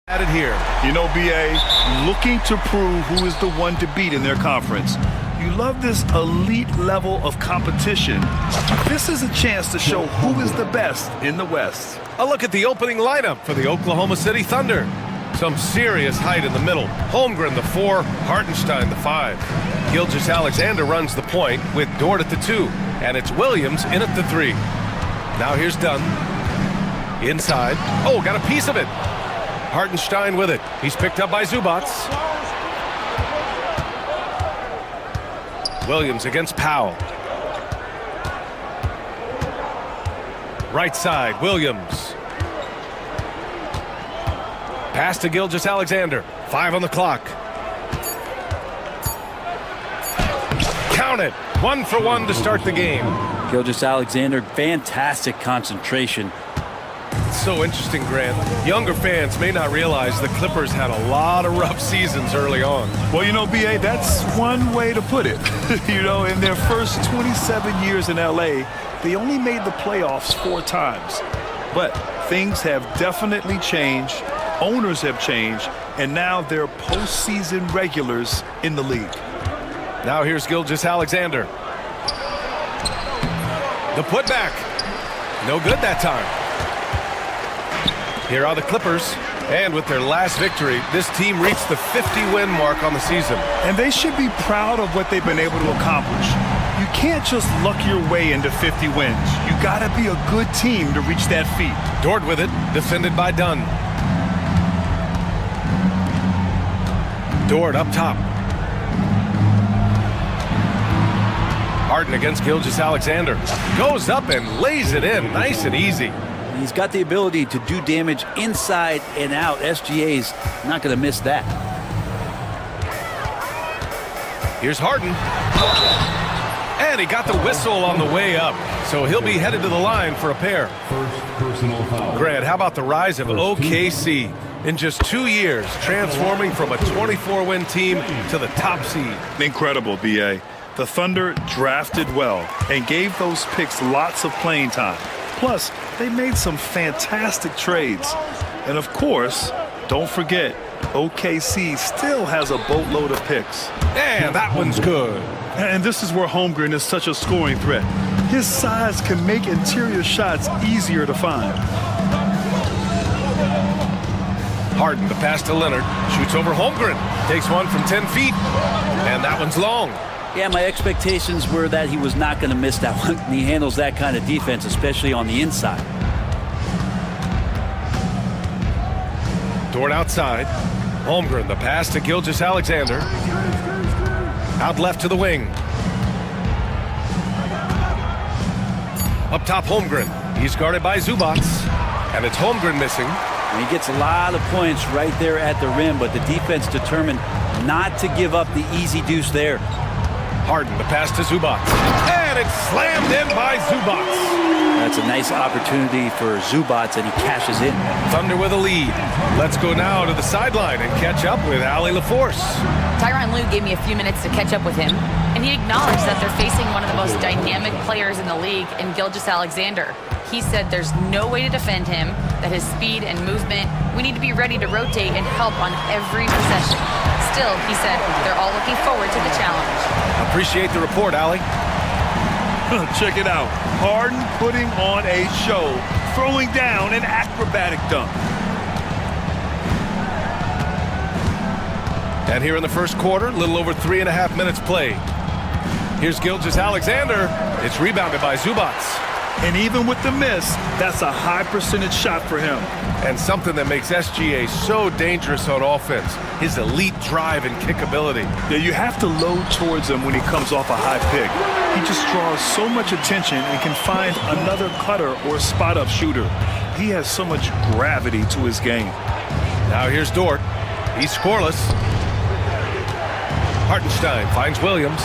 At it here. You know, BA, looking to prove who is the one to beat in their conference. You love this elite level of competition. This is a chance to show who is the best in the West. A look at the opening lineup for the Oklahoma City Thunder. Some serious height in the middle. Holmgren, the 4, Hartenstein, the 5. Gilgeous-Alexander runs the point with Dort at the 2. And it's Williams in at the 3. Now here's Dunn. Inside. Oh, got a piece of it. Hartenstein with it. He's picked up by Zubats. Williams against Powell. Right side, Williams. Pass to Gilgeous-Alexander. 5 on the clock. Count it. 1 for 1 to start the game. Gilgeous-Alexander, fantastic concentration. So interesting, Grant. Younger fans may not realize the Clippers had a lot of rough seasons early on. Well, you know, BA, that's one way to put it. You know, in their first 27 years in LA, they only made the playoffs 4 times. But things have definitely changed. Owners have changed. And now they're postseason regulars in the league. Now here's Gilgeous-Alexander. The putback. No good that time. Here are the Clippers, and with their last victory, this team reached the 50-win mark on the season. And they should be proud of what they've been able to accomplish. You can't just luck your way into 50 wins. You gotta be a good team to reach that feat. Dort with it, defended by Dunn. Dort up top. Harden against Gilgeous-Alexander. Goes up and lays it in, nice and easy. He's got the ability to do damage inside and out. SGA's not going to miss that. Here's Harden. And he got the whistle on the way up. So he'll be headed to the line for a pair. First personal foul. Grant, how about the rise of OKC? In just 2 years, transforming from a 24-win team to the top seed. Incredible, BA. The Thunder drafted well and gave those picks lots of playing time. Plus, they made some fantastic trades. And of course, don't forget, OKC still has a boatload of picks. And that one's good. And this is where Holmgren is such a scoring threat. His size can make interior shots easier to find. Harden, the pass to Leonard. Shoots over Holmgren. Takes one from 10 feet. And that one's long. Yeah, my expectations were that he was not going to miss that one. He handles that kind of defense, especially on the inside. Dort outside. Holmgren, the pass to Gilgeous-Alexander. Out left to the wing. Up top, Holmgren. He's guarded by Zubats. And it's Holmgren missing. And he gets a lot of points right there at the rim, but the defense determined not to give up the easy deuce there. Harden, the pass to Zubats. And it's slammed in by Zubats. That's a nice opportunity for Zubats, and he cashes in. Thunder with a lead. Let's go now to the sideline and catch up with Allie LaForce. Tyronn Lue gave me a few minutes to catch up with him, and he acknowledged that they're facing one of the most dynamic players in the league in Gilgeous-Alexander. He said there's no way to defend him, that his speed and movement, we need to be ready to rotate and help on every possession. Still, he said, they're all looking forward to the challenge. Appreciate the report, Allie. Check it out. Harden putting on a show, throwing down an acrobatic dunk. And here in the first quarter, a little over 3.5 minutes played. Here's Gilgeous-Alexander. It's rebounded by Zubats. And even with the miss, that's a high percentage shot for him. And something that makes SGA so dangerous on offense, his elite drive and kick ability. Yeah, you have to load towards him when he comes off a high pick. He just draws so much attention and can find another cutter or spot-up shooter. He has so much gravity to his game. Now here's Dort. He's scoreless. Hartenstein finds Williams.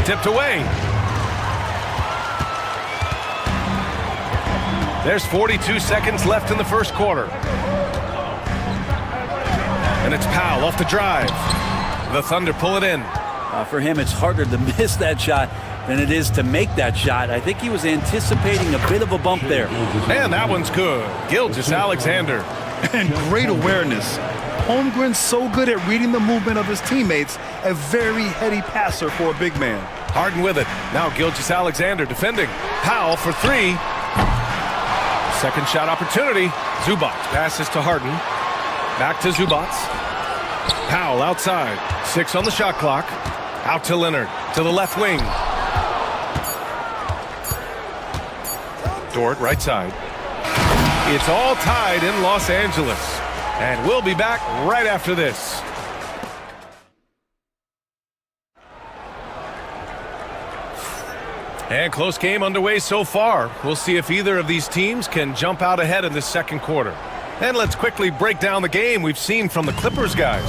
Tipped away. There's 42 seconds left in the first quarter. And it's Powell off the drive. The Thunder pull it in. For him, it's harder to miss that shot than it is to make that shot. I think he was anticipating a bit of a bump there. And that one's good. Gilgeous-Alexander. And great awareness. Holmgren's so good at reading the movement of his teammates, a very heady passer for a big man. Harden with it. Now Gilgeous-Alexander defending. Powell for three. Second shot opportunity. Zubac passes to Harden. Back to Zubac. Powell outside. 6 on the shot clock. Out to Leonard. To the left wing. Dort right side. It's all tied in Los Angeles. And we'll be back right after this. And close game underway so far. We'll see if either of these teams can jump out ahead in this second quarter. And let's quickly break down the game we've seen from the Clippers guys.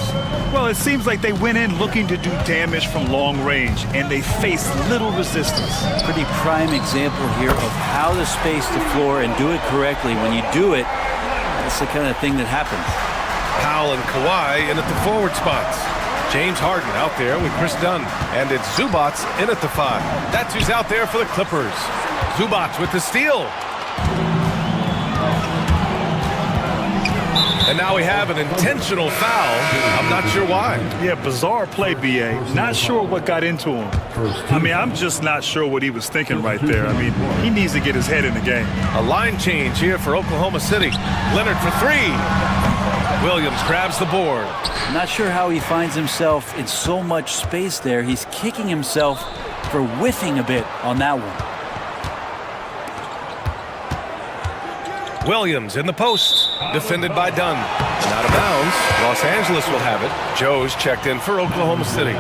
Well, it seems like they went in looking to do damage from long range, and they faced little resistance. Pretty prime example here of how to space the floor and do it correctly. When you do it, that's the kind of thing that happens. Powell and Kawhi in at the forward spots. James Harden out there with Chris Dunn. And it's Zubac in at the 5. That's who's out there for the Clippers. Zubac with the steal. And now we have an intentional foul. I'm not sure why. Yeah, bizarre play, B.A. Not sure what got into him. I mean, I'm just not sure what he was thinking right there. I mean, he needs to get his head in the game. A line change here for Oklahoma City. Leonard for three. Williams grabs the board. Not sure how he finds himself in so much space there. He's kicking himself for whiffing a bit on that one. Williams in the post, defended by Dunn. And out of bounds, Los Angeles will have it. Joe's checked in for Oklahoma City.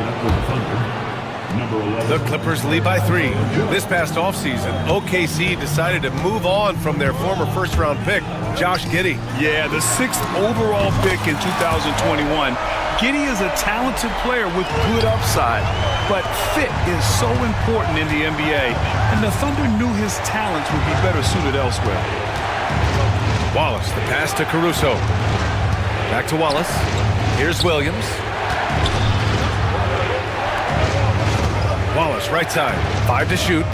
The Clippers lead by 3. This past offseason, OKC decided to move on from their former first-round pick, Josh Giddey. Yeah, the 6th overall pick in 2021. Giddey is a talented player with good upside, but fit is so important in the NBA, and the Thunder knew his talents would be better suited elsewhere. Wallace, the pass to Caruso. Back to Wallace. Here's Williams. Wallace, right side. 5 to shoot.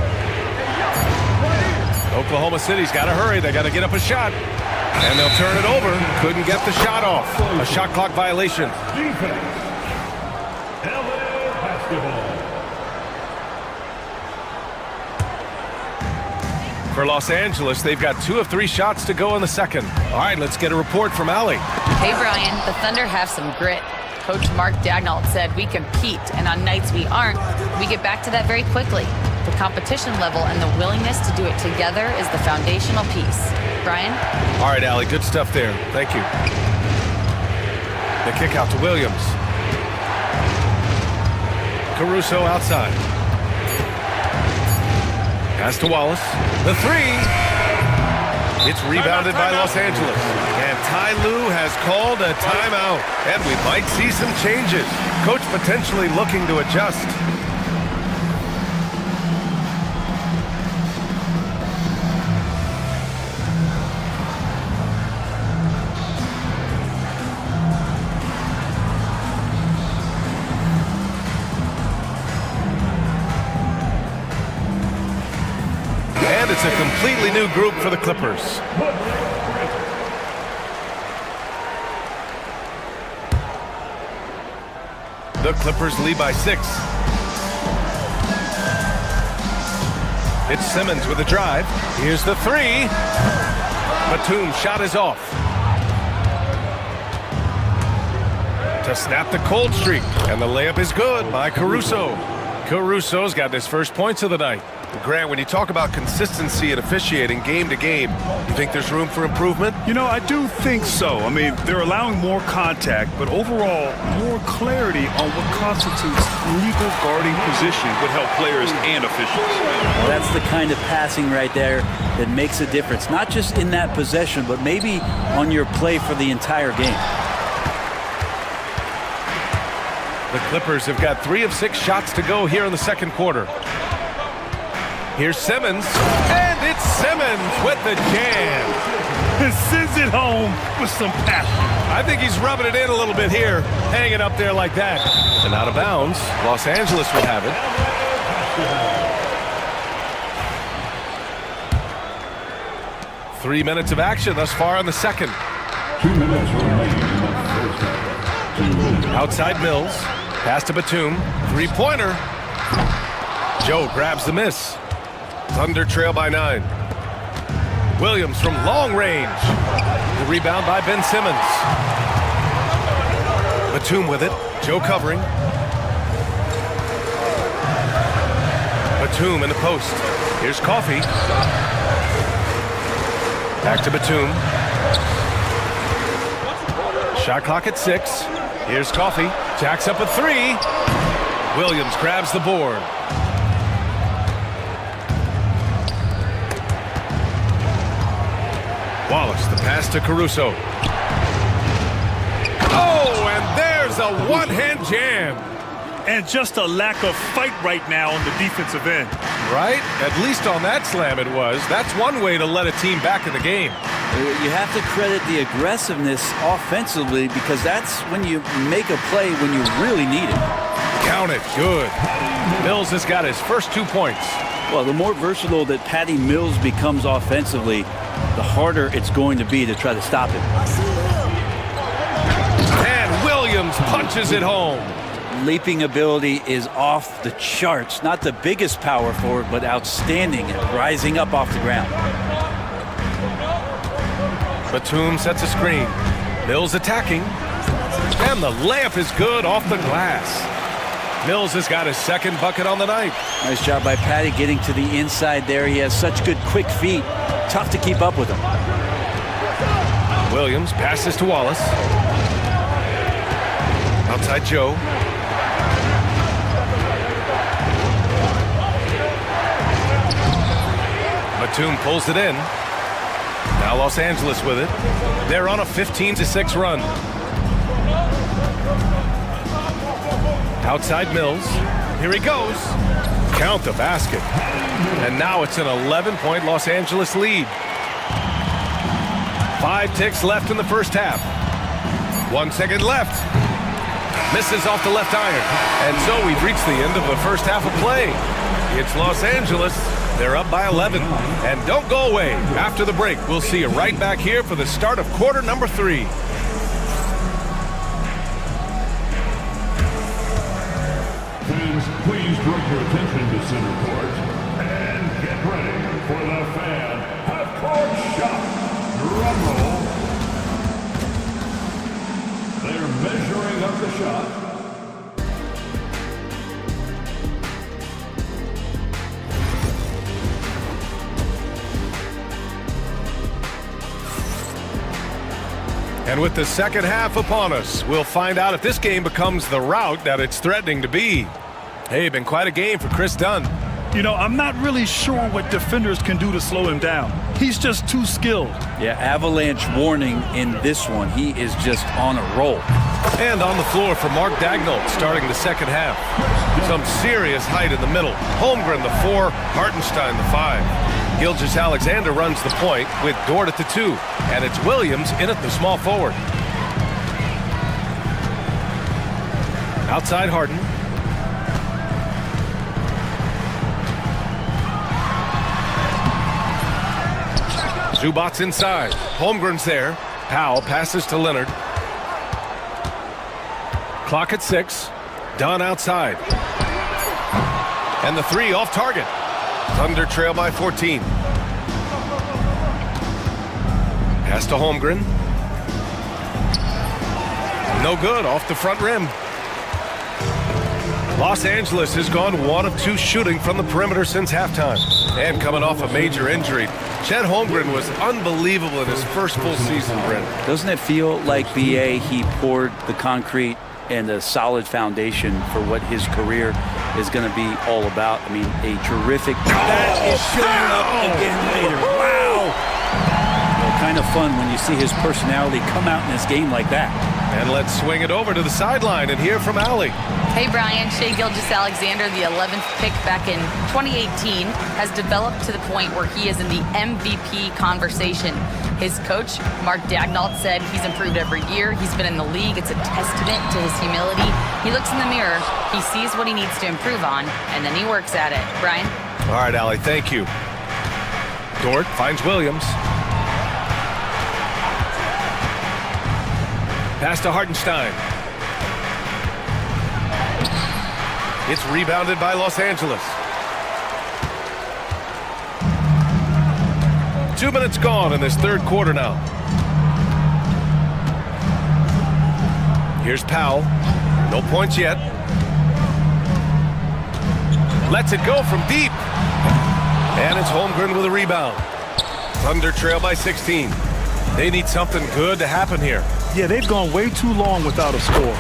Oklahoma City's got to hurry. They got to get up a shot. And they'll turn it over. Couldn't get the shot off. A shot clock violation. For Los Angeles, they've got 2 of 3 shots to go in the second. All right, let's get a report from Allie. Hey, Brian, the Thunder have some grit. Coach Mark Daigneault said we compete, and on nights we aren't, we get back to that very quickly. The competition level and the willingness to do it together is the foundational piece. Brian? All right, Allie, good stuff there. Thank you. The kick out to Williams. Caruso outside. Pass to Wallace. The 3. It's rebounded by Los Angeles. And Ty Lue has called a timeout. And we might see some changes. Coach potentially looking to adjust. And it's a completely new group for the Clippers. The Clippers lead by 6. It's Simmons with a drive. Here's the 3. Batum's shot is off. To snap the cold streak. And the layup is good by Caruso. Caruso's got his first points of the night. Grant, when you talk about consistency and officiating game to game, you think there's room for improvement? You know, I do think so. I mean, they're allowing more contact, but overall, more clarity on what constitutes legal guarding position would help players and officials. That's the kind of passing right there that makes a difference, not just in that possession, but maybe on your play for the entire game. The Clippers have got 3 of 6 shots to go here in the second quarter. Here's Simmons, and it's Simmons with the jam. Sends it home with some passion. I think he's rubbing it in a little bit here, hanging up there like that. And out of bounds, Los Angeles will have it. "3 minutes of action thus far in the second. 2 minutes remaining in the first half. 2 minutes. Outside Mills. Pass to Batum. Three-pointer. Joe grabs the miss. Thunder trail by 9. Williams from long range. The rebound by Ben Simmons. Batum with it. Joe covering. Batum in the post. Here's Coffey. Back to Batum. Shot clock at 6. Here's Coffey. Jacks up a 3. Williams grabs the board. Wallace, the pass to Caruso. Oh, and there's a one-hand jam. And just a lack of fight right now on the defensive end. Right? At least on that slam it was. That's one way to let a team back in the game. You have to credit the aggressiveness offensively because that's when you make a play when you really need it. Count it. Good. Mills has got his first 2 points. Well, the more versatile that Patty Mills becomes offensively, the harder it's going to be to try to stop him. And Williams punches it home. Leaping ability is off the charts. Not the biggest power forward, but outstanding at rising up off the ground. Batum sets a screen. Mills attacking. And the layup is good off the glass. Mills has got his second bucket on the night. Nice job by Patty getting to the inside there. He has such good quick feet. Tough to keep up with him. Williams passes to Wallace. Outside Joe. Batum pulls it in. Now Los Angeles with it. They're on a 15-6 run. Outside Mills. Here he goes. Count the basket. And now it's an 11-point Los Angeles lead. 5 ticks left in the first half. 1 second left. Misses off the left iron. And so we've reached the end of the first half of play. It's Los Angeles. They're up by 11. And don't go away. After the break, we'll see you right back here for the start of quarter number 3. Fans, please direct your attention to center court and get ready for the fan half-court shot. Drum roll. They're measuring up the shot. And with the second half upon us, we'll find out if this game becomes the rout that it's threatening to be. Hey, been quite a game for Chris Dunn. You know, I'm not really sure what defenders can do to slow him down. He's just too skilled. Yeah, avalanche warning in this one. He is just on a roll. And on the floor for Mark Daignault starting the second half. Some serious height in the middle. Holmgren the 4, Hartenstein the 5. Gilgeous-Alexander runs the point with Dort at the 2. And it's Williams in at the small forward. Outside Harden. Zubac's inside. Holmgren's there. Powell passes to Leonard. Clock at 6. Dunn outside. And the 3 off target. Thunder trail by 14. Pass to Holmgren. No good, off the front rim. Los Angeles has gone 1 of 2 shooting from the perimeter since halftime. And coming off a major injury, Chet Holmgren was unbelievable in his first full season, Brent. Doesn't it feel like, BA, he poured the concrete and a solid foundation for what his career is going to be all about? I mean, a terrific... That is showing up again later. Wow! Well, kind of fun when you see his personality come out in this game like that. And let's swing it over to the sideline and hear from Allie. Hey, Brian. Shai Gilgeous-Alexander, the 11th pick back in 2018, has developed to the point where he is in the MVP conversation. His coach, Mark Daignault, said he's improved every year. He's been in the league. It's a testament to his humility. He looks in the mirror, he sees what he needs to improve on, and then he works at it. Brian? All right, Allie, thank you. Dort finds Williams. Pass to Hartenstein. It's rebounded by Los Angeles. 2 minutes gone in this third quarter now. Here's Powell. No points yet. Lets it go from deep. And it's Holmgren with a rebound. Thunder trail by 16. They need something good to happen here. Yeah, they've gone way too long without a score.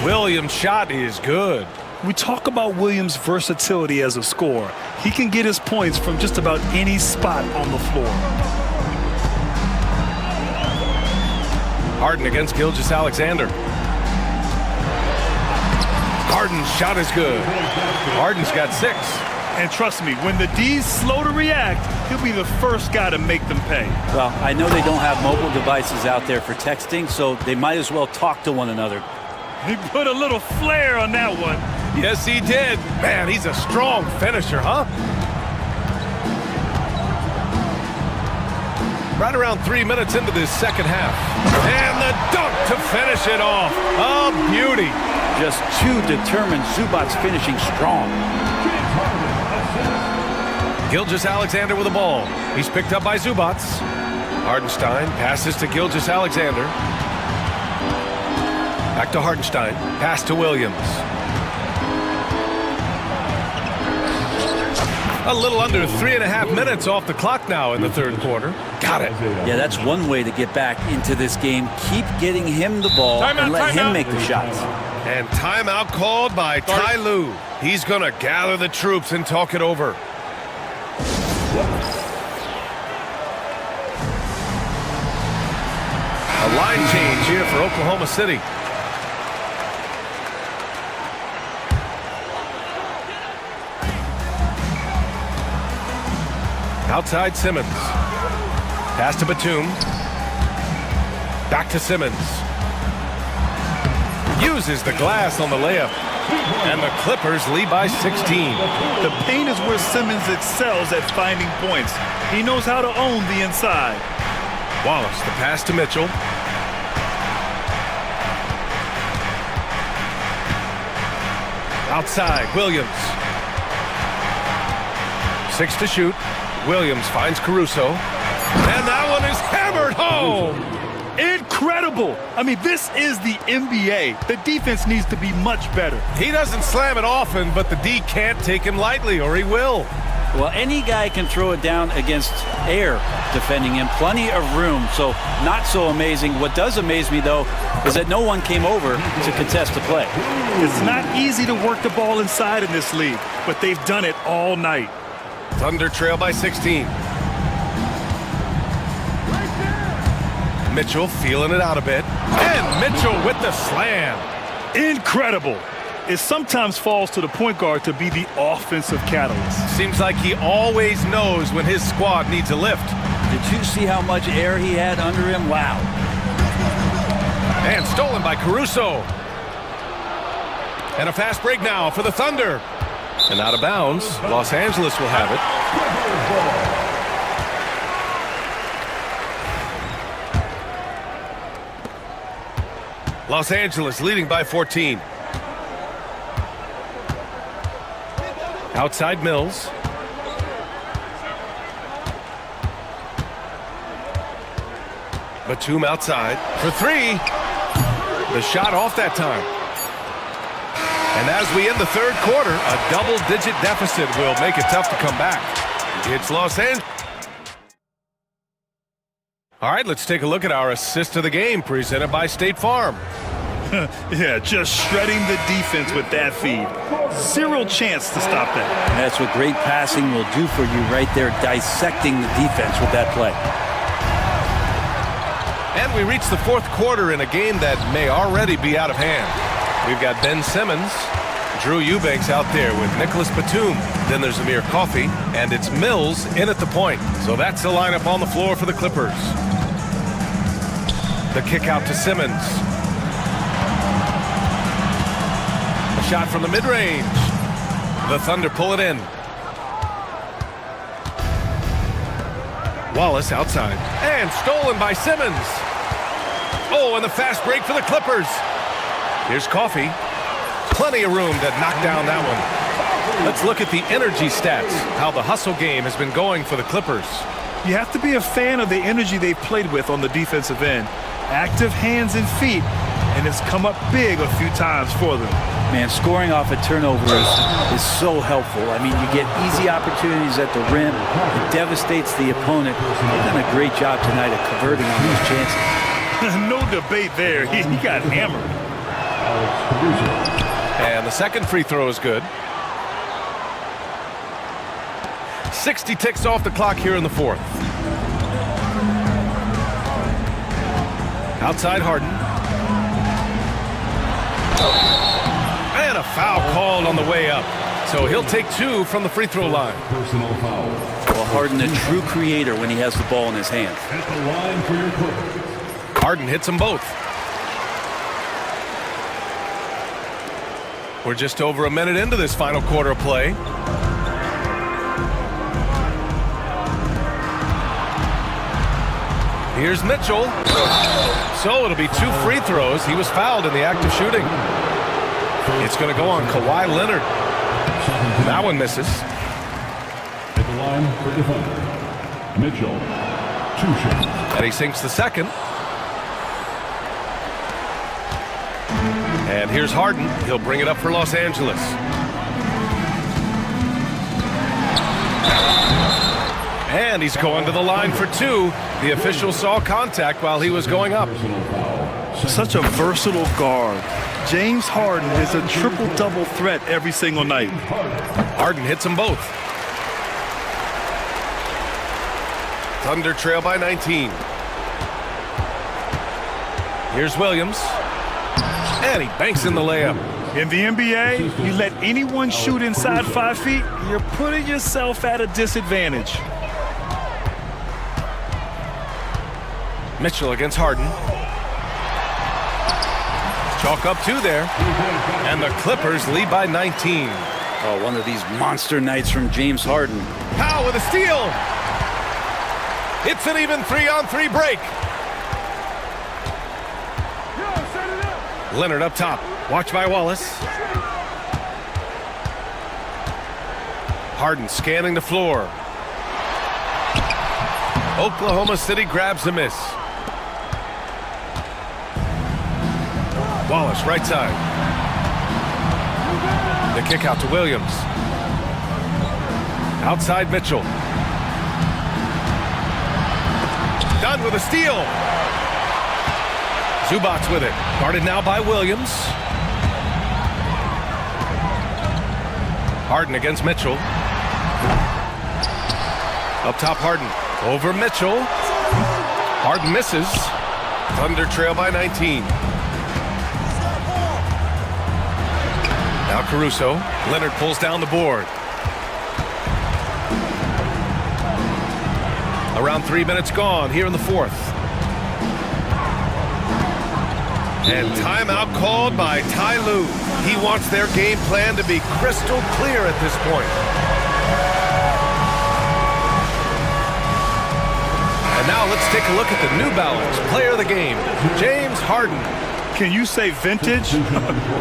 Williams' shot is good. We talk about Williams' versatility as a scorer. He can get his points from just about any spot on the floor. Harden against Gilgeous-Alexander. Harden's shot is good. Harden's got 6. And trust me, when the D's slow to react, he'll be the first guy to make them pay. Well, I know they don't have mobile devices out there for texting, so they might as well talk to one another. He put a little flair on that one. Yes, he did. Man, he's a strong finisher, huh? Right around 3 minutes into this second half. And the dunk to finish it off. A beauty. Just too determined. Zubac's finishing strong. Gilgeous-Alexander with the ball. He's picked up by Zubac. Hartenstein passes to Gilgeous-Alexander. Back to Hartenstein. Pass to Williams. A little under 3.5 minutes off the clock now in the third quarter. Got it. Yeah, that's one way to get back into this game. Keep getting him the ball and let him make the shots. And timeout called by Ty Lue. He's going to gather the troops and talk it over. A line change here for Oklahoma City. Outside Simmons. Pass to Batum. Back to Simmons. Uses the glass on the layup. And the Clippers lead by 16. The paint is where Simmons excels at finding points. He knows how to own the inside. Wallace, the pass to Mitchell. Outside, Williams. 6 to shoot. Williams finds Caruso. And that one is hammered home. Incredible. I mean, this is the NBA. The defense needs to be much better. He doesn't slam it often, but the D can't take him lightly, or he will. Well, any guy can throw it down against air defending him. Plenty of room, so not so amazing. What does amaze me, though, is that no one came over to contest the play. It's not easy to work the ball inside in this league, but they've done it all night. Thunder trail by 16. Mitchell feeling it out a bit. And Mitchell with the slam. Incredible. It sometimes falls to the point guard to be the offensive catalyst. Seems like he always knows when his squad needs a lift. Did you see how much air he had under him? Wow. And stolen by Caruso. And a fast break now for the Thunder. And out of bounds, Los Angeles will have it. Los Angeles leading by 14. Outside Mills. Batum outside for 3. The shot off that time. And as we end the third quarter, a double-digit deficit will make it tough to come back. It's Los Angeles. All right, let's take a look at our assist of the game presented by State Farm. Yeah, just shredding the defense with that feed. Zero chance to stop that. That's what great passing will do for you right there, dissecting the defense with that play. And we reach the fourth quarter in a game that may already be out of hand. We've got Ben Simmons, Drew Eubanks out there with Nicholas Batum. Then there's Amir Coffey, and it's Mills in at the point. So that's the lineup on the floor for the Clippers. The kick out to Simmons. A shot from the mid-range. The Thunder pull it in. Wallace outside. And stolen by Simmons. Oh, and the fast break for the Clippers. Here's Coffee. Plenty of room to knock down that one. Let's look at the energy stats, how the hustle game has been going for the Clippers. You have to be a fan of the energy they've played with on the defensive end. Active hands and feet, and it's come up big a few times for them. Man, scoring off of turnovers is so helpful. I mean, you get easy opportunities at the rim. It devastates the opponent. They've done a great job tonight of converting on those chances. No debate there. He got hammered. And the second free throw is good. 60 ticks off the clock here in the fourth. Outside Harden. And a foul called on the way up. So he'll take two from the free throw line. Personal foul. Well, Harden, a true creator when he has the ball in his hands. At the line for your Clippers. Harden hits them both. We're just over a minute into this final quarter of play. Here's Mitchell. So it'll be two free throws. He was fouled in the act of shooting. It's going to go on Kawhi Leonard. That one misses. At the line for defender. Mitchell. Two shots. And he sinks the second. And here's Harden. He'll bring it up for Los Angeles. And he's going to the line for two. The official saw contact while he was going up. Such a versatile guard. James Harden is a triple-double threat every single night. Harden hits them both. Thunder trail by 19. Here's Williams. And he banks in the layup. In the NBA, you let anyone shoot inside 5 feet, you're putting yourself at a disadvantage. Mitchell against Harden. Chalk up two there. And the Clippers lead by 19. Oh, one of these monster nights from James Harden. Powell with a steal. It's an even 3-on-3 break. Leonard up top. Watched by Wallace. Harden scanning the floor. Oklahoma City grabs the miss. Wallace, right side. The kick out to Williams. Outside Mitchell. Done with a steal. Zubac's with it. Guarded now by Williams. Harden against Mitchell. Up top Harden. Over Mitchell. Harden misses. Thunder trail by 19. Now Caruso. Leonard pulls down the board. Around 3 minutes gone here in the fourth. And timeout called by Ty Lue. He wants their game plan to be crystal clear at this point. And now let's take a look at the New Balance player of the game, James Harden. Can you say vintage?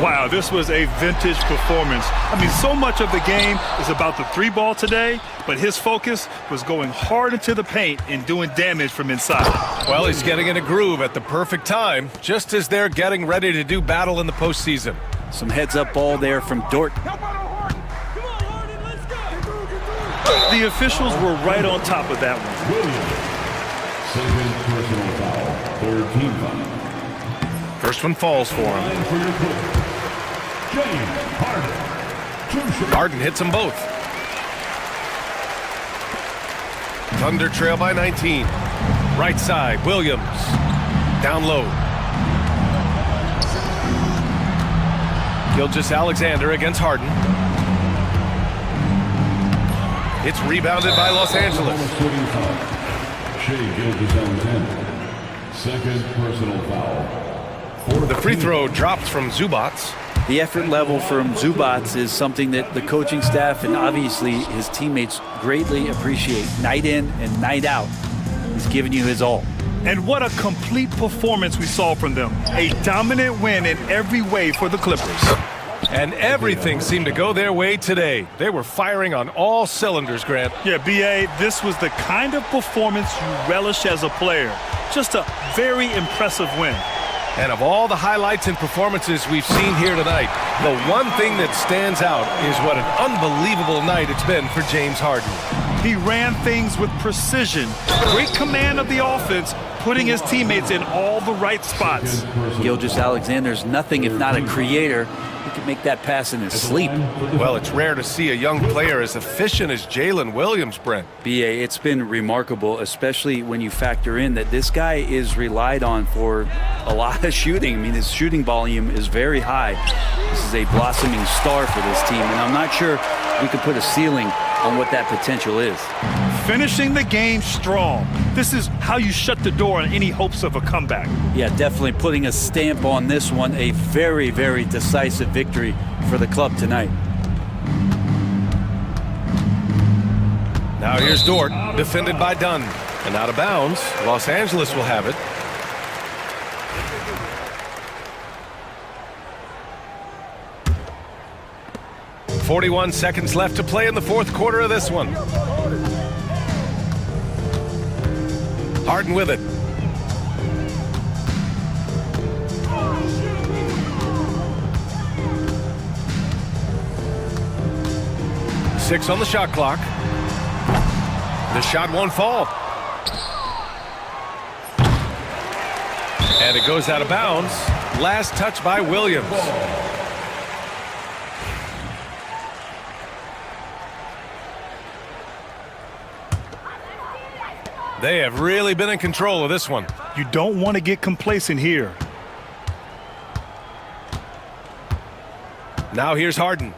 Wow, this was a vintage performance. I mean, so much of the game is about the three ball today, but his focus was going hard into the paint and doing damage from inside. Well, he's getting in a groove at the perfect time, just as they're getting ready to do battle in the postseason. Some heads-up ball there from Dort. The officials were right on top of that one. Second personal foul. Third team foul. First one falls for him. James Harden. Two shots. Harden hits them both. Thunder trail by 19. Right side, Williams. Down low. Gilgeous-Alexander against Harden. It's rebounded by Los Angeles. Gilgeous-Alexander. Second personal foul. The free throw dropped from Zubac. The effort level from Zubac is something that the coaching staff and obviously his teammates greatly appreciate. Night in and night out, he's giving you his all. And what a complete performance we saw from them. A dominant win in every way for the Clippers. And everything seemed to go their way today. They were firing on all cylinders, Grant. Yeah, B.A., this was the kind of performance you relish as a player. Just a very impressive win. And of all the highlights and performances we've seen here tonight, the one thing that stands out is what an unbelievable night it's been for James Harden. He ran things with precision, great command of the offense, putting his teammates in all the right spots. Gilgeous-Alexander's nothing if not a creator. He could make that pass in his sleep. Well, it's rare to see a young player as efficient as Jalen Williams, Brent. B.A., it's been remarkable, especially when you factor in that this guy is relied on for a lot of shooting. I mean, his shooting volume is very high. This is a blossoming star for this team, and I'm not sure we could put a ceiling on what that potential is. Finishing the game strong. This is how you shut the door on any hopes of a comeback. Yeah, definitely putting a stamp on this one. A very, very decisive victory for the club tonight. Now here's Dort, defended by Dunn. And out of bounds, Los Angeles will have it. .41 seconds left to play in the fourth quarter of this one. Harden with it. Six on the shot clock. The shot won't fall. And it goes out of bounds. Last touch by Williams. They have really been in control of this one. You don't want to get complacent here. Now here's Harden.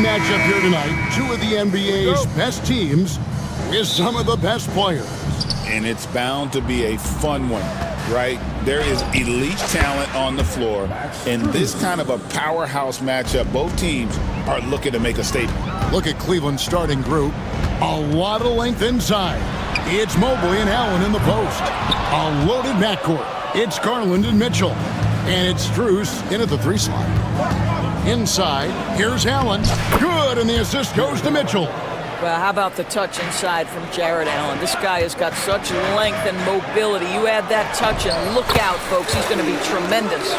matchup here tonight. Two of the NBA's best teams with some of the best players. And it's bound to be a fun one, right? There is elite talent on the floor. In this kind of a powerhouse matchup, both teams are looking to make a statement. Look at Cleveland's starting group. A lot of length inside. It's Mobley and Allen in the post. A loaded backcourt. It's Garland and Mitchell. And it's Strus in at the 3 slot. Inside, here's Allen. Good, and the assist goes to Mitchell. Well, how about the touch inside from Jared Allen? This guy has got such length and mobility. You add that touch and look out, folks. He's going to be tremendous.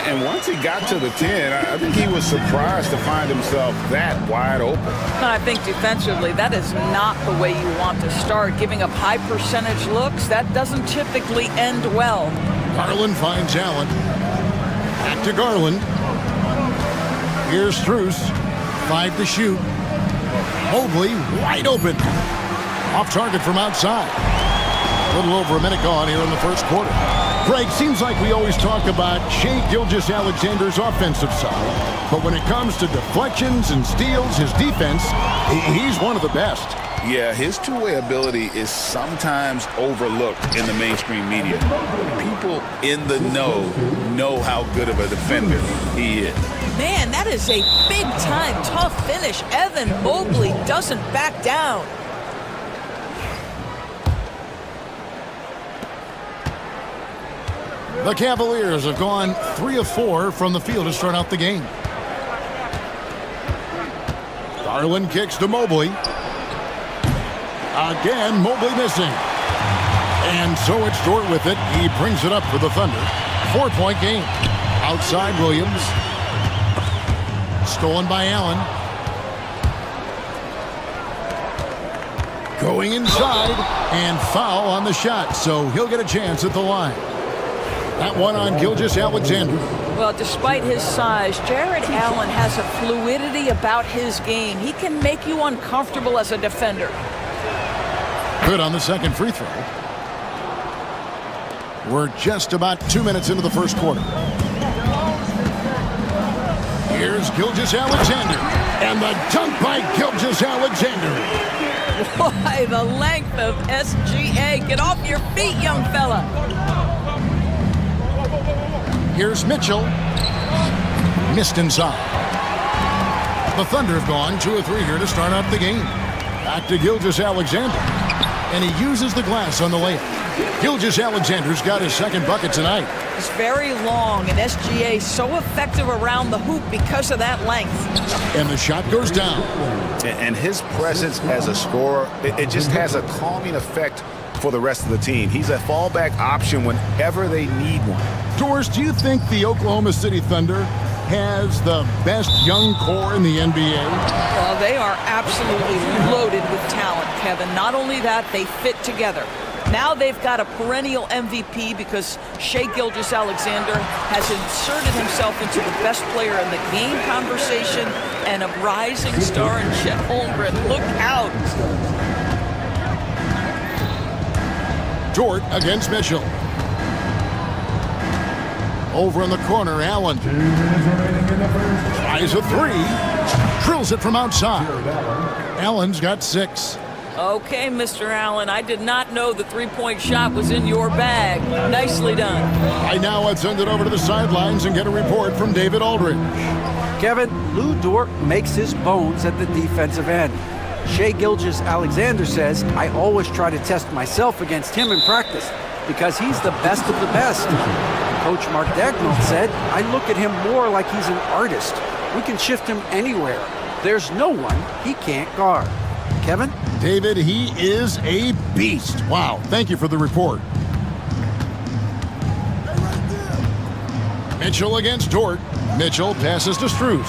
And once he got to the 10, I think he was surprised to find himself that wide open. And I think defensively, that is not the way you want to start. Giving up high percentage looks, that doesn't typically end well. Garland finds Allen. Back to Garland. Here's Strus. 5 to shoot. Mobley wide open. Off target from outside. A little over a minute gone here in the first quarter. Greg, seems like we always talk about Shai Gilgeous-Alexander's offensive side. But when it comes to deflections and steals, his defense, he's one of the best. Yeah, his two-way ability is sometimes overlooked in the mainstream media. People in the know how good of a defender he is. Man, that is a big-time tough finish. Evan Mobley doesn't back down. The Cavaliers have gone 3 of 4 from the field to start out the game. Garland kicks to Mobley. Again, Mobley missing. And so it's Dort with it. He brings it up for the Thunder. 4-point game. Outside Williams. Stolen by Allen. Going inside. And foul on the shot. So he'll get a chance at the line. That one on Gilgeous-Alexander. Well, despite his size, Jared Allen has a fluidity about his game. He can make you uncomfortable as a defender. Good on the second free throw. We're just about 2 minutes into the first quarter. Here's Gilgeous-Alexander. And the dunk by Gilgeous-Alexander. Why, the length of SGA. Get off your feet, young fella. Here's Mitchell. Missed inside. The Thunder have gone 2 of 3 here to start out the game. Back to Gilgeous-Alexander. And he uses the glass on the layup. Gilgeous-Alexander's got his second bucket tonight. He's very long, and SGA so effective around the hoop because of that length. And the shot goes down. And his presence as a scorer, it just has a calming effect for the rest of the team. He's a fallback option whenever they need one. Doris, do you think the Oklahoma City Thunder has the best young core in the NBA? Well, they are absolutely loaded with talent, Kevin. Not only that, they fit together. Now they've got a perennial MVP because Shai Gilgeous-Alexander has inserted himself into the best player in the game conversation and a rising star in Chet Holmgren. Look out. Dort against Mitchell. Over in the corner, Allen. Tries a 3. Drills it from outside. Allen's got 6. Okay, Mr. Allen, I did not know the three-point shot was in your bag. Nicely done. Right now, let's send it over to the sidelines and get a report from David Aldridge. Kevin, Lou Dort makes his bones at the defensive end. Shai Gilgeous-Alexander says, I always try to test myself against him in practice because he's the best of the best. Coach Mark Dagnall said, I look at him more like he's an artist. We can shift him anywhere. There's no one he can't guard. Kevin? David, he is a beast. Wow, thank you for the report. Mitchell against Dort. Mitchell passes to Strus.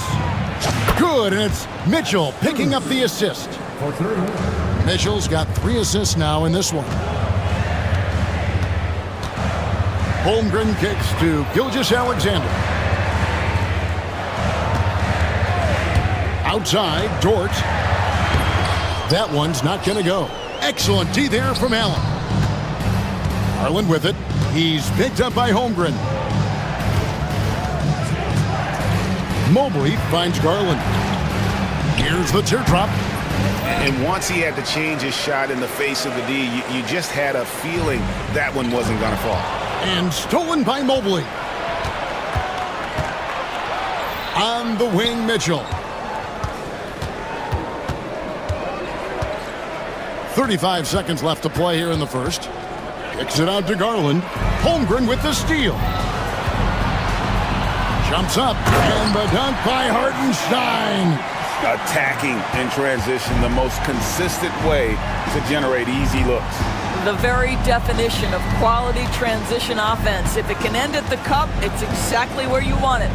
Good, and it's Mitchell picking up the assist. Mitchell's got 3 assists now in this one. Holmgren kicks to Gilgeous-Alexander. Outside, Dort. That one's not going to go. Excellent D there from Allen. Garland with it. He's picked up by Holmgren. Mobley finds Garland. Here's the teardrop. And once he had to change his shot in the face of the D, you just had a feeling that one wasn't going to fall. And stolen by Mobley. On the wing, Mitchell. 35 seconds left to play here in the first. Kicks it out to Garland. Holmgren with the steal. Jumps up, and the dunk by Hartenstein. Attacking in transition, the most consistent way to generate easy looks. The very definition of quality transition offense. If it can end at the cup, it's exactly where you want it.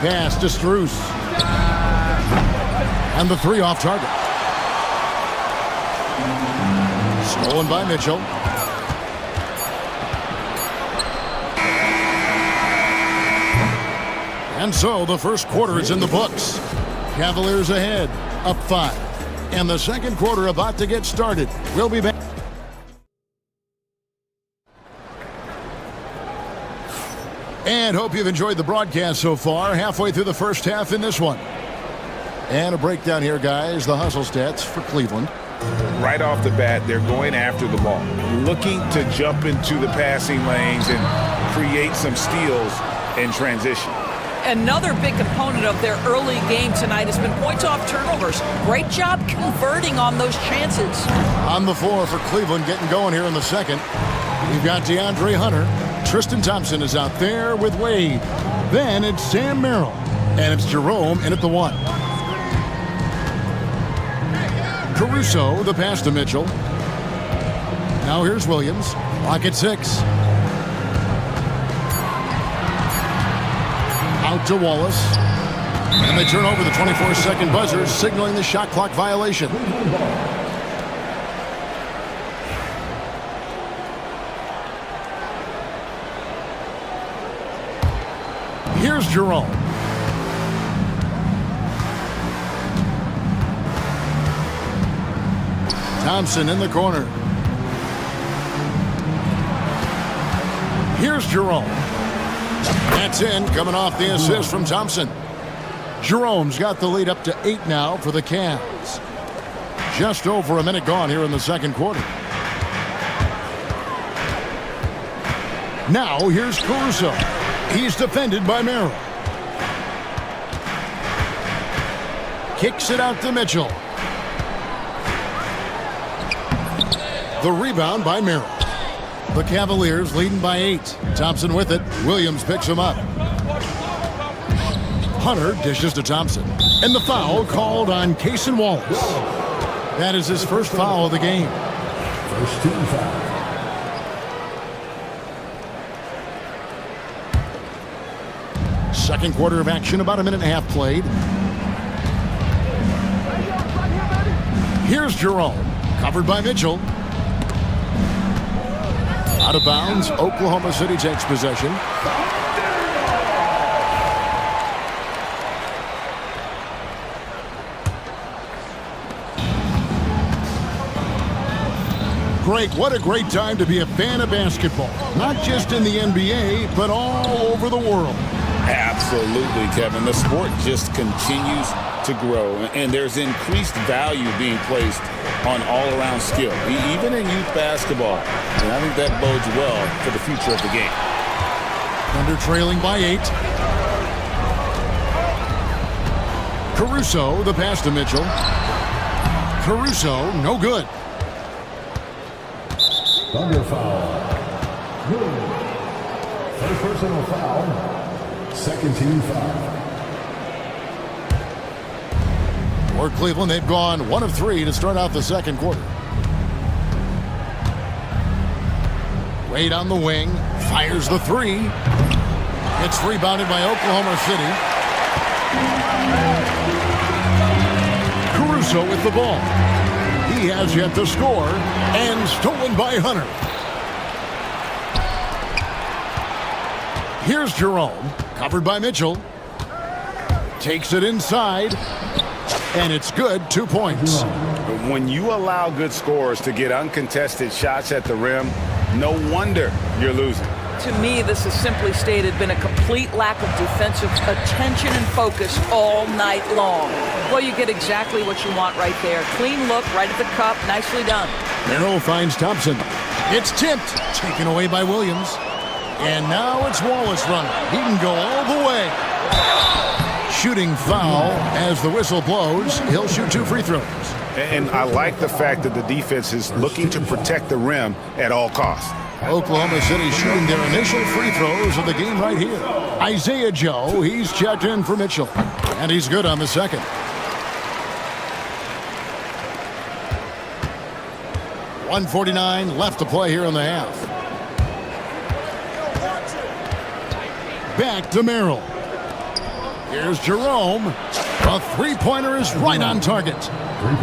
Pass to Strus. And the three off target. Stolen by Mitchell. And so the first quarter is in the books. Cavaliers ahead, up 5. And the second quarter about to get started. We'll be back. And hope you've enjoyed the broadcast so far. Halfway through the first half in this one. And a breakdown here, guys. The hustle stats for Cleveland. Right off the bat, they're going after the ball, looking to jump into the passing lanes and create some steals in transition. Another big component of their early game tonight has been points off turnovers. Great job converting on those chances. On the floor for Cleveland, getting going here in the second. We've got DeAndre Hunter. Tristan Thompson is out there with Wade. Then it's Sam Merrill. And it's Jerome in at the 1. Caruso, the pass to Mitchell. Now here's Williams. Lock at 6. Out to Wallace. And they turn over the 24-second buzzer, signaling the shot clock violation. Here's Jerome. Thompson in the corner. Here's Jerome. That's in, coming off the assist from Thompson. Jerome's got the lead up to 8 now for the Cavs. Just over a minute gone here in the second quarter. Now here's Caruso. He's defended by Merrill. Kicks it out to Mitchell. The rebound by Merrill. The Cavaliers leading by 8. Thompson with it. Williams picks him up. Hunter dishes to Thompson. And the foul called on Cason Wallace. That is his first foul of the game. First team foul. Second quarter of action, about a minute and a half played. Here's Jerome. Covered by Mitchell. Out of bounds, Oklahoma City takes possession. Greg, what a great time to be a fan of basketball. Not just in the NBA, but all over the world. Absolutely, Kevin. The sport just continues to grow, and there's increased value being placed on all-around skill, even in youth basketball. And I think that bodes well for the future of the game. Thunder trailing by 8. Caruso, the pass to Mitchell. Caruso, no good. Thunder foul. Good. First personal foul. Second team foul. For Cleveland, they've gone 1 of 3 to start out the second quarter. Wade on the wing, fires the 3. It's rebounded by Oklahoma City. Caruso with the ball. He has yet to score, and stolen by Hunter. Here's Jerome, covered by Mitchell. Takes it inside, and it's good, 2 points. When you allow good scorers to get uncontested shots at the rim, no wonder you're losing. To me, this has simply stated been a complete lack of defensive attention and focus all night long. Well, you get exactly what you want right there. Clean look, right at the cup, nicely done. Merrill finds Thompson. It's tipped, taken away by Williams. And now it's Wallace running. He can go all the way. Shooting foul as the whistle blows. He'll shoot 2 free throws. And I like the fact that the defense is looking to protect the rim at all costs. Oklahoma City shooting their initial free throws of the game right here. Isaiah Joe, he's checked in for Mitchell. And he's good on the second. .149 left to play here in the half. Back to Merrill. Here's Jerome. A three-pointer is right on target.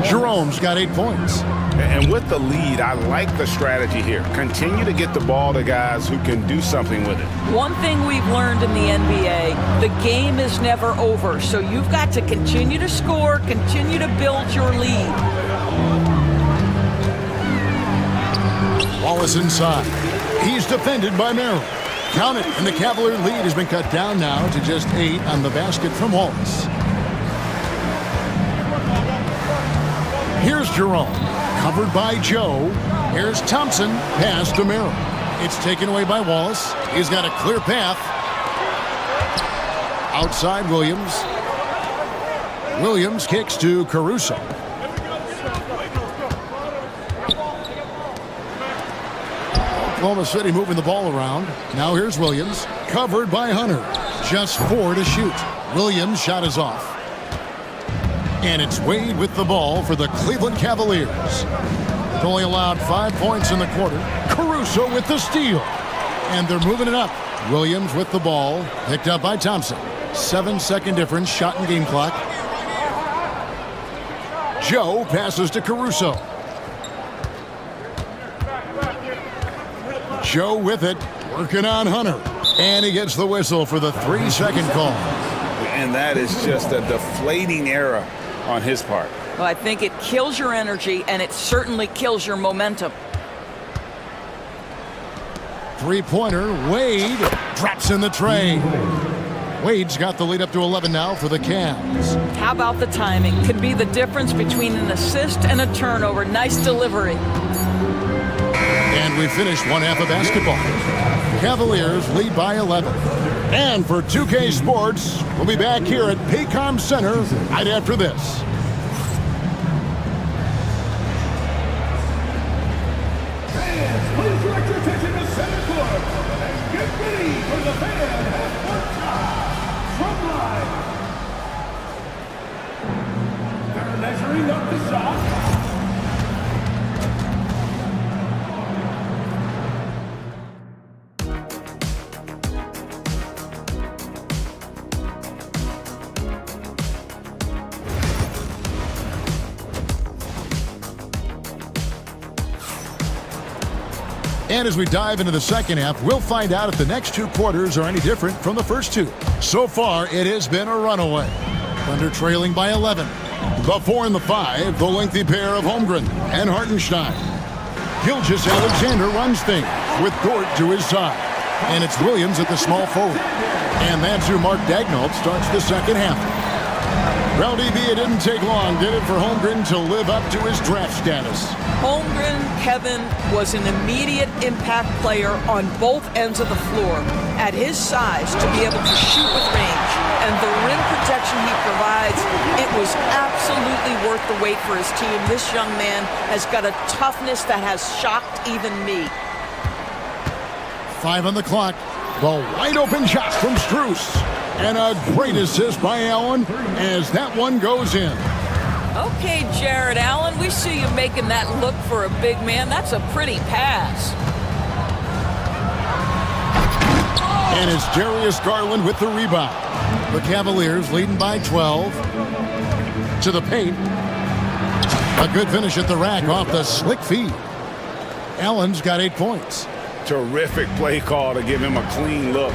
Jerome's got 8 points. And with the lead, I like the strategy here. Continue to get the ball to guys who can do something with it. One thing we've learned in the NBA, the game is never over. So you've got to continue to score, continue to build your lead. Wallace inside. He's defended by Merrill. Count it, and the Cavalier lead has been cut down now to just 8 on the basket from Wallace. Here's Jerome, covered by Joe. Here's Thompson, pass to Merrill. It's taken away by Wallace. He's got a clear path. Outside Williams. Williams kicks to Caruso. Oklahoma City moving the ball around. Now here's Williams, covered by Hunter. Just 4 to shoot. Williams' shot is off. And it's Wade with the ball for the Cleveland Cavaliers. Only allowed 5 points in the quarter. Caruso with the steal. And they're moving it up. Williams with the ball, picked up by Thompson. 7-second difference, shot and game clock. Joe passes to Caruso. Joe with it, working on Hunter. And he gets the whistle for the 3-second call. And that is just a deflating error on his part. Well, I think it kills your energy, and it certainly kills your momentum. Three-pointer, Wade drops in the tray. Wade's got the lead up to 11 now for the Cavs. How about the timing? Could be the difference between an assist and a turnover. Nice delivery. And we finished one half of basketball. Cavaliers lead by 11. And for 2K Sports, we'll be back here at Paycom Center right after this. Fans, please direct your attention to center court and get ready for the fan half-court shot from line. They're measuring up the shot. And as we dive into the second half, we'll find out if the next 2 quarters are any different from the first 2. So far, it has been a runaway. Thunder trailing by 11. The 4 and the 5, the lengthy pair of Holmgren and Hartenstein. Gilgeous-Alexander runs things with Dort to his side. And it's Williams at the small forward. And that's who Mark Daignault starts the second half. Well, DB, it didn't take long, did it, for Holmgren to live up to his draft status? Holmgren, Kevin, was an immediate impact player on both ends of the floor. At his size, to be able to shoot with range and the rim protection he provides, it was absolutely worth the wait for his team. This young man has got a toughness that has shocked even me. 5 on the clock. The wide open shot from Strus. And a great assist by Allen as that one goes in. Okay, Jared Allen, we see you making that look for a big man. That's a pretty pass. And it's Darius Garland with the rebound. The Cavaliers leading by 12. To the paint. A good finish at the rack off the slick feed. Allen's got 8 points. Terrific play call to give him a clean look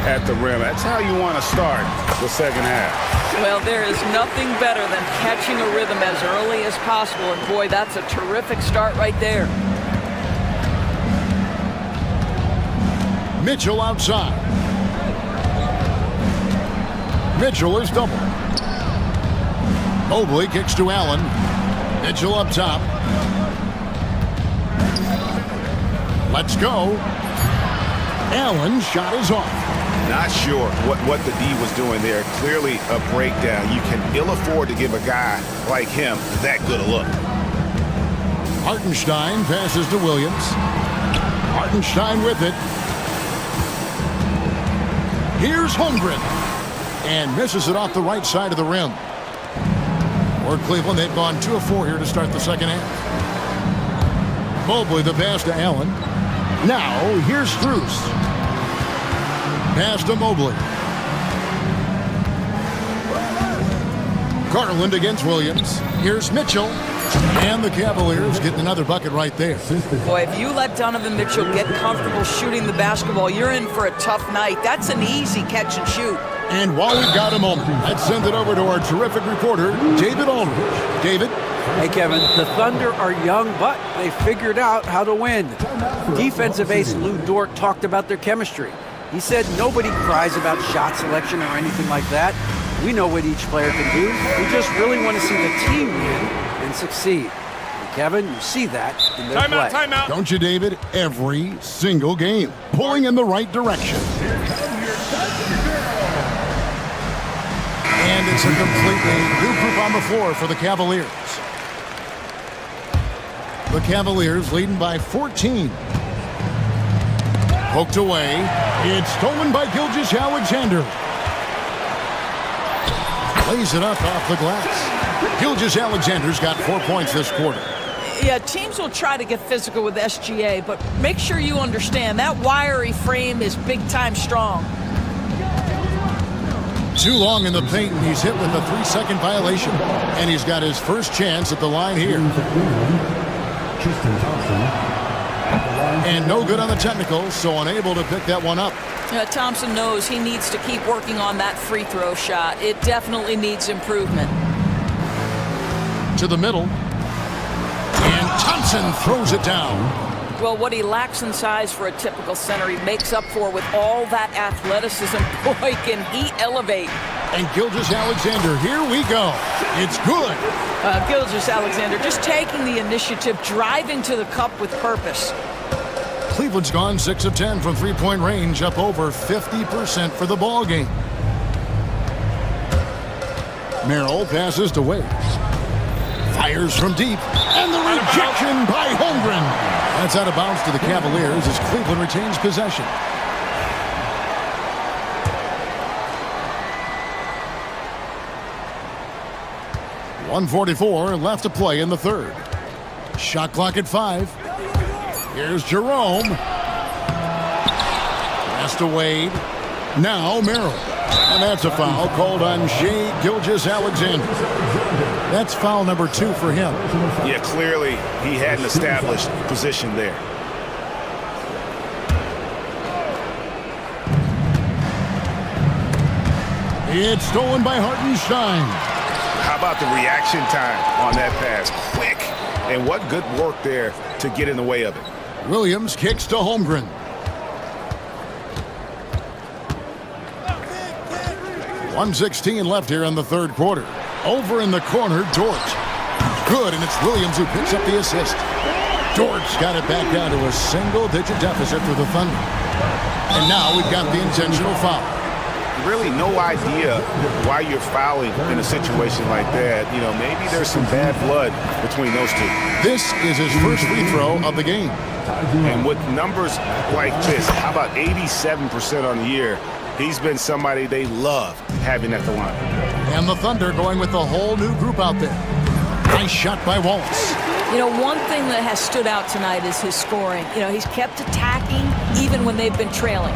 at the rim. That's how you want to start the second half. Well, there is nothing better than catching a rhythm as early as possible. And boy, that's a terrific start right there. Mitchell outside. Mitchell is double. Mobley kicks to Allen. Mitchell up top. Let's go. Allen's shot is off. Not sure what the D was doing there. Clearly a breakdown. You can ill afford to give a guy like him that good a look. Hartenstein passes to Williams. Hartenstein with it. Here's Holmgren. And misses it off the right side of the rim. For Cleveland, they've gone 2 of 4 here to start the second half. Mobley the pass to Allen. Now, here's Strus. Pass to Mobley. Garland against Williams. Here's Mitchell. And the Cavaliers getting another bucket right there. Boy, if you let Donovan Mitchell get comfortable shooting the basketball, you're in for a tough night. That's an easy catch and shoot. And while we've got a moment, let's send it over to our terrific reporter, David Aldridge. David? Hey, Kevin, the Thunder are young, but they figured out how to win. Defensive ace Lou Dort talked about their chemistry. He said nobody cries about shot selection or anything like that. We know what each player can do. We just really want to see the team win and succeed. And Kevin, you see that in their play. Timeout. Don't you, David? Every single game. Pulling in the right direction. And it's a completely new group on the floor for the Cavaliers. The Cavaliers leading by 14. Poked away. It's stolen by Gilgeous-Alexander. Lays it up off the glass. Gilgeous-Alexander's got 4 points this quarter. Yeah, teams will try to get physical with SGA, but make sure you understand that wiry frame is big-time strong. Too long in the paint, and he's hit with a 3-second violation. And he's got his first chance at the line here. And no good on the technical, so unable to pick that one up. Thompson knows he needs to keep working on that free throw shot. It definitely needs improvement. To the middle. And Thompson throws it down. Well, what he lacks in size for a typical center, he makes up for with all that athleticism. Boy, can he elevate. And Gilgeous-Alexander, here we go. It's good. Gilgeous-Alexander just taking the initiative, driving to the cup with purpose. Cleveland's gone 6 of 10 from three-point range, up over 50% for the ball game. Merrill passes to Wade. Fires from deep. And the rejection by Holmgren. That's out of bounds to the Cavaliers as Cleveland retains possession. .144 left to play in the third. Shot clock at 5. Here's Jerome. Pass to Wade. Now Merrill. And that's a foul called on Shai Gilgeous-Alexander. That's foul number 2 for him. Yeah, clearly he hadn't established position there. It's stolen by Hartenstein. How about the reaction time on that pass? Quick. And what good work there to get in the way of it. Williams kicks to Holmgren. .116 left here in the third quarter. Over in the corner, Dort. Good, and it's Williams who picks up the assist. Dort's got it back down to a single-digit deficit for the Thunder. And now we've got the intentional foul. Really no idea why you're fouling in a situation like that. You know, maybe there's some bad blood between those two. This is his first free throw of the game. And with numbers like this, how about 87% on the year? He's been somebody they love having at the line. And the Thunder going with a whole new group out there. Nice shot by Wallace. You know, one thing that has stood out tonight is his scoring. You know, he's kept attacking even when they've been trailing.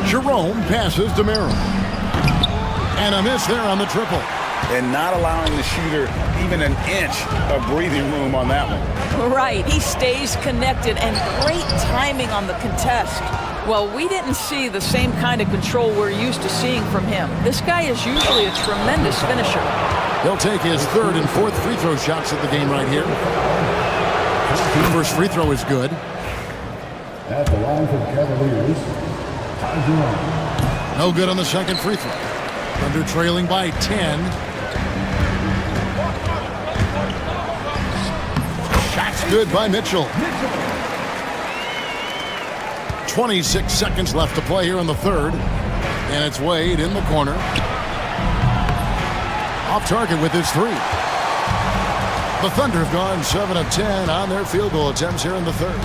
Jerome passes to Merrill. And a miss there on the triple. And not allowing the shooter even an inch of breathing room on that one. Right, he stays connected and great timing on the contest. Well, we didn't see the same kind of control we're used to seeing from him. This guy is usually a tremendous finisher. He'll take his third and fourth free throw shots at the game right here. First free throw is good. At the line for the Cavaliers, Tyson. No good on the second free throw. Thunder trailing by 10. Shots good by Mitchell. 26 seconds left to play here in the third. And it's Wade in the corner. Off target with his three. The Thunder have gone 7 of 10 on their field goal attempts here in the third.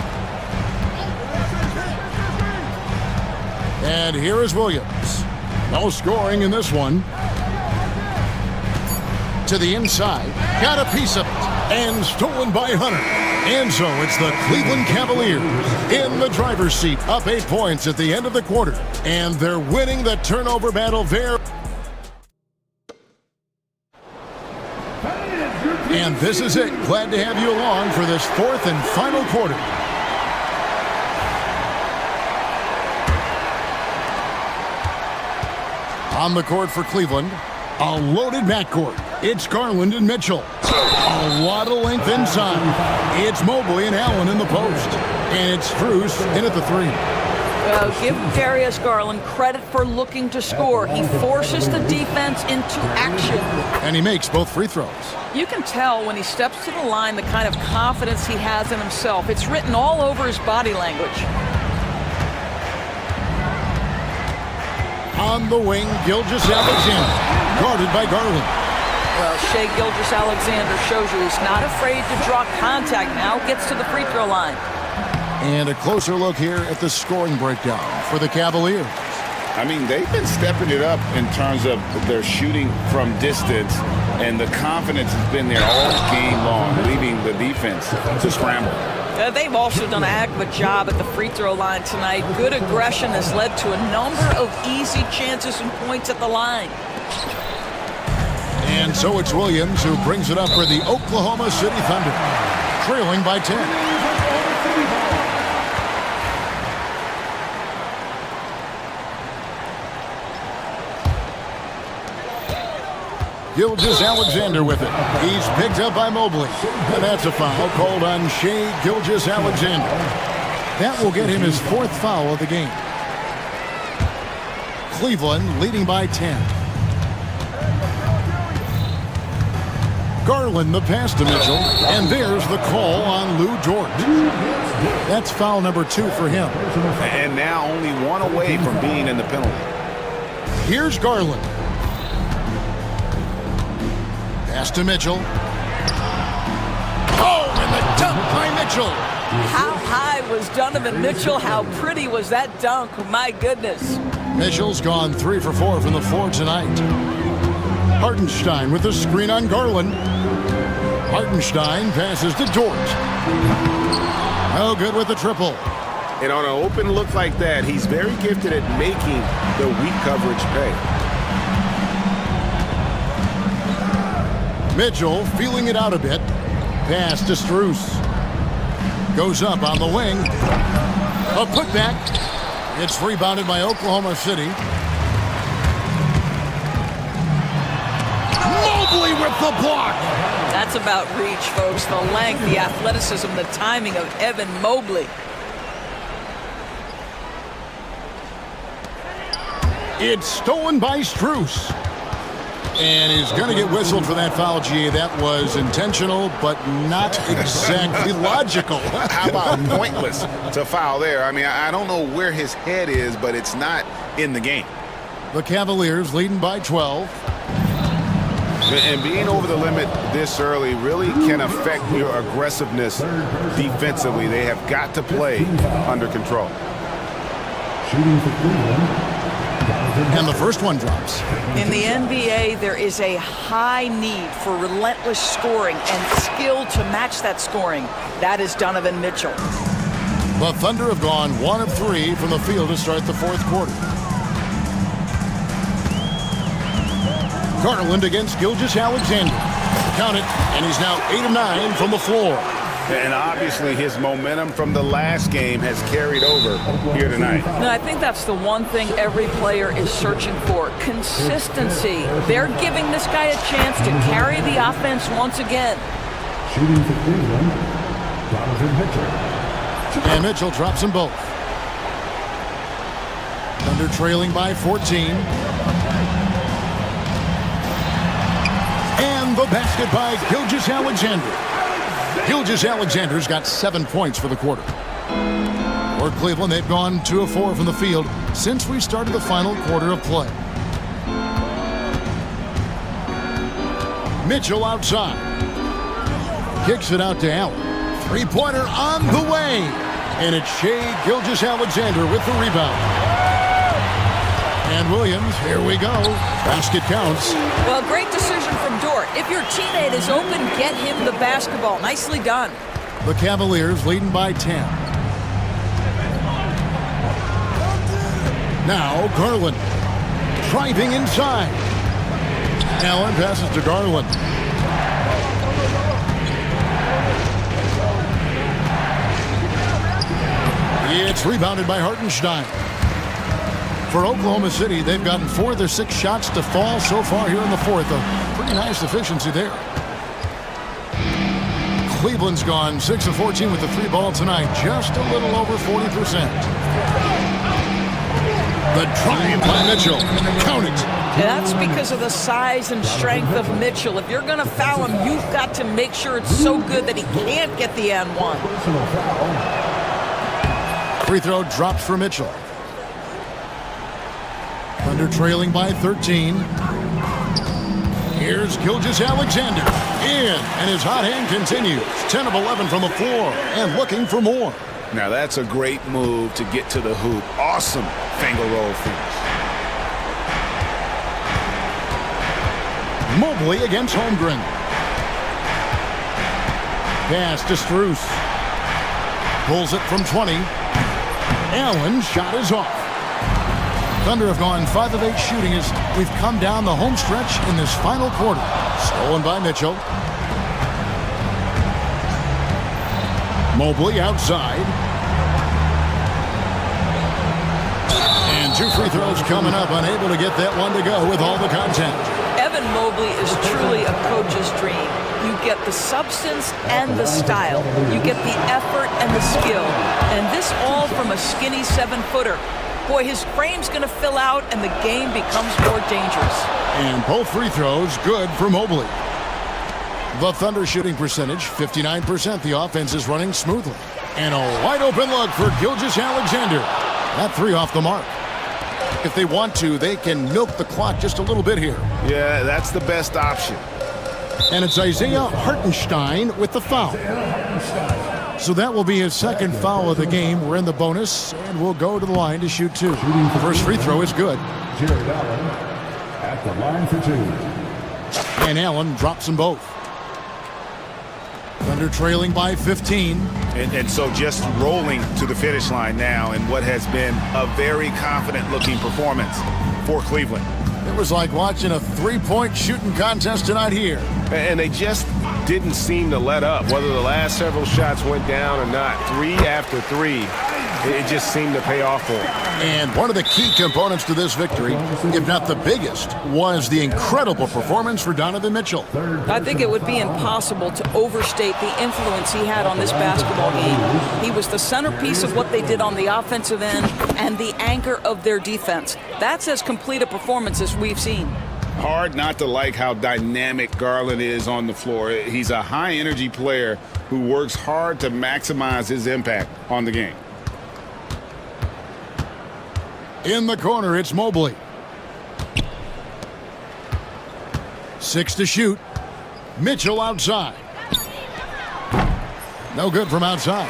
And here is Williams. No scoring in this one. To the inside. Got a piece of it. And stolen by Hunter. And so it's the Cleveland Cavaliers in the driver's seat, up 8 points at the end of the quarter. And they're winning the turnover battle there. And this is it. Glad to have you along for this fourth and final quarter. On the court for Cleveland, a loaded backcourt. It's Garland and Mitchell. A lot of length inside. It's Mobley and Allen in the post. And it's Strus in at the three. Well, give Darius Garland credit for looking to score. He forces the defense into action. And he makes both free throws. You can tell when he steps to the line the kind of confidence he has in himself. It's written all over his body language. On the wing, Gilgeous-Alexander, guarded by Garland. Well, Shai Gilgeous-Alexander shows you he's not afraid to draw contact now, gets to the free throw line. And a closer look here at the scoring breakdown for the Cavaliers. I mean, they've been stepping it up in terms of their shooting from distance, and the confidence has been there all game long, leaving the defense to scramble. They've also done a heck of a job at the free throw line tonight. Good aggression has led to a number of easy chances and points at the line. And so it's Williams who brings it up for the Oklahoma City Thunder, trailing by 10. Gilgeous-Alexander with it. He's picked up by Mobley. And that's a foul called on Shai Gilgeous-Alexander. That will get him his fourth foul of the game. Cleveland leading by 10. Garland the pass to Mitchell. And there's the call on Lou Dort. That's foul number 2 for him. And now only one away from being in the penalty. Here's Garland. Pass to Mitchell. Oh, and the dunk by Mitchell. How high was Donovan Mitchell? How pretty was that dunk? My goodness. Mitchell's gone 3 for 4 from the floor tonight. Hartenstein with the screen on Garland. Hartenstein passes to Dort. No good with the triple. And on an open look like that, he's very gifted at making the weak coverage pay. Mitchell feeling it out a bit. Pass to Strus. Goes up on the wing. A putback. It's rebounded by Oklahoma City. Mobley with the block. That's about reach, folks. The length, the athleticism, the timing of Evan Mobley. It's stolen by Strus. And he's going to get whistled for that foul, G. That was intentional, but not exactly logical. How about pointless to foul there? I mean, I don't know where his head is, but it's not in the game. The Cavaliers leading by 12. And being over the limit this early really can affect your aggressiveness defensively. They have got to play under control. Shooting for Cleveland. And the first one drops. In the NBA, there is a high need for relentless scoring and skill to match that scoring. That is Donovan Mitchell. The Thunder have gone 1 of 3 from the field to start the fourth quarter. Garland against Gilgeous-Alexander. Count it, and he's now 8 of 9 from the floor. And obviously his momentum from the last game has carried over here tonight. No, I think that's the one thing every player is searching for. Consistency. They're giving this guy a chance to carry the offense once again. Shooting for Cleveland, Donovan Mitchell. And Mitchell drops them both. Thunder trailing by 14. And the basket by Gilgeous-Alexander. Gilgeous-Alexander's got 7 points for the quarter. For Cleveland, they've gone 2 of 4 from the field since we started the final quarter of play. Mitchell outside. Kicks it out to Allen. Three-pointer on the way. And it's Shai Gilgeous-Alexander with the rebound. And Williams, here we go. Basket counts. Well, great decision from Dort. If your teammate is open, get him the basketball. Nicely done. The Cavaliers leading by 10. Now Garland driving inside. Allen passes to Garland. It's rebounded by Hartenstein. For Oklahoma City, they've gotten 4 of their 6 shots to fall so far here in the fourth. A pretty nice efficiency there. Cleveland's gone 6 of 14 with the 3 ball tonight, just a little over 40%. The drive by Mitchell. Count it. That's because of the size and strength of Mitchell. If you're going to foul him, you've got to make sure it's so good that he can't get the N1. Free throw drops for Mitchell. Thunder trailing by 13. Here's Gilgeous-Alexander. In, and his hot hand continues. 10 of 11 from the floor and looking for more. Now that's a great move to get to the hoop. Awesome finger roll finish. Mobley against Holmgren. Pass to Strus. Pulls it from 20. Allen shot is off. Thunder have gone 5 of 8 shooting as we've come down the home stretch in this final quarter. Stolen by Mitchell. Mobley outside. And 2 free throws coming up, unable to get that one to go with all the contact. Evan Mobley is truly a coach's dream. You get the substance and the style. You get the effort and the skill. And this all from a skinny 7-footer. Boy, his frame's going to fill out and the game becomes more dangerous. And both free throws good for Mobley. The Thunder shooting percentage, 59%. The offense is running smoothly. And a wide open look for Gilgeous-Alexander. That 3 off the mark. If they want to, they can milk the clock just a little bit here. Yeah, that's the best option. And it's Isaiah Hartenstein with the foul. So that will be his 2nd foul of the game. We're in the bonus, and we'll go to the line to shoot 2. The first free throw is good. Jared Allen at the line for 2. And Allen drops them both. Thunder trailing by 15. And so just rolling to the finish line now in what has been a very confident-looking performance for Cleveland. It was like watching a 3-point shooting contest tonight here. And they just didn't seem to let up, whether the last several shots went down or not. 3 after 3, it just seemed to pay off for them. And one of the key components to this victory, if not the biggest, was the incredible performance for Donovan Mitchell. I think it would be impossible to overstate the influence he had on this basketball game. He was the centerpiece of what they did on the offensive end and the anchor of their defense. That's as complete a performance as we've seen. Hard not to like how dynamic Garland is on the floor. He's a high-energy player who works hard to maximize his impact on the game. In the corner, it's Mobley. 6 to shoot. Mitchell outside. No good from outside.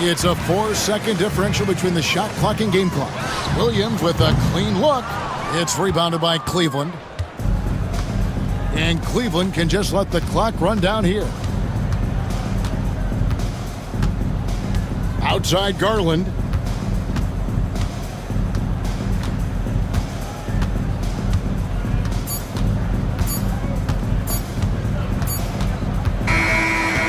It's a 4-second differential between the shot clock and game clock. Williams with a clean look. It's rebounded by Cleveland. And Cleveland can just let the clock run down here. Outside Garland.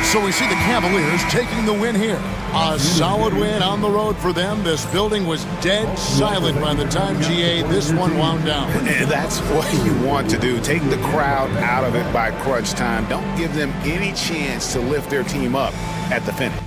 So we see the Cavaliers taking the win here. A solid win on the road for them. This building was dead silent by the time, GA, this one wound down. And that's what you want to do. Take the crowd out of it by crunch time. Don't give them any chance to lift their team up at the finish.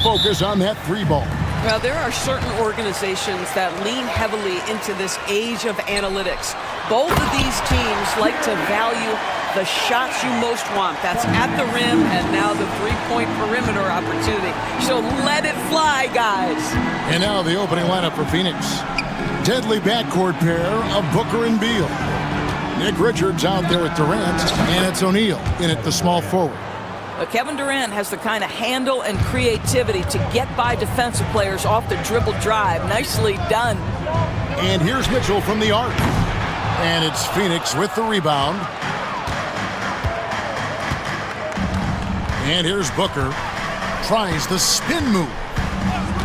focus on that three ball. Well, there are certain organizations that lean heavily into this age of analytics. Both of these teams like to value the shots you most want. That's at the rim and now the three-point perimeter opportunity. So let it fly, guys. And now the opening lineup for Phoenix. Deadly backcourt pair of Booker and Beal. Nick Richards out there with Durant, and it's O'Neal in at the small forward. Kevin Durant has the kind of handle and creativity to get by defensive players off the dribble drive. Nicely done. And here's Mitchell from the arc. And it's Phoenix with the rebound. And here's Booker. Tries the spin move.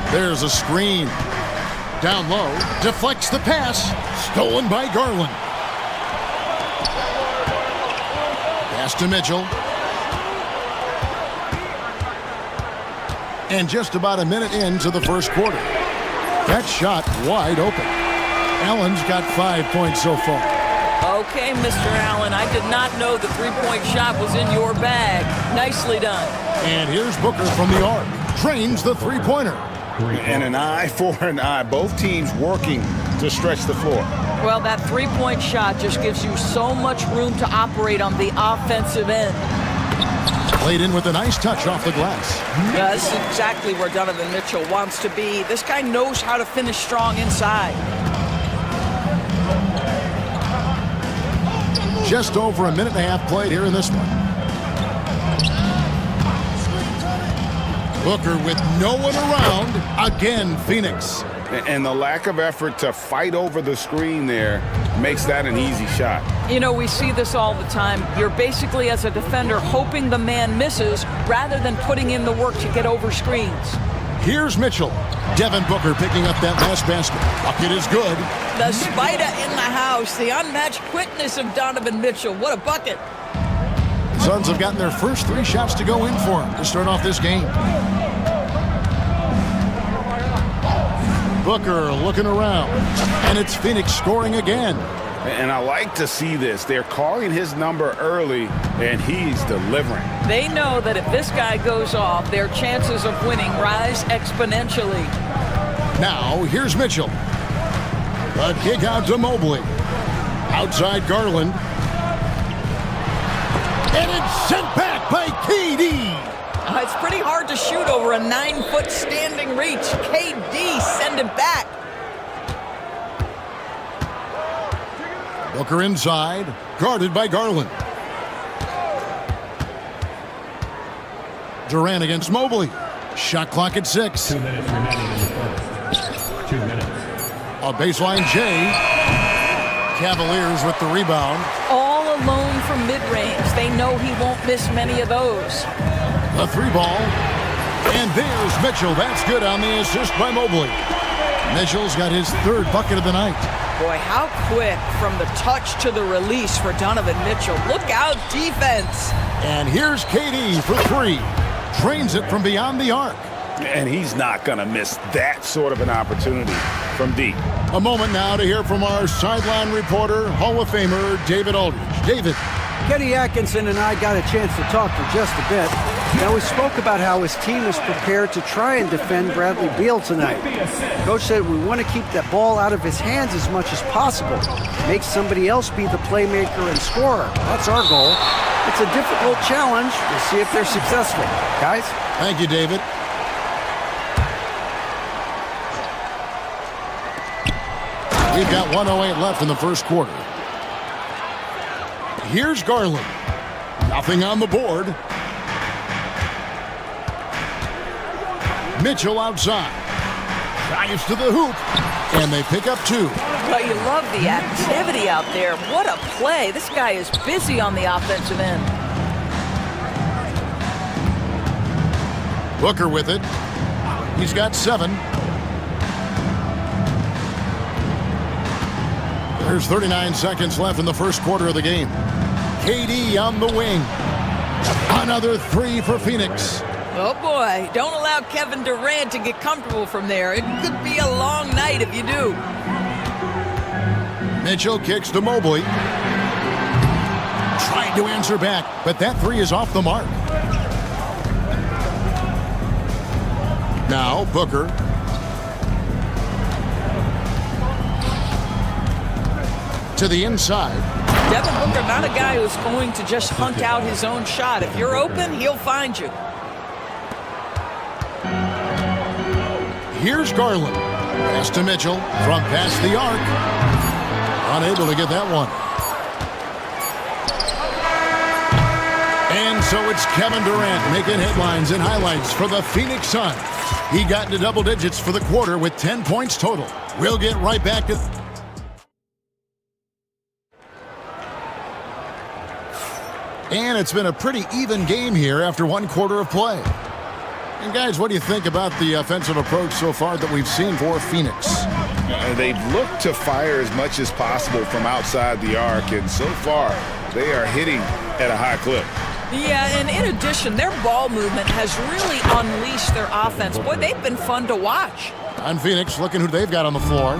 There's a screen. Down low. Deflects the pass. Stolen by Garland. Pass to Mitchell. And just about a minute into the first quarter. That shot wide open. Allen's got 5 points so far. Okay, Mr. Allen, I did not know the three-point shot was in your bag. Nicely done. And here's Booker from the arc. Trains the three-pointer. And an eye for an eye. Both teams working to stretch the floor. Well, that three-point shot just gives you so much room to operate on the offensive end. Played in with a nice touch off the glass. Yeah, this is exactly where Donovan Mitchell wants to be. This guy knows how to finish strong inside. Just over a minute and a half played here in this one. Booker with no one around. Again, Phoenix. And the lack of effort to fight over the screen there makes that an easy shot. You know, we see this all the time. You're basically, as a defender, hoping the man misses rather than putting in the work to get over screens. Here's Mitchell. Devin Booker picking up that last basket. Bucket is good. The spider in the house. The unmatched quickness of Donovan Mitchell. What a bucket. Suns have gotten their first 3 shots to go in for him to start off this game. Booker looking around, and it's Phoenix scoring again. And I like to see this. They're calling his number early, and he's delivering. They know that if this guy goes off, their chances of winning rise exponentially. Now, here's Mitchell. A kick out to Mobley. Outside Garland. And it's sent back by KD. It's pretty hard to shoot over a 9-foot standing reach. KD send it back. Booker inside, guarded by Garland. Durant against Mobley. Shot clock at 6. 2 minutes remaining in the first. 2 minutes. A baseline J. Cavaliers with the rebound. All alone from mid-range. They know he won't miss many of those. A 3-ball. And there's Mitchell. That's good on the assist by Mobley. Mitchell's got his 3rd bucket of the night. Boy, how quick from the touch to the release for Donovan Mitchell. Look out, defense. And here's KD for 3. Trains it from beyond the arc. And he's not going to miss that sort of an opportunity from deep. A moment now to hear from our sideline reporter, Hall of Famer David Aldridge. David. Kenny Atkinson and I got a chance to talk for just a bit. Now, we spoke about how his team is prepared to try and defend Bradley Beal tonight. Coach said we want to keep that ball out of his hands as much as possible. Make somebody else be the playmaker and scorer. That's our goal. It's a difficult challenge. We'll see if they're successful. Guys? Thank you, David. We've got 1:08 left in the first quarter. Here's Garland. Nothing on the board. Mitchell outside. Drives to the hoop. And they pick up 2. Well, you love the activity out there. What a play. This guy is busy on the offensive end. Booker with it. He's got 7. There's 39 seconds left in the first quarter of the game. KD on the wing. Another 3 for Phoenix. Oh, boy. Don't allow Kevin Durant to get comfortable from there. It could be a long night if you do. Mitchell kicks to Mobley. Trying to answer back, but that 3 is off the mark. Now Booker. To the inside. Devin Booker, not a guy who's going to just hunt out his own shot. If you're open, he'll find you. Here's Garland. Pass to Mitchell from past the arc. Unable to get that one. And so it's Kevin Durant making headlines and highlights for the Phoenix Suns. He got into double digits for the quarter with 10 points total. We'll get right back to... And it's been a pretty even game here after one quarter of play. And guys, what do you think about the offensive approach so far that we've seen for Phoenix? They've looked to fire as much as possible from outside the arc, and so far they are hitting at a high clip. Yeah, and in addition, their ball movement has really unleashed their offense. Boy, they've been fun to watch. On Phoenix, looking who they've got on the floor.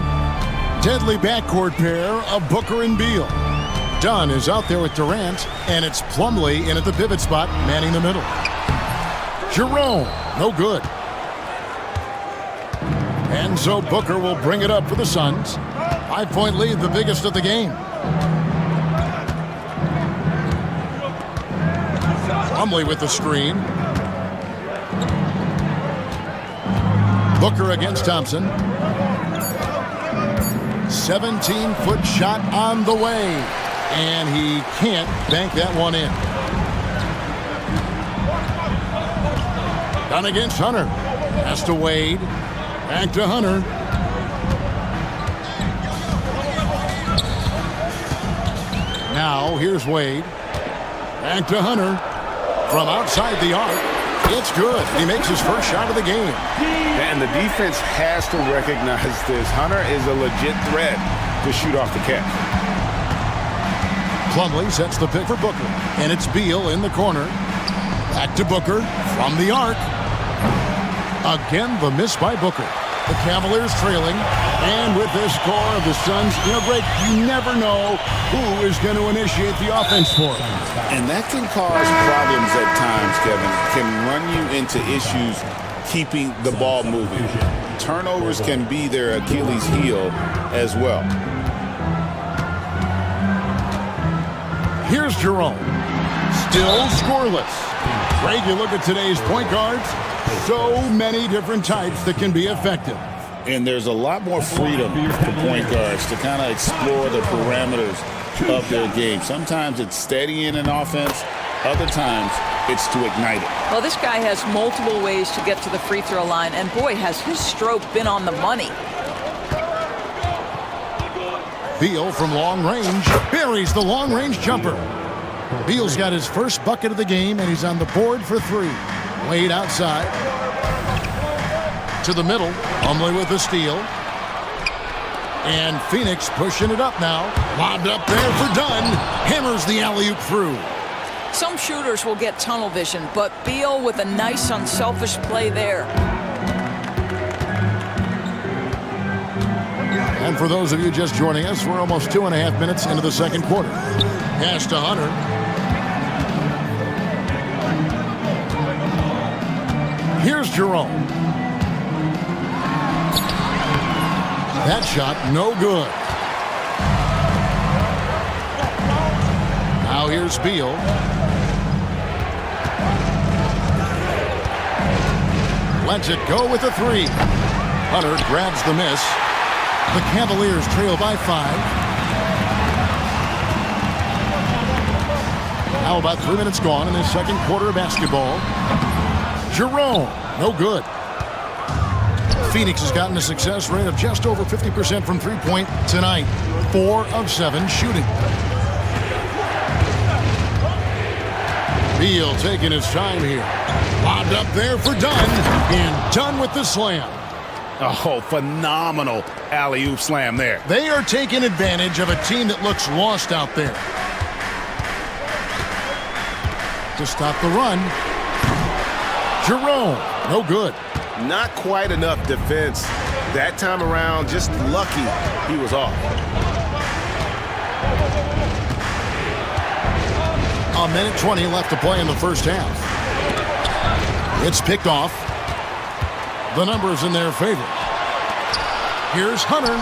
Deadly backcourt pair of Booker and Beal. Dunn is out there with Durant, and it's Plumlee in at the pivot spot, manning the middle. Jerome, no good. And so Booker will bring it up for the Suns. 5-point lead, the biggest of the game. Plumlee with the screen. Booker against Thompson. 17-foot shot on the way. And he can't bank that one in. Dunn against Hunter. Pass to Wade. Back to Hunter. Now here's Wade. Back to Hunter. From outside the arc. It's good. He makes his first shot of the game. And the defense has to recognize this. Hunter is a legit threat to shoot off the catch. Plumlee sets the pick for Booker. And it's Beal in the corner. Back to Booker from the arc. Again, the miss by Booker. The Cavaliers trailing. And with this score of the Suns, Greg, you never know who is going to initiate the offense for them. And that can cause problems at times, Kevin. Can run you into issues keeping the ball moving. Turnovers can be their Achilles heel as well. Here's Jerome. Still scoreless. Greg, you look at today's point guards, so many different types that can be effective. And there's a lot more freedom for point guards to kind of explore the parameters of their game. Sometimes it's steadying an offense. Other times it's to ignite it. Well, this guy has multiple ways to get to the free throw line. And boy, has his stroke been on the money. Beal from long range buries the long range jumper. Beal's got his first bucket of the game, and he's on the board for three. Wade outside. To the middle. Plumlee with the steal. And Phoenix pushing it up now. Lobbed up there for Dunn. Hammers the alley-oop through. Some shooters will get tunnel vision, but Beal with a nice unselfish play there. And for those of you just joining us, we're almost 2.5 minutes into the second quarter. Pass to Hunter. Here's Jerome. That shot, no good. Now here's Beal. Lets it go with a three. Hunter grabs the miss. The Cavaliers trail by 5. Now about 3 minutes gone in the second quarter of basketball. Jerome, no good. Phoenix has gotten a success rate of just over 50% from three-point tonight. 4 of 7 shooting. Beal taking his time here. Lobbed up there for Dunn. And Dunn with the slam. Oh, phenomenal alley-oop slam there. They are taking advantage of a team that looks lost out there. To stop the run. Jerome, no good. Not quite enough defense that time around. Just lucky he was off. A minute 20 left to play in the first half. It's picked off. The numbers in their favor. Here's Hunter.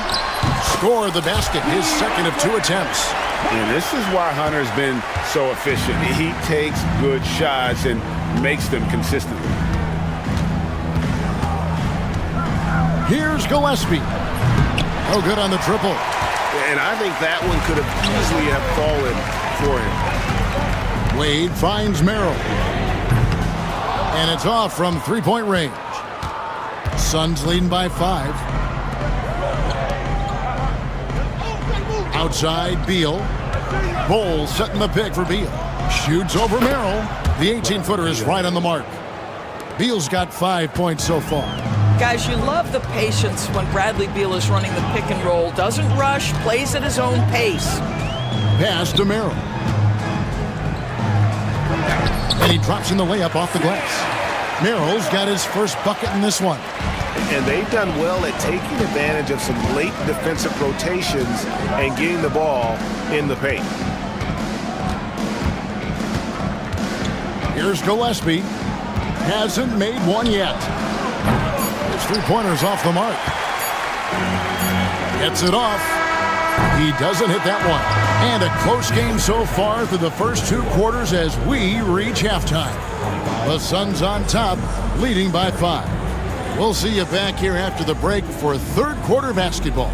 Score the basket, his second of 2 attempts. And this is why Hunter's been so efficient. He takes good shots and makes them consistently. Here's Gillespie. No good on the triple. And I think that one could have easily have fallen for him. Wade finds Merrill. And it's off from three-point range. Suns leading by 5. Outside, Beal. Bowles setting the pick for Beal. Shoots over Merrill. The 18-footer is right on the mark. Beal's got 5 points so far. Guys, you love the patience when Bradley Beal is running the pick and roll. Doesn't rush, plays at his own pace. Pass to Merrill. And he drops in the layup off the glass. Merrill's got his first bucket in this one. And they've done well at taking advantage of some late defensive rotations and getting the ball in the paint. Here's Gillespie. Hasn't made one yet. His three-pointer's off the mark. Gets it off. He doesn't hit that one. And a close game so far through the first 2 quarters as we reach halftime. The Suns on top, leading by 5. We'll see you back here after the break for third quarter basketball.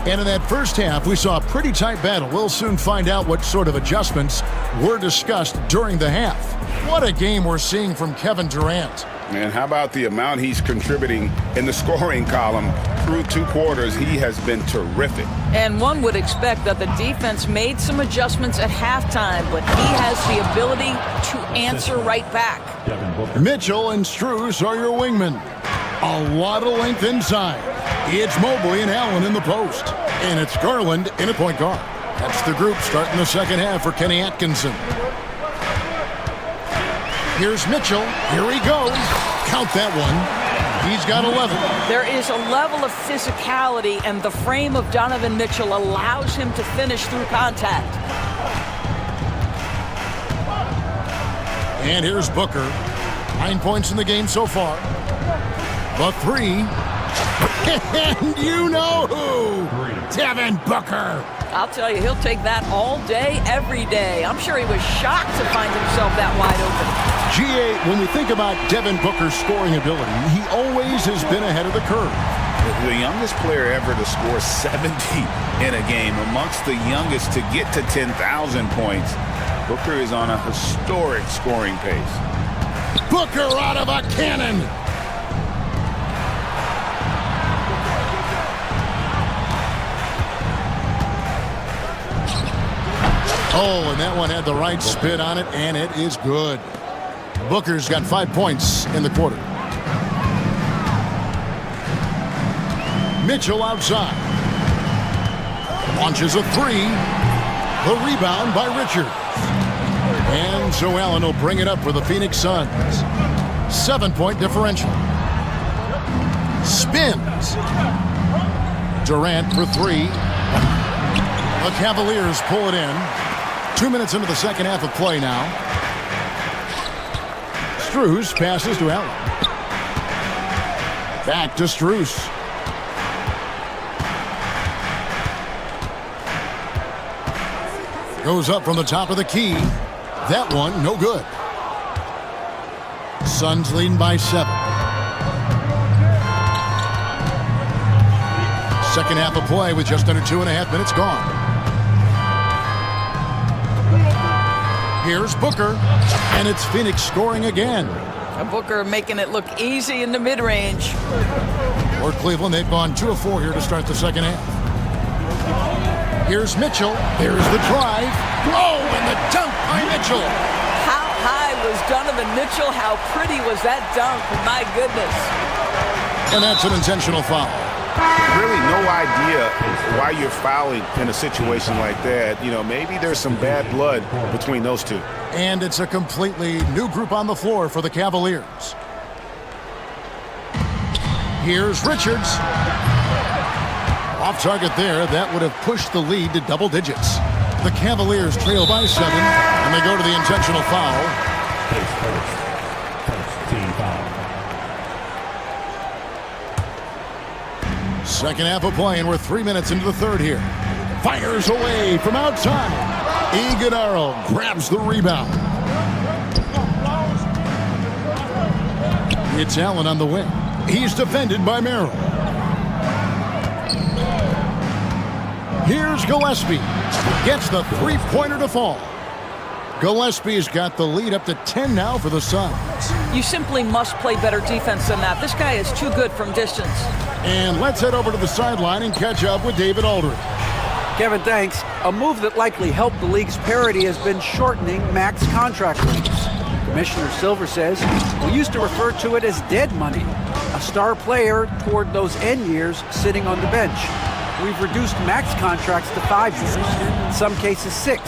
And in that first half, we saw a pretty tight battle. We'll soon find out what sort of adjustments were discussed during the half. What a game we're seeing from Kevin Durant. And how about the amount he's contributing in the scoring column through 2 quarters? He has been terrific. And one would expect that the defense made some adjustments at halftime, but he has the ability to answer right back. Mitchell and Strus are your wingmen. A lot of length inside. It's Mobley and Allen in the post. And it's Garland in a point guard. That's the group starting the second half for Kenny Atkinson. Here's Mitchell. Here he goes. Count that one. He's got 11. There is a level of physicality, and the frame of Donovan Mitchell allows him to finish through contact. And here's Booker. 9 points in the game so far. The 3. And you know who? Devin Booker. I'll tell you, he'll take that all day, every day. I'm sure he was shocked to find himself that wide open. GA, when we think about Devin Booker's scoring ability, he always has been ahead of the curve. The youngest player ever to score 70 in a game, amongst the youngest to get to 10,000 points. Booker is on a historic scoring pace. Booker out of a cannon. Oh, and that one had the right spin on it, and it is good. Booker's got 5 points in the quarter. Mitchell outside. Launches a 3. The rebound by Richards. And so Allen will bring it up for the Phoenix Suns. 7-point differential. Spins. Durant for 3. The Cavaliers pull it in. 2 minutes into the second half of play now. Strus passes to Allen. Back to Strus. Goes up from the top of the key. That one, no good. Suns leading by 7. Second half of play with just under 2.5 minutes gone. Here's Booker, and it's Phoenix scoring again. Booker making it look easy in the mid-range. For Cleveland, they've gone 2 of 4 here to start the second half. Here's Mitchell. There's the drive. Oh, and the dunk by Mitchell. How high was Donovan Mitchell? How pretty was that dunk? My goodness. And that's an intentional foul. Really no idea why you're fouling in a situation like that. You know, maybe there's some bad blood between those two. And it's a completely new group on the floor for the Cavaliers. Here's Richards. Off target there. That would have pushed the lead to double digits. The Cavaliers trail by 7, and they go to the intentional foul. First team foul. Second half of play, and we're 3 minutes into the third here. Fires away from outside. Iguodala grabs the rebound. It's Allen on the wing. He's defended by Merrill. Here's Gillespie. Gets the three-pointer to fall. Gillespie's got the lead up to 10 now for the Suns. You simply must play better defense than that. This guy is too good from distance. And let's head over to the sideline and catch up with David Aldridge. Kevin, thanks. A move that likely helped the league's parity has been shortening max contract lengths. Commissioner Silver says we used to refer to it as dead money, a star player toward those end years sitting on the bench. We've reduced max contracts to 5 years, and in some cases 6.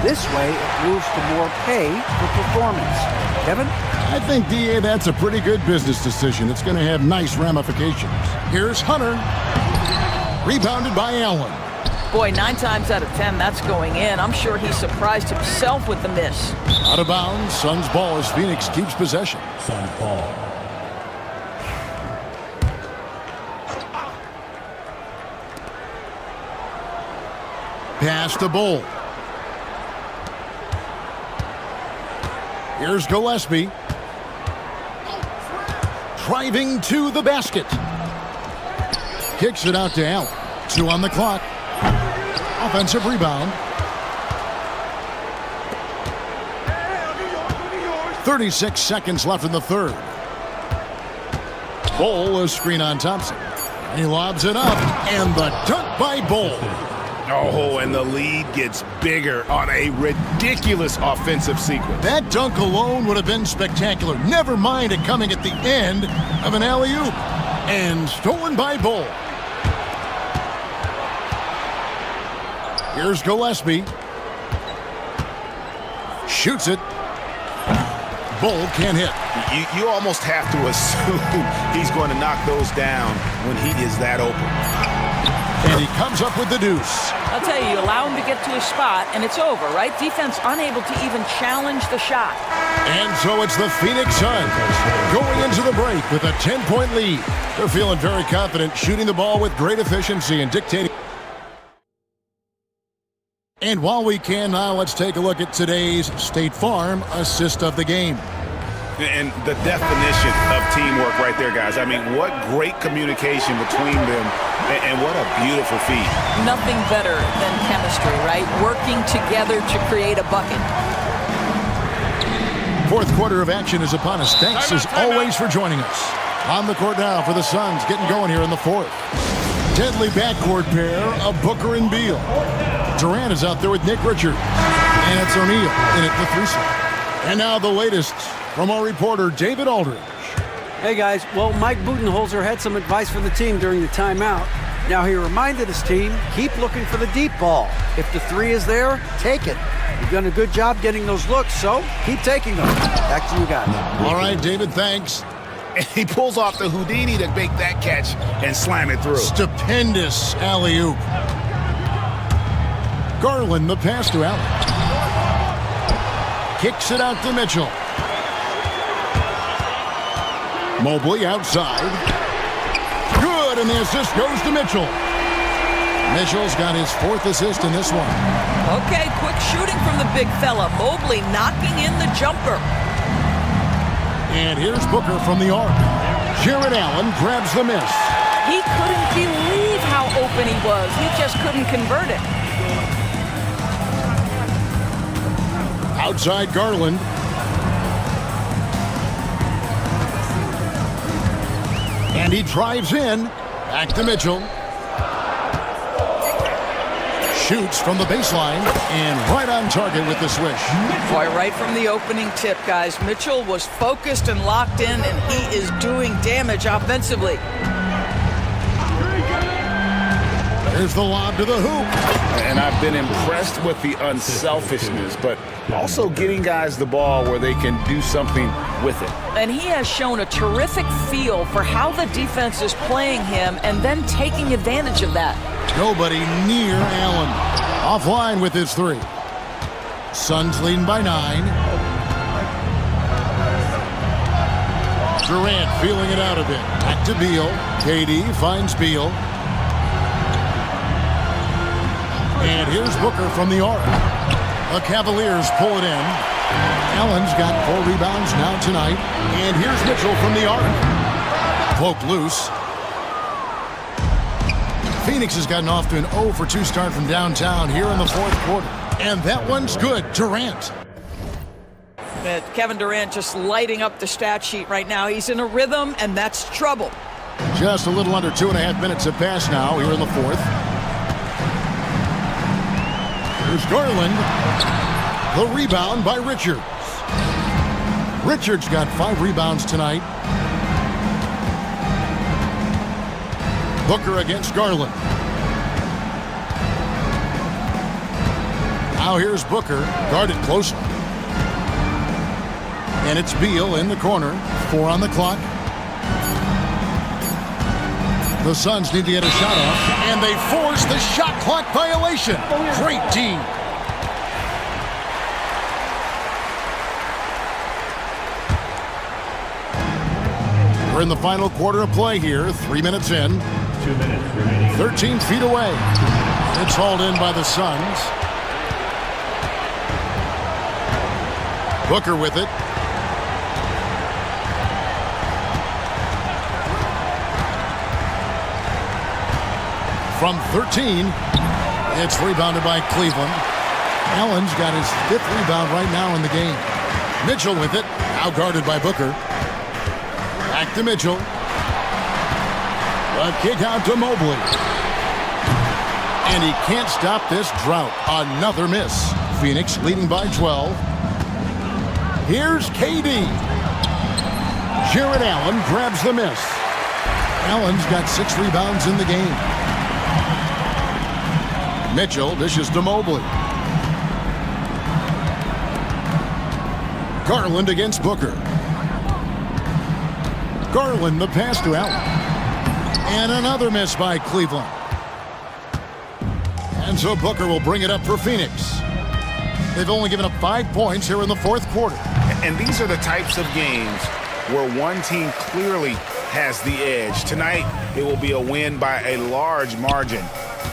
This way, it moves to more pay for performance. Kevin? I think, D.A., that's a pretty good business decision. It's going to have nice ramifications. Here's Hunter. Rebounded by Allen. Boy, 9 times out of 10, that's going in. I'm sure he surprised himself with the miss. Out of bounds, Suns ball as Phoenix keeps possession. Suns ball. Pass to Bull. Here's Gillespie. Driving to the basket. Kicks it out to Allen. 2 on the clock. Offensive rebound. 36 seconds left in the third. Bull, a screen on Thompson. He lobs it up, and the dunk by Bull. Oh, and the lead gets bigger on a ridiculous offensive sequence. That dunk alone would have been spectacular. Never mind it coming at the end of an alley-oop. And stolen by Bull. Here's Gillespie. Shoots it. Bull can't hit. You almost have to assume he's going to knock those down when he is that open. And he comes up with the deuce. I'll tell you, you allow him to get to a spot, and it's over, right? Defense unable to even challenge the shot. And so it's the Phoenix Suns going into the break with a 10-point lead. They're feeling very confident, shooting the ball with great efficiency and dictating. And while we can now, let's take a look at today's State Farm assist of the game. And the definition of teamwork right there, guys. I mean, what great communication between them, and what a beautiful feat. Nothing better than chemistry, right? Working together to create a bucket. Fourth quarter of action is upon us. Thanks as always for joining us. On the court now for the Suns, getting going here in the fourth. Deadly backcourt pair of Booker and Beal. Durant is out there with Nick Richards. And it's O'Neal in it for threesome. And now the latest from our reporter, David Aldridge. Hey guys, well, Mike Budenholzer had some advice for the team during the timeout. Now he reminded his team, keep looking for the deep ball. If the 3 is there, take it. You've done a good job getting those looks, so keep taking them. Back to you guys. All right, David, thanks. And he pulls off the Houdini to make that catch and slam it through. Stupendous alley-oop. Garland, the pass to Allen. Kicks it out to Mitchell. Mobley outside. Good, and the assist goes to Mitchell. Mitchell's got his 4th assist in this one. Okay, quick shooting from the big fella. Mobley knocking in the jumper. And here's Booker from the arc. Jared Allen grabs the miss. He couldn't believe how open he was. He just couldn't convert it. Outside Garland. And he drives in. Back to Mitchell. Shoots from the baseline and right on target with the swish. Boy, right from the opening tip, guys. Mitchell was focused and locked in, and he is doing damage offensively. Here's the lob to the hoop. And I've been impressed with the unselfishness, but also getting guys the ball where they can do something with it. And he has shown a terrific feel for how the defense is playing him and then taking advantage of that. Nobody near Allen. Offline with his three. Suns leading by 9. Durant feeling it out a bit. Back to Beal. KD finds Beal. And here's Booker from the arc. The Cavaliers pull it in. Allen's got 4 rebounds now tonight. And here's Mitchell from the arc. Poked loose. Phoenix has gotten off to an 0 for 2 start from downtown here in the 4th quarter. And that one's good. Durant. But Kevin Durant just lighting up the stat sheet right now. He's in a rhythm, and that's trouble. Just a little under 2.5 minutes have passed now here in the 4th. Here's Garland. The rebound by Richards. Richards got 5 rebounds tonight. Booker against Garland. Now here's Booker, guarded closely. And it's Beal in the corner. 4 on the clock. The Suns need to get a shot off, and they force the shot clock violation. Great team. We're in the final quarter of play here. 3 minutes in. 2 minutes remaining. 13 feet away. It's hauled in by the Suns. Booker with it. From 13, it's rebounded by Cleveland. Allen's got his 5th rebound right now in the game. Mitchell with it, now guarded by Booker. Back to Mitchell. A kick out to Mobley. And he can't stop this drought. Another miss. Phoenix leading by 12. Here's KD. Jared Allen grabs the miss. Allen's got 6 rebounds in the game. Mitchell dishes to Mobley. Garland against Booker. Garland the pass to Allen. And another miss by Cleveland. And so Booker will bring it up for Phoenix. They've only given up 5 points here in the 4th quarter. And these are the types of games where one team clearly has the edge. Tonight, it will be a win by a large margin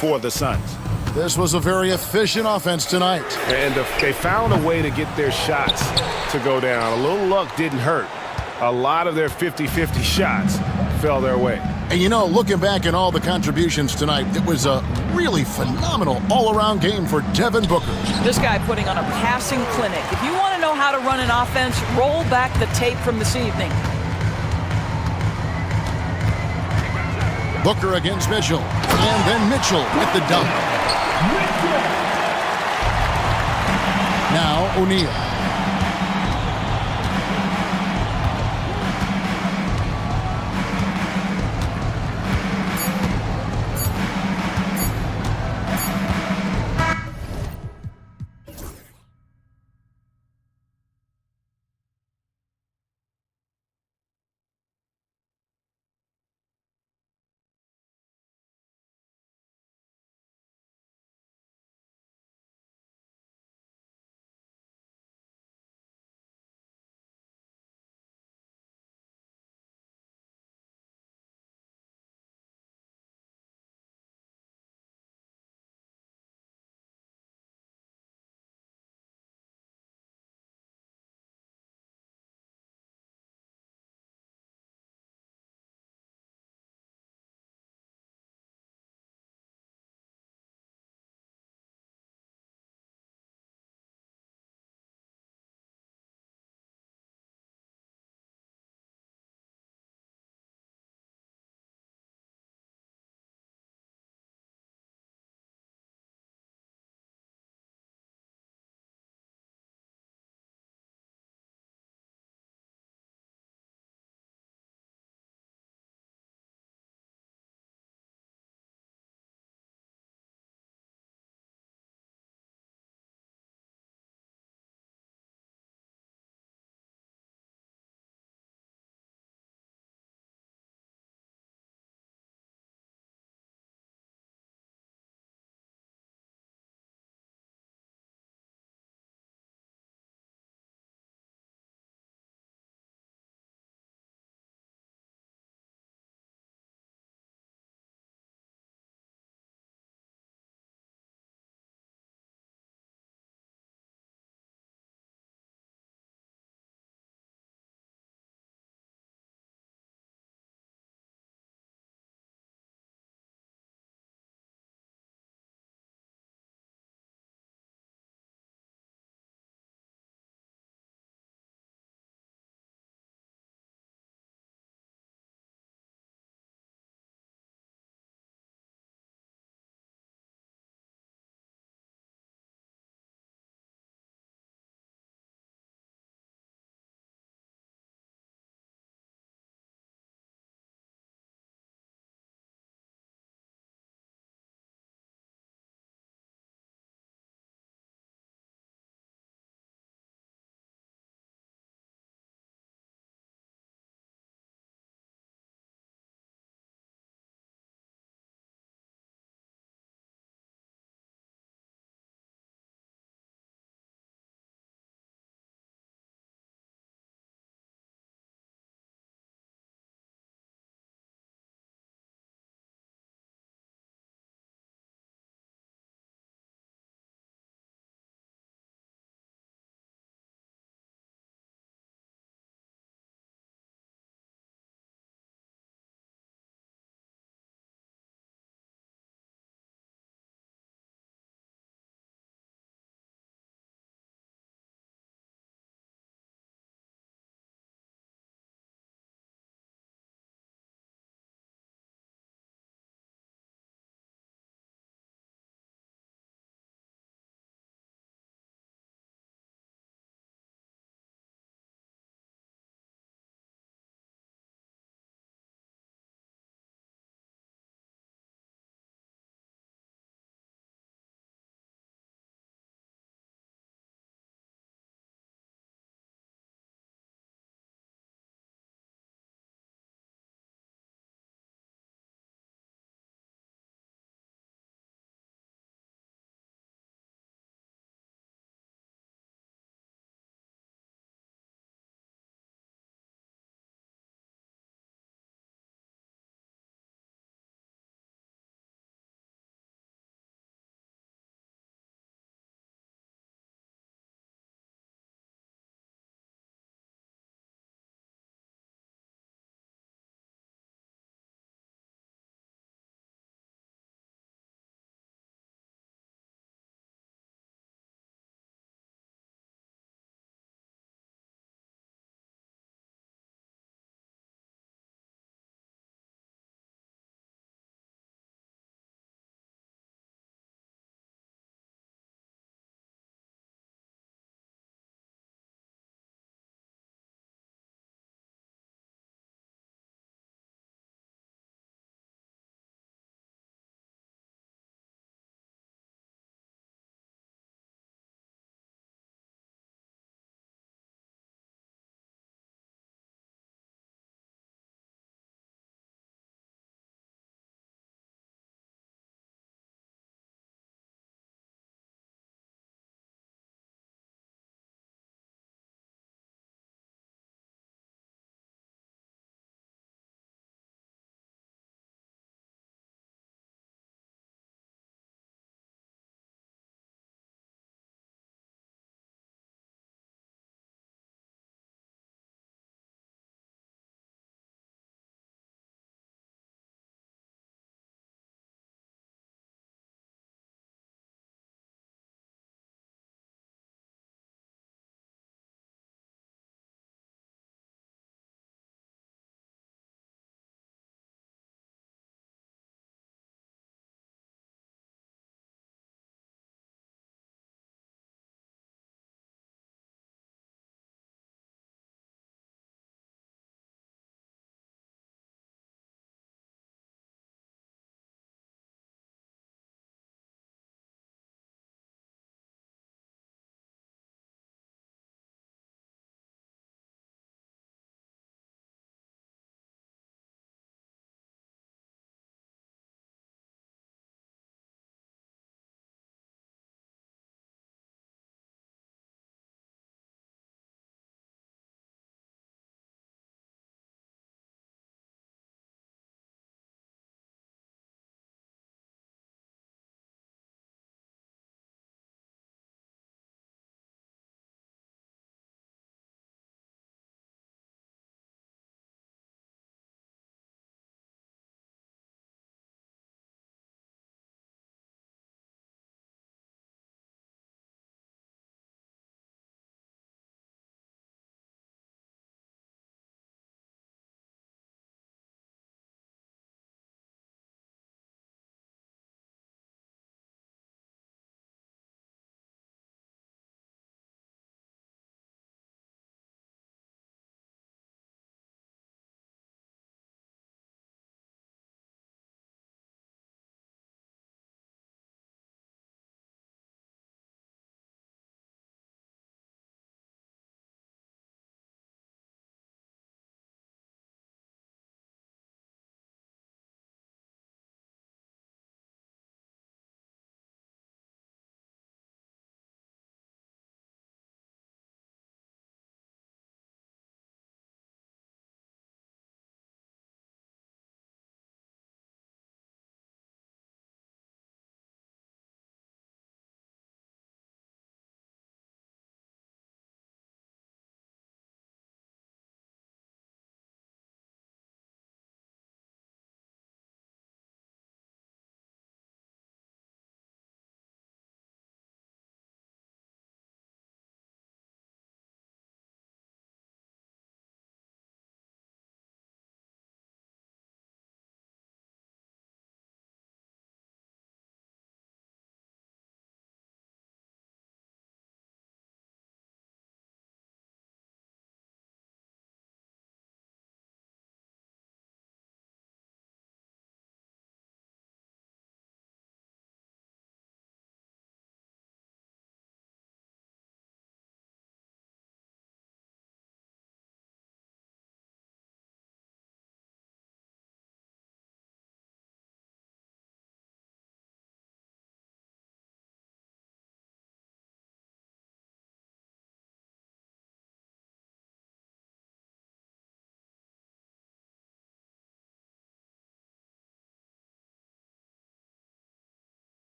for the Suns. This was a very efficient offense tonight. And they found a way to get their shots to go down. A little luck didn't hurt. A lot of their 50-50 shots fell their way. And you know, looking back at all the contributions tonight, it was a really phenomenal all-around game for Devin Booker. This guy putting on a passing clinic. If you want to know how to run an offense, roll back the tape from this evening. Booker against Mitchell. And then Mitchell with the dunk. Now O'Neal.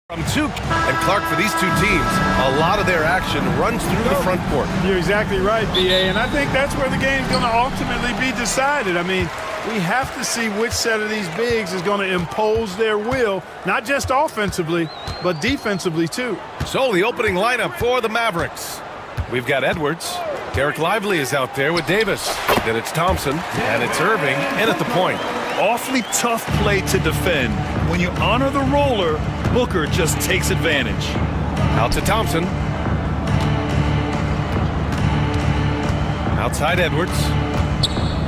From two, and Clark, for these two teams, a lot of their action runs through the front court. You're exactly right, BA, and I think that's where the game's going to ultimately be decided. I mean, we have to see which set of these bigs is going to impose their will, not just offensively, but defensively too. So the opening lineup for the Mavericks. We've got Edwards. Derek Lively is out there with Davis. Then it's Thompson, and it's Irving in at the point. Awfully tough play to defend. When you honor the roller, Booker just takes advantage. Out to Thompson. Outside Edwards.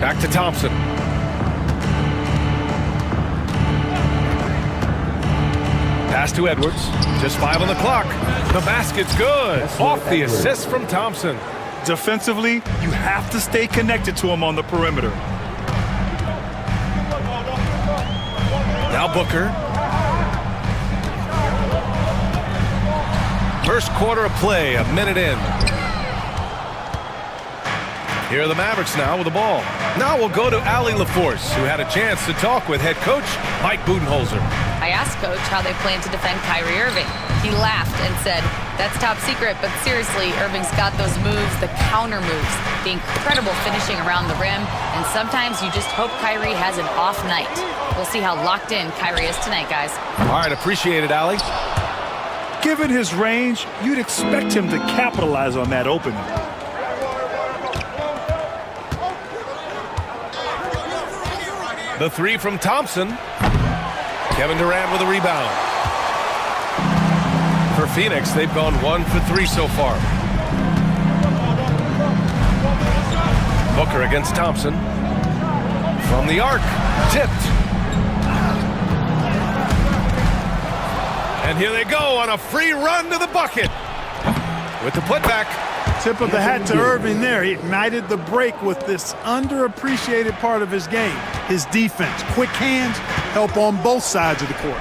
Back to Thompson. Pass to Edwards. Just 5 on the clock. The basket's good. Off the assist from Thompson. Defensively, you have to stay connected to him on the perimeter. Now Booker. First quarter of play, a minute in. Here are the Mavericks now with the ball. Now we'll go to Allie LaForce, who had a chance to talk with head coach Mike Budenholzer. I asked Coach how they plan to defend Kyrie Irving. He laughed and said, "That's top secret, but seriously, Irving's got those moves, the counter moves, the incredible finishing around the rim, and sometimes you just hope Kyrie has an off night." We'll see how locked in Kyrie is tonight, guys. All right, appreciate it, Allie. Given his range, you'd expect him to capitalize on that opening. The three from Thompson. Kevin Durant with a rebound. For Phoenix, they've gone 1 for 3 so far. Booker against Thompson. From the arc, tipped. And here they go on a free run to the bucket. With the putback. Tip of the hat to Irving there. He ignited the break with this underappreciated part of his game. His defense. Quick hands help on both sides of the court.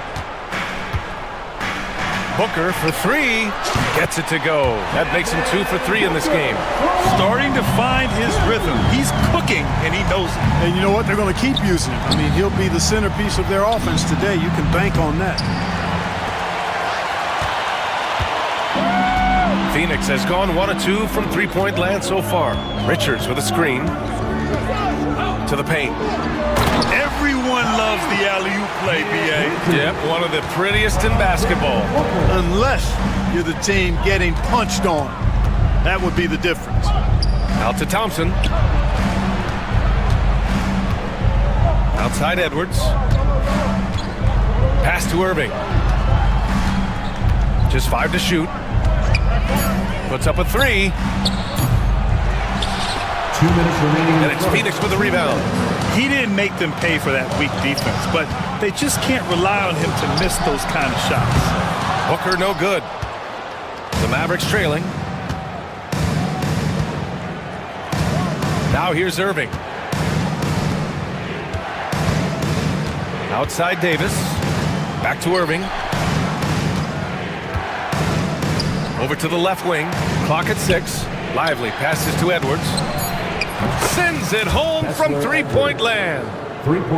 Booker for 3. Gets it to go. That makes him 2 for 3 in this game. Starting to find his rhythm. He's cooking, and he knows it. And you know what? They're going to keep using him. I mean, he'll be the centerpiece of their offense today. You can bank on that. Phoenix has gone 1 of 2 from three-point land so far. Richards with a screen. To the paint. Everyone loves the alley-oop play, BA. Yep, one of the prettiest in basketball. Unless you're the team getting punched on. That would be the difference. Out to Thompson. Outside Edwards. Pass to Irving. Just 5 to shoot. Puts up a 3. 2 minutes remaining. And it's Phoenix with a rebound. He didn't make them pay for that weak defense, but they just can't rely on him to miss those kind of shots. Booker no good. The Mavericks trailing. Now here's Irving. Outside Davis. Back to Irving. Over to the left wing. Clock at 6. Lively passes to Edwards. Sends it home from three-point land.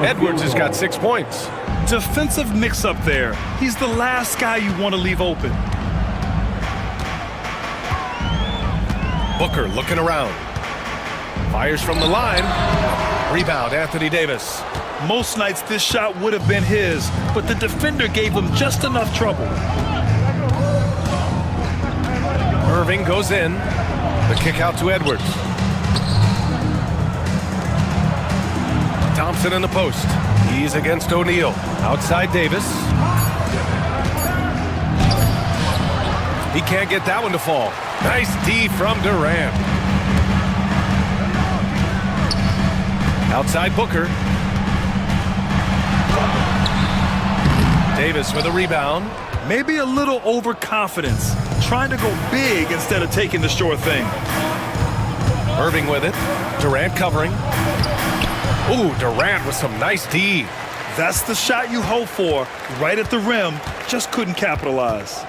Edwards has got 6 points. Defensive mix-up there. He's the last guy you want to leave open. Booker looking around. Fires from the line. Rebound, Anthony Davis. Most nights this shot would have been his, but the defender gave him just enough trouble. Irving goes in. The kick out to Edwards. Thompson in the post. He's against O'Neal. Outside Davis. He can't get that one to fall. Nice D from Durant. Outside Booker. Davis with a rebound. Maybe a little overconfidence. Trying to go big instead of taking the sure thing. Irving with it. Durant covering. Ooh, Durant with some nice D. That's the shot you hope for. Right at the rim. Just couldn't capitalize.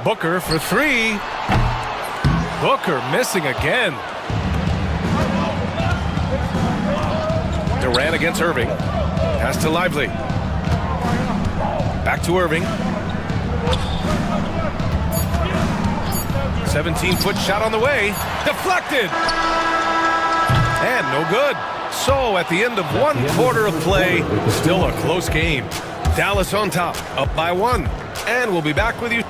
Booker for 3. Booker missing again. Durant against Irving. Pass to Lively. Back to Irving. 17-foot shot on the way. Deflected. And no good. So at the end of one quarter of play, still a close game. Dallas on top, up by 1. And we'll be back with you.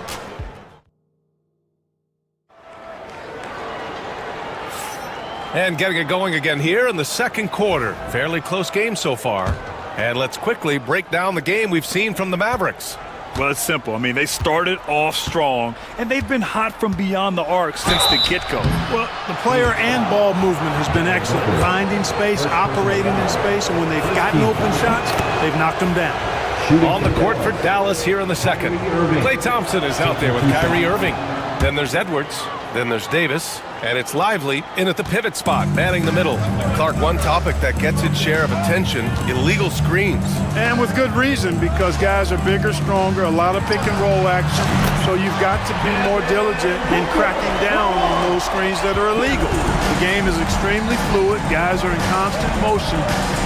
And getting it going again here in the second quarter. Fairly close game so far. And let's quickly break down the game we've seen from the Mavericks. Well, it's simple. I mean, they started off strong, and they've been hot from beyond the arc since the get-go. Well, the player and ball movement has been excellent. Finding space, operating in space, and when they've gotten open shots, they've knocked them down. On the court for Dallas here in the second. Klay Thompson is out there with Kyrie Irving. Then there's Edwards. Then there's Davis. And it's Lively in at the pivot spot, manning the middle. Clark, one topic that gets its share of attention, illegal screens. And with good reason, because guys are bigger, stronger, a lot of pick-and-roll action. So you've got to be more diligent in cracking down on those screens that are illegal. The game is extremely fluid. Guys are in constant motion.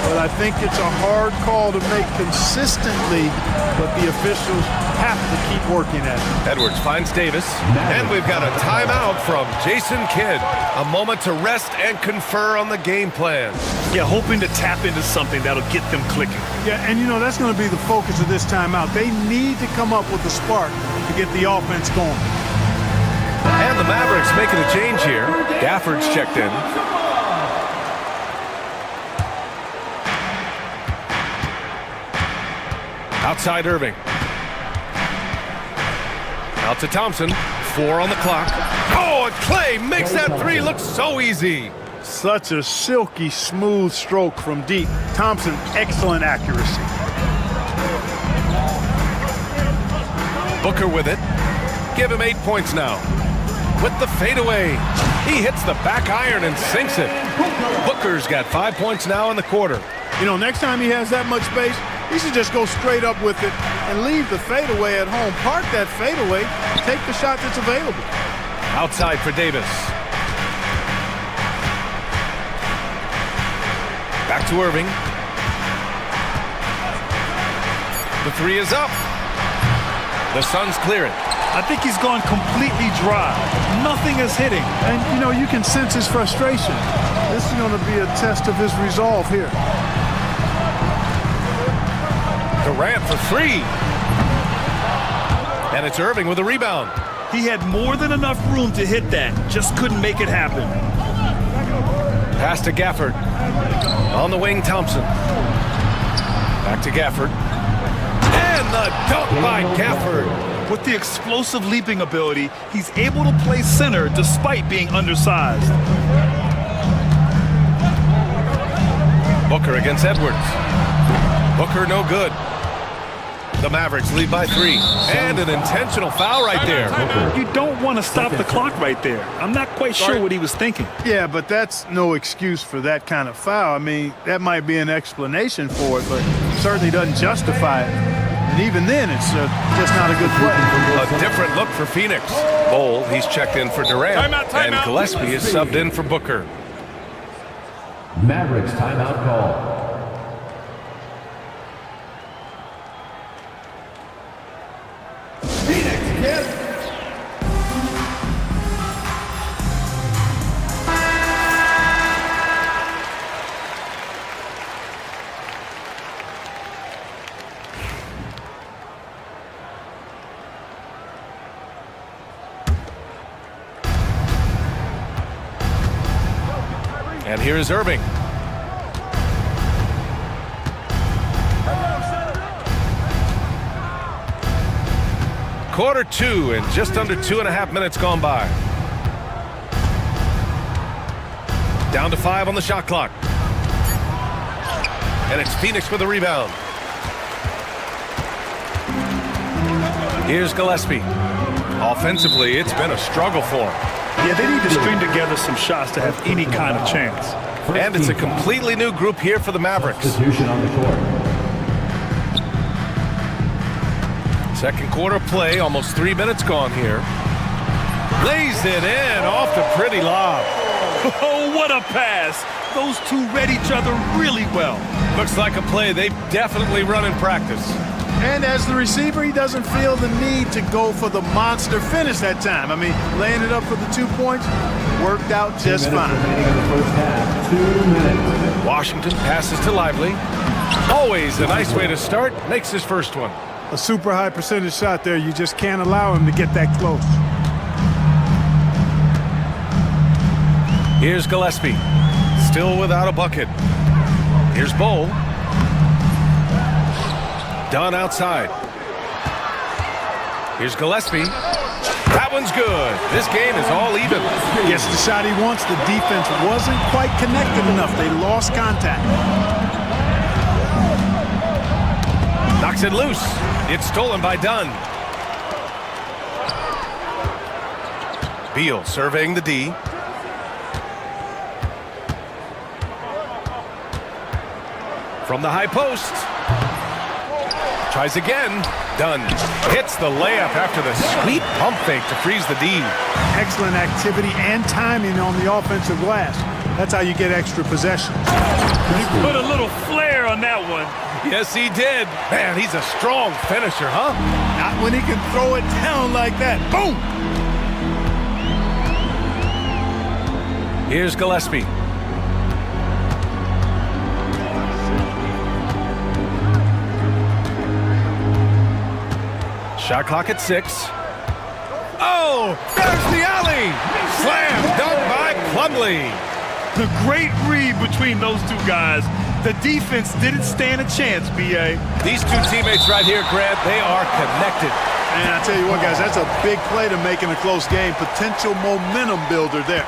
But I think it's a hard call to make consistently, but the officials have to keep working at it. Edwards finds Davis. And we've got a timeout from Jason Kidd. A moment to rest and confer on the game plan. Yeah, hoping to tap into something that'll get them clicking. Yeah, and you know, that's going to be the focus of this timeout. They need to come up with a spark to get the offense going. And the Mavericks making a change here. Gafford's checked in. Outside Irving. Out to Thompson. 4 on the clock. Oh, and Klay makes that three look so easy. Such a silky, smooth stroke from deep. Thompson, excellent accuracy. Booker with it. Give him 8 points now. With the fadeaway. He hits the back iron and sinks it. Booker's got 5 points now in the quarter. You know, next time he has that much space, he should just go straight up with it and leave the fadeaway at home. Park that fadeaway, take the shot that's available. Outside for Davis. Back to Irving. The three is up. The Suns clear it. I think he's gone completely dry. Nothing is hitting. And, you know, you can sense his frustration. This is going to be a test of his resolve here. Durant for 3. And it's Irving with a rebound. He had more than enough room to hit that. Just couldn't make it happen. Pass to Gafford. On the wing, Thompson. Back to Gafford. And the dunk by Gafford. With the explosive leaping ability, he's able to play center despite being undersized. Booker against Edwards. Booker no good. The Mavericks lead by 3. And an intentional foul right there. You don't want to stop the clock right there. I'm not quite sure what he was thinking. Yeah, but that's no excuse for that kind of foul. I mean, that might be an explanation for it, but certainly doesn't justify it. And even then, it's just not a good play. A different look for Phoenix. Bol, he's checked in for Durant. And Gillespie is subbed in for Booker. Mavericks timeout call. And here is Irving. Quarter 2 and just under 2.5 minutes gone by. Down to 5 on the shot clock. And it's Phoenix with the rebound. Here's Gillespie. Offensively, it's been a struggle for him. Yeah, they need to string together some shots to have any kind of chance. And it's a completely new group here for the Mavericks. Substitution on the court. Second quarter play, almost 3 minutes gone here. Lays it in off the pretty lob. Oh, what a pass. Those two read each other really well. Looks like a play they've definitely run in practice. And as the receiver, he doesn't feel the need to go for the monster finish that time. I mean, laying it up for the 2 points worked out just fine. Remaining in the first half. 2 minutes. Washington passes to Lively. Always a nice way to start. Makes his first one. A super high percentage shot there. You just can't allow him to get that close. Here's Gillespie. Still without a bucket. Here's Bowl. Dunn outside. Here's Gillespie. That one's good. This game is all even. Gets the shot he wants. The defense wasn't quite connected enough. They lost contact. Knocks it loose. It's stolen by Dunn. Beal surveying the D. From the high post. Tries again. Dunn hits the layup after the sweet pump fake to freeze the D. Excellent activity and timing on the offensive glass. That's how you get extra possession. He put a little flair on that one. Yes, he did. Man, he's a strong finisher, huh? Not when he can throw it down like that. Boom! Here's Gillespie. Shot clock at 6. Oh, there's the alley! Slam dunk by Plumlee. The great read between those two guys. The defense didn't stand a chance, B.A. These two teammates right here, Grant, they are connected. And I tell you what, guys, that's a big play to make in a close game. Potential momentum builder there.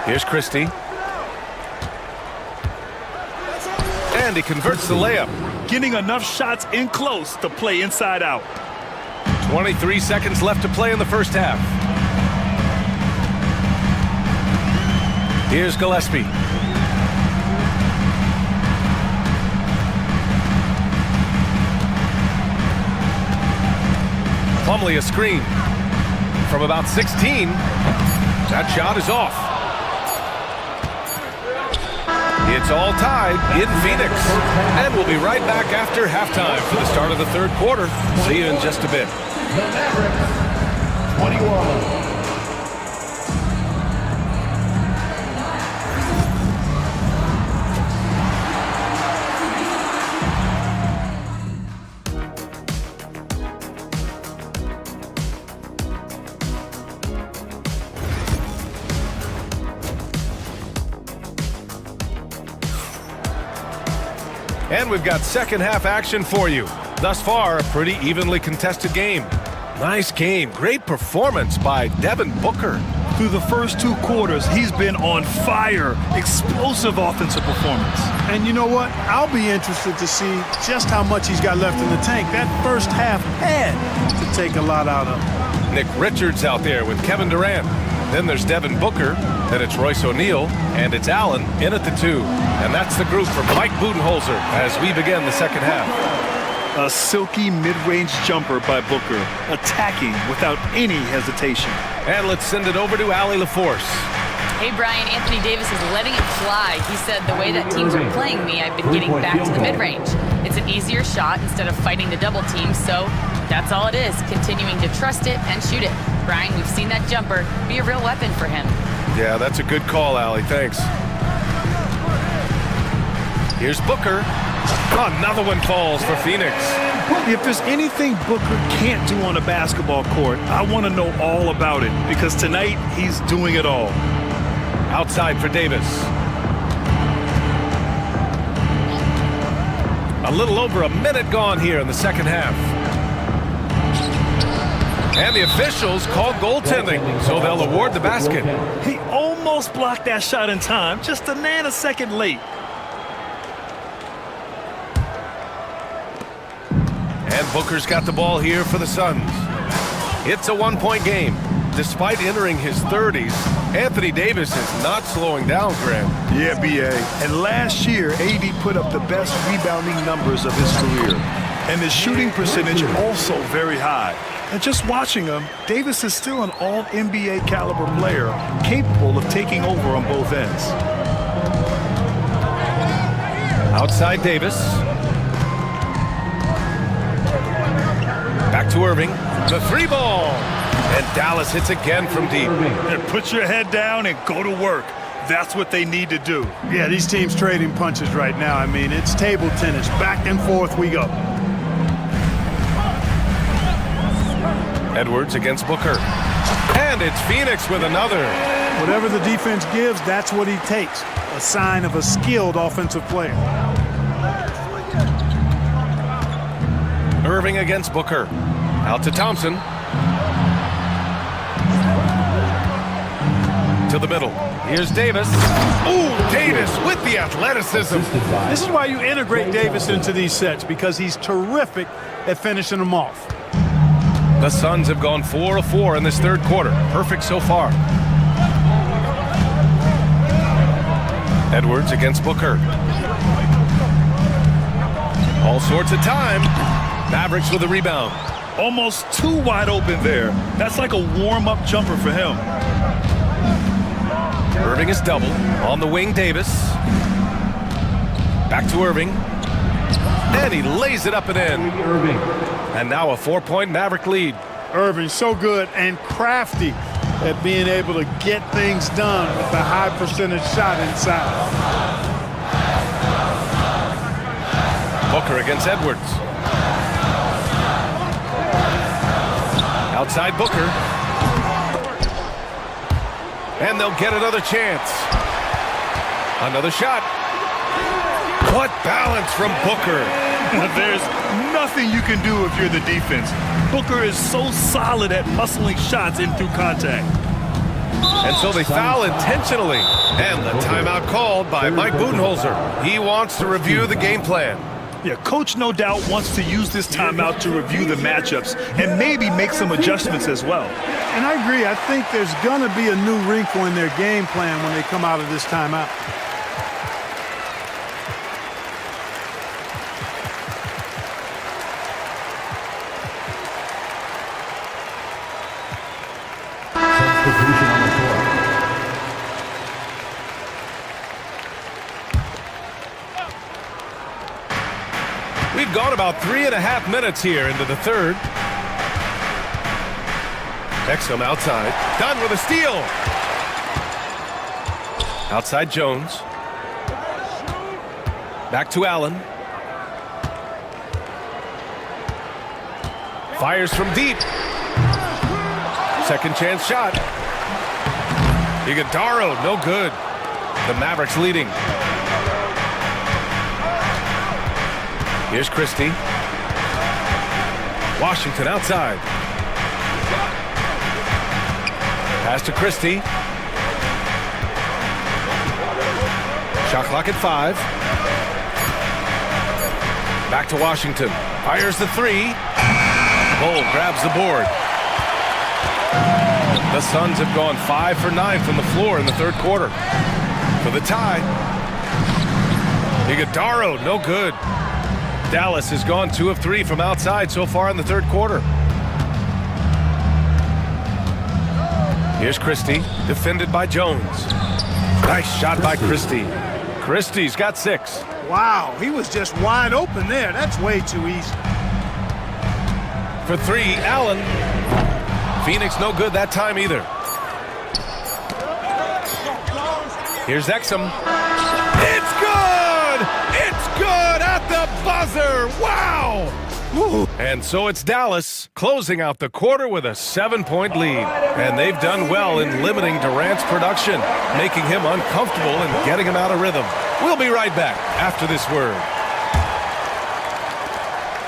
Here's Christie. And he converts the layup. Getting enough shots in close to play inside out. 23 seconds left to play in the first half. Here's Gillespie. Plumlee a screen. From about 16, that shot is off. It's all tied in Phoenix. And we'll be right back after halftime for the start of the third quarter. See you in just a bit. The Mavericks, 21. And we've got second half action for you. Thus far, a pretty evenly contested game. Nice game. Great performance by Devin Booker. Through the first 2 quarters, he's been on fire. Explosive offensive performance. And you know what? I'll be interested to see just how much he's got left in the tank. That first half had to take a lot out of him. Nick Richards out there with Kevin Durant. Then there's Devin Booker. Then it's Royce O'Neal. And it's Allen in at the 2. And that's the group from Mike Budenholzer as we begin the second half. A silky mid-range jumper by Booker, attacking without any hesitation. And let's send it over to Allie LaForce. Hey, Brian, Anthony Davis is letting it fly. He said, the way that teams are playing me, I've been getting back to the mid-range. It's an easier shot instead of fighting the double team, so that's all it is, continuing to trust it and shoot it. Brian, we've seen that jumper be a real weapon for him. Yeah, that's a good call, Allie. Thanks. Here's Booker. Another one falls for Phoenix. If there's anything Booker can't do on a basketball court, I want to know all about it, because tonight he's doing it all. Outside for Davis. A little over a minute gone here in the second half. And the officials call goaltending, so they'll award the basket. He almost blocked that shot in time, just a nanosecond late. And Booker's got the ball here for the Suns. It's a one-point game. Despite entering his 30s, Anthony Davis is not slowing down, Grant. Yeah, B.A. And last year, AD put up the best rebounding numbers of his career. And his shooting percentage also very high. And just watching him, Davis is still an all-NBA caliber player, capable of taking over on both ends. Outside Davis. Back to Irving. The three ball. And Dallas hits again from deep. And put your head down and go to work. That's what they need to do. Yeah, these teams trading punches right now. I mean, it's table tennis. Back and forth we go. Edwards against Booker. And it's Phoenix with another. Whatever the defense gives, that's what he takes. A sign of a skilled offensive player. Irving against Booker. Out to Thompson. To the middle. Here's Davis. Ooh, Davis with the athleticism. This is why you integrate Davis into these sets, because he's terrific at finishing them off. The Suns have gone 4 of 4 in this third quarter. Perfect so far. Edwards against Booker. All sorts of time. Mavericks with a rebound. Almost too wide open there. That's like a warm-up jumper for him. Irving is double. On the wing, Davis. Back to Irving. And he lays it up and in. And now a 4-point Maverick lead. Irving so good and crafty at being able to get things done with a high percentage shot inside. Booker against Edwards. Outside Booker. And they'll get another chance. Another shot. What balance from Booker. There's nothing you can do if you're the defense. Booker is so solid at muscling shots in through contact. And so they foul intentionally. And the timeout called by Mike Budenholzer. He wants to review the game plan. Yeah, coach no doubt wants to use this timeout to review the matchups and maybe make some adjustments as well. And I agree. I think there's going to be a new wrinkle in their game plan when they come out of this timeout. Substitution on the court. We've gone about 3.5 minutes here into the third. Exum outside. Dunn with a steal. Outside Jones. Back to Allen. Fires from deep. Second chance shot. Iguodaro, no good. The Mavericks leading. Here's Christie. Washington outside. Pass to Christie. Shot clock at 5. Back to Washington. Fires the 3. Bull grabs the board. The Suns have gone 5 for 9 from the floor in the third quarter. For the tie. Iguodaro, no good. Dallas has gone 2 of 3 from outside so far in the third quarter. Here's Christie, defended by Jones. Nice shot by Christie. Christie's got 6. Wow, he was just wide open there. That's way too easy. For 3, Allen. Phoenix no good that time either. Here's Exum. It's good! It's good at the buzzer! Wow! Woo. And so it's Dallas closing out the quarter with a 7-point lead. And they've done well in limiting Durant's production, making him uncomfortable and getting him out of rhythm. We'll be right back after this word.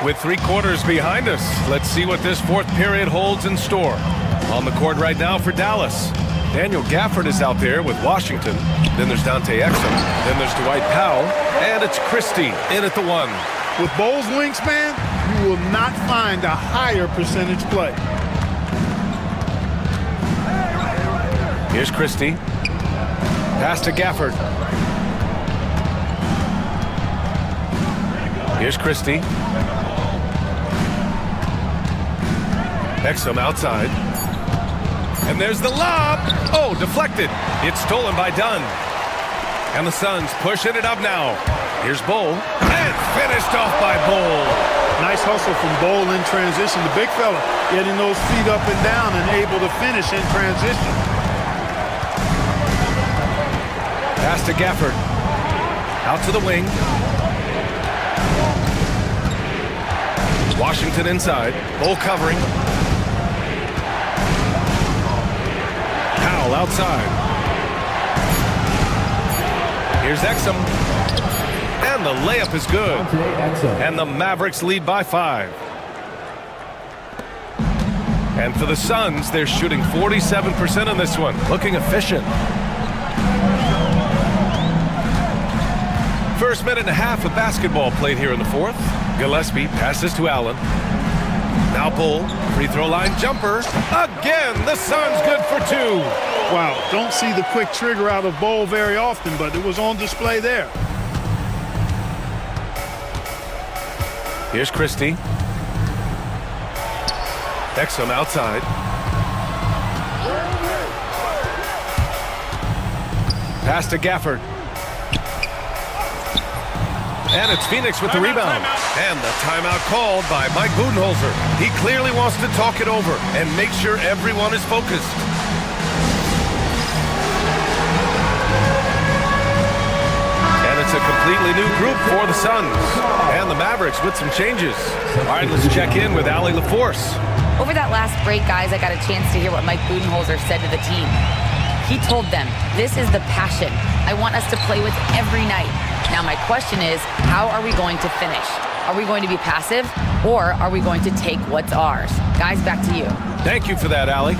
With 3 quarters behind us, let's see what this fourth period holds in store. On the court right now for Dallas, Daniel Gafford is out there with Washington. Then there's Dante Exum. Then there's Dwight Powell. And it's Christie in at the 1. With Bowles' wingspan, you will not find a higher percentage play. Here's Christie. Pass to Gafford. Here's Christie. Exum outside. And there's the lob. Oh, deflected. It's stolen by Dunn. And the Suns pushing it up now. Here's Bowl, and finished off by Bowl. Nice hustle from Bowl in transition. The big fella getting those feet up and down and able to finish in transition. Pass to Gafford. Out to the wing. Washington inside. Bowl covering. Powell outside. Here's Exum. And the layup is good. And the Mavericks lead by 5. And for the Suns, they're shooting 47% on this one. Looking efficient. First minute and a half of basketball played here in the fourth. Gillespie passes to Allen. Now Bull, free throw line jumper. Again, the Suns good for 2. Wow, don't see the quick trigger out of Bowl very often, but it was on display there. Here's Christie. Exum outside. Pass to Gafford. And it's Phoenix with the rebound. And the timeout called by Mike Budenholzer. He clearly wants to talk it over and make sure everyone is focused. And it's a completely new group for the Suns. And the Mavericks with some changes. All right, let's check in with Allie LaForce. Over that last break, guys, I got a chance to hear what Mike Budenholzer said to the team. He told them, this is the passion I want us to play with every night. Now my question is, how are we going to finish? Are we going to be passive, or are we going to take what's ours? Guys, back to you. Thank you for that, Allie.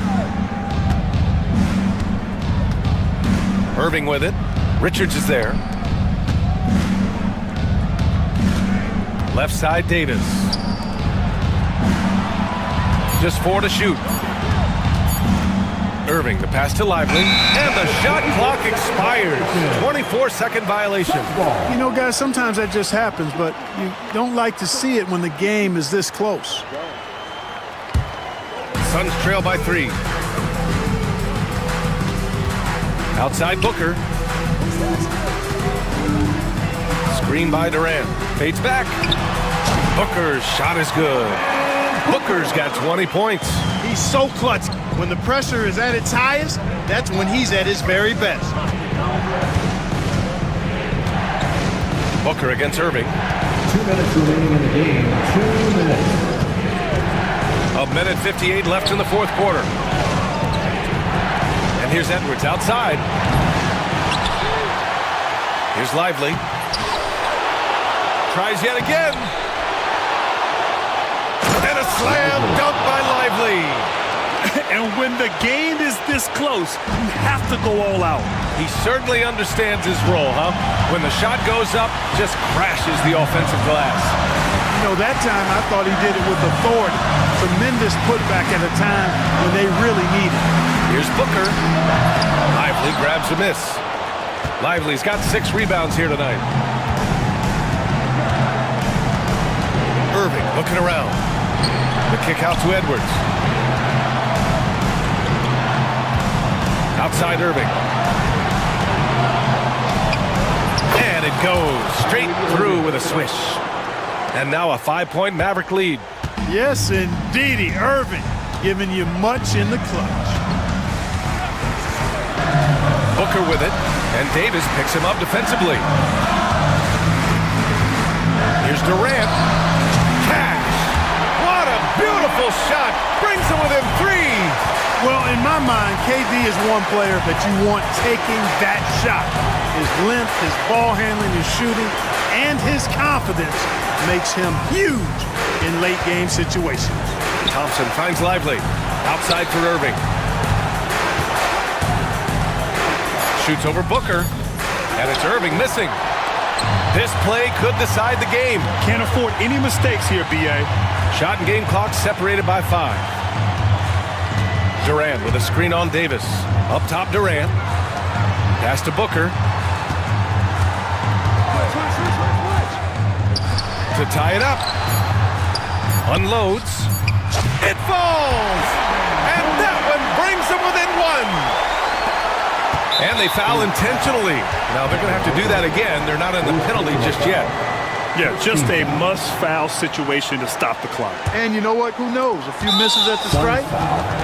Irving with it. Richards is there. Left side, Davis. Just 4 to shoot. Irving, the pass to Lively, and the shot clock expires. 24-second violation. You know, guys, sometimes that just happens, but you don't like to see it when the game is this close. Suns trail by 3. Outside Booker. Screen by Durant. Fades back. Booker's shot is good. Booker's got 20 points. He's so clutch. When the pressure is at its highest, that's when he's at his very best. Booker against Irving. 2 minutes remaining in the game. 2 minutes. A minute 58 left in the fourth quarter. And here's Edwards outside. Here's Lively. Tries yet again. And a slam dunk by Lively. And when the game is this close, you have to go all out. He certainly understands his role, huh? When the shot goes up, just crashes the offensive glass. You know, that time I thought he did it with authority. Tremendous putback at a time when they really need it. Here's Booker. Lively grabs a miss. Lively's got 6 rebounds here tonight. Irving looking around. The kick out to Edwards. Outside Irving. And it goes straight through with a swish. And now a 5-point Maverick lead. Yes, indeedy. Irving giving you much in the clutch. Booker with it. And Davis picks him up defensively. Here's Durant. Cash. What a beautiful shot. Brings him within 3. Well, in my mind, KD is one player that you want taking that shot. His length, his ball handling, his shooting, and his confidence makes him huge in late-game situations. Thompson finds Lively. Outside for Irving. Shoots over Booker. And it's Irving missing. This play could decide the game. Can't afford any mistakes here, B.A. Shot and game clock separated by 5. Durant with a screen on Davis. Up top, Durant. Pass to Booker. To tie it up. Unloads. It falls! And that one brings them within 1. And they foul intentionally. Now they're going to have to do that again. They're not in the penalty just yet. Yeah, just a must-foul situation to stop the clock. And you know what? Who knows? A few misses at the stripe,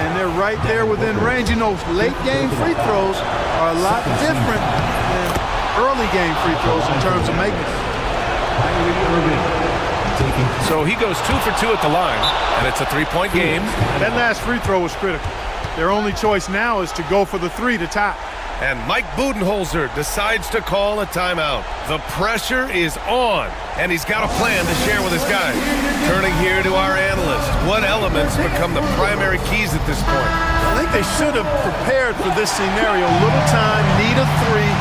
and they're right there within range. You know, late-game free throws are a lot different than early-game free throws in terms of making it. So he goes 2 for 2 at the line, and it's a three-point game. That last free throw was critical. Their only choice now is to go for the three to tie. And Mike Budenholzer decides to call a timeout. The pressure is on, and he's got a plan to share with his guys. Turning here to our analyst, what elements become the primary keys at this point? I think they should have prepared for this scenario. Little time, need a three.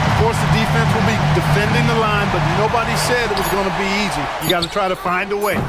Of course, the defense will be defending the line, but nobody said it was going to be easy. You got to try to find a way.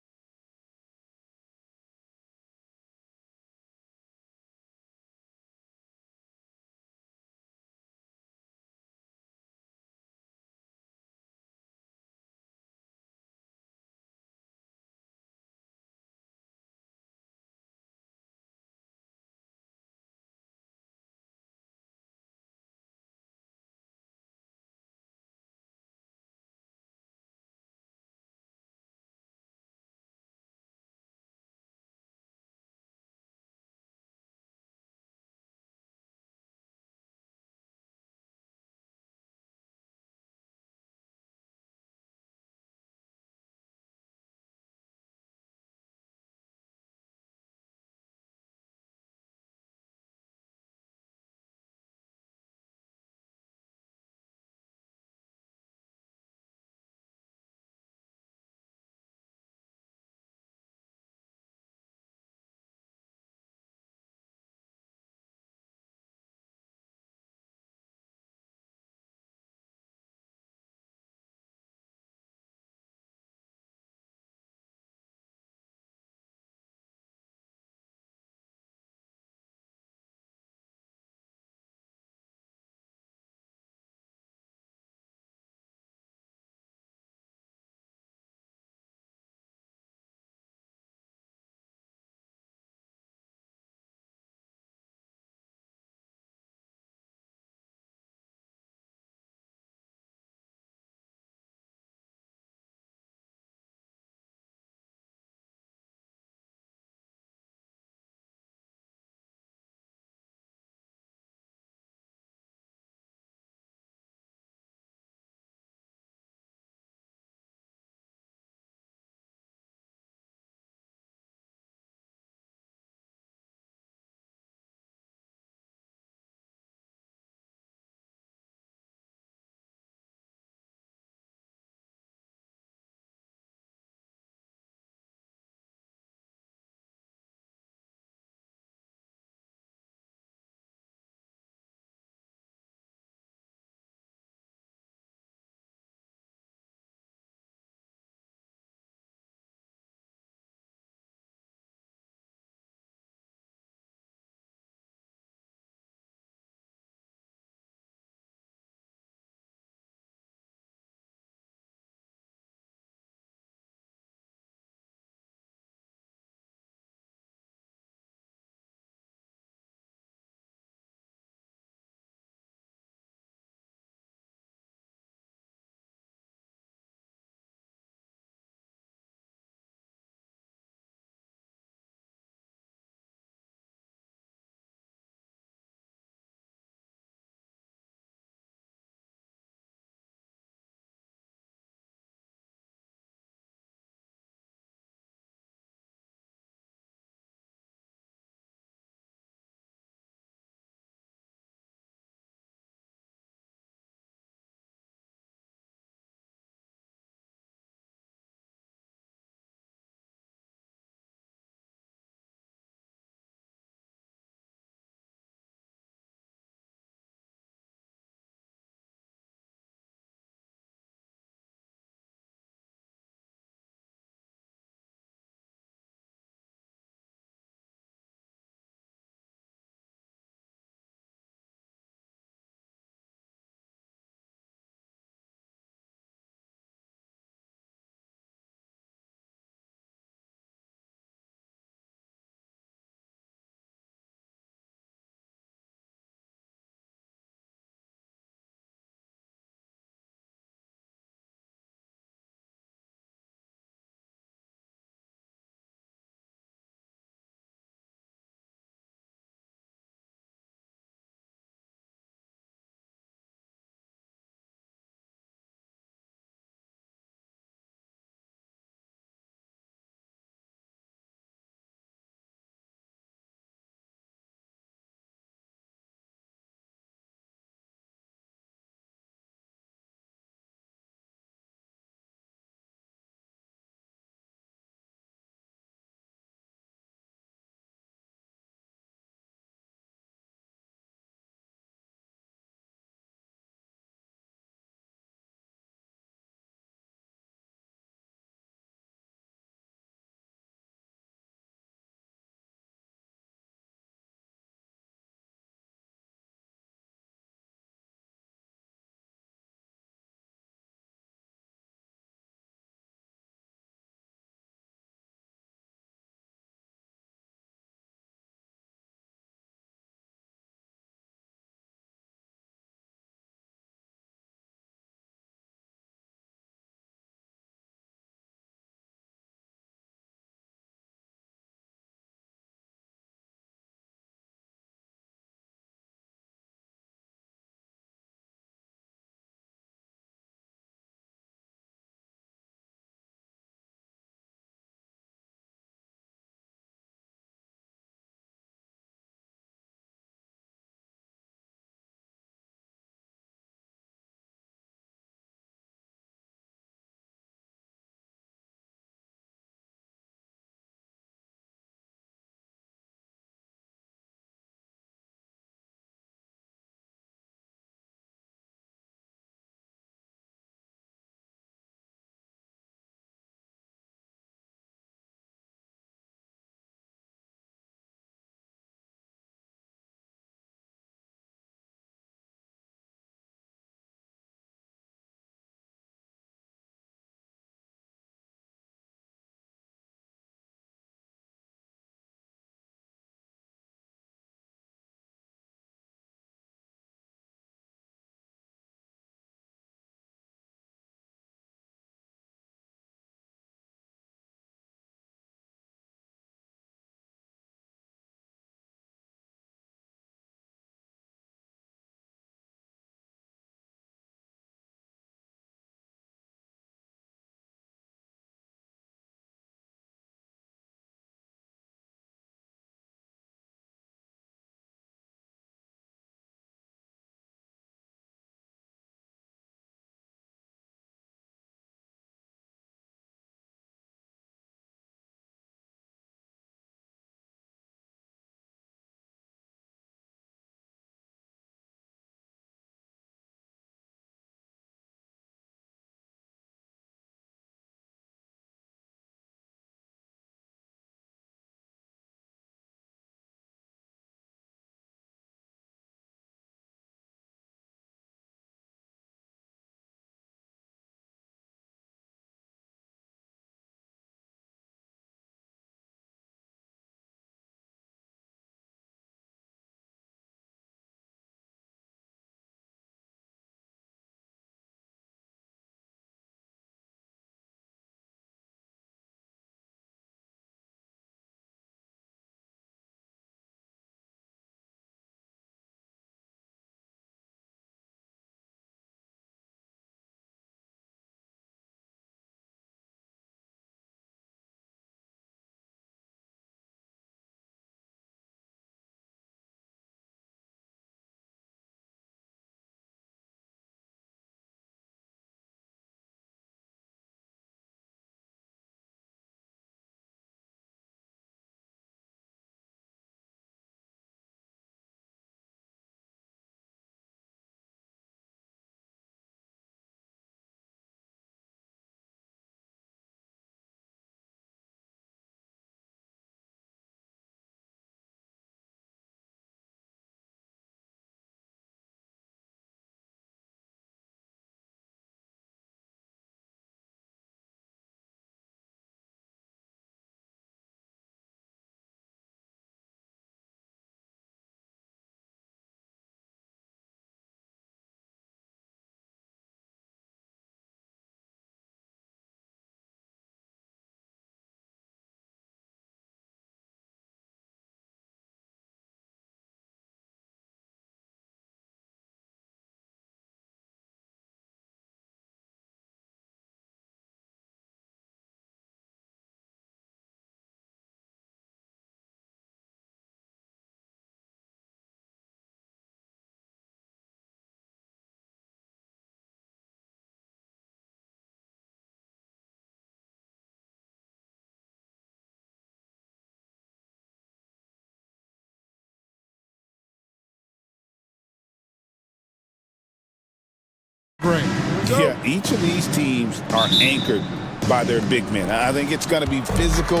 Great. Yeah, each of these teams are anchored by their big men. I think it's going to be physical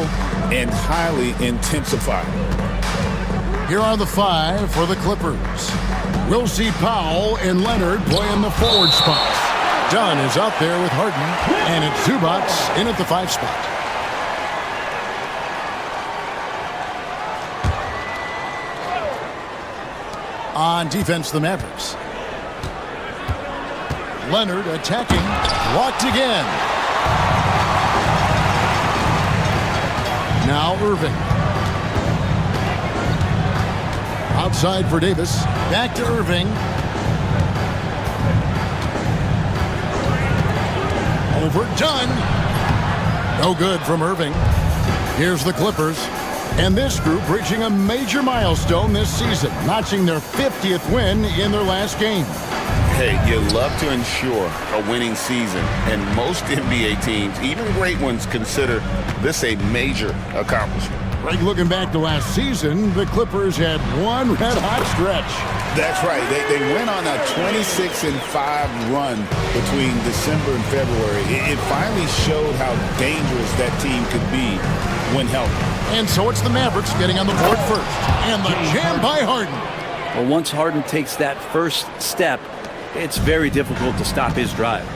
and highly intensified. Here are the 5 for the Clippers. We'll see Powell and Leonard play in the forward spots. Dunn is out there with Harden, and it's Zubac in at the 5 spot. On defense, the Mavericks. Leonard attacking, blocked again. Now Irving. Outside for Davis. Back to Irving. Over Dunn. No good from Irving. Here's the Clippers. And this group reaching a major milestone this season, notching their 50th win in their last game. Hey, you love to ensure a winning season, and most NBA teams, even great ones, consider this a major accomplishment. Right, looking back to last season, the Clippers had one red-hot stretch. That's right. They went on a 26-5 run between December and February. It finally showed how dangerous that team could be when healthy. And so it's the Mavericks getting on the board first. And the jam by Harden. Well, once Harden takes that first step, it's very difficult to stop his drive.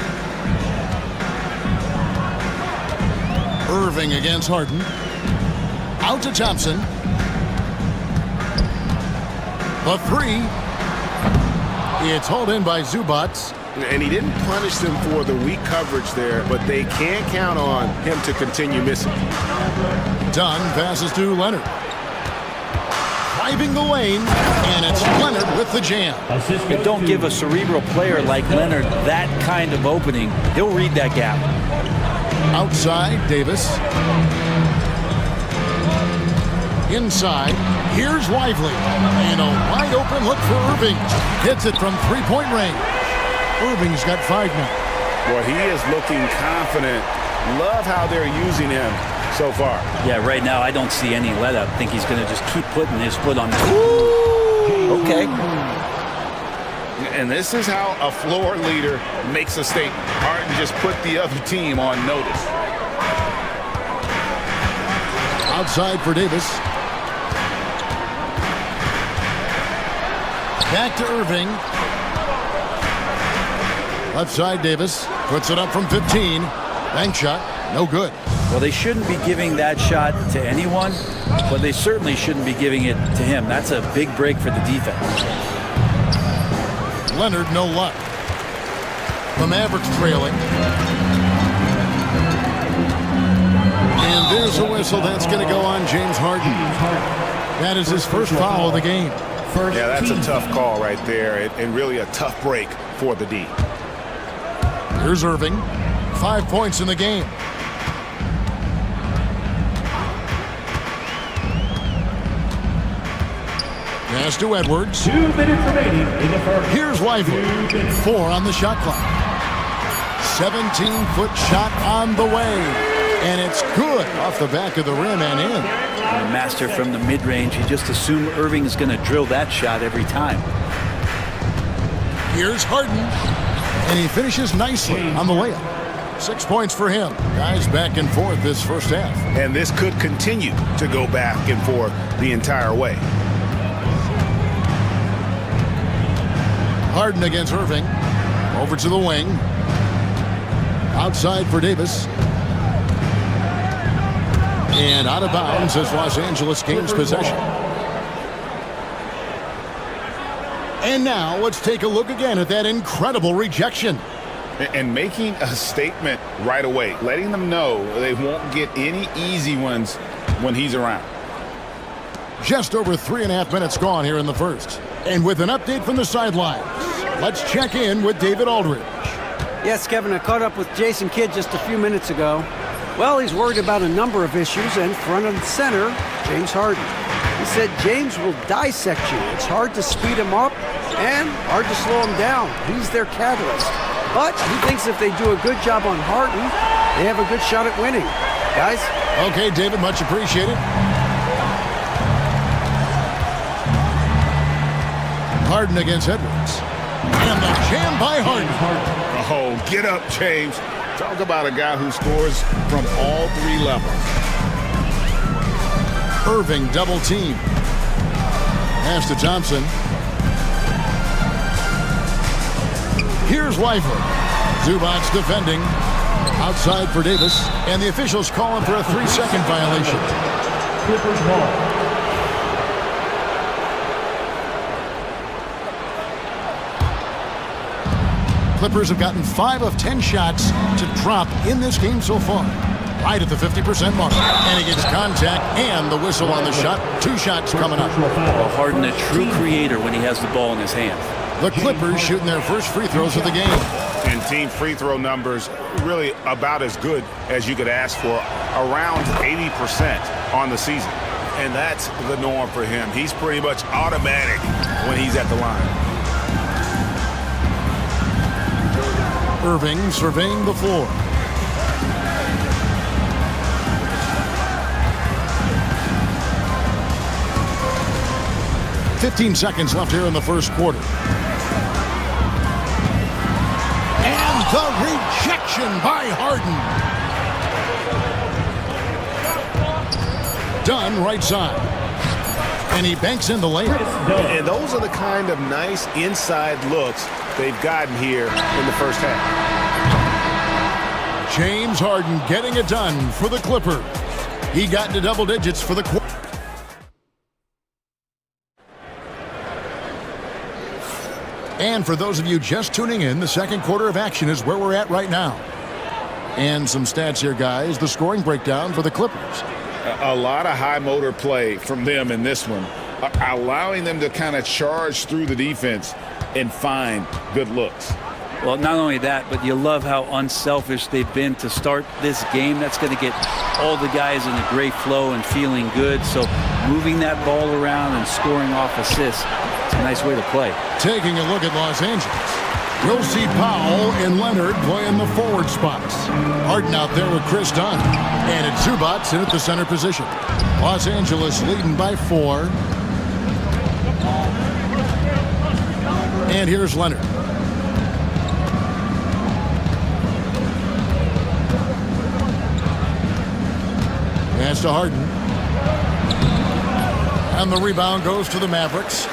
Irving against Harden. Out to Thompson. The 3. It's hauled in by Zubac. And he didn't punish them for the weak coverage there, but they can't count on him to continue missing. Dunn passes to Leonard. Driving the lane, and it's Leonard with the jam. You don't give a cerebral player like Leonard that kind of opening. He'll read that gap. Outside, Davis. Inside, here's Lively. And a wide open look for Irving. Hits it from three-point range. Irving's got 5 now. Boy, he is looking confident. Love how they're using him so far. Yeah, right now I don't see any let up. I think he's going to just keep putting his foot on the... Okay. And this is how a floor leader makes a statement. Harden just put the other team on notice. Outside for Davis. Back to Irving. Left side, Davis puts it up from 15. Bank shot, no good. Well, they shouldn't be giving that shot to anyone, but they certainly shouldn't be giving it to him. That's a big break for the defense. Leonard, no luck. The Mavericks trailing. And there's a whistle that's going to go on James Harden. That is his first foul of the game. Yeah, that's a tough call right there, and really a tough break for the D. Here's Irving. 5 points in the game. Pass to Edwards. 2 minutes remaining in the first. Here's Lively. 4 on the shot clock. 17-foot shot on the way. And it's good off the back of the rim and in. And a master from the mid-range. You just assume Irving is going to drill that shot every time. Here's Harden. And he finishes nicely on the layup. 6 points for him. Guys back and forth this first half. And this could continue to go back and forth the entire way. Harden against Irving. Over to the wing. Outside for Davis. And out of bounds as Los Angeles gains possession. And now let's take a look again at that incredible rejection. And making a statement right away, letting them know they won't get any easy ones when he's around. Just over 3.5 minutes gone here in the first. And with an update from the sidelines, let's check in with David Aldridge. Yes, Kevin, I caught up with Jason Kidd just a few minutes ago. Well, he's worried about a number of issues, and front and center, James Harden. He said James will dissect you. It's hard to speed him up and hard to slow him down. He's their catalyst. But he thinks if they do a good job on Harden, they have a good shot at winning. Guys? Okay, David, much appreciated. Harden against Edwards. And the jam by Harden. Oh, get up, James. Talk about a guy who scores from all three levels. Irving double team. Pass to Thompson. Here's Weifler. Zubac's defending. Outside for Davis. And the officials call him for a 3-second violation. Clippers ball. Clippers have gotten 5 of 10 shots to drop in this game so far. Right at the 50% mark. And he gets contact and the whistle on the shot. 2 shots coming up. Well, Harden, a true creator when he has the ball in his hands. The Clippers shooting their first free throws of the game. And team free throw numbers really about as good as you could ask for. Around 80% on the season. And that's the norm for him. He's pretty much automatic when he's at the line. Irving surveying the floor. "15 seconds left here in the first quarter. And the rejection by Harden. Dunn right side. And he banks in the layup. And those are the kind of nice inside looks they've gotten here in the first half. James Harden getting it done for the Clippers. He got into double digits for the quarter. And for those of you just tuning in, the second quarter of action is where we're at right now. And some stats here, guys. The scoring breakdown for the Clippers. A lot of high motor play from them in this one, allowing them to kind of charge through the defense and find good looks. Well, not only that, but you love how unselfish they've been to start this game. That's going to get all the guys in a great flow and feeling good. So moving that ball around and scoring off assists, it's a nice way to play. Taking a look at Los Angeles. We'll see Powell and Leonard playing the forward spots. Harden out there with Chris Dunn. And it's Zubac in at the center position. Los Angeles leading by 4. And here's Leonard. Pass to Harden. And the rebound goes to the Mavericks.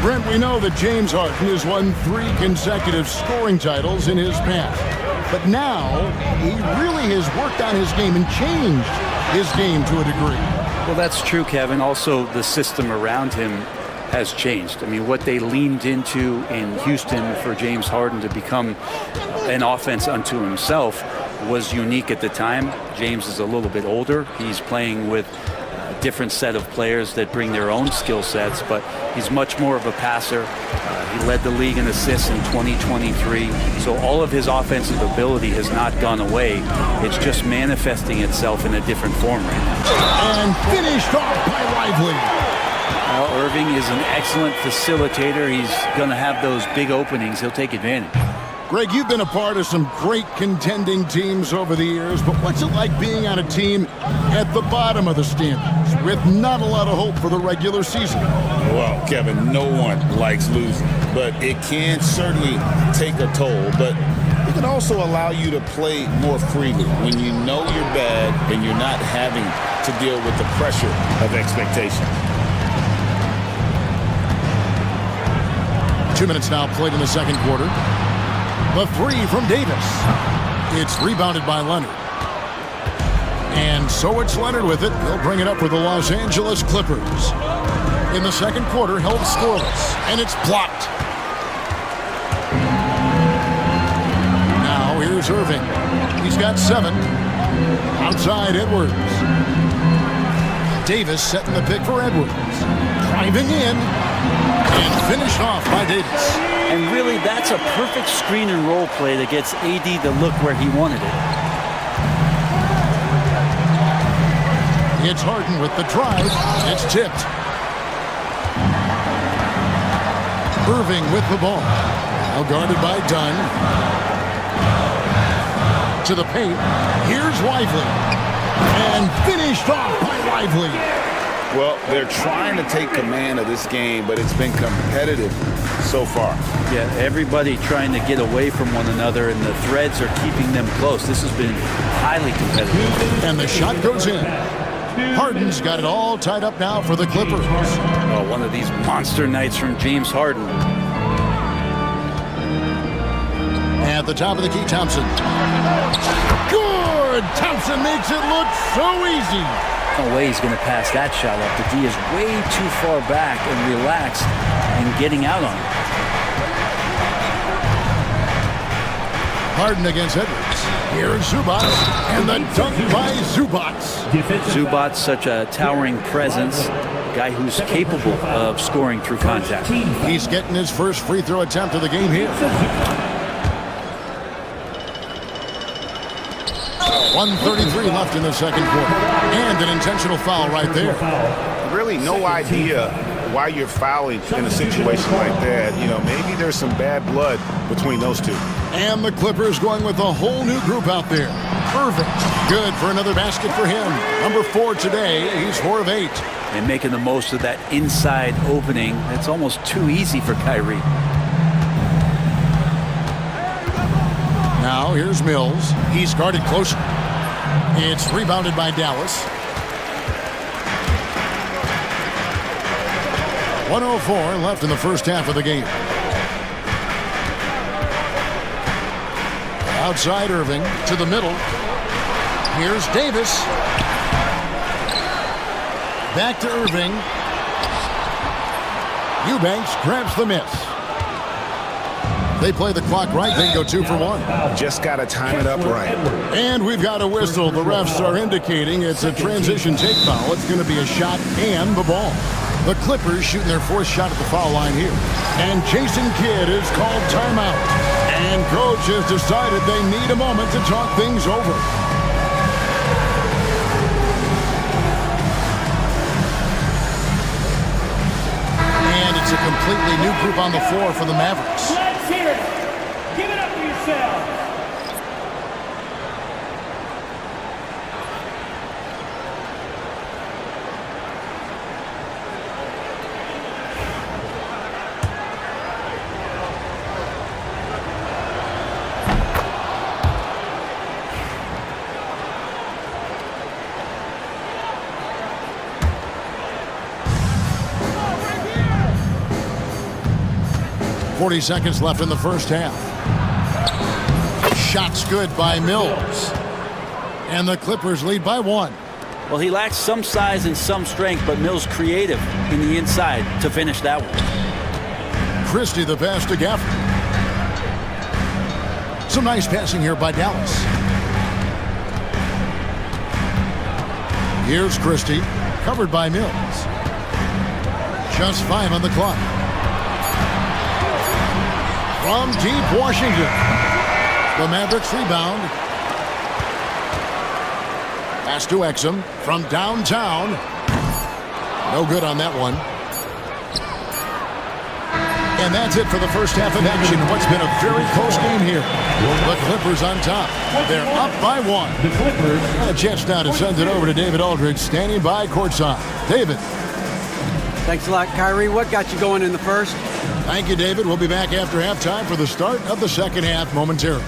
Brent, we know that James Harden has won 3 consecutive scoring titles in his past. But now, he really has worked on his game and changed his game to a degree. Well, that's true, Kevin. Also, the system around him has changed. I mean, what they leaned into in Houston for James Harden to become an offense unto himself was unique at the time. James is a little bit older. He's playing with a different set of players that bring their own skill sets, but he's much more of a passer. He led the league in assists in 2023. So all of his offensive ability has not gone away. It's just manifesting itself in a different form right now. And finished off by Lively. Well, Irving is an excellent facilitator. He's going to have those big openings. He'll take advantage. Greg, you've been a part of some great contending teams over the years, but what's it like being on a team at the bottom of the standings with not a lot of hope for the regular season? Well, Kevin, no one likes losing, but it can certainly take a toll. But it can also allow you to play more freely when you know you're bad and you're not having to deal with the pressure of expectation. 2 minutes now played in the second quarter. The 3 from Davis. It's rebounded by Leonard. And so it's Leonard with it. He'll bring it up for the Los Angeles Clippers. In the second quarter, held scoreless. And it's blocked. Now here's Irving. He's got 7. Outside Edwards. Davis setting the pick for Edwards. Driving in. And finished off by Davis. And really, that's a perfect screen and roll play that gets AD to look where he wanted it. It's Harden with the drive. It's tipped. Irving with the ball. Now guarded by Dunn. To the paint. Here's Lively. And finished off by Lively. Well, they're trying to take command of this game, but it's been competitive so far. Yeah, everybody trying to get away from one another, and the threads are keeping them close. This has been highly competitive. And the shot goes in. Harden's got it all tied up now for the Clippers. Oh, one of these monster nights from James Harden. At the top of the key, Thompson. Good! Thompson makes it look so easy. No way he's going to pass that shot up. The D is way too far back and relaxed and getting out on it. Harden against Edwards. Here's Zubac, and the dunk by Zubac. Zubac, such a towering presence, guy who's capable of scoring through contact. He's getting his first free throw attempt of the game here. 1:33 left in the second quarter. And an intentional foul right there. Really no idea why you're fouling in a situation like that. You know, maybe there's some bad blood between those two. And the Clippers going with a whole new group out there. Perfect. Good for another basket for him. Number 4 today. He's 4 of 8. And making the most of that inside opening. It's almost too easy for Kyrie. Now here's Mills. He's guarded close. It's rebounded by Dallas. 1:04 left in the first half of the game. Outside Irving to the middle. Here's Davis. Back to Irving. Eubanks grabs the miss. They play the clock right, they go 2 for 1. Just got to time it up right. And we've got a whistle. The refs are indicating it's a transition take foul. It's going to be a shot and the ball. The Clippers shooting their 4th shot at the foul line here. And Jason Kidd is called timeout. And coach has decided they need a moment to talk things over. And it's a completely new group on the floor for the Mavericks. Let's hear it. Give it up for yourself. – 40 seconds left in the first half. Shots good by Mills. And the Clippers lead by 1. Well, he lacks some size and some strength, but Mills creative in the inside to finish that one. Christie the pass to Gafford. Some nice passing here by Dallas. Here's Christie, covered by Mills. Just 5 on the clock. From deep Washington. The Mavericks rebound. Pass to Exum from downtown. No good on that one. And that's it for the first half of action. What's been a very close game here. The Clippers on top. They're up by 1. The Clippers. A chance now to send it over to David Aldridge, standing by courtside. David. Thanks a lot, Kyrie. What got you going in the first? Thank you, David. We'll be back after halftime for the start of the second half momentarily.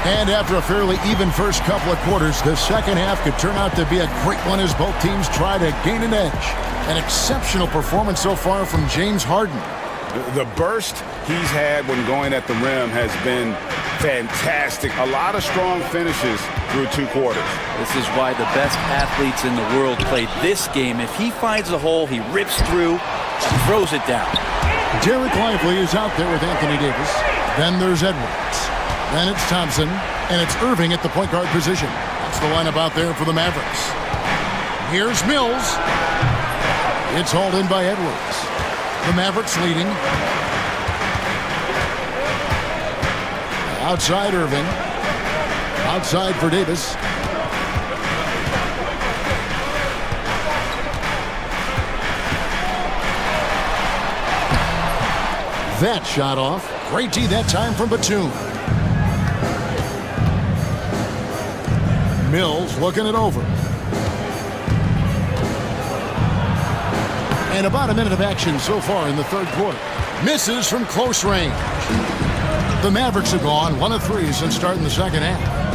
And after a fairly even first couple of quarters, the second half could turn out to be a great one as both teams try to gain an edge. An exceptional performance so far from James Harden. The burst he's had when going at the rim has been fantastic. A lot of strong finishes through 2 quarters. This is why the best athletes in the world play this game. If he finds a hole, he rips through, throws it down. Derek Lively is out there with Anthony Davis. Then there's Edwards. Then it's Thompson, and it's Irving at the point guard position. That's the lineup out there for the Mavericks. Here's Mills. It's hauled in by Edwards. The Mavericks leading. Outside Irving. Outside for Davis. That shot off. Great D that time from Batum. Mills looking it over. And about a minute of action so far in the third quarter. Misses from close range. The Mavericks have gone 1 of 3 since starting the second half.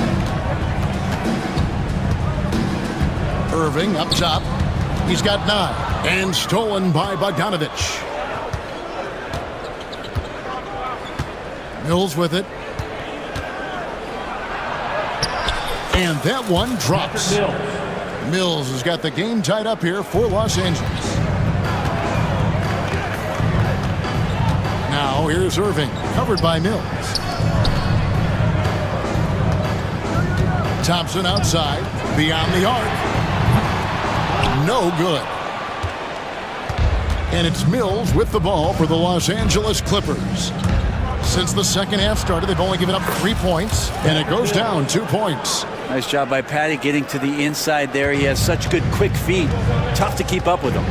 Irving up top. He's got 9. And stolen by Bogdanovich. Mills with it. And that one drops. Mills has got the game tied up here for Los Angeles. Now here's Irving, covered by Mills. Thompson outside, beyond the arc. No good. And it's Mills with the ball for the Los Angeles Clippers. Since the second half started, they've only given up 3 points, and it goes down 2 points. Nice job by Patty getting to the inside there. He has such good quick feet. Tough to keep up with him.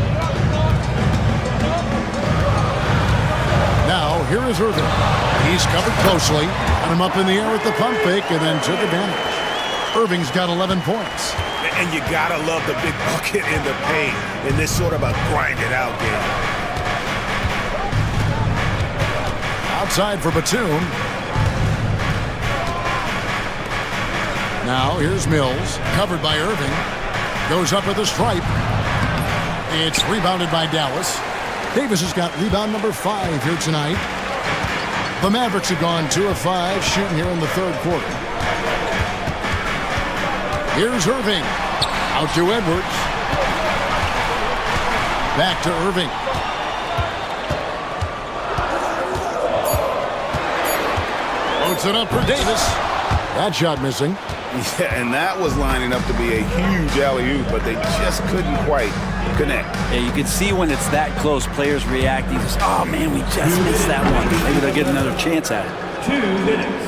Now, here is Irving. He's covered closely. Got him up in the air with the pump fake and then took advantage. Irving's got 11 points. And you gotta love the big bucket in the paint in this sort of a grind-it-out game. Outside for Batum. Now here's Mills, covered by Irving. Goes up with a stripe. It's rebounded by Dallas. Davis has got rebound number 5 here tonight. The Mavericks have gone 2 of 5 shooting here in the third quarter. Here's Irving. Out to Edwards. Back to Irving. Puts it up for Davis. That shot missing. Yeah, and that was lining up to be a huge alley-oop, but they just couldn't quite connect. Yeah, you can see when it's that close, players reacting. Just, oh, man, we just missed that one. Maybe they'll get another chance at it. 2 minutes.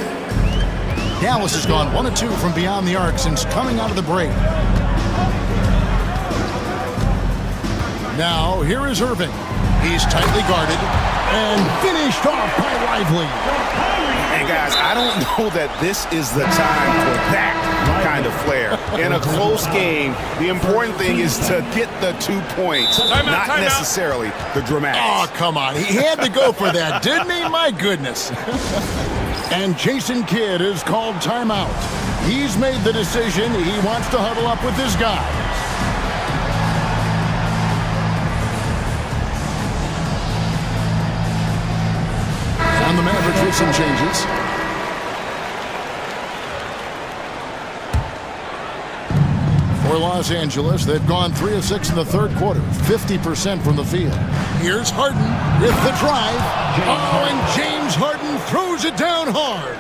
Dallas has gone 1 of 2 from beyond the arc since coming out of the break. Now, here is Irving. He's tightly guarded and finished off by Lively. And guys, I don't know that this is the time for that kind of flair. In a close game, the important thing is to get the 2 points, not necessarily the dramatics. Oh, come on. He had to go for that, didn't he? My goodness. And Jason Kidd is called timeout. He's made the decision. He wants to huddle up with his guys. And the Mavericks with some changes. For Los Angeles, they've gone 3 of 6 in the third quarter, 50% from the field. Here's Harden with the drive. Oh, and James Harden throws it down hard.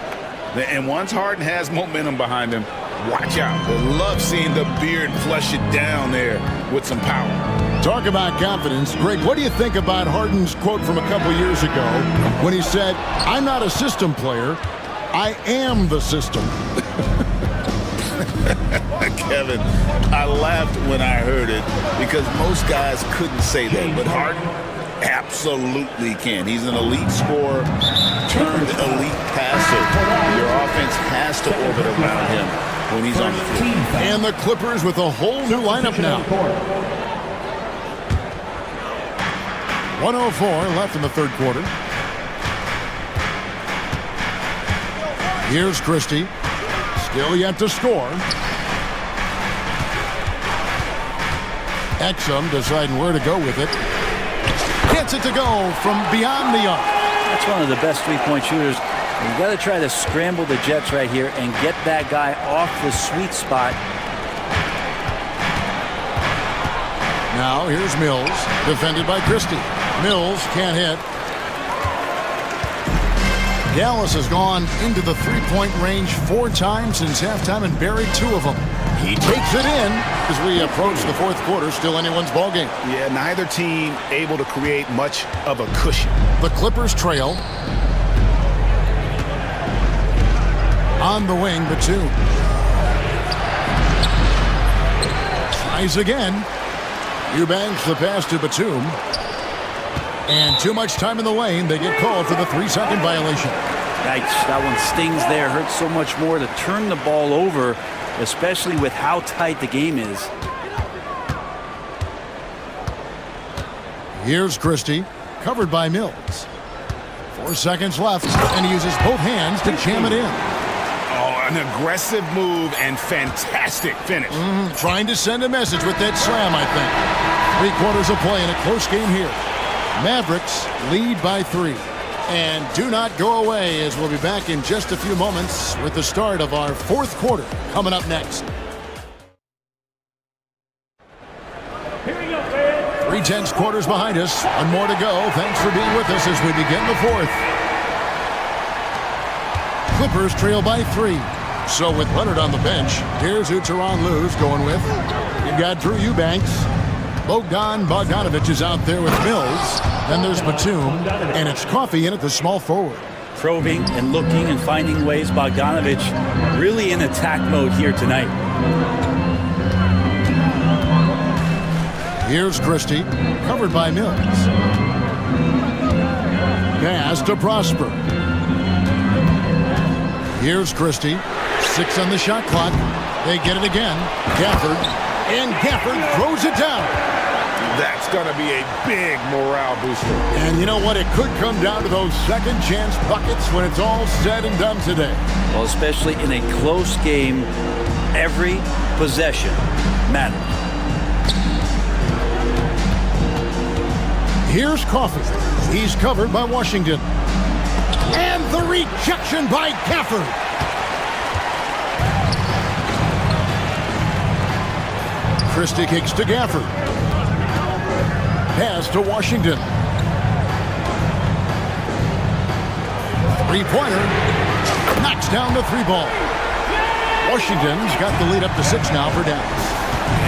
And once Harden has momentum behind him, watch out. They love seeing the beard flush it down there with some power. Talk about confidence. Greg, what do you think about Harden's quote from a couple years ago when he said, "I'm not a system player, I am the system"? Kevin, I laughed when I heard it because most guys couldn't say that, but Harden absolutely can. He's an elite scorer turned elite passer. Your offense has to orbit around him when he's on the field. And the Clippers with a whole new lineup now. 1:04 left in the third quarter. Here's Christie. Still yet to score. Exum deciding where to go with it. Gets it to go from beyond the arc. That's one of the best three-point shooters. You've got to try to scramble the Jets right here and get that guy off the sweet spot. Now here's Mills, defended by Christie. Mills can't hit. Dallas has gone into the three-point range 4 times since halftime and buried 2 of them. He takes it in as we approach the fourth quarter. Still anyone's ballgame. Yeah, neither team able to create much of a cushion. The Clippers trail. On the wing, Batum. Tries again. Eubanks the pass to Batum. And too much time in the lane. They get called for the 3-second violation. Yikes, that one stings there. Hurts so much more to turn the ball over, especially with how tight the game is. Here's Christie, covered by Mills. 4 seconds left, and he uses both hands to jam it in. Oh, an aggressive move and fantastic finish. Trying to send a message with that slam, I think. 3 quarters of play in a close game here. Mavericks lead by 3. And do not go away, as we'll be back in just a few moments with the start of our 4th quarter coming up next. 3 quarters behind us. 1 more to go. Thanks for being with us as we begin the 4th. Clippers trail by 3. So with Leonard on the bench, here's who Tyronn Lue's going with. You've got Drew Eubanks. Bogdanovich is out there with Mills. Then there's Batum, and it's Coffey in at the small forward. Probing and looking and finding ways. Bogdanovich really in attack mode here tonight. Here's Christie, covered by Mills. Pass to Prosper. Here's Christie. 6 on the shot clock. They get it again. Gafford. And Gafford throws it down. That's going to be a big morale booster. And you know what? It could come down to those second chance buckets when it's all said and done today. Well, especially in a close game, every possession matters. Here's Coffey. He's covered by Washington. And the rejection by Gafford. Christie kicks to Gafford. Pass to Washington. 3-pointer. Knocks down the 3 ball. Washington's got the lead up to 6 now for Dallas.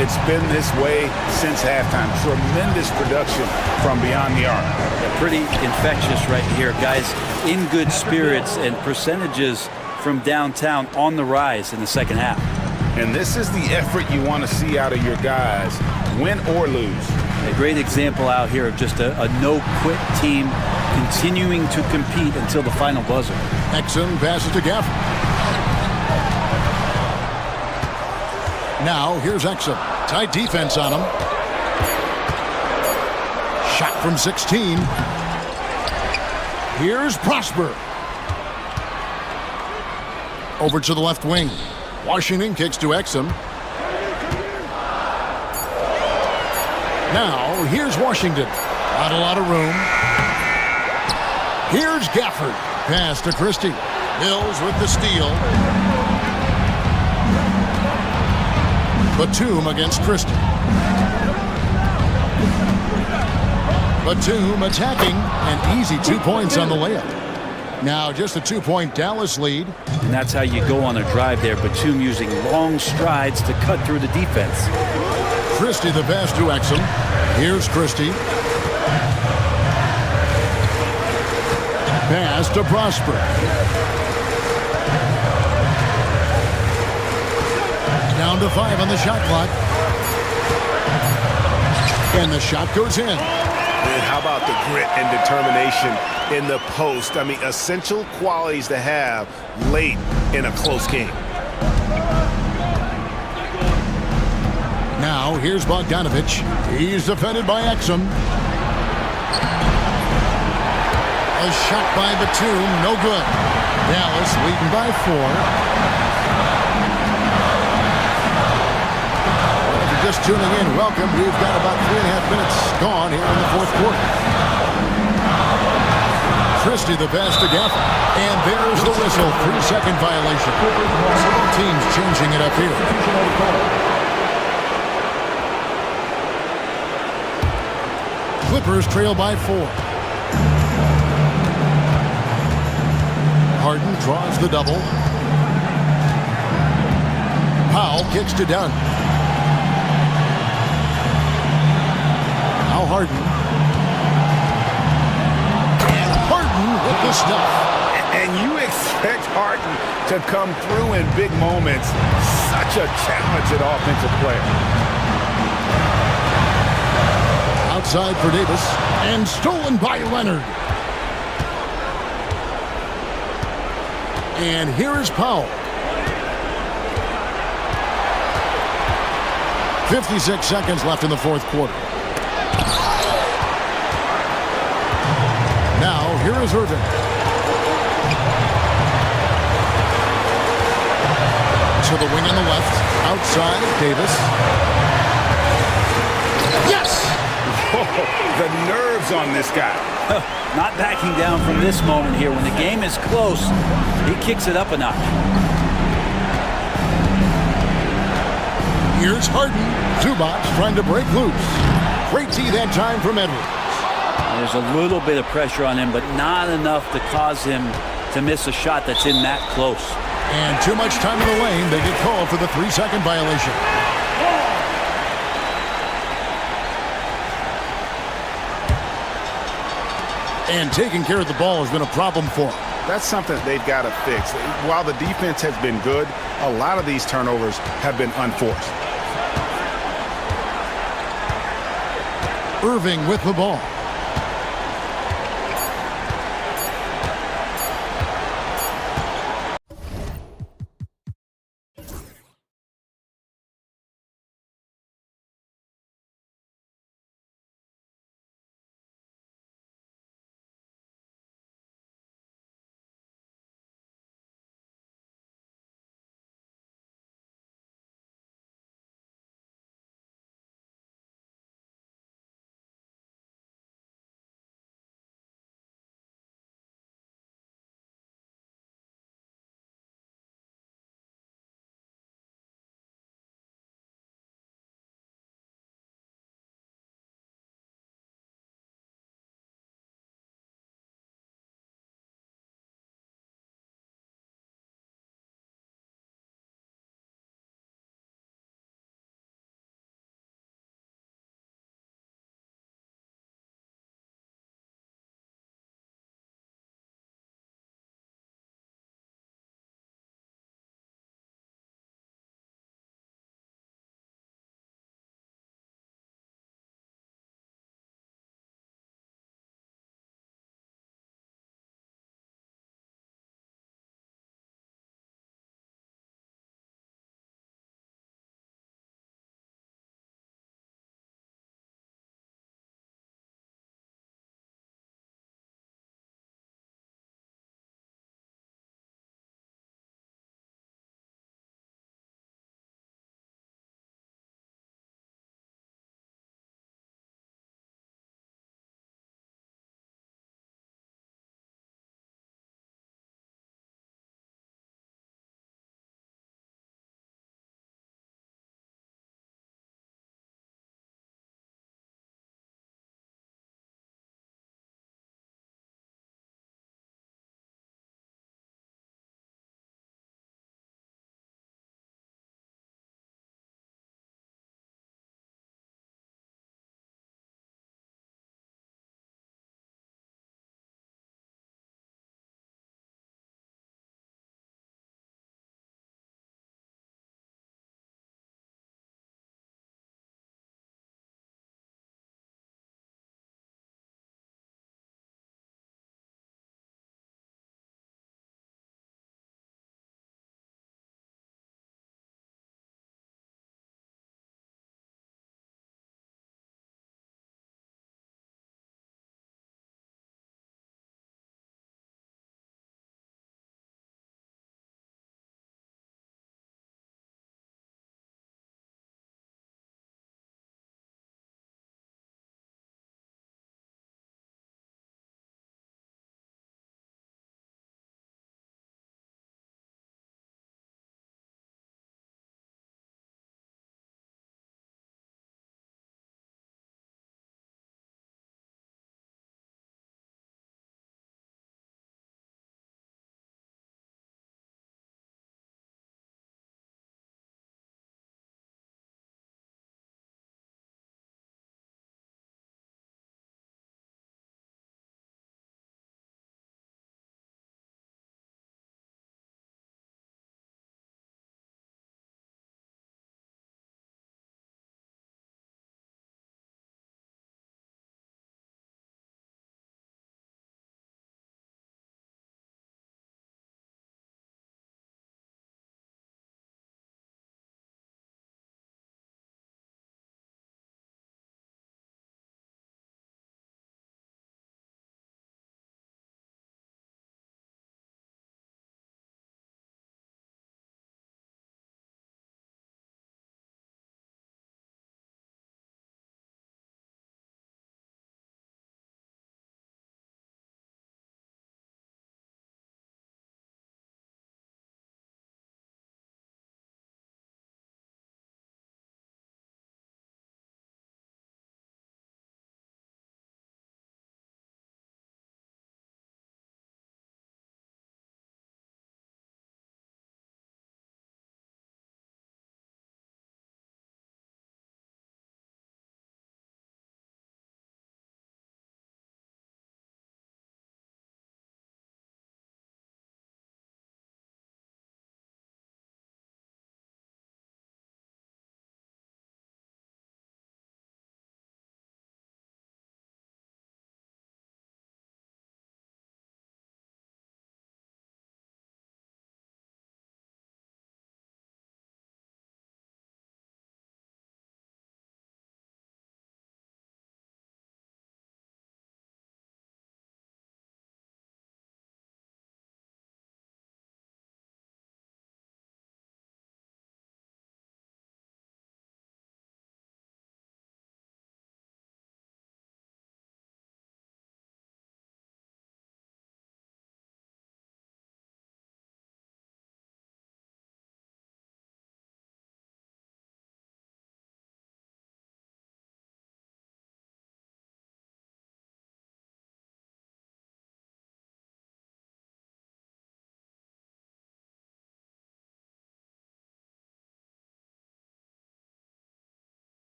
It's been this way since halftime. Tremendous production from beyond the arc. Yeah, pretty infectious right here. Guys in good spirits and percentages from downtown on the rise in the second half. And this is the effort you want to see out of your guys, win or lose. A great example out here of just a no-quit team continuing to compete until the final buzzer. Exum passes to Gafford. Now, here's Exum. Tight defense on him. Shot from 16. Here's Prosper. Over to the left wing. Washington kicks to Exum. Now, here's Washington. Not a lot of room. Here's Gafford. Pass to Christie. Mills with the steal. Batum against Christie. Batum attacking, and easy 2 points on the layup. Now just a 2-point Dallas lead. And that's how you go on a drive there. Batum using long strides to cut through the defense. Christie the pass to Exum. Here's Christie. Pass to Prosper. Down to 5 on the shot clock. And the shot goes in. And how about the grit and determination in the post? I mean, essential qualities to have late in a close game. Now, here's Bogdanovich. He's defended by Exum. A shot by Batum, no good. Dallas leading by 4. If you're just tuning in, welcome. We've got about 3.5 minutes gone here in the 4th quarter. Christie the pass to Gafford. And there's the whistle. 3-second violation. Both teams changing it up here. Clippers trail by 4. Harden draws the double. Powell kicks to Dunn. Now Harden. And Harden with the stuff. And you expect Harden to come through in big moments. Such a talented offensive player. Outside for Davis, and stolen by Leonard. And here is Powell. 56 seconds left in the fourth quarter. Now, here is Irving. To the wing on the left. Outside, Davis. Yes! Oh, the nerves on this guy. Not backing down from this moment here. When the game is close, he kicks it up a notch. Here's Harden. Zubac trying to break loose. Great tee that time from Edwards. There's a little bit of pressure on him, but not enough to cause him to miss a shot that's in that close. And too much time in the lane. They get called for the 3-second violation. And taking care of the ball has been a problem for them. That's something they've got to fix. While the defense has been good, a lot of these turnovers have been unforced. Irving with the ball.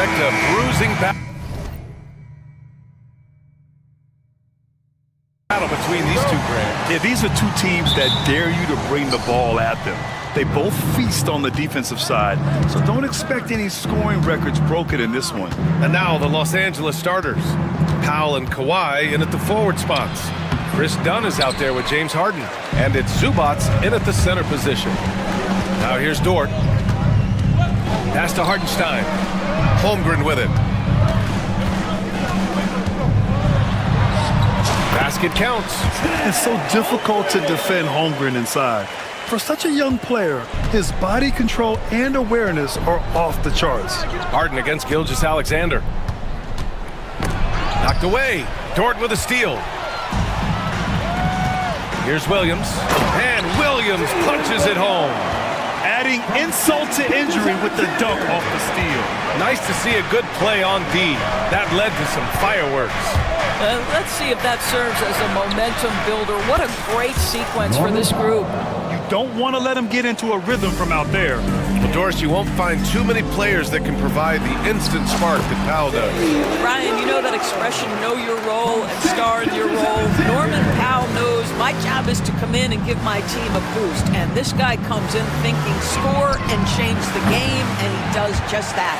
expect a bruising battle between these two, Grant. Yeah, these are two teams that dare you to bring the ball at them. They both feast on the defensive side, so don't expect any scoring records broken in this one. And now the Los Angeles starters. Powell and Kawhi in at the forward spots. Chris Dunn is out there with James Harden. And it's Zubac in at the center position. Now here's Dort. Pass to Hartenstein. Holmgren with it. Basket counts. It's so difficult to defend Holmgren inside. For such a young player, his body control and awareness are off the charts. Harden against Gilgeous-Alexander. Knocked away. Dort with a steal. Here's Williams. And Williams punches it home. Adding insult to injury with the dunk off the steal. Nice to see a good play on D. That led to some fireworks. Let's see if that serves as a momentum builder. What a great sequence for this group. You don't want to let him get into a rhythm from out there. Well, Doris, you won't find too many players that can provide the instant spark that Powell does. Ryan, you know that expression, know your role and star in your role. Norman Powell knows my job is to come in and give my team a boost. And this guy comes in thinking score and change the game, and he does just that.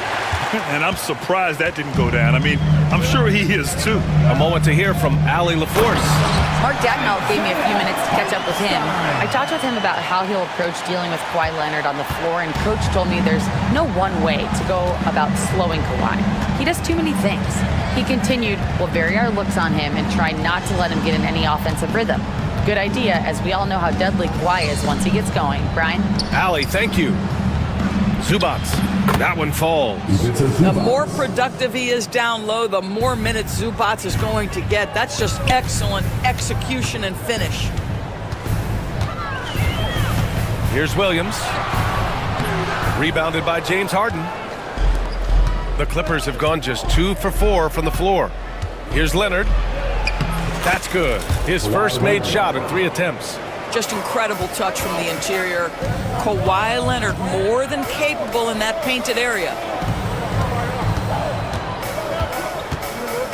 And I'm surprised that didn't go down. I mean, I'm sure he is too. A moment to hear from Ali LaForce. Mark Dagnall gave me a few minutes to catch up with him. I talked with him about how he'll approach dealing with Kawhi Leonard on the floor, and Coach told me there's no one way to go about slowing Kawhi. He does too many things. He continued, we'll vary our looks on him and try not to let him get in any offensive rhythm. Good idea, as we all know how deadly Kawhi is once he gets going. Brian? Ali, thank you. Zubac. That one falls. The more productive he is down low, the more minutes Zubac is going to get. That's just excellent execution and finish. Here's Williams. Rebounded by James Harden. The Clippers have gone just 2 for 4 from the floor. Here's Leonard. That's good. His first made shot in 3 attempts. Just incredible touch from the interior. Kawhi Leonard more than capable in that painted area.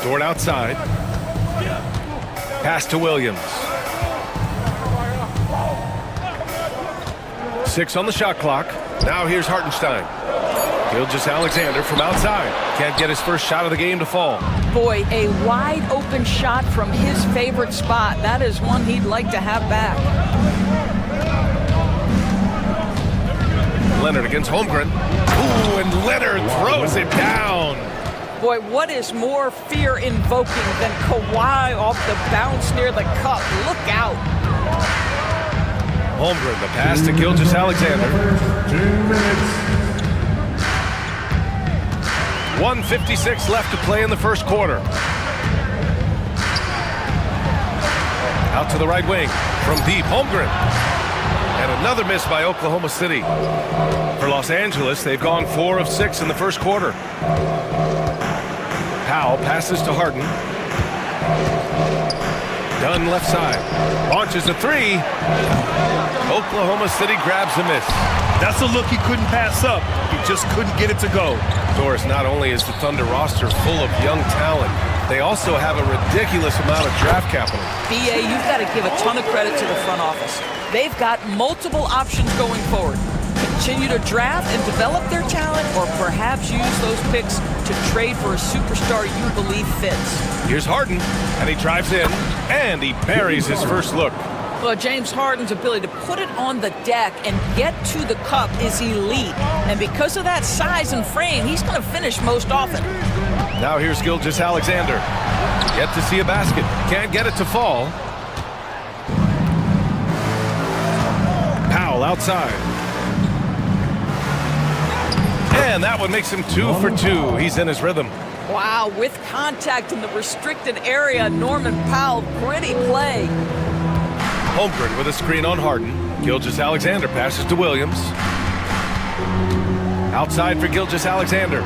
Dort outside. Pass to Williams. 6 on the shot clock. Now here's Hartenstein. Gilgeous-Alexander from outside. Can't get his first shot of the game to fall. Boy, a wide open shot from his favorite spot. That is one he'd like to have back. Leonard against Holmgren. Ooh, and Leonard throws it down. Boy, what is more fear-invoking than Kawhi off the bounce near the cup? Look out. Holmgren, the pass to Gilgeous-Alexander. 2 minutes. 1:56 left to play in the first quarter. Out to the right wing from deep, Holmgren. And another miss by Oklahoma City. For Los Angeles, they've gone 4 of 6 in the first quarter. Powell passes to Harden. Dunn left side. Launches a 3. Oklahoma City grabs a miss. That's a look he couldn't pass up. He just couldn't get it to go. Doris, not only is the Thunder roster full of young talent, they also have a ridiculous amount of draft capital. BA, you've got to give a ton of credit to the front office. They've got multiple options going forward. Continue to draft and develop their talent, or perhaps use those picks to trade for a superstar you believe fits. Here's Harden, and he drives in, and he buries his first look. Well, James Harden's ability to put it on the deck and get to the cup is elite. And because of that size and frame, he's going to finish most often. Now here's Gilgeous-Alexander. Yet to see a basket. Can't get it to fall. Powell outside. And that one makes him 2 for 2. He's in his rhythm. Wow, with contact in the restricted area, Norman Powell, pretty play. Holmgren with a screen on Harden. Gilgeous-Alexander passes to Williams. Outside for Gilgeous-Alexander.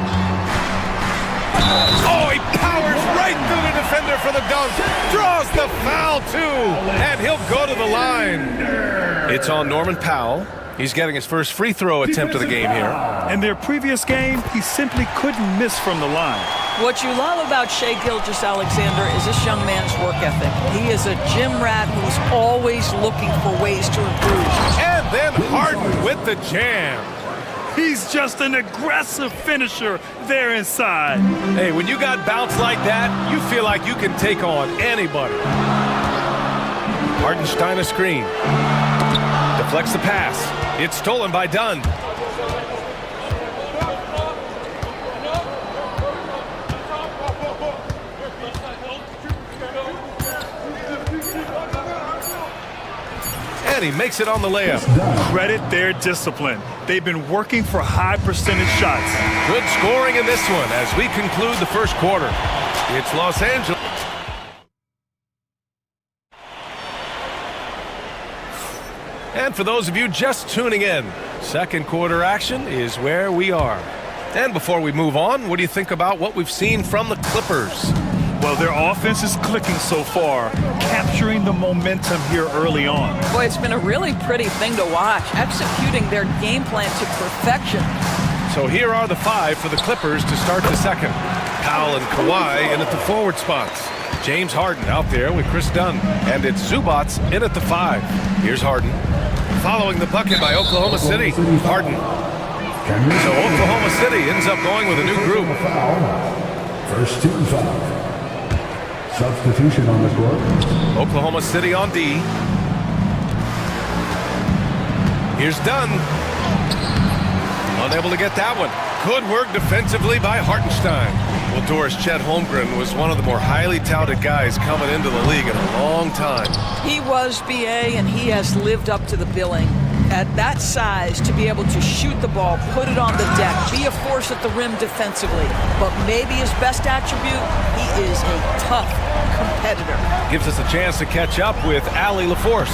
Oh, he powers right through the defender for the dunk. Draws the foul, too. And he'll go to the line. It's on Norman Powell. He's getting his first free throw attempt of the game here. In their previous game, he simply couldn't miss from the line. What you love about Shai Gilgeous-Alexander is this young man's work ethic. He is a gym rat who's always looking for ways to improve. And then Harden with the jam. He's just an aggressive finisher there inside. Hey, when you got bounce like that, you feel like you can take on anybody. Hartenstein a screen. Deflects the pass. It's stolen by Dunn. And he makes it on the layup. Credit their discipline. They've been working for high percentage shots. Good scoring in this one as we conclude the first quarter. It's Los Angeles. And for those of you just tuning in, second quarter action is where we are. And before we move on, what do you think about what we've seen from the Clippers? Well, their offense is clicking so far, capturing the momentum here early on. Boy, it's been a really pretty thing to watch, executing their game plan to perfection. So here are the five for the Clippers to start the second. Powell and Kawhi in at the forward spots. James Harden out there with Chris Dunn. And it's Zubats in at the five. Here's Harden. Following the bucket by Oklahoma City, Harden. So Oklahoma City ends up going with a new group. First team foul. Substitution on the court. Oklahoma City on D. Here's Dunn. Unable to get that one. Good work defensively by Hartenstein. Well, Doris, Chet Holmgren was one of the more highly touted guys coming into the league in a long time. He was, BA, and he has lived up to the billing. At that size, to be able to shoot the ball, put it on the deck, be a force at the rim defensively. But maybe his best attribute, he is a tough competitor. Gives us a chance to catch up with Allie LaForce.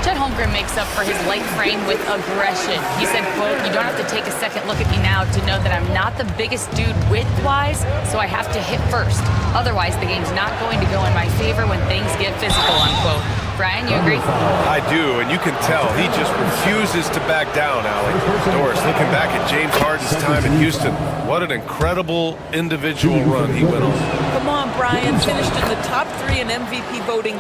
Chet Holmgren makes up for his light frame with aggression. He said, quote, "You don't have to take a second look at me now to know that I'm not the biggest dude width-wise, so I have to hit first. Otherwise, the game's not going to go in my favor when things get physical," unquote. Brian, you agree? I do, and you can tell he just refuses to back down, Allie. Doris, looking back at James Harden's time in Houston, what an incredible individual run he went on. Come on, Brian. Finished in the top 3 in MVP voting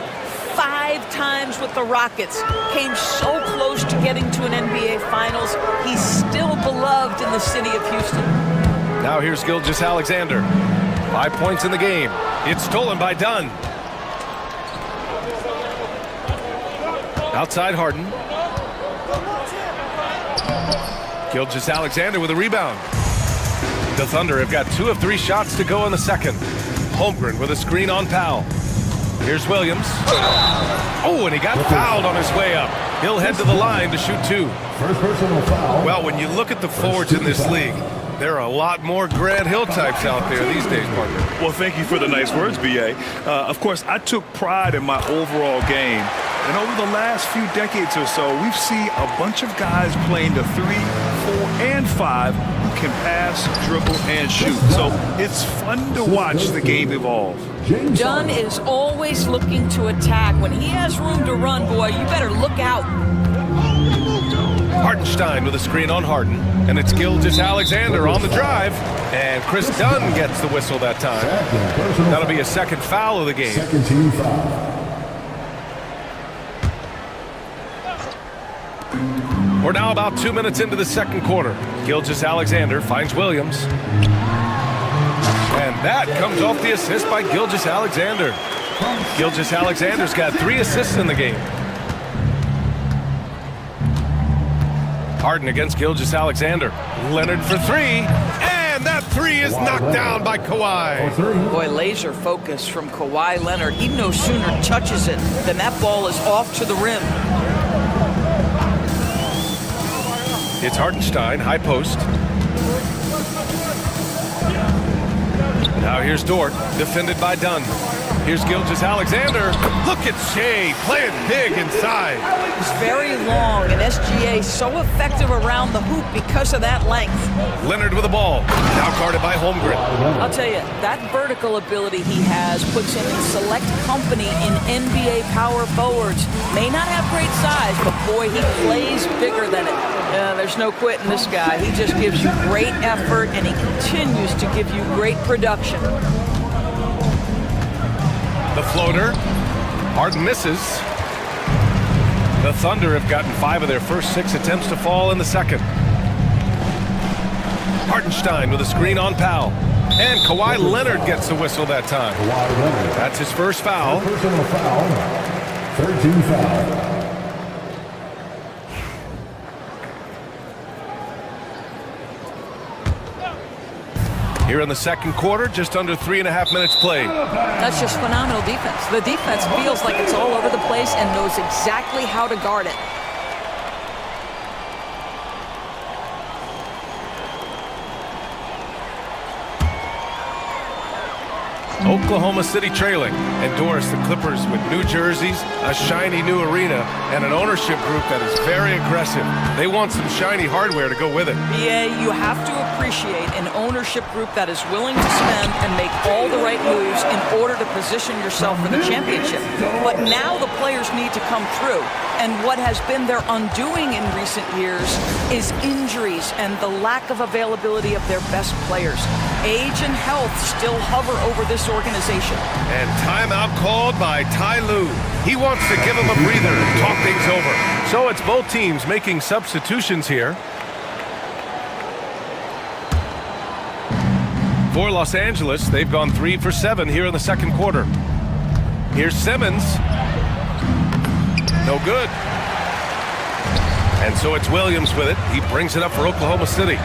5 times with the Rockets. Came so close to getting to an NBA Finals. He's still beloved in the city of Houston. Now here's Gilgeous-Alexander. 5 points in the game. It's stolen by Dunn. Outside Harden. Gilgeous-Alexander with a rebound. The Thunder have got 2 of 3 shots to go in the second. Holmgren with a screen on Powell. Here's Williams. Oh, and he got fouled on his way up. He'll head to the line to shoot 2. First personal foul. Well, when you look at the forwards in this league, there are a lot more Grant Hill types out there these days, partner. Well, thank you for the nice words, BA. Of course, I took pride in my overall game. And over the last few decades or so, we've seen a bunch of guys playing the 3, 4, and 5 who can pass, dribble, and shoot. So it's fun to watch the game evolve. Dunn is always looking to attack. When he has room to run, boy, you better look out. Hartenstein with a screen on Harden. And it's Gilgeous-Alexander on the drive. And Chris Dunn gets the whistle that time. That'll be a second foul of the game. Second team foul. We're now about 2 minutes into the second quarter. Gilgeous-Alexander finds Williams. And that comes off the assist by Gilgeous-Alexander. Gilgeous-Alexander's got 3 assists in the game. Harden against Gilgeous-Alexander. Leonard for 3. And that 3 is knocked down by Kawhi. Boy, laser focus from Kawhi Leonard. He no sooner touches it than that ball is off to the rim. It's Hartenstein, high post. Now here's Dort, defended by Dunn. Here's Gilgeous-Alexander. Look at Shai playing big inside. He's very long, and SGA so effective around the hoop because of that length. Leonard with the ball, now guarded by Holmgren. I'll tell you, that vertical ability he has puts him in select company in NBA power forwards. May not have great size, but boy, he plays bigger than it. There's no quitting this guy. He just gives you great effort, and he continues to give you great production. The floater. Harden misses. The Thunder have gotten 5 of their first 6 attempts to fall in the second. Hartenstein with a screen on Powell. And Kawhi Leonard gets the whistle that time. That's his first foul. Personal foul. 13 foul. Here in the second quarter, just under 3.5 minutes played. That's just phenomenal defense. The defense feels like it's all over the place and knows exactly how to guard it. Oklahoma City trailing, and Doris, the Clippers with new jerseys, a shiny new arena, and an ownership group that is very aggressive. They want some shiny hardware to go with it. Yeah, you have to appreciate an ownership group that is willing to spend and make all the right moves in order to position yourself for the championship. But now the players need to come through, and what has been their undoing in recent years is injuries and the lack of availability of their best players. Age and health still hover over this organization. And timeout called by Ty Lue. He wants to give him a breather and talk things over. So it's both teams making substitutions here. For Los Angeles, they've gone 3 for 7 here in the second quarter. Here's Simmons. No good. And so it's Williams with it. He brings it up for Oklahoma City.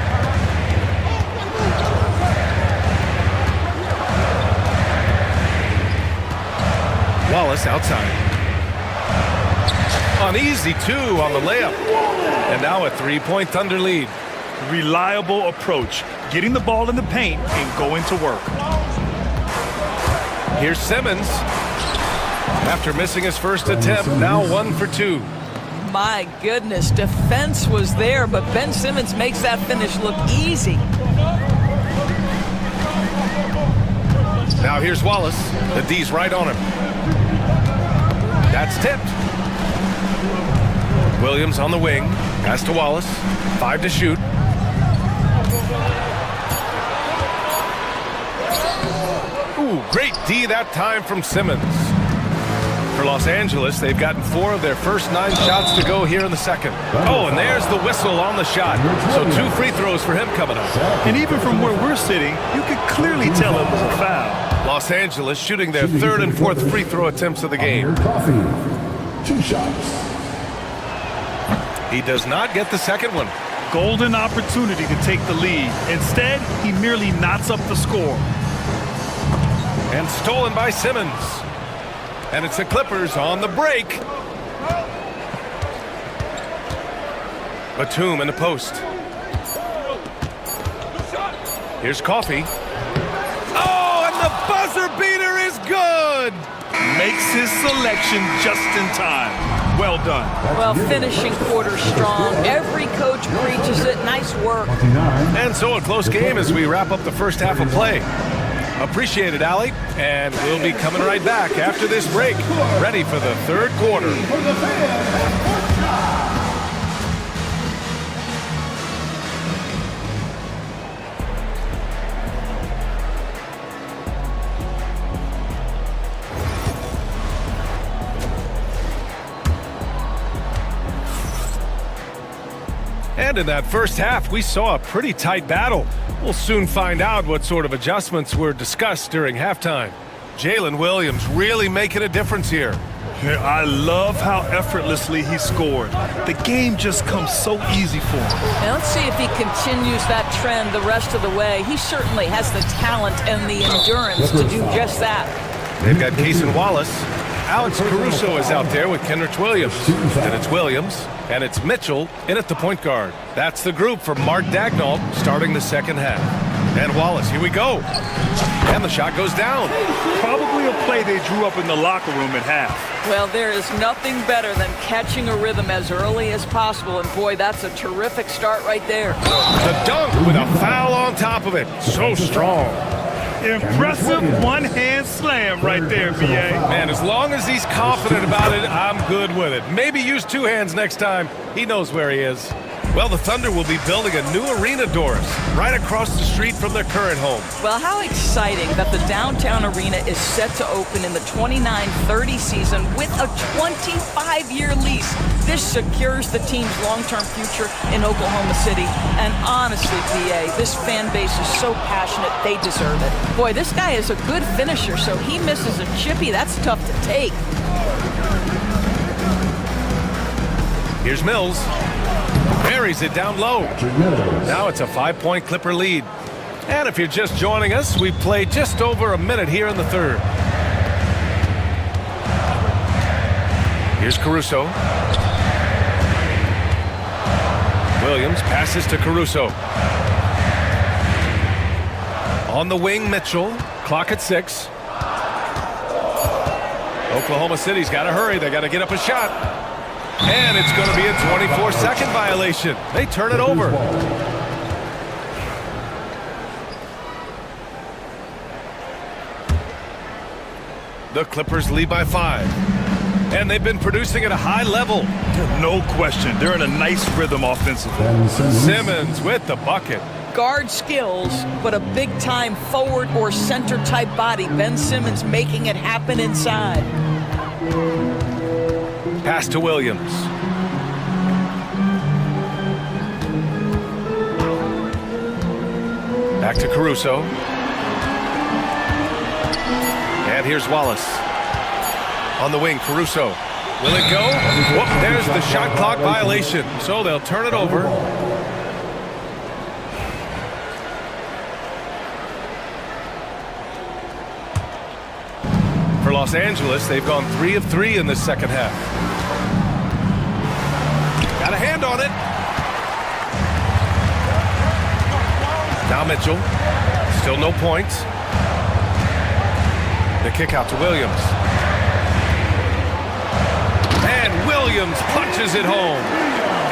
Wallace outside. Uneasy two on the layup. And now a 3-point Thunder lead. Reliable approach. Getting the ball in the paint and going to work. Here's Simmons. After missing his first attempt, now 1 for 2. My goodness, defense was there, but Ben Simmons makes that finish look easy. Now here's Wallace. The D's right on him. That's tipped. Williams on the wing. Pass to Wallace. 5 to shoot. Ooh, great D that time from Simmons. For Los Angeles, they've gotten 4 of their first 9 shots to go here in the second. Oh, and there's the whistle on the shot. So 2 free throws for him coming up. And even from where we're sitting, you could clearly tell it was a foul. Los Angeles shooting their 3rd and 4th free throw attempts of the game. 2 shots. He does not get the second one. Golden opportunity to take the lead. Instead, he merely knots up the score. And stolen by Simmons. And it's the Clippers on the break. Batum in the post. Here's Coffey. Oh, and the buzzer beater is good! Makes his selection just in time. Well done. Well, finishing quarter strong. Every coach preaches it. Nice work. And so a close game as we wrap up the first half of play. Appreciate it, Allie. And we'll be coming right back after this break, ready for the third quarter. And in that first half, we saw a pretty tight battle. We'll soon find out what sort of adjustments were discussed during halftime. Jalen Williams really making a difference here. I love how effortlessly he scored. The game just comes so easy for him. Now let's see if he continues that trend the rest of the way. He certainly has the talent and the endurance to do just that. They've got Cason Wallace. Alex Caruso is out there with Kenrich Williams. And it's Williams, and it's Mitchell in at the point guard. That's the group for Mark Daigneault starting the second half. And Wallace, here we go. And the shot goes down. Probably a play they drew up in the locker room at half. Well, there is nothing better than catching a rhythm as early as possible. And boy, that's a terrific start right there. The dunk with a foul on top of it. So strong. Impressive one-hand slam right there, B.A. Man, as long as he's confident about it, I'm good with it. Maybe use two hands next time. He knows where he is. Well, the Thunder will be building a new arena, Doris, right across the street from their current home. Well, how exciting that the downtown arena is set to open in the 29-30 season with a 25-year lease. This secures the team's long-term future in Oklahoma City. And honestly, BA, this fan base is so passionate, they deserve it. Boy, this guy is a good finisher, so he misses a chippy. That's tough to take. Here's Mills. Buries it down low. Now it's a 5-point Clipper lead. And if you're just joining us, we've played just over a minute here in the third. Here's Caruso. Williams passes to Caruso. On the wing, Mitchell. Clock at 6. Oklahoma City's got to hurry. They got to get up a shot. And it's going to be a 24-second violation. They turn it over. The Clippers lead by 5. And they've been producing at a high level. No question. They're in a nice rhythm offensively. Simmons with the bucket. Guard skills, but a big-time forward or center-type body. Ben Simmons making it happen inside. Pass to Williams. Back to Caruso. And here's Wallace. On the wing, Caruso. Will it go? Whoop, there's the shot clock violation. So they'll turn it over. For Los Angeles, they've gone 3 of 3 in the second half. Got a hand on it. Now Mitchell. Still no points. The kick out to Williams. And Williams punches it home.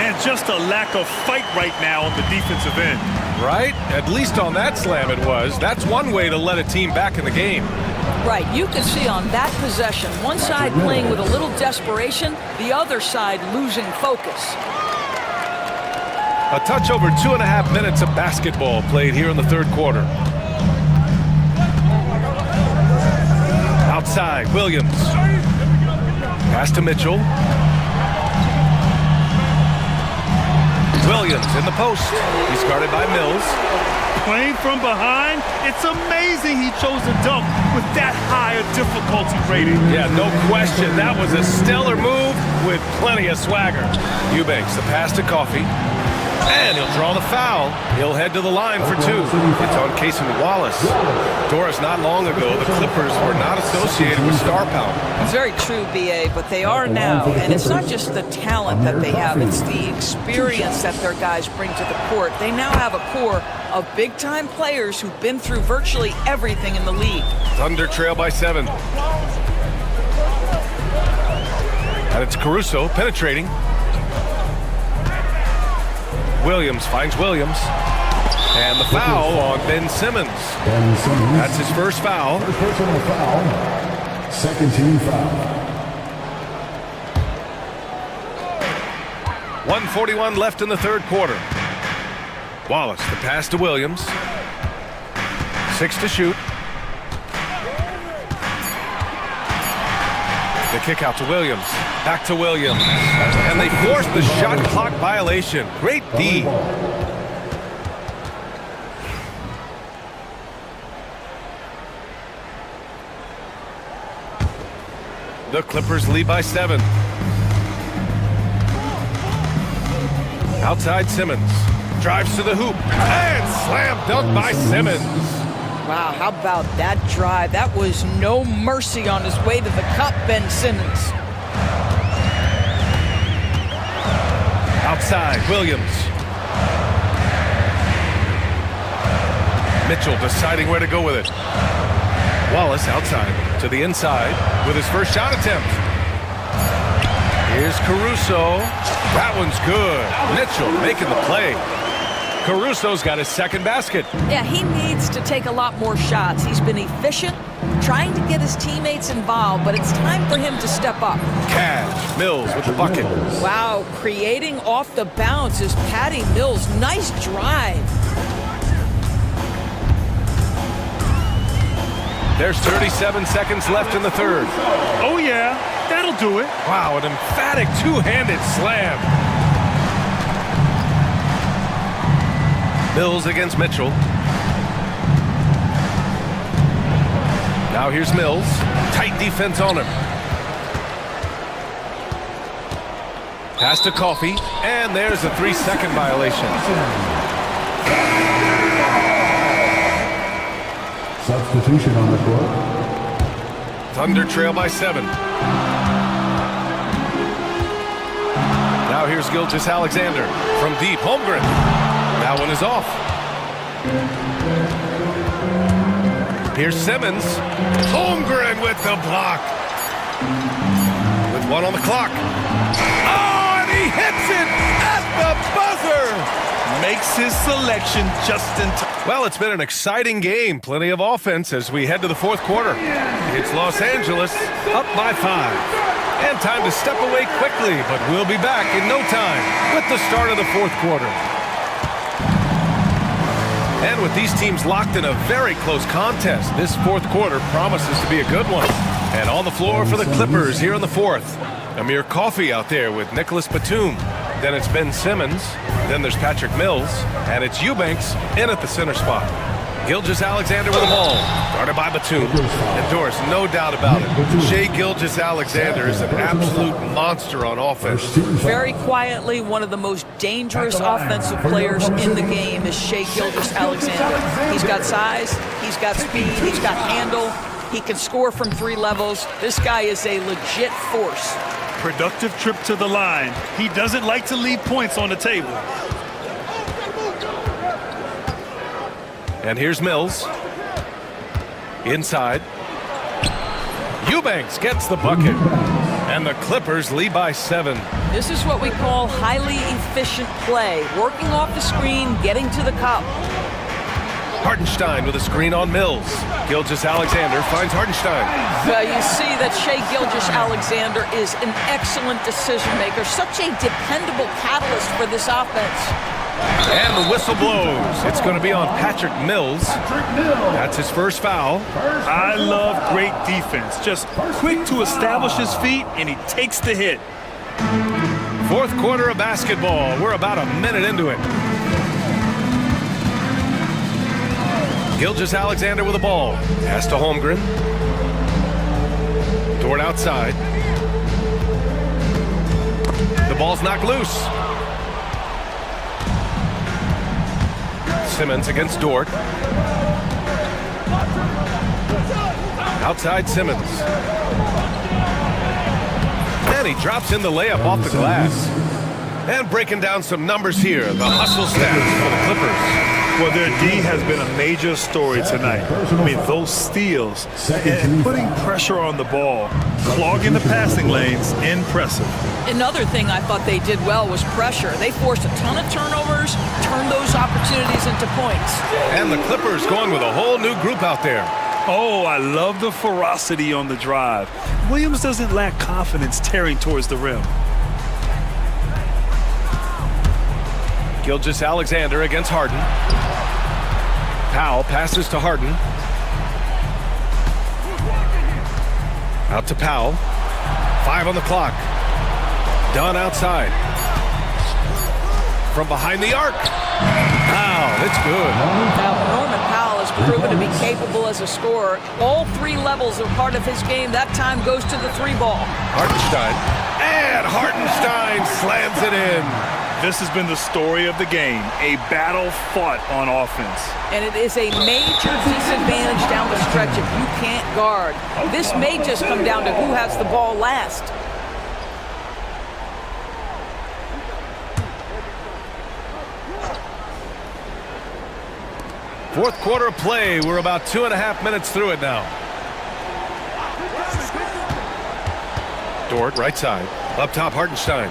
And just a lack of fight right now on the defensive end. Right? At least on that slam it was. That's one way to let a team back in the game. Right, you can see on that possession, one side playing with a little desperation, the other side losing focus. A touch over 2.5 minutes of basketball played here in the third quarter. Outside, Williams. Pass to Mitchell. Williams in the post. He's guarded by Mills. Playing from behind, it's amazing he chose to dunk with that higher difficulty rating. Yeah, no question. That was a stellar move with plenty of swagger. Eubanks, the pass to Coffey. And he'll draw the foul. He'll head to the line for 2. It's on Casey Wallace. Doris, not long ago, the Clippers were not associated with star power. It's very true, B.A., but they are now. And it's not just the talent that they have. It's the experience that their guys bring to the court. They now have a core of big-time players who've been through virtually everything in the league. Thunder trail by 7. And it's Caruso penetrating. Williams finds Williams. And the foul on Ben Simmons. That's his first foul. Personal foul. Second team foul. 1:41 left in the third quarter. Wallace, the pass to Williams. 6 to shoot. The kick out to Williams. Back to Williams. And they forced the shot clock violation. Great D. The Clippers lead by 7. Outside Simmons. Drives to the hoop. And slam dunk by Simmons. Wow, how about that drive? That was no mercy on his way to the cup, Ben Simmons. Outside, Williams. Mitchell deciding where to go with it. Wallace outside to the inside with his first shot attempt. Here's Caruso. That one's good. Mitchell making the play. Caruso's got his second basket. Yeah, he needs to take a lot more shots. He's been efficient, trying to get his teammates involved, but it's time for him to step up. Cash. Mills with the bucket. Wow, creating off the bounce is Patty Mills. Nice drive. There's 37 seconds left in the third. Oh, yeah, that'll do it. Wow, an emphatic two-handed slam. Mills against Mitchell. Now here's Mills. Tight defense on him. Pass to Coffey, and there's a 3-second violation. Substitution on the court. Thunder trail by 7. Now here's Gilgeous-Alexander from deep. Holmgren. That one is off. Here's Simmons. Holmgren with the block. With 1 on the clock. Oh, and he hits it at the buzzer. Makes his selection just in time. Well, it's been an exciting game. Plenty of offense as we head to the fourth quarter. It's Los Angeles up by 5. And time to step away quickly, but we'll be back in no time with the start of the fourth quarter. And with these teams locked in a very close contest, this fourth quarter promises to be a good one. And on the floor for the Clippers here in the fourth. Amir Coffey out there with Nicholas Batum. Then it's Ben Simmons. Then there's Patrick Mills. And it's Eubanks in at the center spot. Gilgeous-Alexander with the ball. Guarded by Batum. And Doris, no doubt about it. Shai Gilgeous-Alexander is an absolute monster on offense. Very quietly, one of the most dangerous offensive players in the game is Shai Gilgeous-Alexander. He's got size, he's got speed, he's got handle. He can score from 3 levels. This guy is a legit force. Productive trip to the line. He doesn't like to leave points on the table. And here's Mills. Inside. Eubanks gets the bucket. And the Clippers lead by 7. This is what we call highly efficient play. Working off the screen, getting to the cup. Hartenstein with a screen on Mills. Gilgeous-Alexander finds Hartenstein. You see that Shai Gilgeous-Alexander is an excellent decision maker. Such a dependable catalyst for this offense. And the whistle blows. It's going to be on Patrick Mills. That's his first foul. I love great defense. Just quick to establish his feet, and he takes the hit. Fourth quarter of basketball. We're about a minute into it. Gilgeous-Alexander with the ball. Pass to Holmgren. Dort outside. The ball's knocked loose. Simmons against Dort. Outside Simmons. And he drops in the layup off the glass. And breaking down some numbers here, the hustle stats for the Clippers. Well, their D has been a major story tonight. I mean, those steals and putting pressure on the ball, clogging the passing lanes, impressive. Another thing I thought they did well was pressure. They forced a ton of turnovers, turned those opportunities into points. And the Clippers going with a whole new group out there. Oh, I love the ferocity on the drive. Williams doesn't lack confidence tearing towards the rim. Gilgeous-Alexander against Harden. Powell passes to Harden. Out to Powell. 5 on the clock. Dunn outside. From behind the arc. Wow, that's good. Now, Norman Powell has proven to be capable as a scorer. All 3 levels are part of his game. That time goes to the 3-ball. Hartenstein. And Hartenstein slams it in. This has been the story of the game, a battle fought on offense. And it is a major disadvantage down the stretch if you can't guard. This may just come down to who has the ball last. Fourth quarter of play. We're about 2.5 minutes through it now. Dort, right side. Up top, Hartenstein.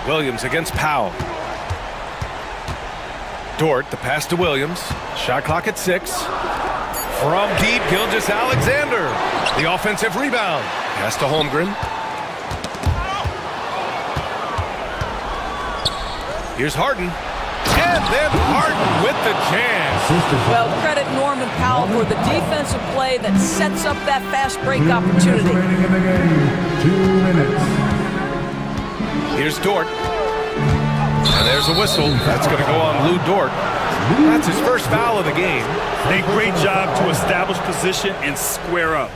Williams against Powell. Dort, the pass to Williams. Shot clock at 6. From deep, Gilgeous-Alexander. The offensive rebound. Pass to Holmgren. Here's Harden. And then Harden with the jam. Well, credit Norman Powell for the defensive play that sets up that fast break opportunity. Remaining in the game, 2 minutes. Here's Dort. And there's a whistle. That's going to go on Lou Dort. That's his first foul of the game. A great job to establish position and square up.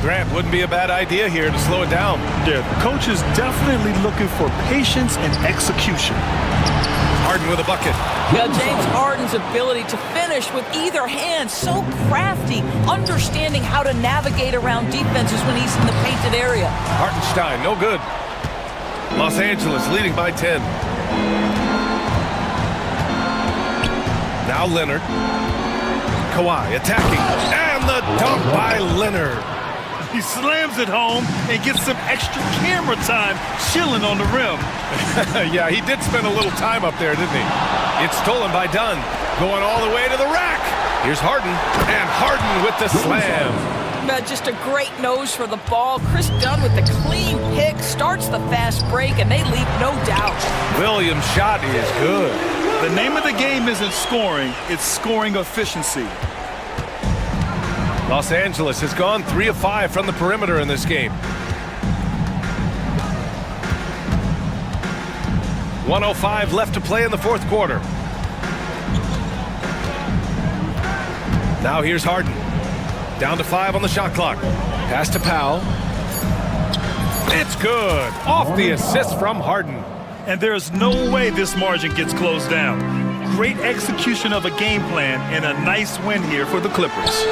Grant, wouldn't be a bad idea here to slow it down. Yeah, the coach is definitely looking for patience and execution. Harden with a bucket. Yeah, James Harden's ability to finish with either hand, so crafty, understanding how to navigate around defenses when he's in the painted area. Hartenstein, no good. Los Angeles leading by 10. Now Leonard. Kawhi attacking. And the dunk by Leonard. He slams it home and gets some extra camera time chilling on the rim. Yeah, he did spend a little time up there, didn't he? It's stolen by Dunn. Going all the way to the rack. Here's Harden. And Harden with the slam. Just a great nose for the ball. Chris Dunn with the clean pick starts the fast break, and they leave no doubt. Williams' shot is good. The name of the game isn't scoring, it's scoring efficiency. Los Angeles has gone 3 of 5 from the perimeter in this game. 1:05 left to play in the fourth quarter. Now here's Harden. Down to 5 on the shot clock. Pass to Powell. It's good. Off the assist from Harden. And there's no way this margin gets closed down. Great execution of a game plan and a nice win here for the Clippers.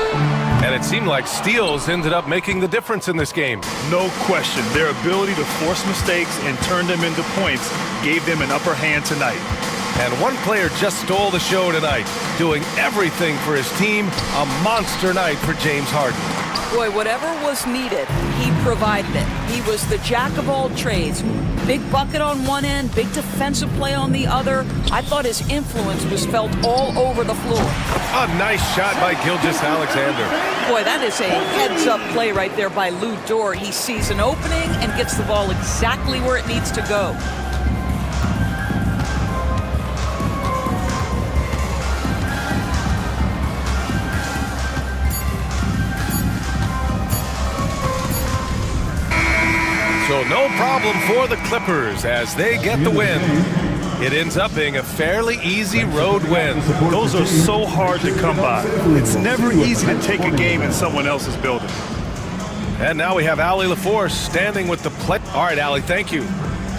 And it seemed like steals ended up making the difference in this game. No question. Their ability to force mistakes and turn them into points gave them an upper hand tonight. And one player just stole the show tonight, doing everything for his team. A monster night for James Harden. Boy, whatever was needed, he provided it. He was the jack of all trades. Big bucket on one end, big defensive play on the other. I thought his influence was felt all over the floor. A nice shot by Gilgeous-Alexander. Boy, that is a heads-up play right there by Lou Dort. He sees an opening and gets the ball exactly where it needs to go. So no problem for the Clippers as they get the win. It ends up being a fairly easy road win. Those are so hard to come by. It's never easy to take a game in someone else's building. And now we have Allie LaForce standing with the play. All right, Allie, thank you.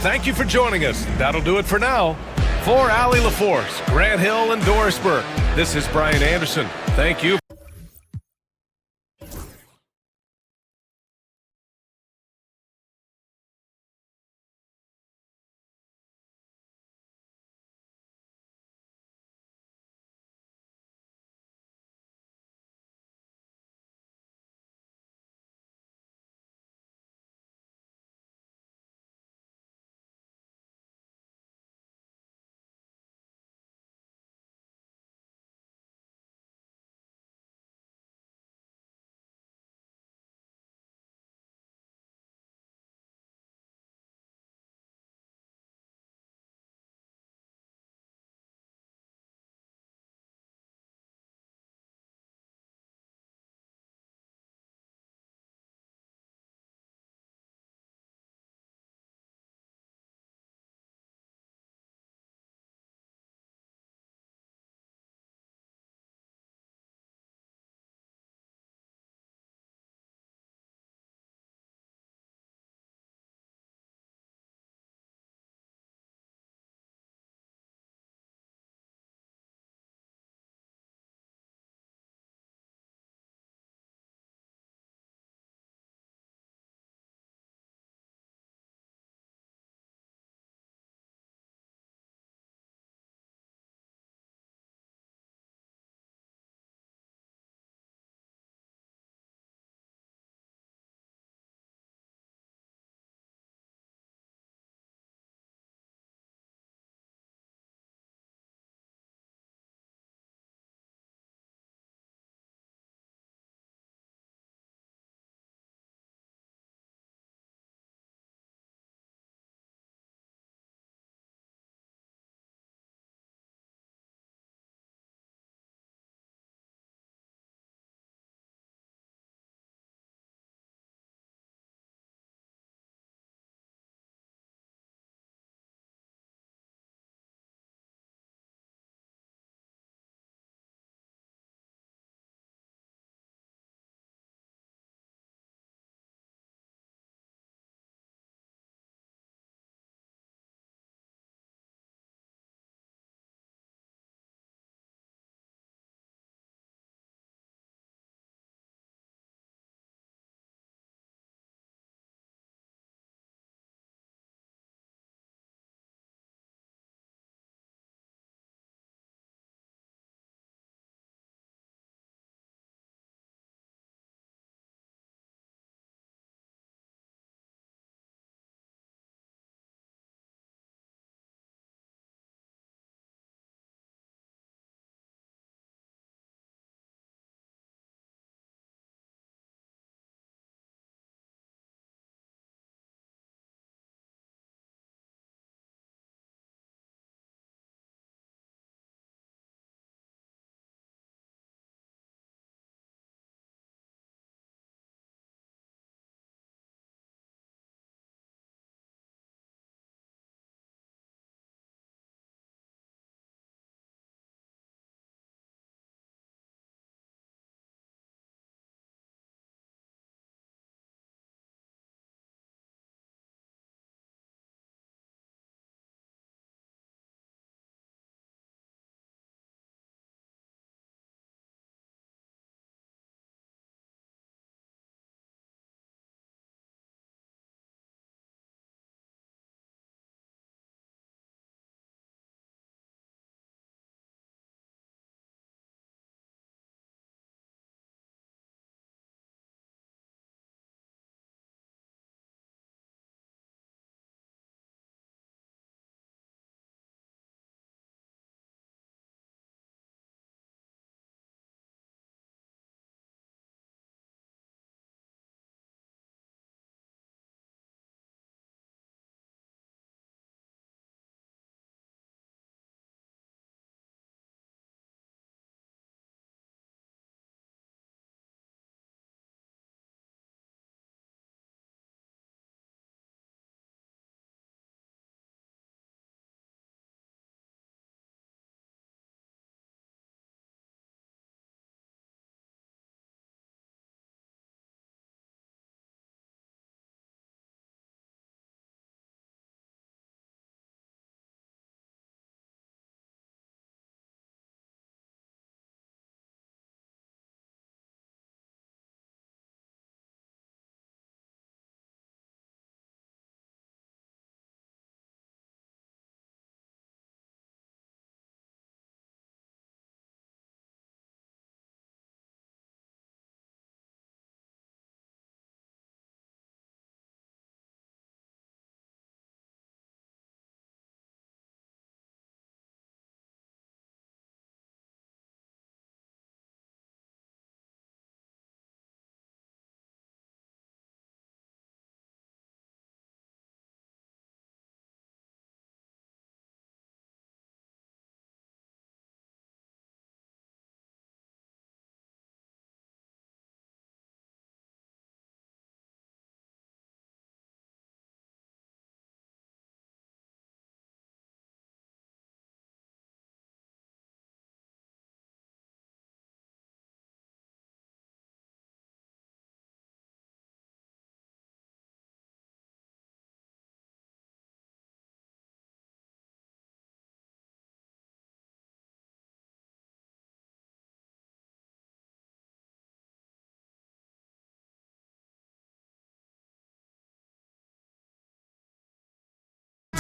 Thank you for joining us. That'll do it for now. For Allie LaForce, Grant Hill, and Doris Burke, this is Brian Anderson. Thank you.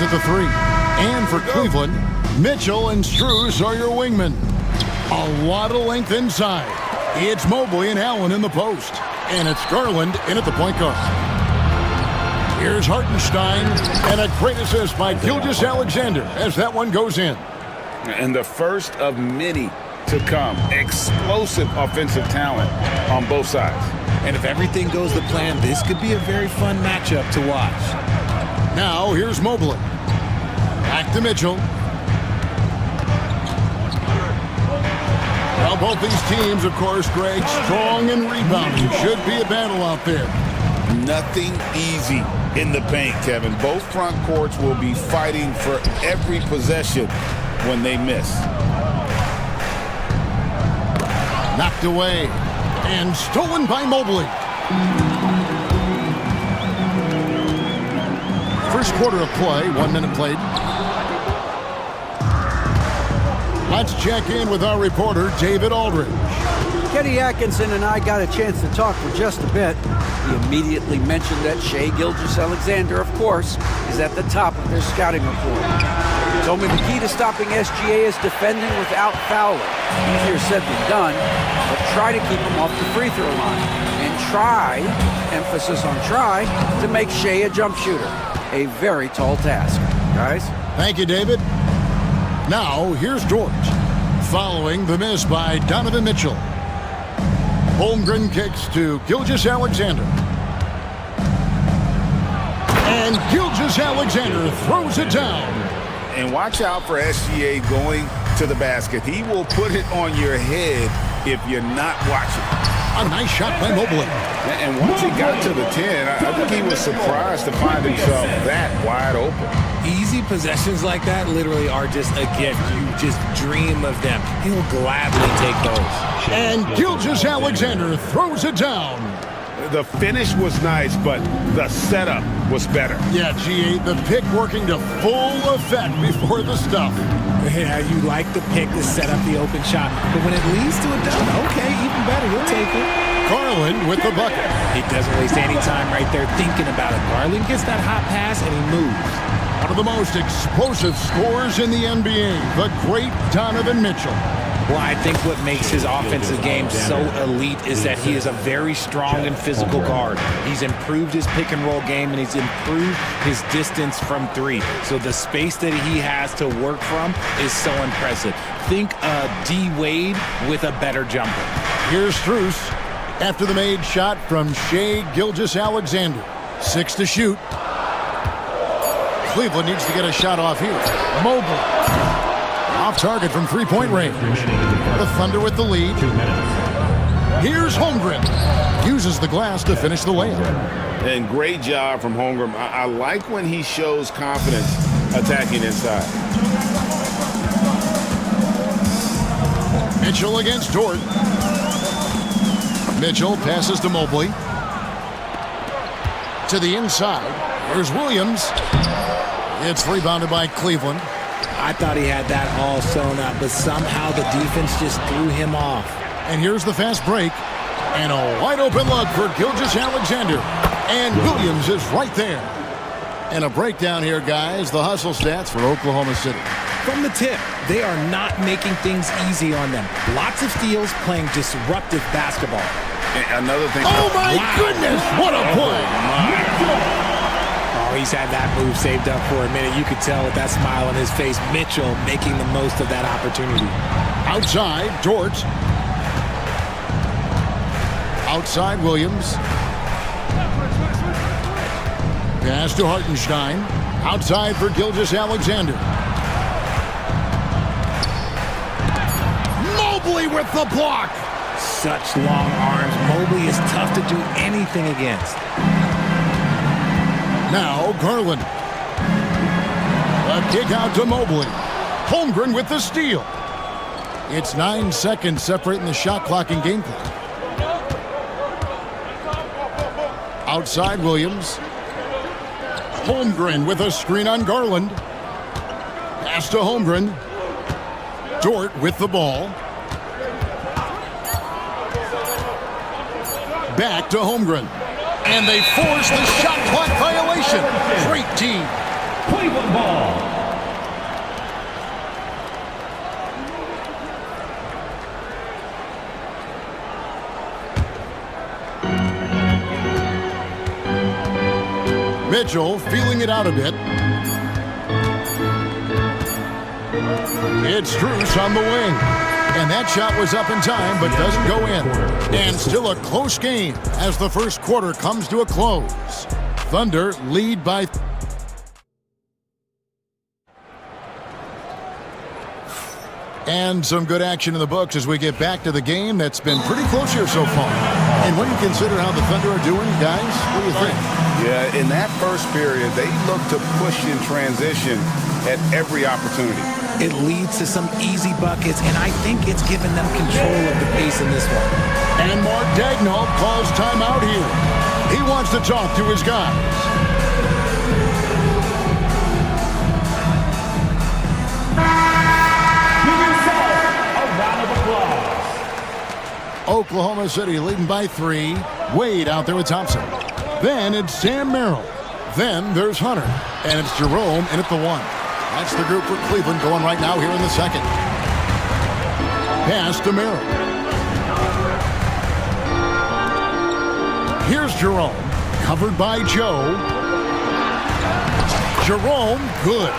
with the three. And for Cleveland, Mitchell and Strus are your wingmen. A lot of length inside. It's Mobley and Allen in the post. And it's Garland in at the point guard. Here's Hartenstein, and a great assist by Gilgeous-Alexander as that one goes in. And the first of many to come. Explosive offensive talent on both sides. And if everything goes to plan, this could be a very fun matchup to watch. Now here's Mobley. Back to Mitchell. Well, both these teams, of course, Greg, strong and rebounding. Should be a battle out there. Nothing easy in the paint, Kevin. Both front courts will be fighting for every possession when they miss. Knocked away and stolen by Mobley. First quarter of play, 1 minute played. Let's check in with our reporter, David Aldridge. Kenny Atkinson and I got a chance to talk for just a bit. He immediately mentioned that Shai Gilgeous-Alexander, of course, is at the top of their scouting report. He told me the key to stopping SGA is defending without fouling. Easier said than done, but try to keep him off the free throw line. And try, emphasis on try, to make Shai a jump shooter. A very tall task. Guys? Thank you, David. Now, here's George, following the miss by Donovan Mitchell. Holmgren kicks to Gilgeous-Alexander. And Gilgeous-Alexander throws it down. And watch out for SGA going to the basket. He will put it on your head if you're not watching. A nice shot by Mobley. And once he got to the 10, I think he was surprised to find himself that wide open. Easy possessions like that literally are just a gift. You just dream of them. He'll gladly take those. And Gilgeous-Alexander throws it down. The finish was nice, but the setup was better. Yeah, G8, the pick working to full effect before the stuff. Yeah, you like the pick to set up the open shot, but when it leads to a dunk, okay, even better, you'll take it. Garland with the bucket. He doesn't waste any time right there thinking about it. Garland gets that hot pass and he moves. One of the most explosive scorers in the NBA, the great Donovan Mitchell. Well, I think what makes his offensive game so elite is that he is a very strong and physical guard. He's improved his pick and roll game, and he's improved his distance from three. So the space that he has to work from is so impressive. Think D. Wade with a better jumper. Here's Strus after the made shot from Shai Gilgeous-Alexander. 6 to shoot. Cleveland needs to get a shot off here. Mobley. Off target from three-point range. The Thunder with the lead. Here's Holmgren. Uses the glass to finish the layup. And great job from Holmgren. I like when he shows confidence attacking inside. Mitchell against Dort. Mitchell passes to Mobley. To the inside. Here's Williams. It's rebounded by Cleveland. I thought he had that all sewn up, but somehow the defense just threw him off. And here's the fast break. And a wide open look for Gilgeous-Alexander. And Williams is right there. And a breakdown here, guys. The hustle stats for Oklahoma City. From the tip, they are not making things easy on them. Lots of steals, playing disruptive basketball. And another thing. Oh, my goodness. What a play. Oh, he's had that move saved up for a minute. You could tell with that smile on his face. Mitchell making the most of that opportunity. Outside, Dort. Outside, Williams. Pass to Hartenstein. Outside for Gilgeous-Alexander. Mobley with the block. Such long arms. Mobley is tough to do anything against. Now Garland. A kick out to Mobley. Holmgren with the steal. It's 9 seconds separating the shot clock and game clock. Outside Williams. Holmgren with a screen on Garland. Pass to Holmgren. Dort with the ball. Back to Holmgren. And they force the shot clock violation. Great team. Cleveland ball. Mitchell feeling it out a bit. It's Strus on the wing. And that shot was up in time, but doesn't go in. And still a close game as the first quarter comes to a close. Thunder lead by... And some good action in the books as we get back to the game that's been pretty close here so far. And when you consider how the Thunder are doing, guys, what do you think? Yeah, in that first period, they look to push in transition at every opportunity. It leads to some easy buckets, and I think it's given them control of the pace in this one. And Mark Daigneault calls timeout here. He wants to talk to his guys. Give yourself a round of applause. Oklahoma City leading by 3. Wade out there with Thompson. Then it's Sam Merrill. Then there's Hunter. And it's Jerome in at the 1. That's the group for Cleveland going right now here in the second. Pass to Merrill. Here's Jerome. Covered by Joe. Jerome, good.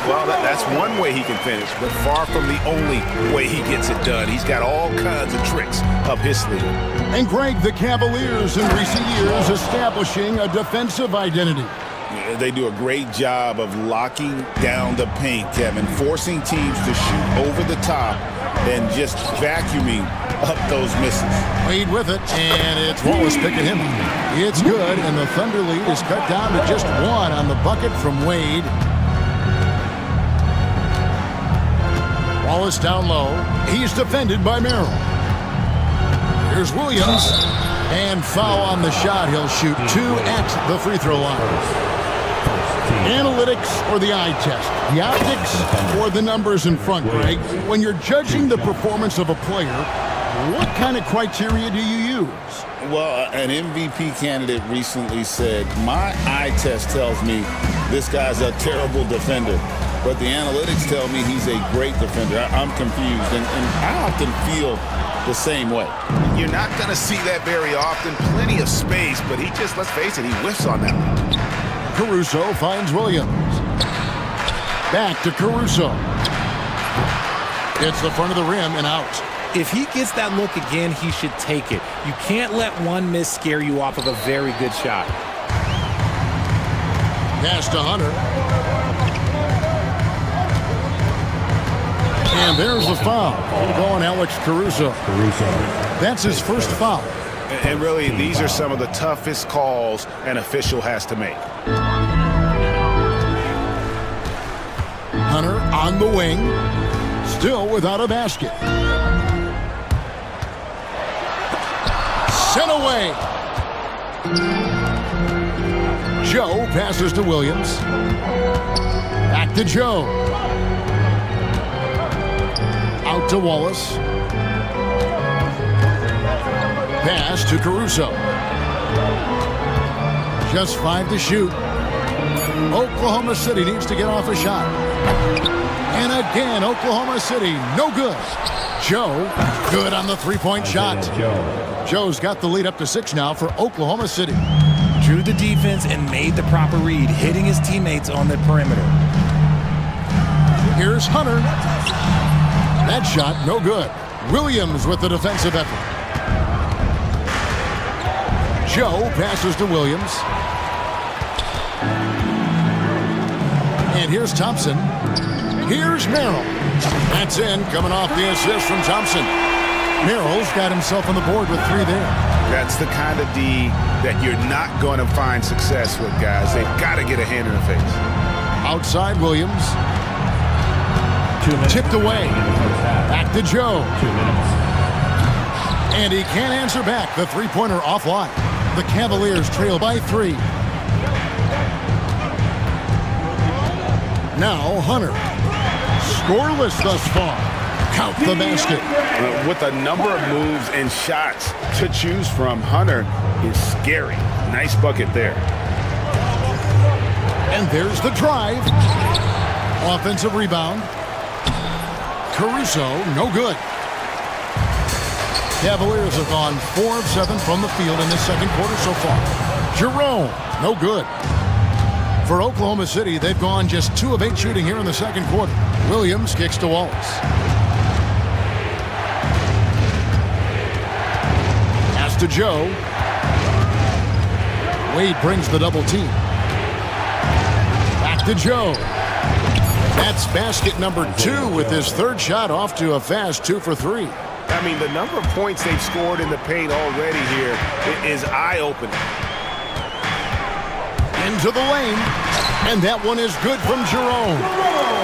Well, that's one way he can finish, but far from the only way he gets it done. He's got all kinds of tricks up his sleeve. And Greg, the Cavaliers in recent years establishing a defensive identity. Yeah, they do a great job of locking down the paint, Kevin, forcing teams to shoot over the top and just vacuuming up those misses. Wade with it, and it's Wallace picking him up. It's good, and the Thunder lead is cut down to just 1 on the bucket from Wade. Wallace down low. He's defended by Merrill. Here's Williams. And foul on the shot. He'll shoot 2 at the free throw line. Analytics or the eye test? The optics or the numbers in front, Greg? When you're judging the performance of a player, what kind of criteria do you use? Well, an MVP candidate recently said, my eye test tells me this guy's a terrible defender, but the analytics tell me he's a great defender. I'm confused, and I often feel the same way. You're not going to see that very often. Plenty of space, but he just, let's face it, he whiffs on that one. Caruso finds Williams. Back to Caruso. It's the front of the rim and out. If he gets that look again, he should take it. You can't let one miss scare you off of a very good shot. Pass to Hunter. And there's the foul. Going Alex Caruso. That's his first foul. And really, these are some of the toughest calls an official has to make. Hunter on the wing. Still without a basket. Sent away. Joe passes to Williams. Back to Joe. Out to Wallace. Pass to Caruso. Just 5 to shoot. Oklahoma City needs to get off a shot. And again, Oklahoma City, no good. Joe, good on the three-point shot. Joe's got the lead up to 6 now for Oklahoma City. Drew the defense and made the proper read, hitting his teammates on the perimeter. Here's Hunter. That shot, no good. Williams with the defensive effort. Joe passes to Williams. And here's Thompson. Here's Merrill. That's in, coming off the assist from Thompson. Merrill's got himself on the board with 3 there. That's the kind of D that you're not going to find success with, guys. They've got to get a hand in the face. Outside Williams. 2 minutes. Tipped away. Back to Joe. 2 minutes. And he can't answer back. The three-pointer offline. The Cavaliers trail by 3. Now Hunter. Scoreless thus far. Count the basket. With a number of moves and shots to choose from, Hunter is scary. Nice bucket there. And there's the drive. Offensive rebound. Caruso, no good. Cavaliers have gone 4 of 7 from the field in this second quarter so far. Jerome, no good. For Oklahoma City, they've gone just 2 of 8 shooting here in the second quarter. Williams kicks to Wallace. Pass to Joe. Wade brings the double team. Back to Joe. That's basket number 2 with his third shot off to a fast 2 for 3. I mean, the number of points they've scored in the paint already here is eye-opening. Into the lane, and that one is good from Jerome.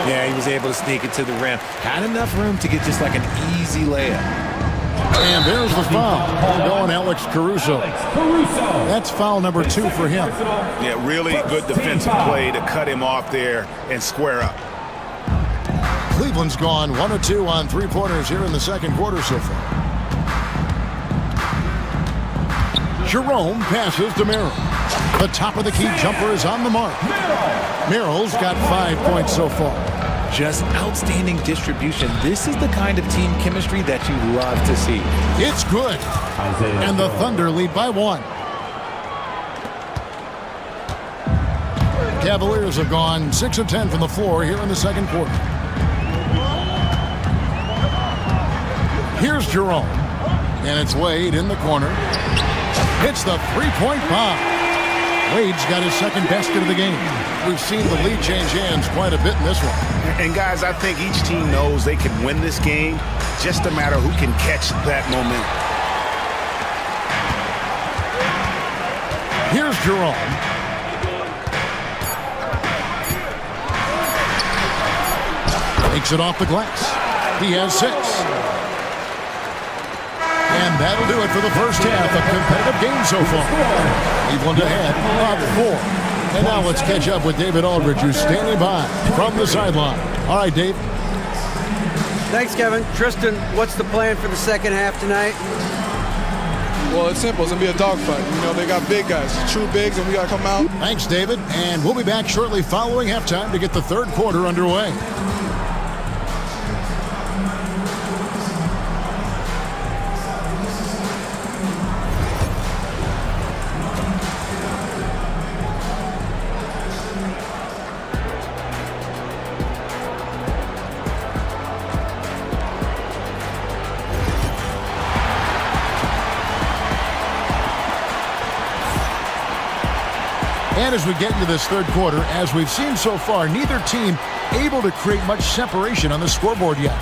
Yeah, he was able to sneak it to the rim. Had enough room to get just like an easy layup. And there's the foul. Going Alex Caruso. That's foul number 2 for him. Yeah, really good defensive play to cut him off there and square up. Cleveland's gone 1 of 2 on 3-pointers here in the second quarter so far. Jerome passes to Merrill. The top of the key jumper is on the mark. Merrill's got 5 points so far. Just outstanding distribution. This is the kind of team chemistry that you love to see. It's good. And the Thunder lead by 1. Cavaliers have gone 6 of 10 from the floor here in the second quarter. Here's Jerome. And it's Wade in the corner. Hits the three-point bomb. Wade's got his second basket of the game. We've seen the lead change hands quite a bit in this one. And guys, I think each team knows they can win this game. Just a matter who can catch that momentum. Here's Jerome. Takes it off the glass. He has 6. And that'll do it for the first half. A competitive game so far. Cleveland ahead, up 4. And now let's catch up with David Aldridge, who's standing by from the sideline. All right, Dave. Thanks, Kevin. Tristan, what's the plan for the second half tonight? Well, it's simple. It's going to be a dogfight. You know, they got big guys, true bigs, and we got to come out. Thanks, David. And we'll be back shortly following halftime to get the third quarter underway. And as we get into this third quarter, as we've seen so far, neither team able to create much separation on the scoreboard yet.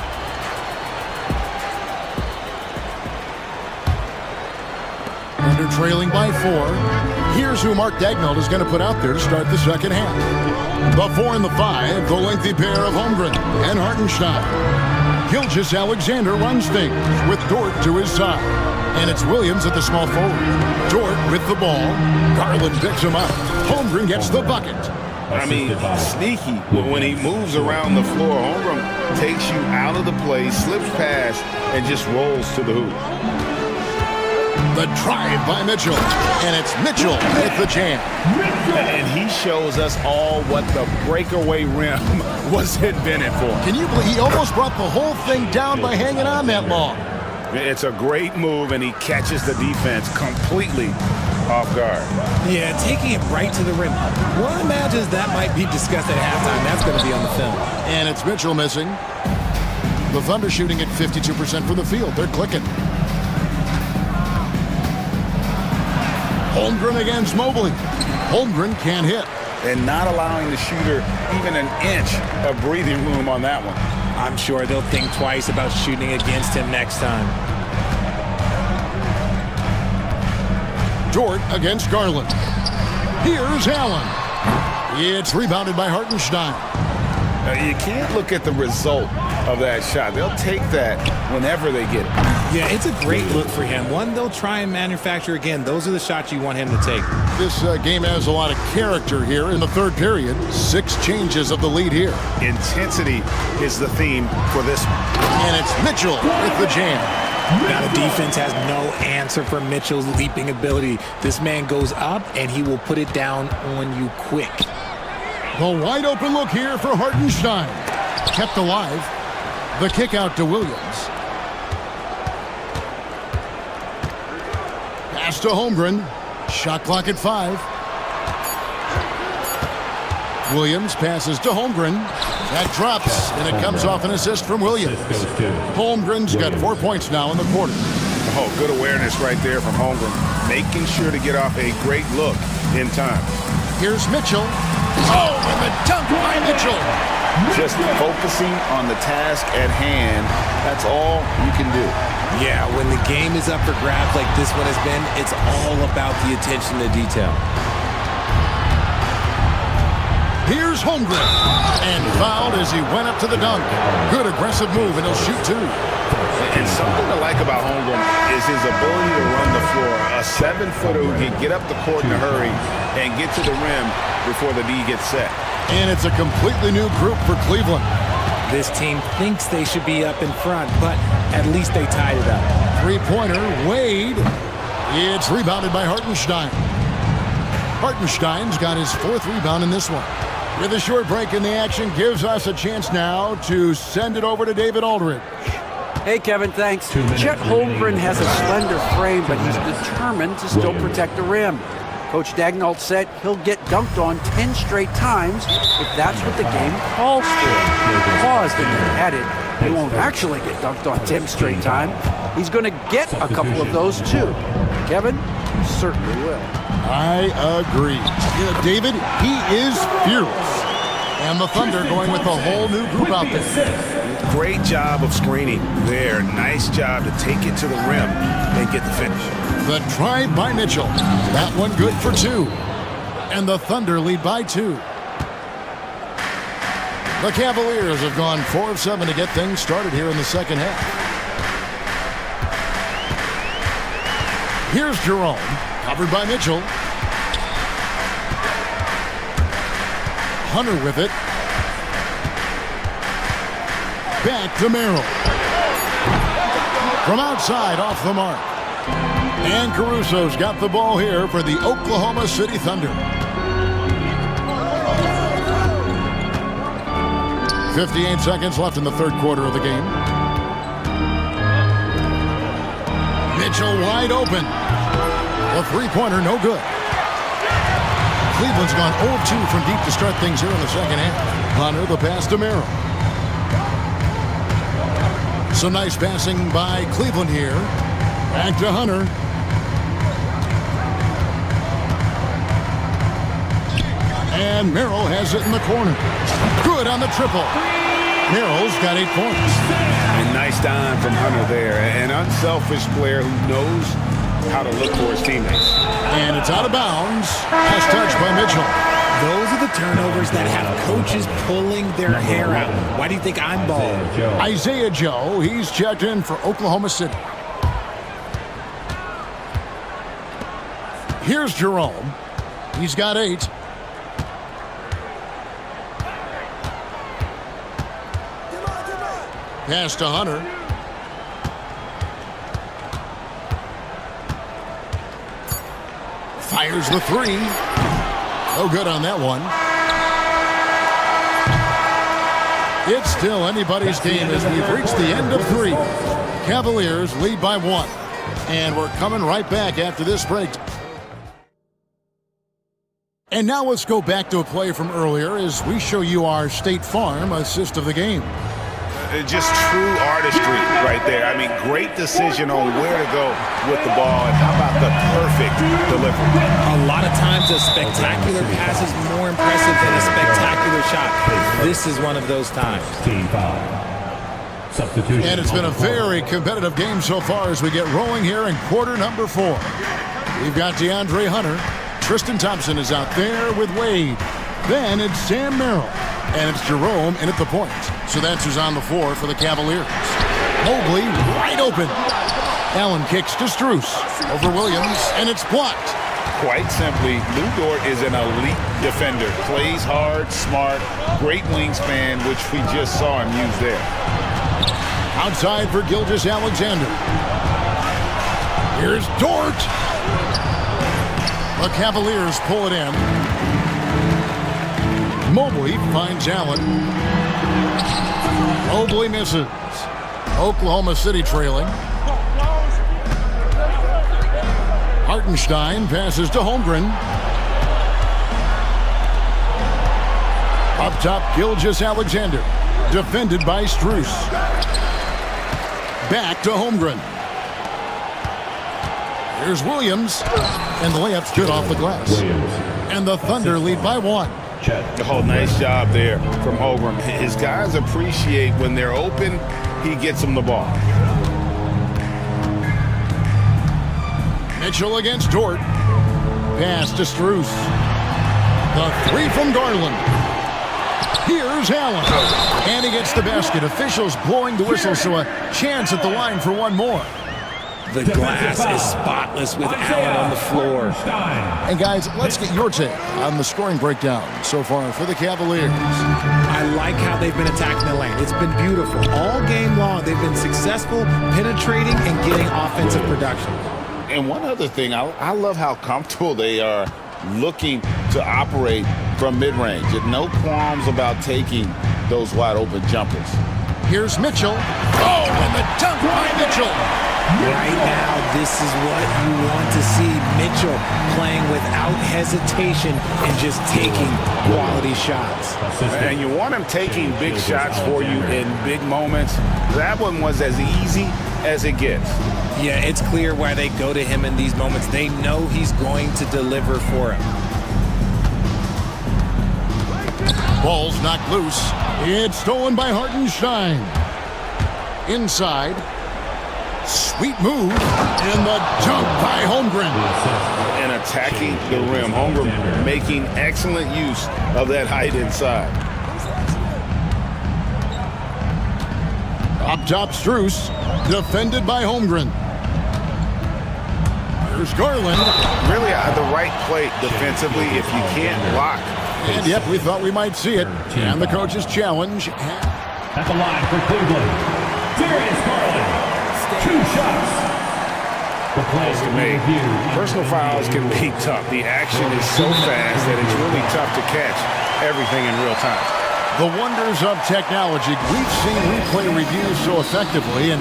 Under trailing by 4. Here's who Mark Dagnall is going to put out there to start the second half. The 4 and the 5, the lengthy pair of Holmgren and Hartenstein. Gilgeous-Alexander runs things with Dort to his side. And it's Williams at the small forward. Dort with the ball. Garland picks him up. Holmgren gets the bucket. I mean, sneaky. When he moves around the floor, Holmgren takes you out of the play, slips past, and just rolls to the hoop. The drive by Mitchell. And it's Mitchell with the jam. And he shows us all what the breakaway rim was invented for. Can you believe he almost brought the whole thing down by hanging on that long? It's a great move, and he catches the defense completely off guard. Yeah, taking it right to the rim. One imagines that might be discussed at halftime. That's going to be on the film. And it's Mitchell missing. The Thunder shooting at 52% from the field. They're clicking. Holmgren against Mobley. Holmgren can't hit. And not allowing the shooter even an inch of breathing room on that one. I'm sure they'll think twice about shooting against him next time. Dort against Garland. Here's Allen. It's rebounded by Hartenstein. You can't look at the result of that shot. They'll take that whenever they get it. Yeah, it's a great look for him. One they'll try and manufacture again. Those are the shots you want him to take. This game has a lot of character here in the third period. 6 changes of the lead here. Intensity is the theme for this one. And it's Mitchell with the jam. Now the defense has no answer for Mitchell's leaping ability. This man goes up and he will put it down on you quick. The wide open look here for Hartenstein. Kept alive. The kick out to Williams. Pass to Holmgren. Shot clock at 5. Williams passes to Holmgren. That drops, and it comes off an assist from Williams. Holmgren's got 4 points now in the quarter. Oh, good awareness right there from Holmgren. Making sure to get off a great look in time. Here's Mitchell. Oh, and the dunk by Mitchell. Just focusing on the task at hand, that's all you can do. Yeah, when the game is up for grabs like this one has been, it's all about the attention to detail. Here's Holmgren. And fouled as he went up to the dunk. Good aggressive move, and he'll shoot 2. And something I like about Holmgren is his ability to run the floor. A 7-footer who can get up the court in a hurry and get to the rim before the D gets set. And it's a completely new group for Cleveland. This team thinks they should be up in front, but at least they tied it up. Three-pointer, Wade. It's rebounded by Hartenstein. Hartenstein's got his 4th rebound in this one. With a short break in the action, gives us a chance now to send it over to David Aldridge. Hey, Kevin, thanks. Chet Holmgren has a slender frame, but he's determined to still protect the rim. Coach Dagnall said he'll get dunked on 10 straight times if that's what the game calls for. He paused and then added, he won't actually get dunked on 10 straight times. He's going to get a couple of those, too. Kevin, he certainly will. I agree. David, he is fearless. And the Thunder going with a whole new group out there. Great job of screening there. Nice job to take it to the rim and get the finish. The drive by Mitchell. That one good for 2. And the Thunder lead by 2. The Cavaliers have gone 4 of 7 to get things started here in the second half. Here's Jerome. Covered by Mitchell. Hunter with it. Back to Merrill. From outside, off the mark. And Caruso's got the ball here for the Oklahoma City Thunder. 58 seconds left in the third quarter of the game. Mitchell wide open. The three-pointer no good. Cleveland's gone 0-2 from deep to start things here in the second half. Hunter the pass to Merrill. Some nice passing by Cleveland here. Back to Hunter. And Merrill has it in the corner. Good on the triple. Merrill's got 8 points. And nice dime from Hunter there. An unselfish player who knows how to look for his teammates. And it's out of bounds. Pass touch by Mitchell. Those are the turnovers that have coaches pulling their hair out. Why do you think I'm balling? Isaiah Joe, he's checked in for Oklahoma City. Here's Jerome. He's got 8. Pass to Hunter. Fires the 3. No good on that one. It's still anybody's game as we've reached the end of 3. Cavaliers lead by 1. And we're coming right back after this break. And now let's go back to a play from earlier as we show you our State Farm assist of the game. Just true artistry right there. I mean, great decision on where to go with the ball, and how about the perfect delivery? A lot of times a spectacular pass is more impressive than a spectacular shot. This is one of those times. And it's been a very competitive game so far as we get rolling here in quarter number 4. We've got DeAndre Hunter. Tristan Thompson is out there with Wade. Then it's Sam Merrill. And it's Jerome in at the point. So that's who's on the floor for the Cavaliers. Mobley wide open. Allen kicks to Strus. Over Williams, and it's blocked. Quite simply, Lou Dort is an elite defender. Plays hard, smart, great wingspan, which we just saw him use there. Outside for Gilgeous-Alexander. Here's Dort. The Cavaliers pull it in. Mobley finds Allen. Mobley misses. Oklahoma City trailing. Hartenstein passes to Holmgren. Up top, Gilgeous-Alexander. Defended by Strus. Back to Holmgren. Here's Williams. And the layup's good off the glass. And the Thunder lead by 1. Oh, nice job there from Holmgren. His guys appreciate when they're open, he gets them the ball. Mitchell against Dort. Pass to Strus. The three from Garland. Here's Allen. And he gets the basket. Officials blowing the whistle, so a chance at the line for one more. The glass is spotless with Allen on the floor. And guys, let's get your take on the scoring breakdown so far for the Cavaliers. I like how they've been attacking the lane. It's been beautiful. All game long, they've been successful penetrating and getting offensive production. And one other thing, I love how comfortable they are looking to operate from mid-range. And no qualms about taking those wide-open jumpers. Here's Mitchell. Oh, and the dunk by Mitchell. Right now, this is what you want to see. Mitchell playing without hesitation and just taking quality shots. And you want him taking big shots for you in big moments. That one was as easy as it gets. Yeah, it's clear why they go to him in these moments. They know he's going to deliver for him. Ball's knocked loose. It's stolen by Hartenstein. Inside. Sweet move. And the dunk by Holmgren. And attacking the rim. Holmgren making excellent use of that height inside. Up top, Strus. Defended by Holmgren. Here's Garland. Really at the right plate defensively if you can't block. And yep, we thought we might see it. And the coach's challenge. At the line for Cleveland, Darius Garland. 2 shots. The play to make. Personal fouls can be tough. The action is so fast that it's really tough to catch everything in real time. The wonders of technology. We've seen replay reviews so effectively and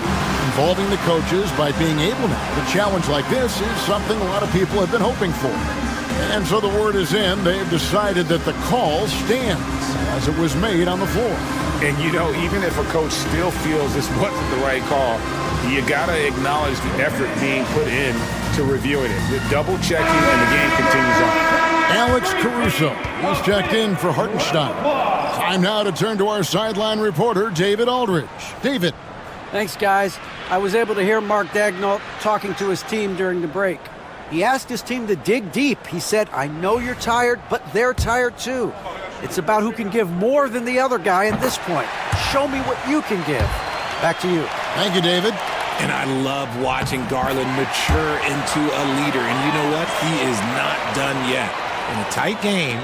involving the coaches by being able to challenge like this is something a lot of people have been hoping for. And so the word is in. They've decided that the call stands as it was made on the floor. And you know, even if a coach still feels this wasn't the right call, you got to acknowledge the effort being put in to reviewing it. The double checking and the game continues on. Alex Caruso is checked in for Hartenstein. Time now to turn to our sideline reporter, David Aldridge. David. Thanks, guys. I was able to hear Mark Daigneault talking to his team during the break. He asked his team to dig deep. He said, I know you're tired, but they're tired too. It's about who can give more than the other guy at this point. Show me what you can give. Back to you. Thank you, David. And I love watching Garland mature into a leader. And you know what? He is not done yet. In a tight game,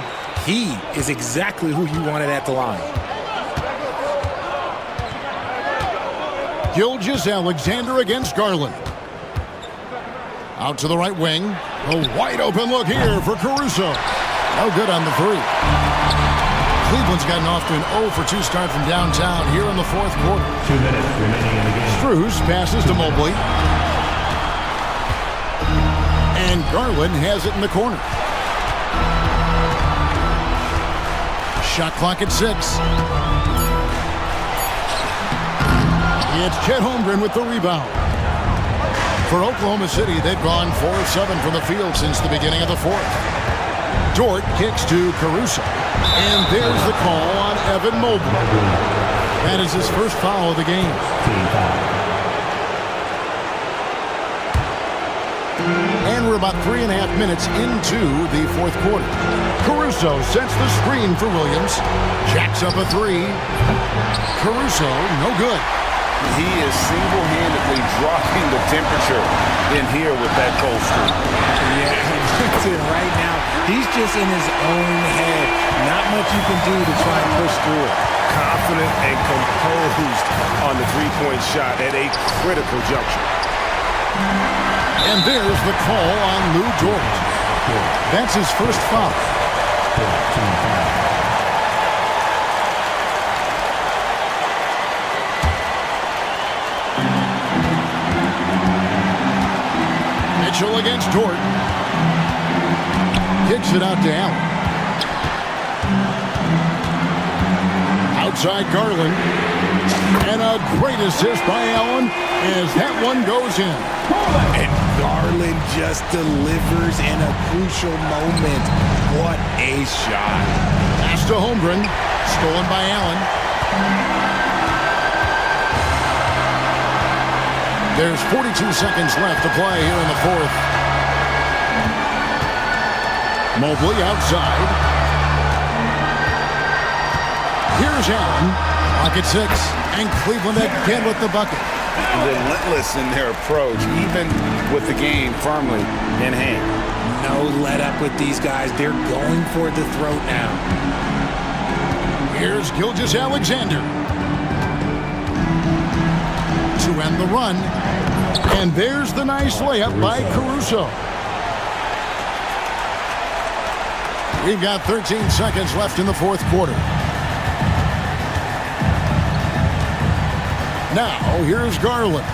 he is exactly who you wanted at the line. Gilgeous-Alexander against Garland. Out to the right wing. A wide open look here for Caruso. No good on the three. Cleveland's gotten off to an 0-for-2 start from downtown here in the fourth quarter. 2 minutes remaining in the game. Strus passes to Mobley. And Garland has it in the corner. Shot clock at 6. It's Chet Holmgren with the rebound. For Oklahoma City, they've gone 4 of 7 from the field since the beginning of the fourth. Dort kicks to Caruso. And there's the call on Evan Mobley. That is his first foul of the game. And we're about 3.5 minutes into the fourth quarter. Caruso sets the screen for Williams. Jacks up a 3. Caruso, no good. He is single-handedly dropping the temperature in here with that cold streak. Yeah, right now, he's just in his own head. Not much you can do to try and push through it. Confident and composed on the three-point shot at a critical juncture. And there's the call on Lou Dort. That's his first foul. Mitchell against Dort. Kicks it out to Allen. Outside Garland. And a great assist by Allen as that one goes in. And Garland just delivers in a crucial moment. What a shot. Pass to Holmgren. Stolen by Allen. There's 42 seconds left to play here in the fourth. Mobley outside. Here's Allen. Clock at 6. And Cleveland again with the bucket. Relentless in their approach, even with the game firmly in hand. No let up with these guys. They're going for the throat now. Here's Gilgeous-Alexander to end the run. And there's the nice layup by Caruso. We've got 13 seconds left in the fourth quarter. Now, here's Garland.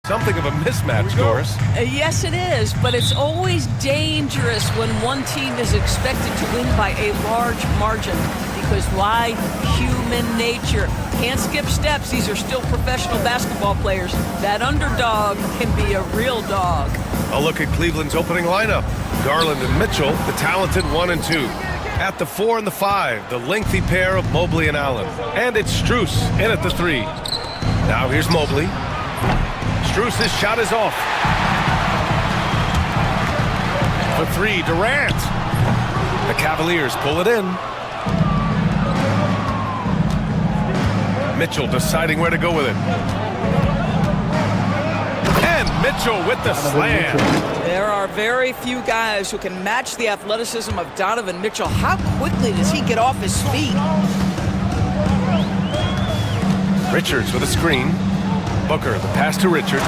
Something of a mismatch, Doris. Yes, it is, but it's always dangerous when one team is expected to win by a large margin. Because why? Human nature. Can't skip steps. These are still professional basketball players. That underdog can be a real dog. A look at Cleveland's opening lineup. Garland and Mitchell, the talented 1 and 2. At the 4 and the 5, the lengthy pair of Mobley and Allen. And it's Strus in at the 3. Now here's Mobley. Strus' shot is off. For 3, Durant. The Cavaliers pull it in. Mitchell deciding where to go with it. And Mitchell with the slam. There are very few guys who can match the athleticism of Donovan Mitchell. How quickly does he get off his feet? Richards with a screen. Booker, the pass to Richards.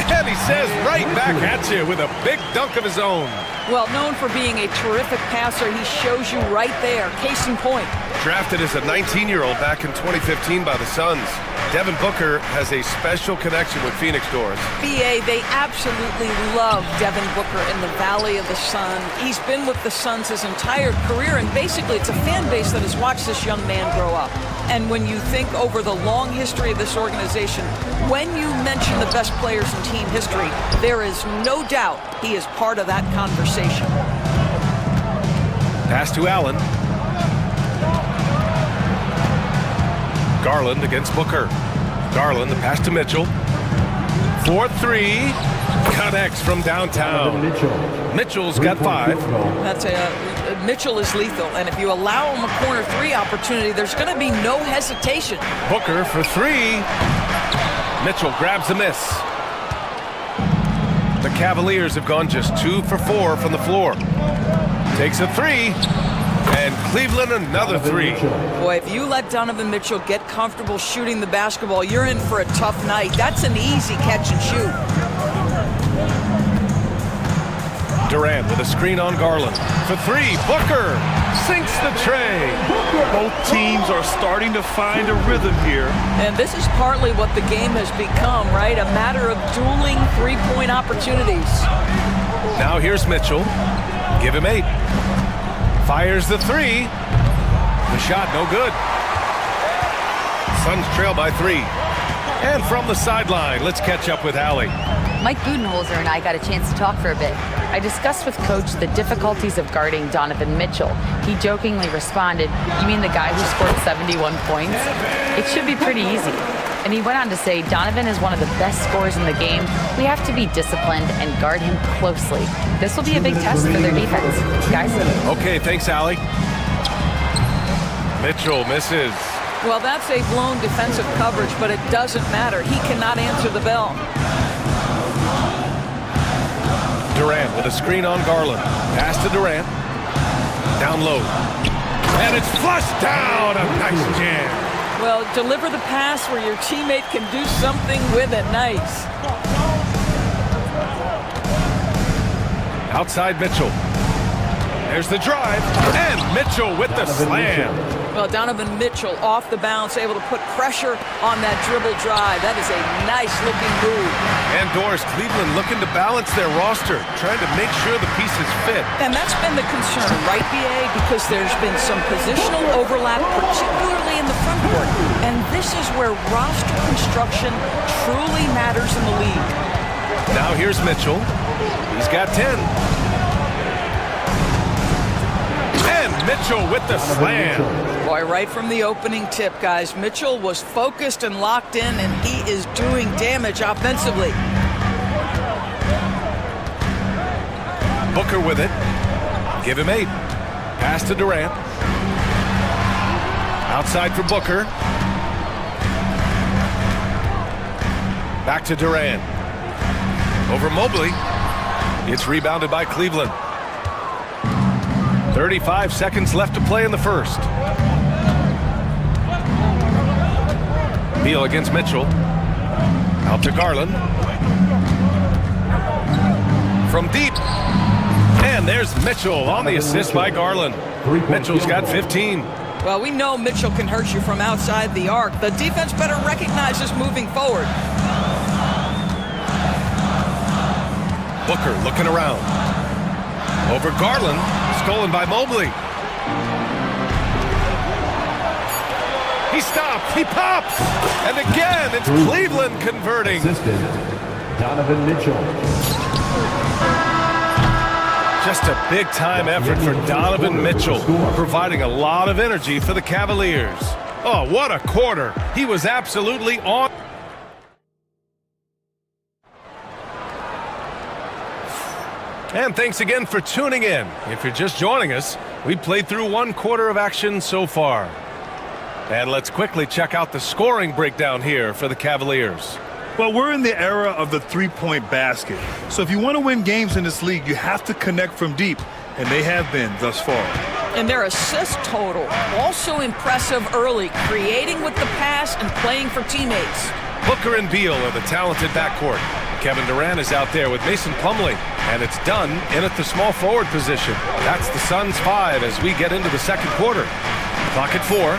And he says right back at you with a big dunk of his own. Well, known for being a terrific passer, he shows you right there. Case in point. Drafted as a 19-year-old back in 2015 by the Suns, Devin Booker has a special connection with Phoenix, Doris. BA, they absolutely love Devin Booker in the Valley of the Sun. He's been with the Suns his entire career, and basically it's a fan base that has watched this young man grow up. And when you think over the long history of this organization, when you mention the best players in team history, there is no doubt he is part of that conversation. Pass to Allen. Garland against Booker. Garland, the pass to Mitchell. 4-3. Connects from downtown. Mitchell's got 5. That's Mitchell is lethal, and if you allow him a corner 3 opportunity, there's going to be no hesitation. Booker for 3. Mitchell grabs a miss. The Cavaliers have gone just 2 for 4 from the floor. Takes a 3. And Cleveland another 3. Boy, if you let Donovan Mitchell get comfortable shooting the basketball, you're in for a tough night. That's an easy catch and shoot. Durant with a screen on Garland. For 3, Booker sinks the tray. Both teams are starting to find a rhythm here. And this is partly what the game has become, right? A matter of dueling three-point opportunities. Now here's Mitchell. Give him 8. Fires the 3. The shot no good. Suns trail by 3. And from the sideline, let's catch up with Allie. Mike Budenholzer and I got a chance to talk for a bit. I discussed with Coach the difficulties of guarding Donovan Mitchell. He jokingly responded, "You mean the guy who scored 71 points? It should be pretty easy." And he went on to say, "Donovan is one of the best scorers in the game. We have to be disciplined and guard him closely. This will be a big test for their defense." Guys? Okay, thanks, Allie. Mitchell misses. Well, that's a blown defensive coverage, but it doesn't matter. He cannot answer the bell. Durant with a screen on Garland. Pass to Durant. Down low. And it's flushed down. A nice jam. Well, deliver the pass where your teammate can do something with it. Nice. Outside Mitchell. There's the drive. And Mitchell with the slam. Well, Donovan Mitchell off the bounce, able to put pressure on that dribble drive. That is a nice-looking move. And Doris, Cleveland looking to balance their roster, trying to make sure the pieces fit. And that's been the concern, right, BA? Because there's been some positional overlap, particularly in the front court. And this is where roster construction truly matters in the league. Now here's Mitchell. He's got 10. And Mitchell with the slam. Boy, right from the opening tip, guys, Mitchell was focused and locked in, and he is doing damage offensively. Booker with it. Give him 8. Pass to Durant. Outside for Booker. Back to Durant. Over Mobley. It's rebounded by Cleveland. 35 seconds left to play in the first. Beal against Mitchell. Out to Garland. From deep. And there's Mitchell on the assist by Garland. Mitchell's got 15. Well, we know Mitchell can hurt you from outside the arc. The defense better recognize this moving forward. Booker looking around. Over Garland, stolen by Mobley. He stops, he pops, and again, it's Cleveland converting. Assistant, Donovan Mitchell. Just a big-time effort for Donovan Mitchell, providing a lot of energy for the Cavaliers. Oh, what a quarter. He was absolutely on. And thanks again for tuning in. If you're just joining us, we played through one quarter of action so far. And let's quickly check out the scoring breakdown here for the Cavaliers. Well, we're in the era of the three-point basket. So if you want to win games in this league, you have to connect from deep, and they have been thus far. And their assist total, also impressive early, creating with the pass and playing for teammates. Booker and Beal are the talented backcourt. Kevin Durant is out there with Mason Plumlee, and it's Dunn in at the small forward position. That's the Suns' 5 as we get into the second quarter. Clock at 4.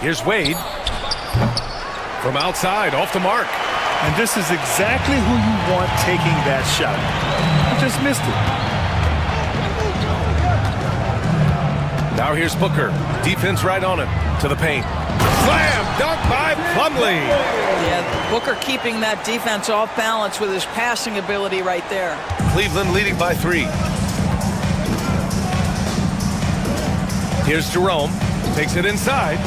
Here's Wade. From outside, off the mark. And this is exactly who you want taking that shot. He just missed it. Now here's Booker. Defense right on him. To the paint. Slam! Dunk by Plumlee! Yeah, Booker keeping that defense off balance with his passing ability right there. Cleveland leading by 3. Here's Jerome. Takes it inside.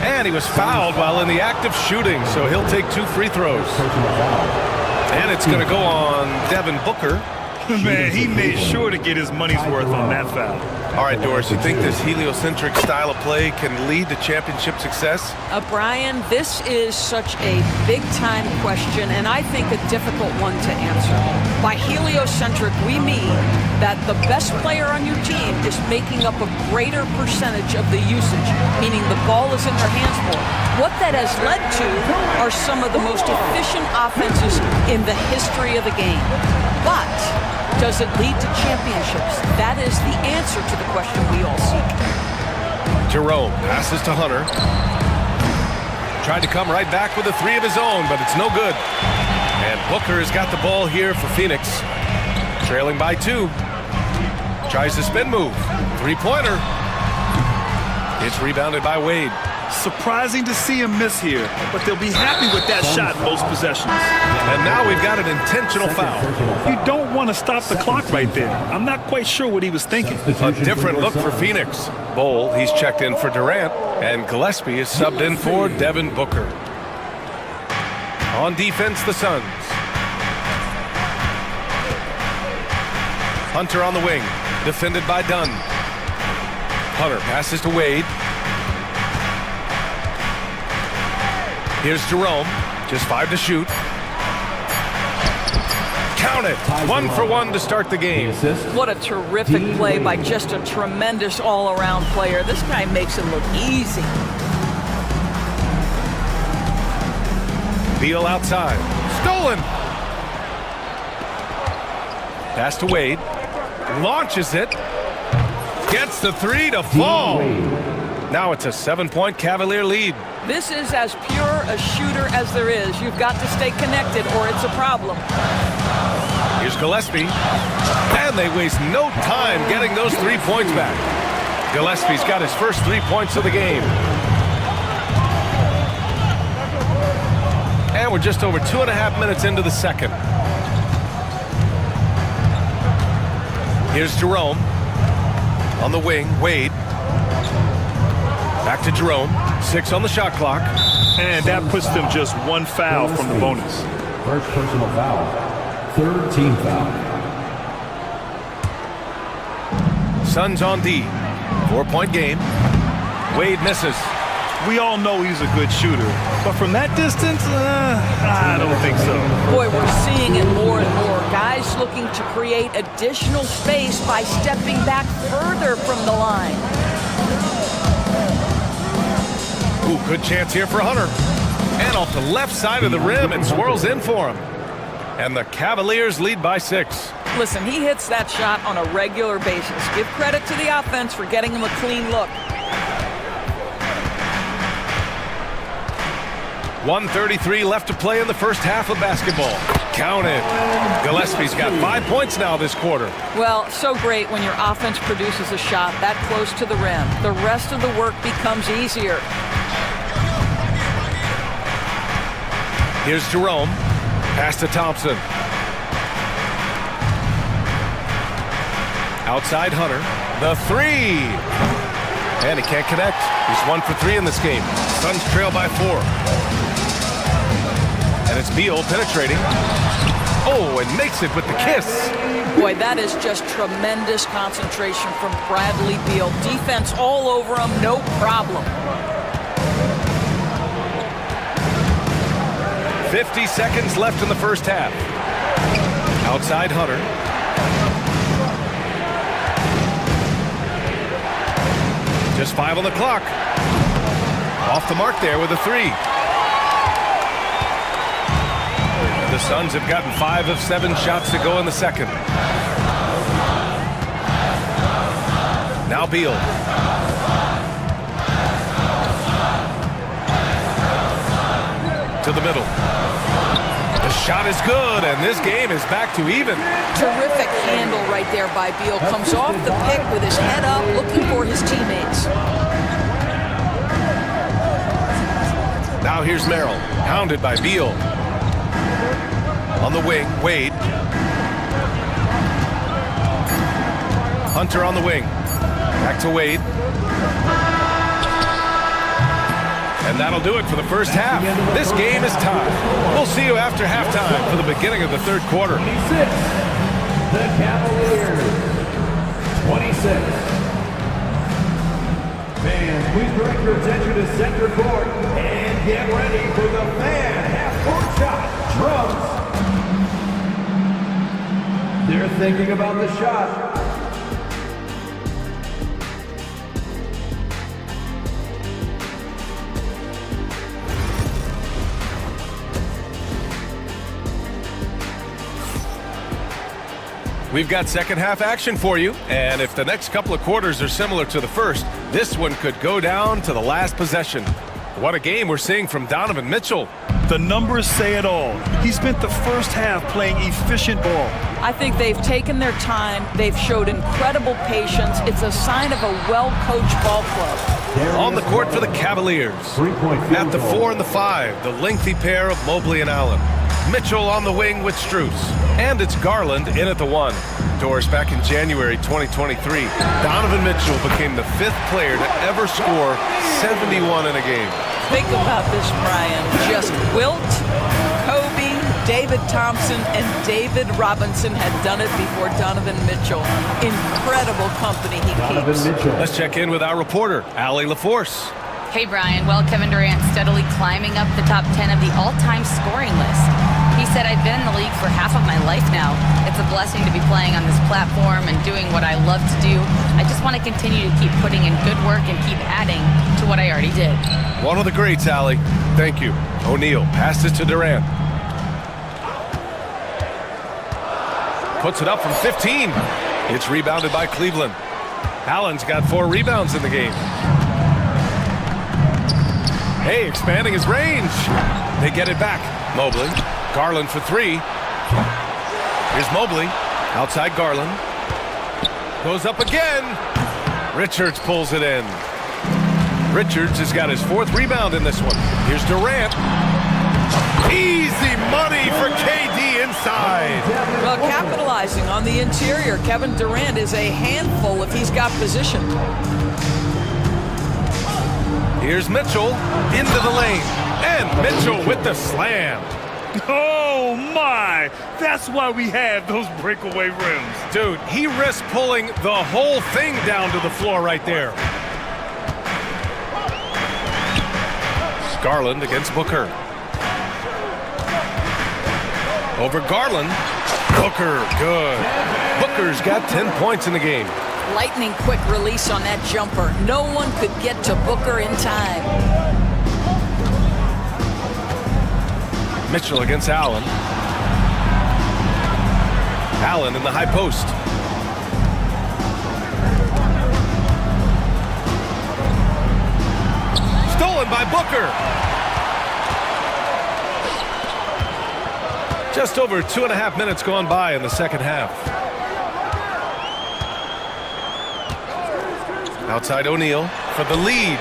And he was fouled while in the act of shooting, so he'll take 2 free throws. And it's going to go on Devin Booker. Man, he made sure to get his money's worth on that foul. All right, Doris, you think this heliocentric style of play can lead to championship success? Brian, this is such a big-time question, and I think a difficult one to answer. By heliocentric, we mean that the best player on your team is making up a greater percentage of the usage, meaning the ball is in their hands more. What that has led to are some of the most efficient offenses in the history of the game. But does it lead to championships? That is the answer to the question we all seek. Jerome passes to Hunter. Tried to come right back with a 3 of his own, but it's no good. And Booker has got the ball here for Phoenix. Trailing by 2. Tries the spin move. 3-pointer. It's rebounded by Wade. Surprising to see him miss here, but they'll be happy with that shot most possessions. And now we've got an intentional foul. You don't want to stop the clock right there. I'm not quite sure what he was thinking. A different look for Phoenix. Bowl, he's checked in for Durant, and Gillespie is subbed in for Devin Booker. On defense, the Suns. Hunter on the wing, defended by Dunn. Hunter passes to Wade. Here's Jerome, just 5 to shoot. Count it, 1 for 1 to start the game. What a terrific play by just a tremendous all-around player. This guy makes it look easy. Beal outside, stolen. Pass to Wade, launches it, gets the 3 to fall. Now it's a 7-point Cavalier lead. This is as pure a shooter as there is. You've got to stay connected or it's a problem. Here's Gillespie. And they waste no time getting those 3 points back. Gillespie's got his first 3 points of the game. And we're just over 2.5 minutes into the second. Here's Jerome. On the wing, Wade. Back to Jerome. 6 on the shot clock. And that puts them just 1 foul from the bonus. First personal foul. 3rd team foul. Suns on D. 4-point game. Wade misses. We all know he's a good shooter. But from that distance, I don't think so. Boy, we're seeing it more and more. Guys looking to create additional space by stepping back further from the line. Ooh, good chance here for Hunter. And off the left side of the rim, it swirls in for him. And the Cavaliers lead by 6. Listen, he hits that shot on a regular basis. Give credit to the offense for getting him a clean look. 1:33 left to play in the first half of basketball. Counted. Gillespie's got 5 points now this quarter. Well, so great when your offense produces a shot that close to the rim. The rest of the work becomes easier. Here's Jerome. Pass to Thompson. Outside Hunter. The three. And he can't connect. He's 1 for 3 in this game. Suns trail by 4. And it's Beal penetrating. Oh, and makes it with the kiss. Boy, that is just tremendous concentration from Bradley Beal. Defense all over him, no problem. 50 seconds left in the first half. Outside Hunter. Just 5 on the clock. Off the mark there with a 3. The Suns have gotten 5 of 7 shots to go in the second. Now Beal. To the middle. The shot is good, and this game is back to even. Terrific handle right there by Beal. Comes off the pick with his head up, looking for his teammates. Now here's Merrill, hounded by Beal. On the wing, Wade. Hunter on the wing. Back to Wade. And that'll do it for the first half. This game is tied. We'll see you after halftime for the beginning of the third quarter. 26. The Cavaliers. 26. Fans, please direct your attention to center court and get ready for the fan half-court shot. Drums. They're thinking about the shot. We've got second half action for you, and if the next couple of quarters are similar to the first, this one could go down to the last possession. What a game we're seeing from Donovan Mitchell. The numbers say it all. He spent the first half playing efficient ball. I think they've taken their time. They've showed incredible patience. It's a sign of a well-coached ball club. On the court for the Cavaliers. At the 4 and the 5, the lengthy pair of Mobley and Allen. Mitchell on the wing with Strus. And it's Garland in at the 1. Doris, back in January 2023, Donovan Mitchell became the 5th player to ever score 71 in a game. Think about this, Brian. Just Wilt, Kobe, David Thompson, and David Robinson had done it before Donovan Mitchell. Incredible company he keeps. Let's check in with our reporter, Allie LaForce. Hey, Brian. Well, Kevin Durant steadily climbing up the top 10 of the all-time scoring list. He said, I've been in the league for half of my life now. It's a blessing to be playing on this platform and doing what I love to do. I just want to continue to keep putting in good work and keep adding to what I already did. One of the greats, Allie. Thank you. O'Neal passes to Durant. Puts it up from 15. It's rebounded by Cleveland. Allen's got 4 rebounds in the game. Hey, expanding his range. They get it back. Mobley. Garland for 3. Here's Mobley. Outside Garland. Goes up again. Richards pulls it in. Richards has got his 4th rebound in this one. Here's Durant. Easy money for KD inside. Well, capitalizing on the interior, Kevin Durant is a handful if he's got position. Here's Mitchell into the lane. And Mitchell with the slam. Oh, my! That's why we have those breakaway rims. Dude, he risked pulling the whole thing down to the floor right there. Garland against Booker. Over Garland. Booker, good. Booker's got 10 points in the game. Lightning quick release on that jumper. No one could get to Booker in time. Mitchell against Allen. Allen in the high post. Stolen by Booker. Just over 2.5 minutes gone by in the second half. Outside O'Neal for the lead.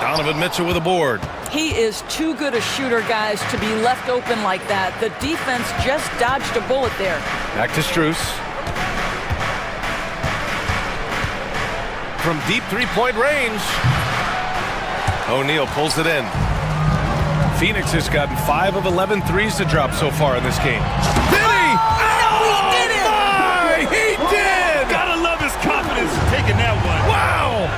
Donovan Mitchell with a board. He is too good a shooter, guys, to be left open like that. The defense just dodged a bullet there. Back to Strus. From deep three-point range. O'Neal pulls it in. Phoenix has gotten 5 of 11 threes to drop so far in this game. Did he? Oh, he did it! My, he did! Gotta love his confidence taking that one. Wow!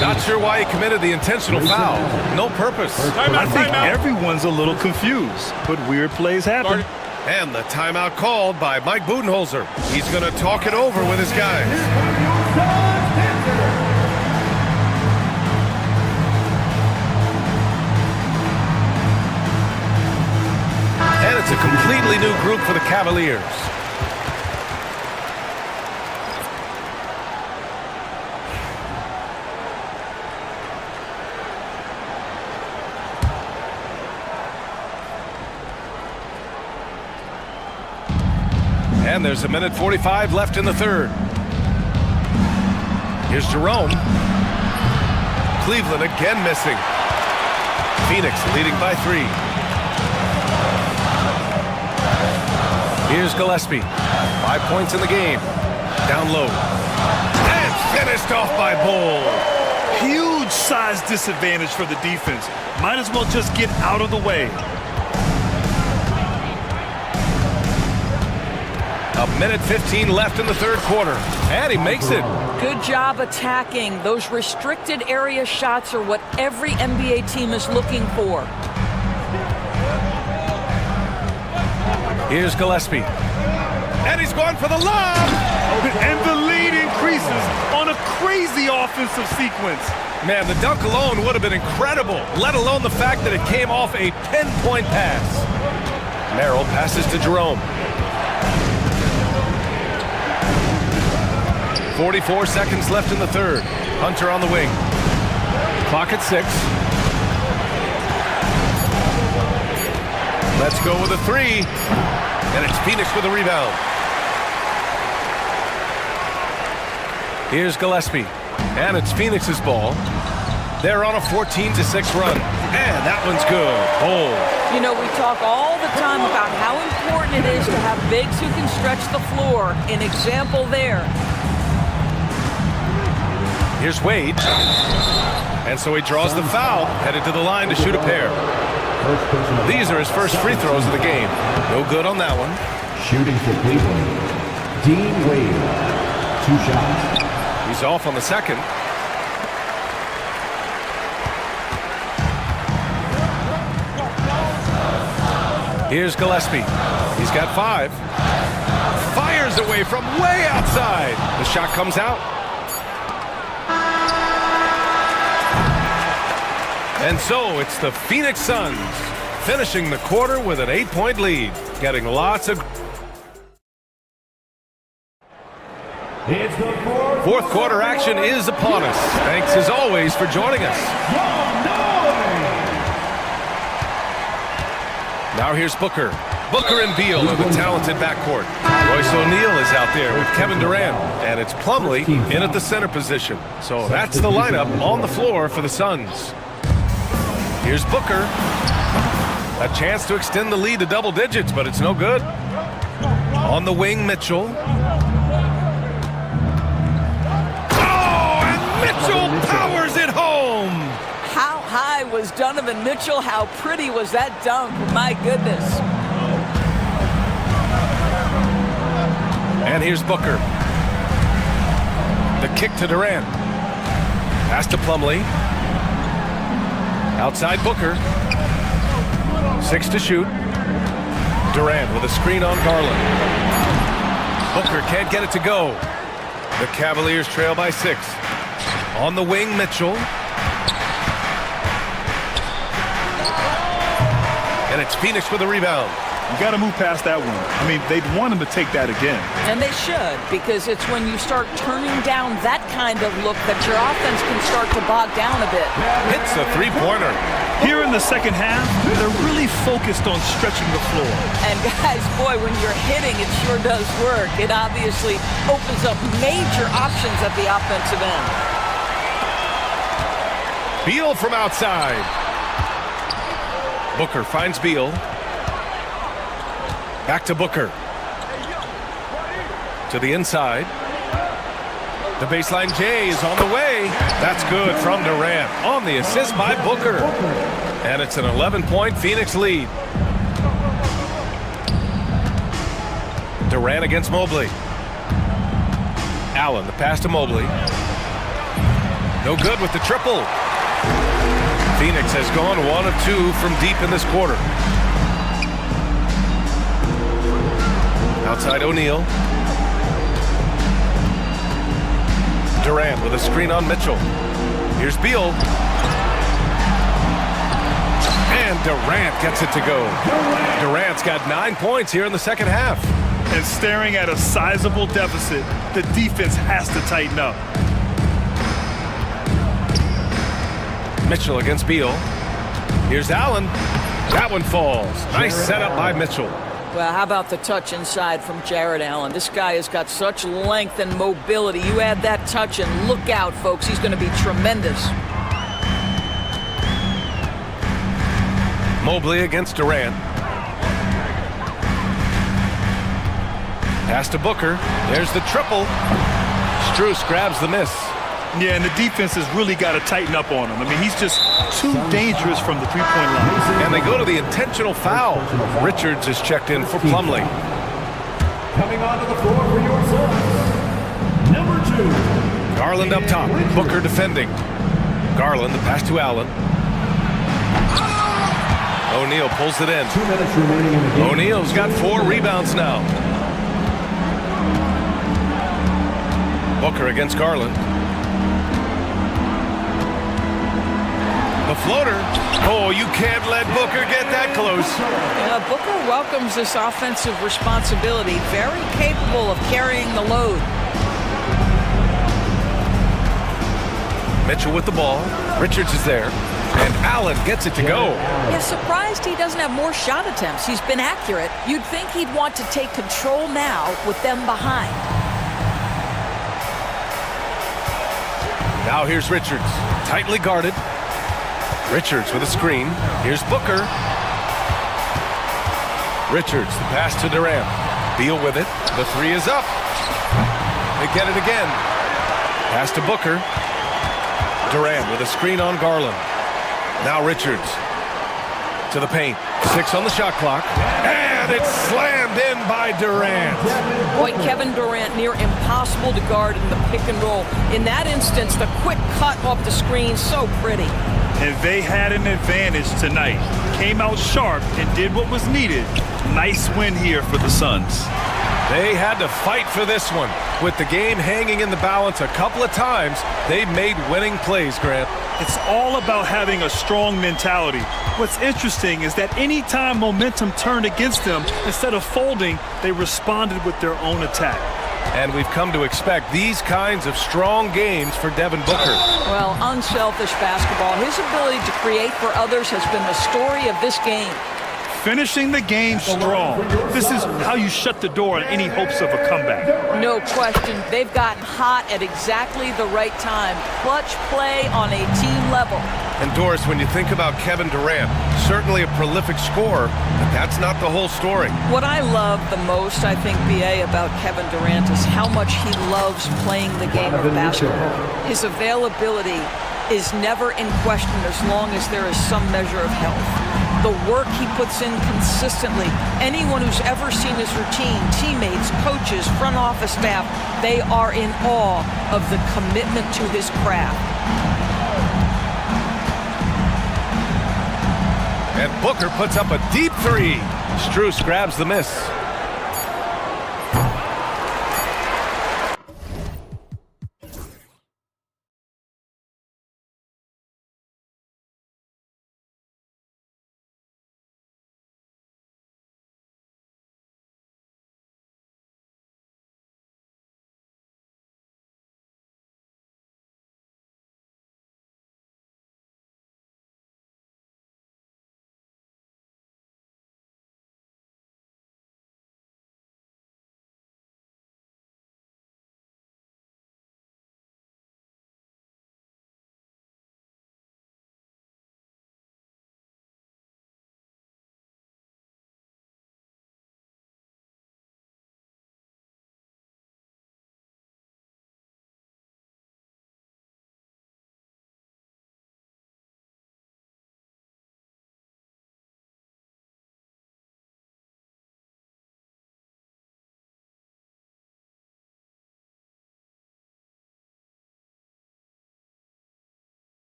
Not sure why he committed the intentional foul. No purpose. I think everyone's a little confused, but weird plays happen. And the timeout called by Mike Budenholzer. He's going to talk it over with his guys. And it's a completely new group for the Cavaliers. And there's 1:45 left in the third. Here's Jerome. Cleveland again missing. Phoenix leading by 3. Here's Gillespie. 5 points in the game. Down low. And finished off by Bull. Huge size disadvantage for the defense. Might as well just get out of the way. 1:15 left in the third quarter. And he makes it. Good job attacking. Those restricted area shots are what every NBA team is looking for. Here's Gillespie. And he's going for the lob. And the lead increases on a crazy offensive sequence. Man, the dunk alone would have been incredible, let alone the fact that it came off a pinpoint pass. Merrill passes to Jerome. 44 seconds left in the third. Hunter on the wing. Clock at 6. Let's go with a 3. And it's Phoenix with a rebound. Here's Gillespie. And it's Phoenix's ball. They're on a 14-6 run. And that one's good. Oh. You know, we talk all the time about how important it is to have bigs who can stretch the floor. An example there. Here's Wade. And so he draws the foul, headed to the line to shoot a pair. These are his first free throws of the game. No good on that one. Shooting for Cleveland, Dean Wade. 2 shots. He's off on the second. Here's Gillespie. He's got 5. Fires away from way outside. The shot comes out. And so it's the Phoenix Suns finishing the quarter with an 8-point lead, getting lots of... Fourth quarter action is upon us. Thanks as always for joining us. Now here's Booker. Booker and Beal in the talented backcourt. Royce O'Neal is out there with Kevin Durant, and it's Plumlee in at the center position. So that's the lineup on the floor for the Suns. Here's Booker. A chance to extend the lead to double digits, but it's no good. On the wing, Mitchell. Oh, and Mitchell powers it home. How high was Donovan Mitchell? How pretty was that dunk? My goodness. And here's Booker. The kick to Durant. Pass to Plumlee. Outside Booker. 6 to shoot. Durant with a screen on Garland. Booker can't get it to go. The Cavaliers trail by 6. On the wing, Mitchell. And it's Phoenix with a rebound. You got to move past that one. I mean, they'd want him to take that again. And they should, because it's when you start turning down that kind of look that your offense can start to bog down a bit. Hits a three-pointer. Here in the second half, they're really focused on stretching the floor. And guys, boy, when you're hitting, it sure does work. It obviously opens up major options at the offensive end. Beal from outside. Booker finds Beal. Back to Booker. To the inside. The baseline J is on the way. That's good from Durant on the assist by Booker. And it's an 11-point Phoenix lead. Durant against Mobley. Allen, the pass to Mobley. No good with the triple. Phoenix has gone 1 of 2 from deep in this quarter. Outside O'Neal. Durant with a screen on Mitchell. Here's Beal. And Durant gets it to go. Durant's got 9 points here in the second half. And staring at a sizable deficit, the defense has to tighten up. Mitchell against Beal. Here's Allen. That one falls. Nice setup by Mitchell. Well, how about the touch inside from Jared Allen? This guy has got such length and mobility. You add that touch and look out, folks. He's going to be tremendous. Mobley against Durant. Pass to Booker. There's the triple. Strus grabs the miss. Yeah, and the defense has really got to tighten up on him. I mean, he's just too dangerous from the three-point line. And they go to the intentional foul. Richards is checked in for Plumlee. Coming onto the floor for your Suns, number 2. Garland up top. Booker defending. Garland, the pass to Allen. O'Neal pulls it in. 2 minutes remaining in the game. O'Neal's got 4 rebounds now. Booker against Garland. The floater. Oh, you can't let Booker get that close. Booker welcomes this offensive responsibility. Very capable of carrying the load. Mitchell with the ball. Richards is there. And Allen gets it to go. Yeah, surprised he doesn't have more shot attempts. He's been accurate. You'd think he'd want to take control now with them behind. Now here's Richards. Tightly guarded. Richards with a screen. Here's Booker. Richards, the pass to Durant. Beal with it. The 3 is up. They get it again. Pass to Booker. Durant with a screen on Garland. Now Richards to the paint. 6 on the shot clock. And it's slammed in by Durant. Boy, Kevin Durant near impossible to guard in the pick and roll. In that instance, the quick cut off the screen, so pretty. And they had an advantage tonight. Came out sharp and did what was needed. Nice win here for the Suns. They had to fight for this one. With the game hanging in the balance a couple of times, they made winning plays, Grant. It's all about having a strong mentality. What's interesting is that anytime momentum turned against them, instead of folding, they responded with their own attack. And we've come to expect these kinds of strong games for Devin Booker. Well, unselfish basketball. His ability to create for others has been the story of this game. Finishing the game strong. This is how you shut the door on any hopes of a comeback. No question. They've gotten hot at exactly the right time. Clutch play on a team level. And Doris, when you think about Kevin Durant, certainly a prolific scorer, but that's not the whole story. What I love the most, I think, BA, about Kevin Durant is how much he loves playing the game of basketball. His availability is never in question as long as there is some measure of health. The work he puts in consistently. Anyone who's ever seen his routine, teammates, coaches, front office staff, they are in awe of the commitment to his craft. And Booker puts up a deep 3. Strus grabs the miss.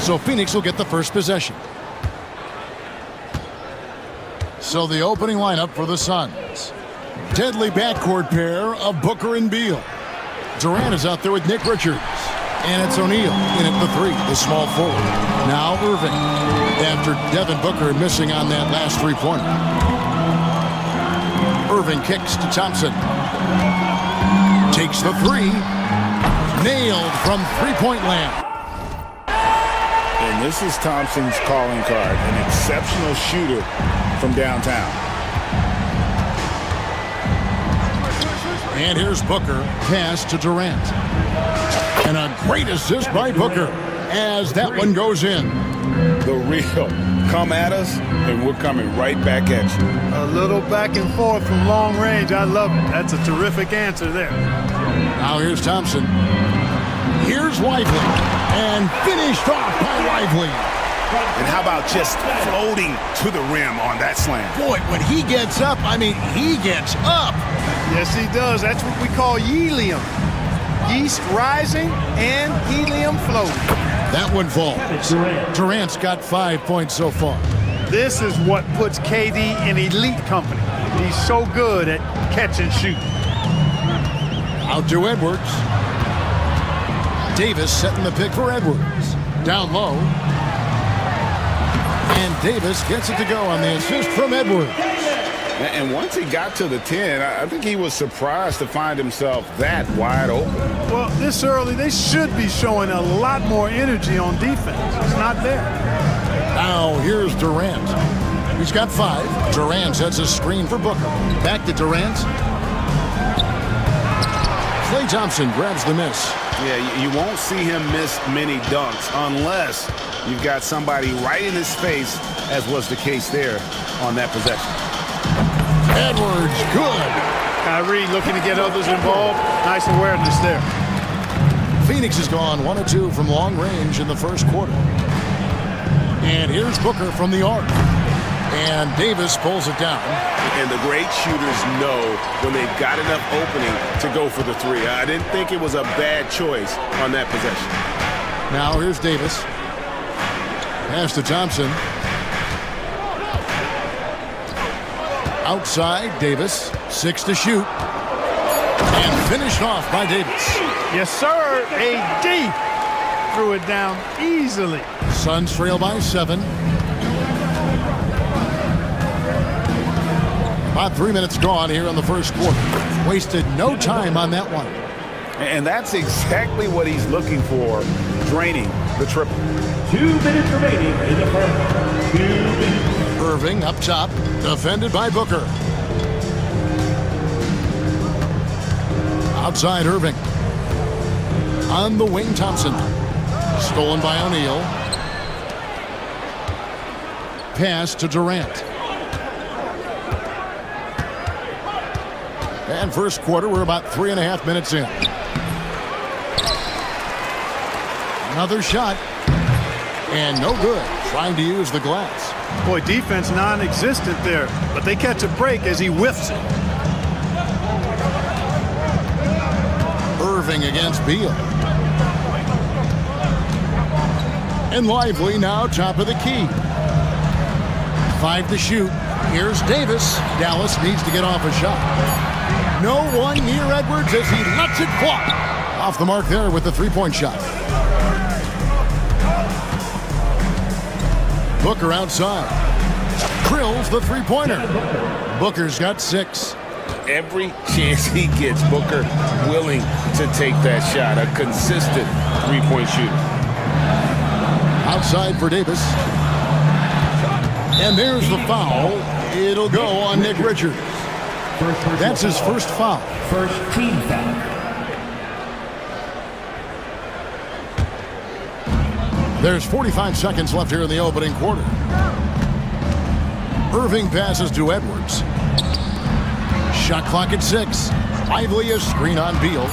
So Phoenix will get the first possession. So the opening lineup for the Suns. Deadly backcourt pair of Booker and Beal. Durant is out there with Nick Richards. And it's O'Neal in at the three, the small forward. Now Irving, after Devin Booker missing on that last three-pointer. Irving kicks to Thompson. Takes the three. Nailed from three-point land. And this is Thompson's calling card, an exceptional shooter from downtown. And here's Booker, pass to Durant. And a great assist by Booker as that one goes in. The real come at us, and we're coming right back at you. A little back and forth from long range. I love it. That's a terrific answer there. Now here's Thompson. Here's Lively. And finished off by Lively. And how about just floating to the rim on that slam? Boy, when he gets up, I mean, he gets up. Yes, he does. That's what we call helium. Yeast rising and helium floating. That one falls. Durant's got 5 points so far. This is what puts KD in elite company. He's so good at catch and shoot. Out to Edwards. Davis setting the pick for Edwards. Down low. And Davis gets it to go on the assist from Edwards. And once he got to the 10, I think he was surprised to find himself that wide open. Well, this early, they should be showing a lot more energy on defense. It's not there. Now here's Durant. He's got 5. Durant sets a screen for Booker. Back to Durant. Klay Thompson grabs the miss. Yeah, you won't see him miss many dunks unless you've got somebody right in his face, as was the case there on that possession. Edwards, good. Kyrie looking to get others involved. Nice awareness there. Phoenix has gone 1 of 2 from long range in the first quarter. And here's Booker from the arc. And Davis pulls it down. And the great shooters know when they've got enough opening to go for the three. I didn't think it was a bad choice on that possession. Now here's Davis. Pass to Thompson. Outside, Davis. 6 to shoot. And finished off by Davis. Yes, sir. AD threw it down easily. Suns trail by 7. About 3 minutes gone here in the first quarter. Wasted no time on that one. And that's exactly what he's looking for, draining the triple. 2 minutes remaining in the first. 2 minutes. Irving up top, defended by Booker. Outside Irving. On the wing, Thompson. Stolen by O'Neal. Pass to Durant. And first quarter, we're about 3.5 minutes in. Another shot. And no good. Trying to use the glass. Boy, defense non-existent there, but they catch a break as he whiffs it. Irving against Beal. And Lively now top of the key. 5 to shoot. Here's Davis. Dallas needs to get off a shot. No one near Edwards as he lets it fly. Off the mark there with the three-point shot. Booker outside. Drills the three-pointer. Booker's got 6. Every chance he gets, Booker willing to take that shot. A consistent three-point shooter. Outside for Davis. And there's the foul. It'll go on Nick Richards. That's his first foul. First team foul. There's 45 seconds left here in the opening quarter. Irving passes to Edwards. Shot clock at 6. Lively a screen on Beal.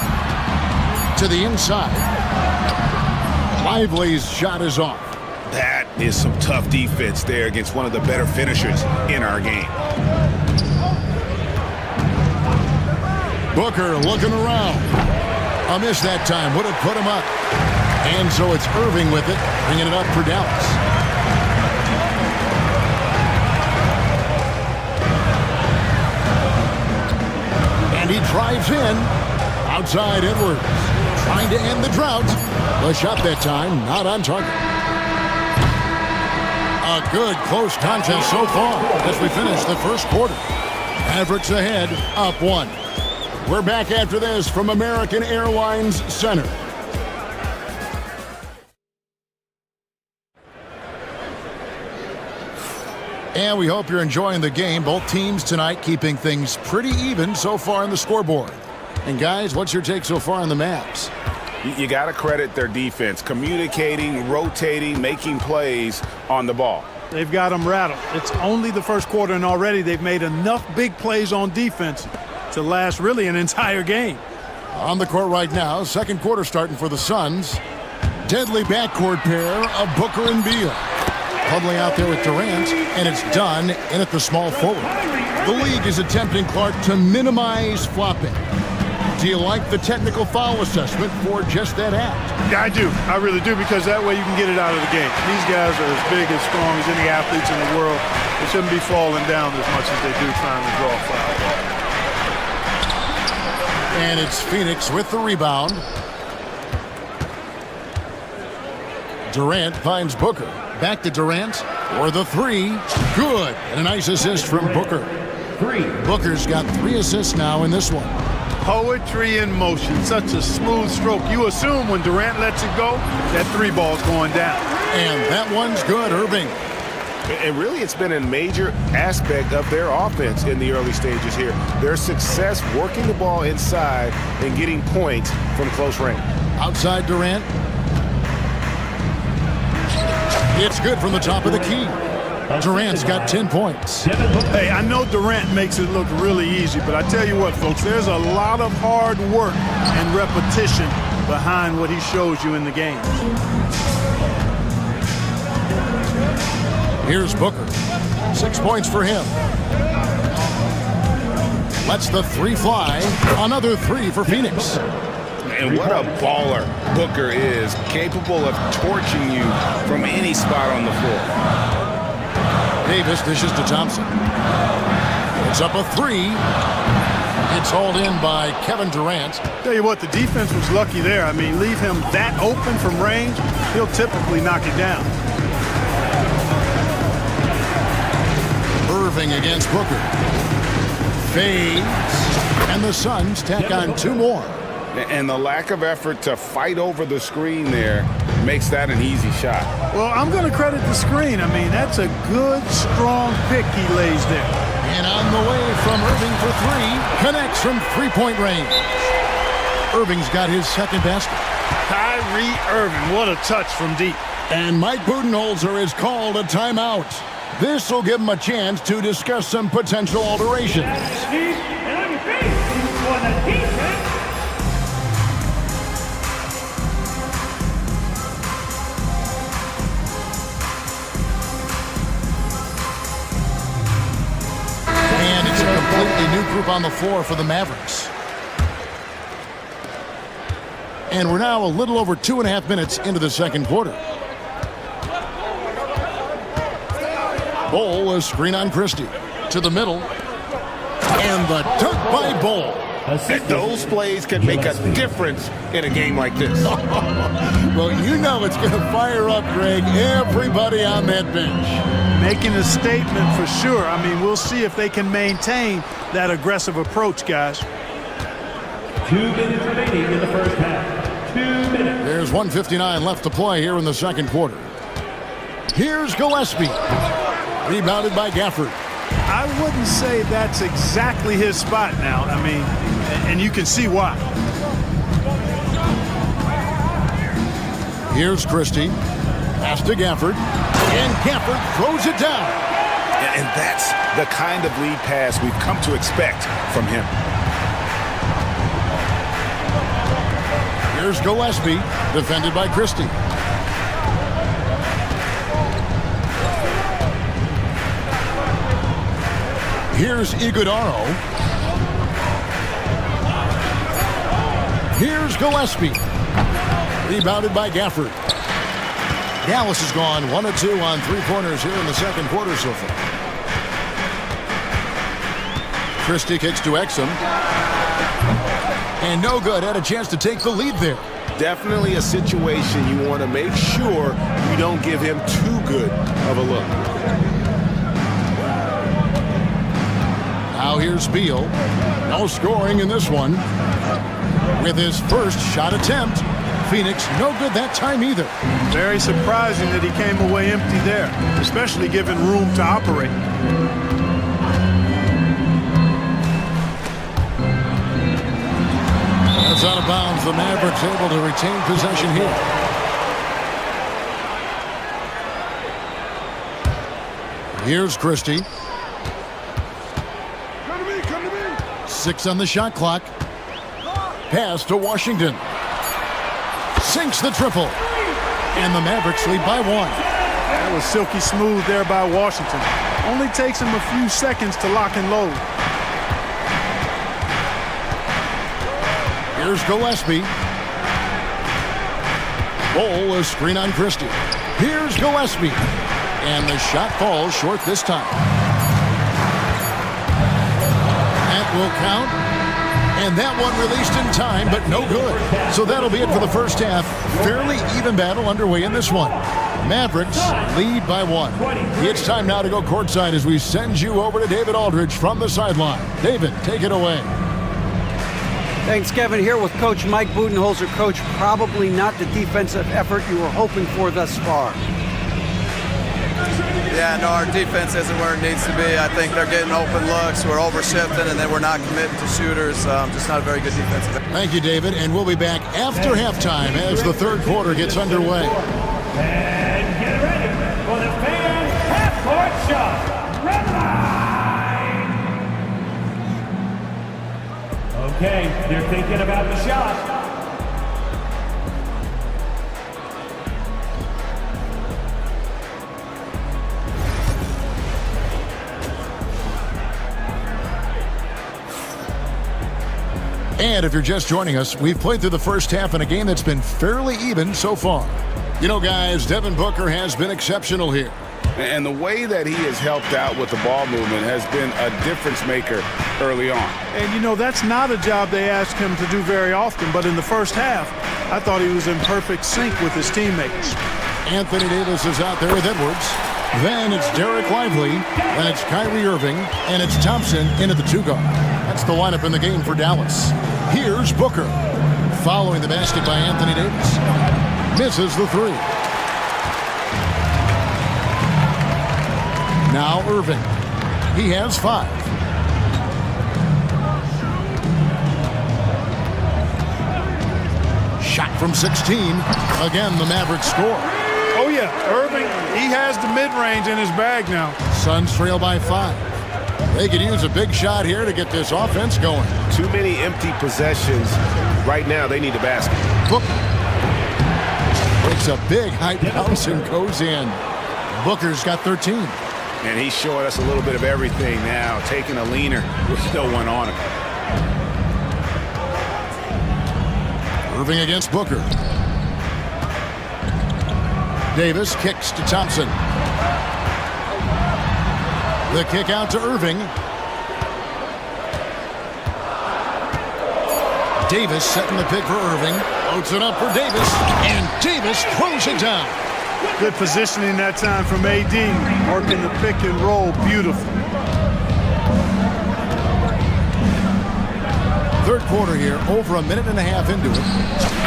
To the inside. Lively's shot is off. That is some tough defense there against one of the better finishers in our game. Booker looking around. A miss that time would have put him up. And so it's Irving with it, bringing it up for Dallas. And he drives in. Outside Edwards. Trying to end the drought. The shot that time, not on target. A good close contest so far as we finish the first quarter. Mavericks ahead, up 1. We're back after this from American Airlines Center. And we hope you're enjoying the game. Both teams tonight keeping things pretty even so far on the scoreboard. And guys, what's your take so far on the Mavs? You got to credit their defense, communicating, rotating, making plays on the ball. They've got them rattled. It's only the first quarter, and already they've made enough big plays on defense to last really an entire game. On the court right now, second quarter starting for the Suns. Deadly backcourt pair of Booker and Beal. Huddling out there with Durant, and it's done in at the small forward. The league is attempting, Clark, to minimize flopping. Do you like the technical foul assessment for just that act? Yeah, I do. I really do, because that way you can get it out of the game. These guys are as big and strong as any athletes in the world. They shouldn't be falling down as much as they do trying to draw fouls. And it's Phoenix with the rebound. Durant finds Booker. Back to Durant for the 3. Good. And a nice assist from Booker. Booker's got 3 assists now in this one. Poetry in motion. Such a smooth stroke. You assume when Durant lets it go, that 3 ball's going down. And that one's good, Irving. And really, it's been a major aspect of their offense in the early stages here. Their success working the ball inside and getting points from close range. Outside Durant. It's good from the top of the key. Durant's got 10 points. Hey, I know Durant makes it look really easy, but I tell you what, folks, there's a lot of hard work and repetition behind what he shows you in the game. Here's Booker. 6 points for him. Lets the 3 fly. Another 3 for Phoenix. And what a baller Booker is, capable of torching you from any spot on the floor. Davis dishes to Thompson. It's up a 3. It's hauled in by Kevin Durant. Tell you what, the defense was lucky there. I mean, leave him that open from range, he'll typically knock it down. Irving against Booker. Fades. And the Suns tack on 2 more. And the lack of effort to fight over the screen there makes that an easy shot. Well, I'm going to credit the screen. I mean, that's a good, strong pick he lays there. And on the way from Irving for 3. Connects from 3-point range. Irving's got his second basket. Kyrie Irving, what a touch from deep. And Mike Budenholzer is called a timeout. This will give him a chance to discuss some potential alterations. And it's a completely new group on the floor for the Mavericks. And we're now a little over 2.5 minutes into the second quarter. Bol, a screen on Christie. To the middle. And the dunk by Bol. Those plays can make a difference in a game like this. Well, you know it's going to fire up, Greg, everybody on that bench. Making a statement for sure. I mean, we'll see if they can maintain that aggressive approach, guys. 2 minutes remaining in the first half. 2 minutes. There's 1:59 left to play here in the second quarter. Here's Gillespie. Rebounded by Gafford. I wouldn't say that's exactly his spot now. I mean, and you can see why. Here's Christie. Pass to Gafford. And Gafford throws it down. And that's the kind of lead pass we've come to expect from him. Here's Gillespie. Defended by Christie. Here's Iguodaro. Here's Gillespie. Rebounded by Gafford. Dallas has gone 1 of 2 on three-pointers here in the second quarter so far. Christie kicks to Exum. And no good. Had a chance to take the lead there. Definitely a situation you want to make sure you don't give him too good of a look. Now here's Beal. No scoring in this one. With his first shot attempt, Phoenix no good that time either. Very surprising that he came away empty there, especially given room to operate. That's out of bounds. The Mavericks able to retain possession here. Here's Christie. 6 on the shot clock. Pass to Washington. Sinks the triple. And the Mavericks lead by 1. That was silky smooth there by Washington. Only takes him a few seconds to lock and load. Here's Gillespie. Bowl a screen on Christie. Here's Gillespie. And the shot falls short this time. That will count. And that one released in time, but no good. So that'll be it for the first half. Fairly even battle underway in this one. Mavericks lead by 1. It's time now to go courtside as we send you over to David Aldridge from the sideline. David, take it away. Thanks, Kevin. Here with Coach Mike Budenholzer. Coach, probably not the defensive effort you were hoping for thus far. Yeah, no, our defense isn't where it needs to be. I think they're getting open looks. We're overshifting, and then we're not committing to shooters. Just not a very good defensive. Thank you, David. And we'll be back after halftime as the third quarter gets underway. And get ready for the fan half-court shot. Red line. Okay, they're thinking about the shot. And if you're just joining us, we've played through the first half in a game that's been fairly even so far. You know, guys, Devin Booker has been exceptional here. And the way that he has helped out with the ball movement has been a difference maker early on. And, you know, that's not a job they ask him to do very often. But in the first half, I thought he was in perfect sync with his teammates. Anthony Davis is out there with Edwards. Then it's Derek Lively. Then it's Kyrie Irving. And it's Thompson into the 2-guard. That's the lineup in the game for Dallas. Here's Booker. Following the basket by Anthony Davis. Misses the 3. Now Irving. He has 5. Shot from 16. Again, the Mavericks score. Oh, yeah. Irving, he has the mid-range in his bag now. Suns trail by 5. They could use a big shot here to get this offense going. Too many empty possessions. Right now, they need a basket. Booker. It's a big high bounce and goes in. Booker's got 13. And he's showing us a little bit of everything now, taking a leaner with no one on him. Irving against Booker. Davis kicks to Thompson. The kick out to Irving. Davis setting the pick for Irving. Loads it up for Davis. And Davis throws it down. Good positioning that time from AD. Working the pick and roll beautiful. Third quarter here, over a minute and a half into it.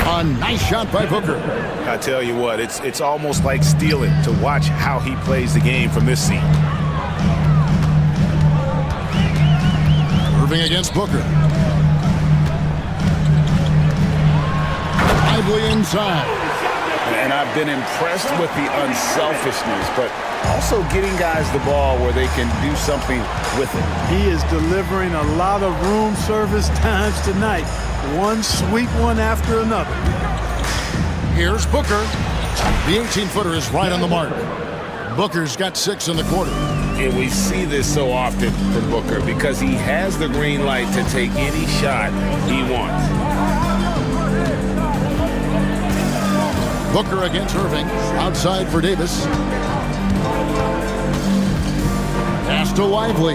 A nice shot by Booker. I tell you what, it's almost like stealing to watch how he plays the game from this seat. Irving against Booker. Lively inside. And I've been impressed with the unselfishness, but also getting guys the ball where they can do something with it. He is delivering a lot of room service times tonight. One sweet one after another. Here's Booker. The 18-footer is right on the mark. Booker's got 6 in the quarter. And we see this so often from Booker because he has the green light to take any shot he wants. Booker against Irving. Outside for Davis. Pass to Lively.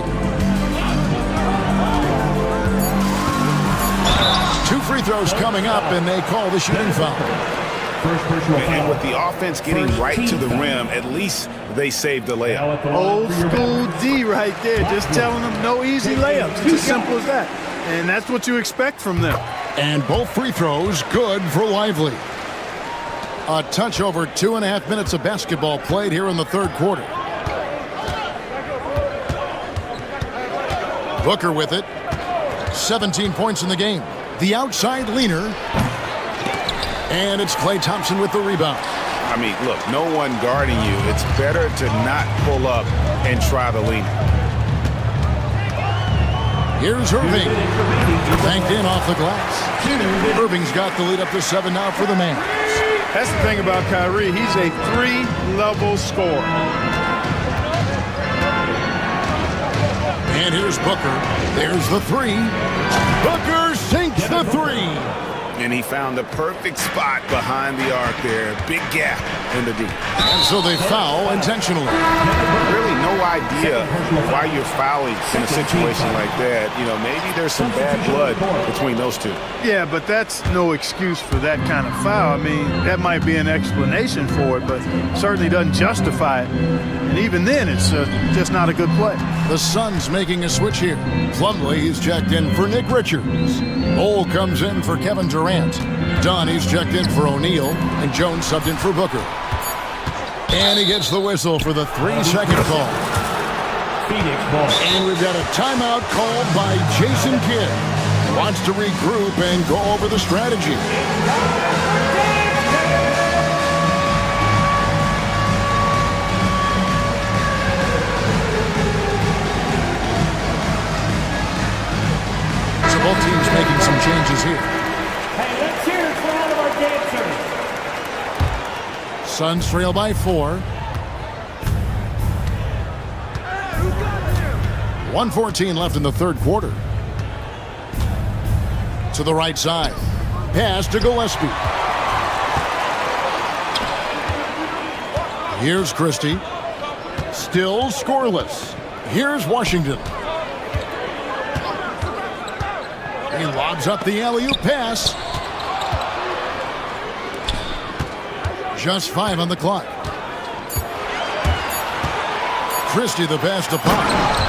2 free throws coming up, and they call the shooting foul. And with the offense getting right to the rim, at least they saved the layup. Old school D right there, just telling them no easy layups. It's as simple as that. And that's what you expect from them. And both free throws good for Lively. A touch over 2.5 minutes of basketball played here in the third quarter. Booker with it. 17 points in the game. The outside leaner. And it's Klay Thompson with the rebound. I mean, look, no one guarding you. It's better to not pull up and try the leaner. Here's Irving. Banked in off the glass. Irving's got the lead up to 7 now for the man. That's the thing about Kyrie. He's a 3-level scorer. And here's Booker. There's the 3. Booker sinks the 3. And he found the perfect spot behind the arc there. Big gap in the D. And so they foul intentionally. Really no idea why you're fouling in a situation like that. You know, maybe there's some bad blood between those two. Yeah, but that's no excuse for that kind of foul. I mean, that might be an explanation for it, but certainly doesn't justify it. And even then, it's just not a good play. The Suns making a switch here. Plumlee, he's checked in for Nick Richards. Bol comes in for Kevin Durant. Dunn, he's checked in for O'Neal. And Jones subbed in for Booker. And he gets the whistle for the 3-second call. And we've got a timeout called by Jason Kidd. He wants to regroup and go over the strategy. So both teams making some changes here. Hey, let's hear it for all of our dancers. Suns trail by 4. 1:14 left in the third quarter. To the right side. Pass to Gillespie. Here's Christie. Still scoreless. Here's Washington. He lobs up the alley-oop pass. Just 5 on the clock. Christie the pass to Powell.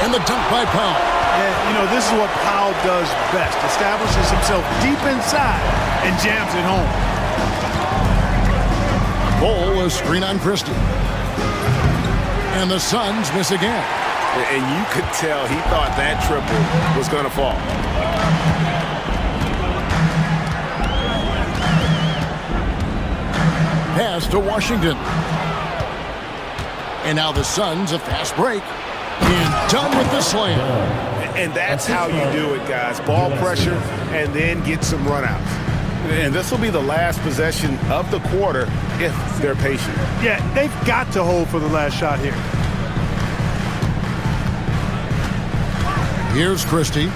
And the dunk by Powell. Yeah, you know, this is what Powell does best. Establishes himself deep inside and jams it home. Bol, a screen on Christie. And the Suns miss again. And you could tell he thought that triple was going to fall. Pass to Washington. And now the Suns, a fast break. And done with the slam. And that's how you do it, guys. Ball pressure and then get some runouts. And this will be the last possession of the quarter if they're patient. Yeah, they've got to hold for the last shot here. Here's Christie.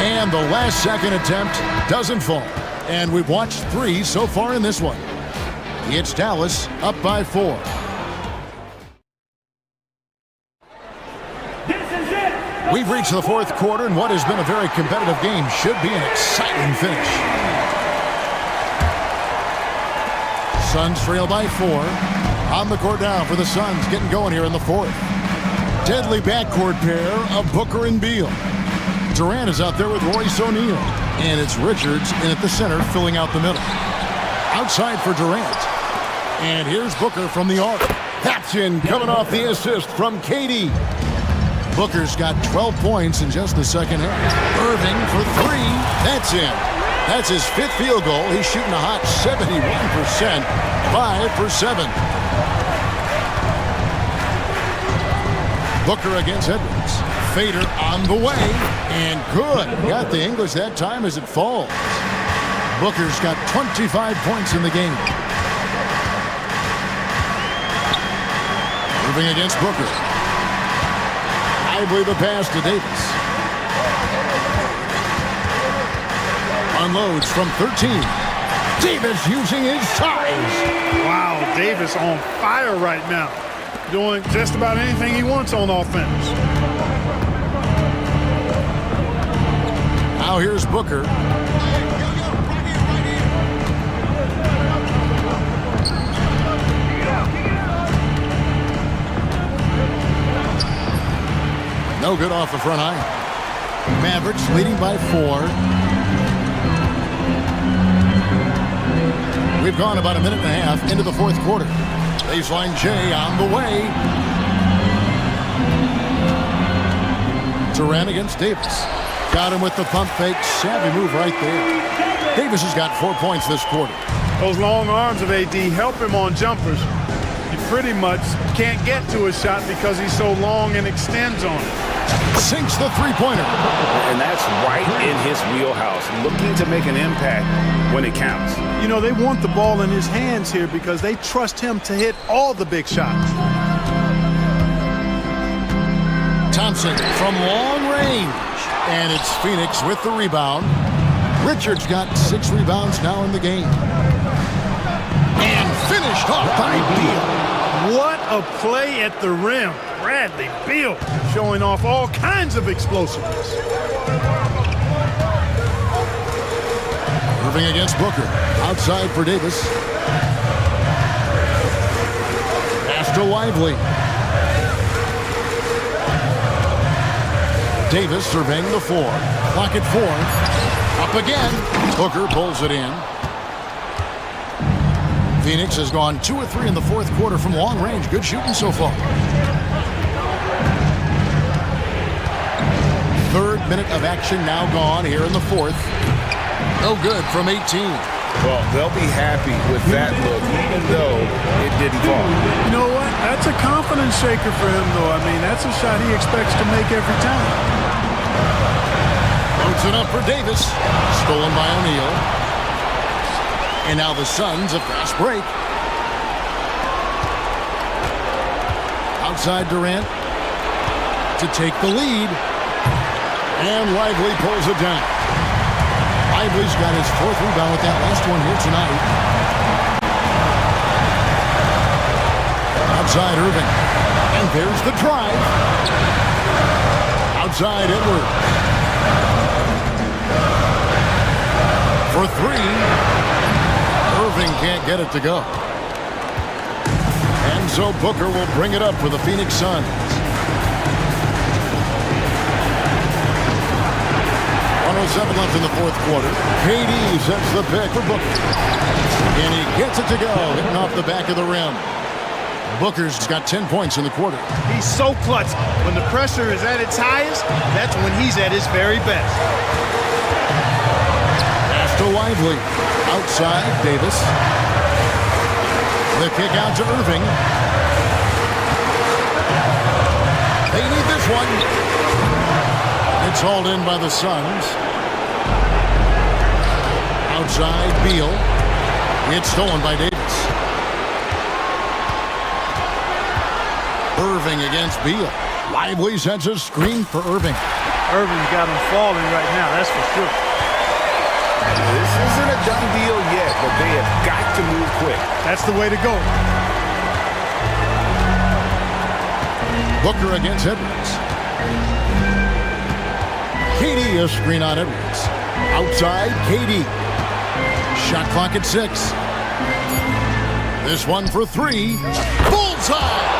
And the last second attempt doesn't fall. And we've watched 3 so far in this one. It's Dallas up by 4. We've reached the fourth quarter, and what has been a very competitive game should be an exciting finish. Suns trail by 4. On the court now for the Suns, getting going here in the fourth. Deadly backcourt pair of Booker and Beal. Durant is out there with Royce O'Neal. And it's Richards in at the center, filling out the middle. Outside for Durant. And here's Booker from the arc. That's in, coming off the assist from KD. Booker's got 12 points in just the second half. Irving for 3. That's in. That's his 5th field goal. He's shooting a hot 71%. 5 for 7. Booker against Edwards. Fader on the way. And good. Got the English that time as it falls. Booker's got 25 points in the game. Irving against Booker. I believe the pass to Davis. Unloads from 13. Davis using his size. Wow, Davis on fire right now. Doing just about anything he wants on offense. Now here's Booker. No good off the front line. Mavericks leading by 4. We've gone about a minute and a half into the fourth quarter. Baseline J on the way. Durant against Davis. Got him with the pump fake. Savvy move right there. Davis has got 4 points this quarter. Those long arms of AD help him on jumpers. He pretty much can't get to his shot because he's so long and extends on it. Sinks the three-pointer. And that's right in his wheelhouse, looking to make an impact when it counts. You know, they want the ball in his hands here because they trust him to hit all the big shots. Thompson from long range. And it's Phoenix with the rebound. Richards got 6 rebounds now in the game. And finished off by Beal. What a play at the rim. Bradley Beal showing off all kinds of explosiveness. Irving against Booker. Outside for Davis. Pass to Lively. Davis surveying the 4. Clock at 4. Up again. Booker pulls it in. Phoenix has gone 2 of 3 in the fourth quarter from long range. Good shooting so far. Third minute of action now gone here in the fourth. No good from 18. Well, they'll be happy with that look, even though it didn't fall. You know what? That's a confidence shaker for him, though. I mean, that's a shot he expects to make every time. Loads it up for Davis. Stolen by O'Neal. And now the Suns, a fast break. Outside Durant to take the lead. And Lively pulls it down. Lively's got his 4th rebound with that last one here tonight. Outside Irving. And there's the drive. Outside Edwards. For 3. Irving can't get it to go. And so Booker will bring it up for the Phoenix Suns. 107 left in the fourth quarter. KD sets the pick for Booker. And he gets it to go, hitting off the back of the rim. Booker's got 10 points in the quarter. He's so clutch. When the pressure is at its highest, that's when he's at his very best. Pass to Lively. Outside, Davis. The kick out to Irving. They need this one. It's hauled in by the Suns. Outside, Beal. It's stolen by Davis. Irving against Beal. Lively sends a screen for Irving. Irving's got him falling right now, that's for sure. This isn't a done deal yet, but they have got to move quick. That's the way to go. Booker against Edwards. KD a screen on Edwards. Outside, KD. Shot clock at 6. This one for 3. Bullseye!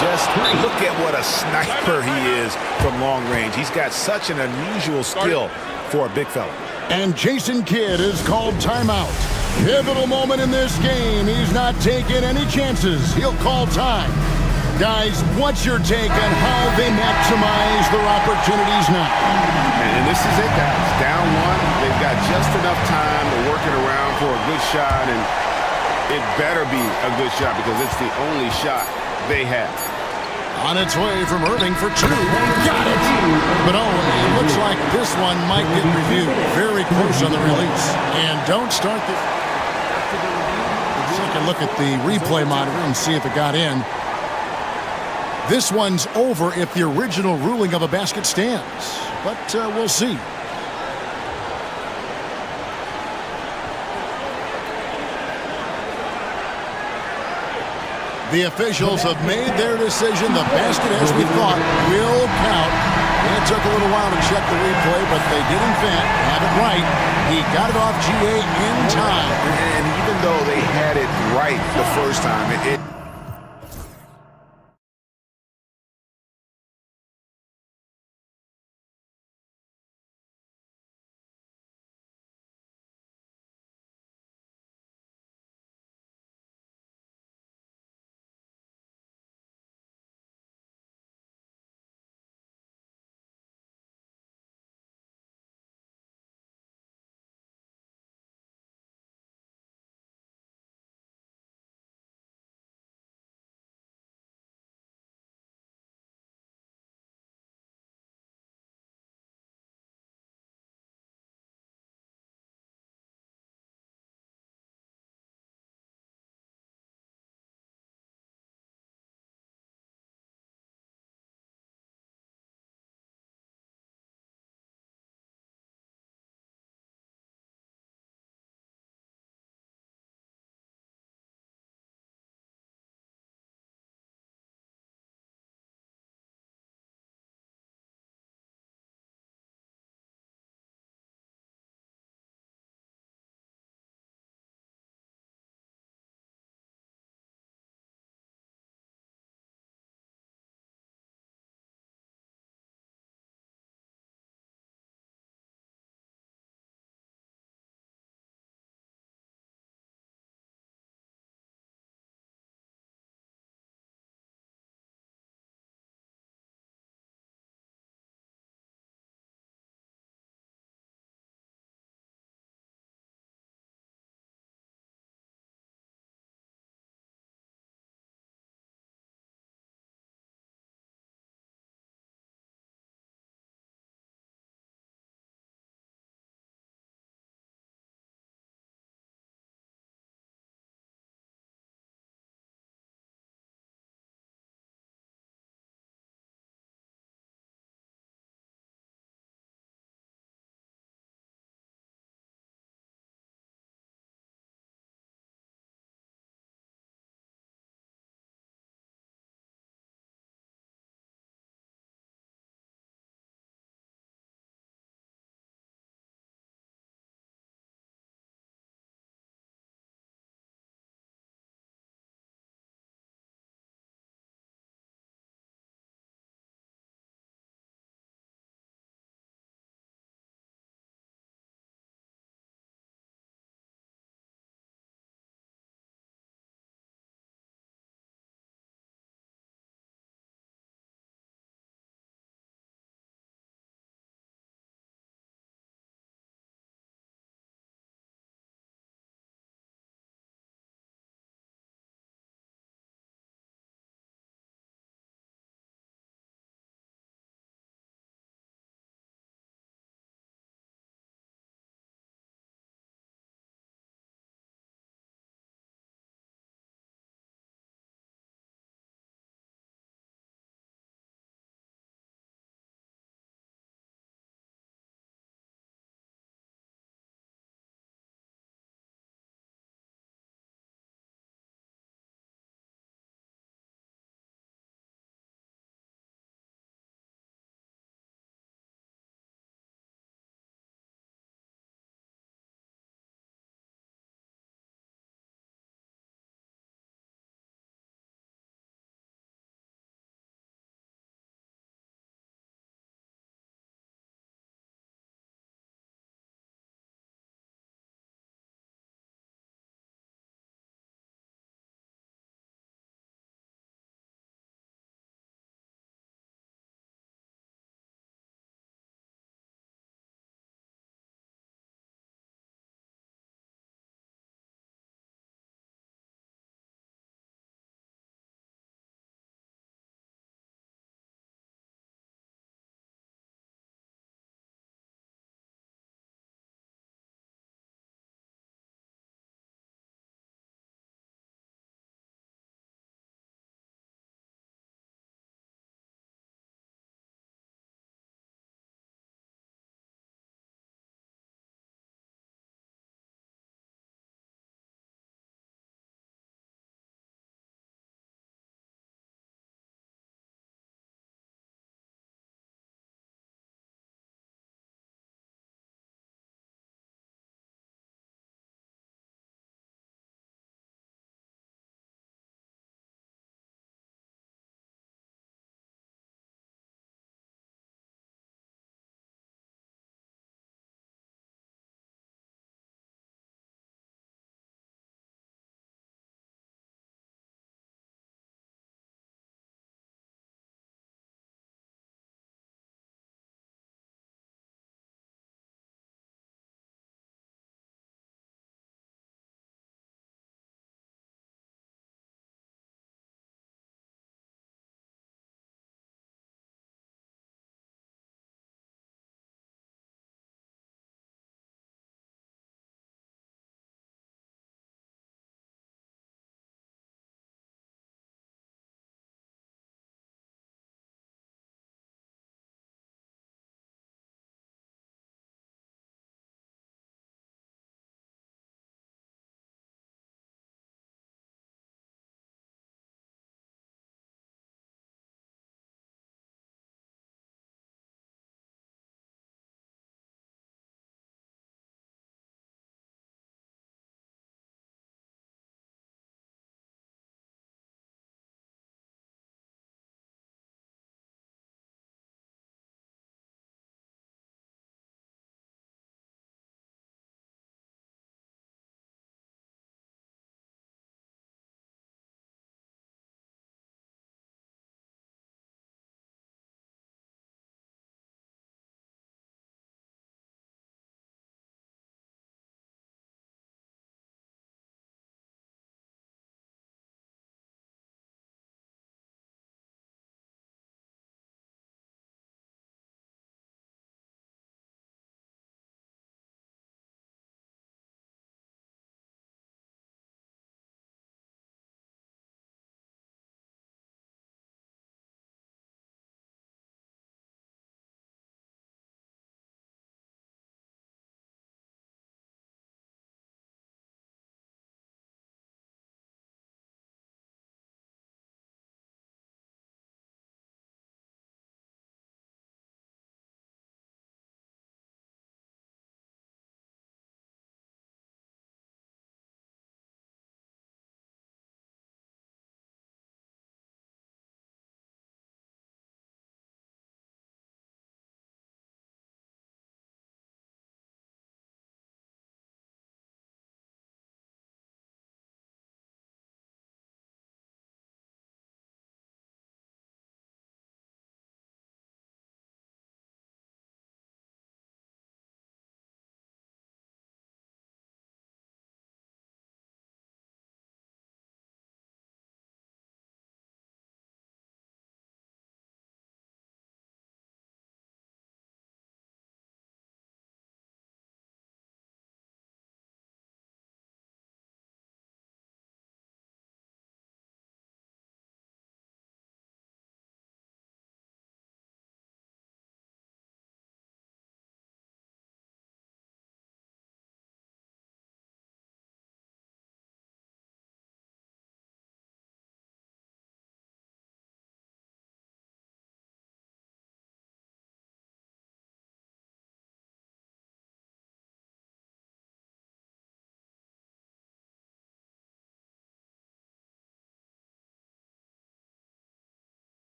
Just look at what a sniper he is from long range. He's got such an unusual skill for a big fella. And Jason Kidd is called timeout. Pivotal moment in this game. He's not taking any chances. He'll call time. Guys, what's your take on how they maximize their opportunities now? And this is it, guys. Down 1. They've got just enough time to work it around for a good shot, and it better be a good shot because it's the only shot they have. On its way from Irving for 2. Got it! But it looks like this one might get reviewed. Very close on the release. And don't start the... Take a look at the replay monitor and see if it got in. This one's over if the original ruling of a basket stands. But we'll see. The officials have made their decision. The basket, as we thought, will count. It took a little while to check the replay, but they did, in fact, have it right. He got it off GA in time. And even though they had it right the first time, it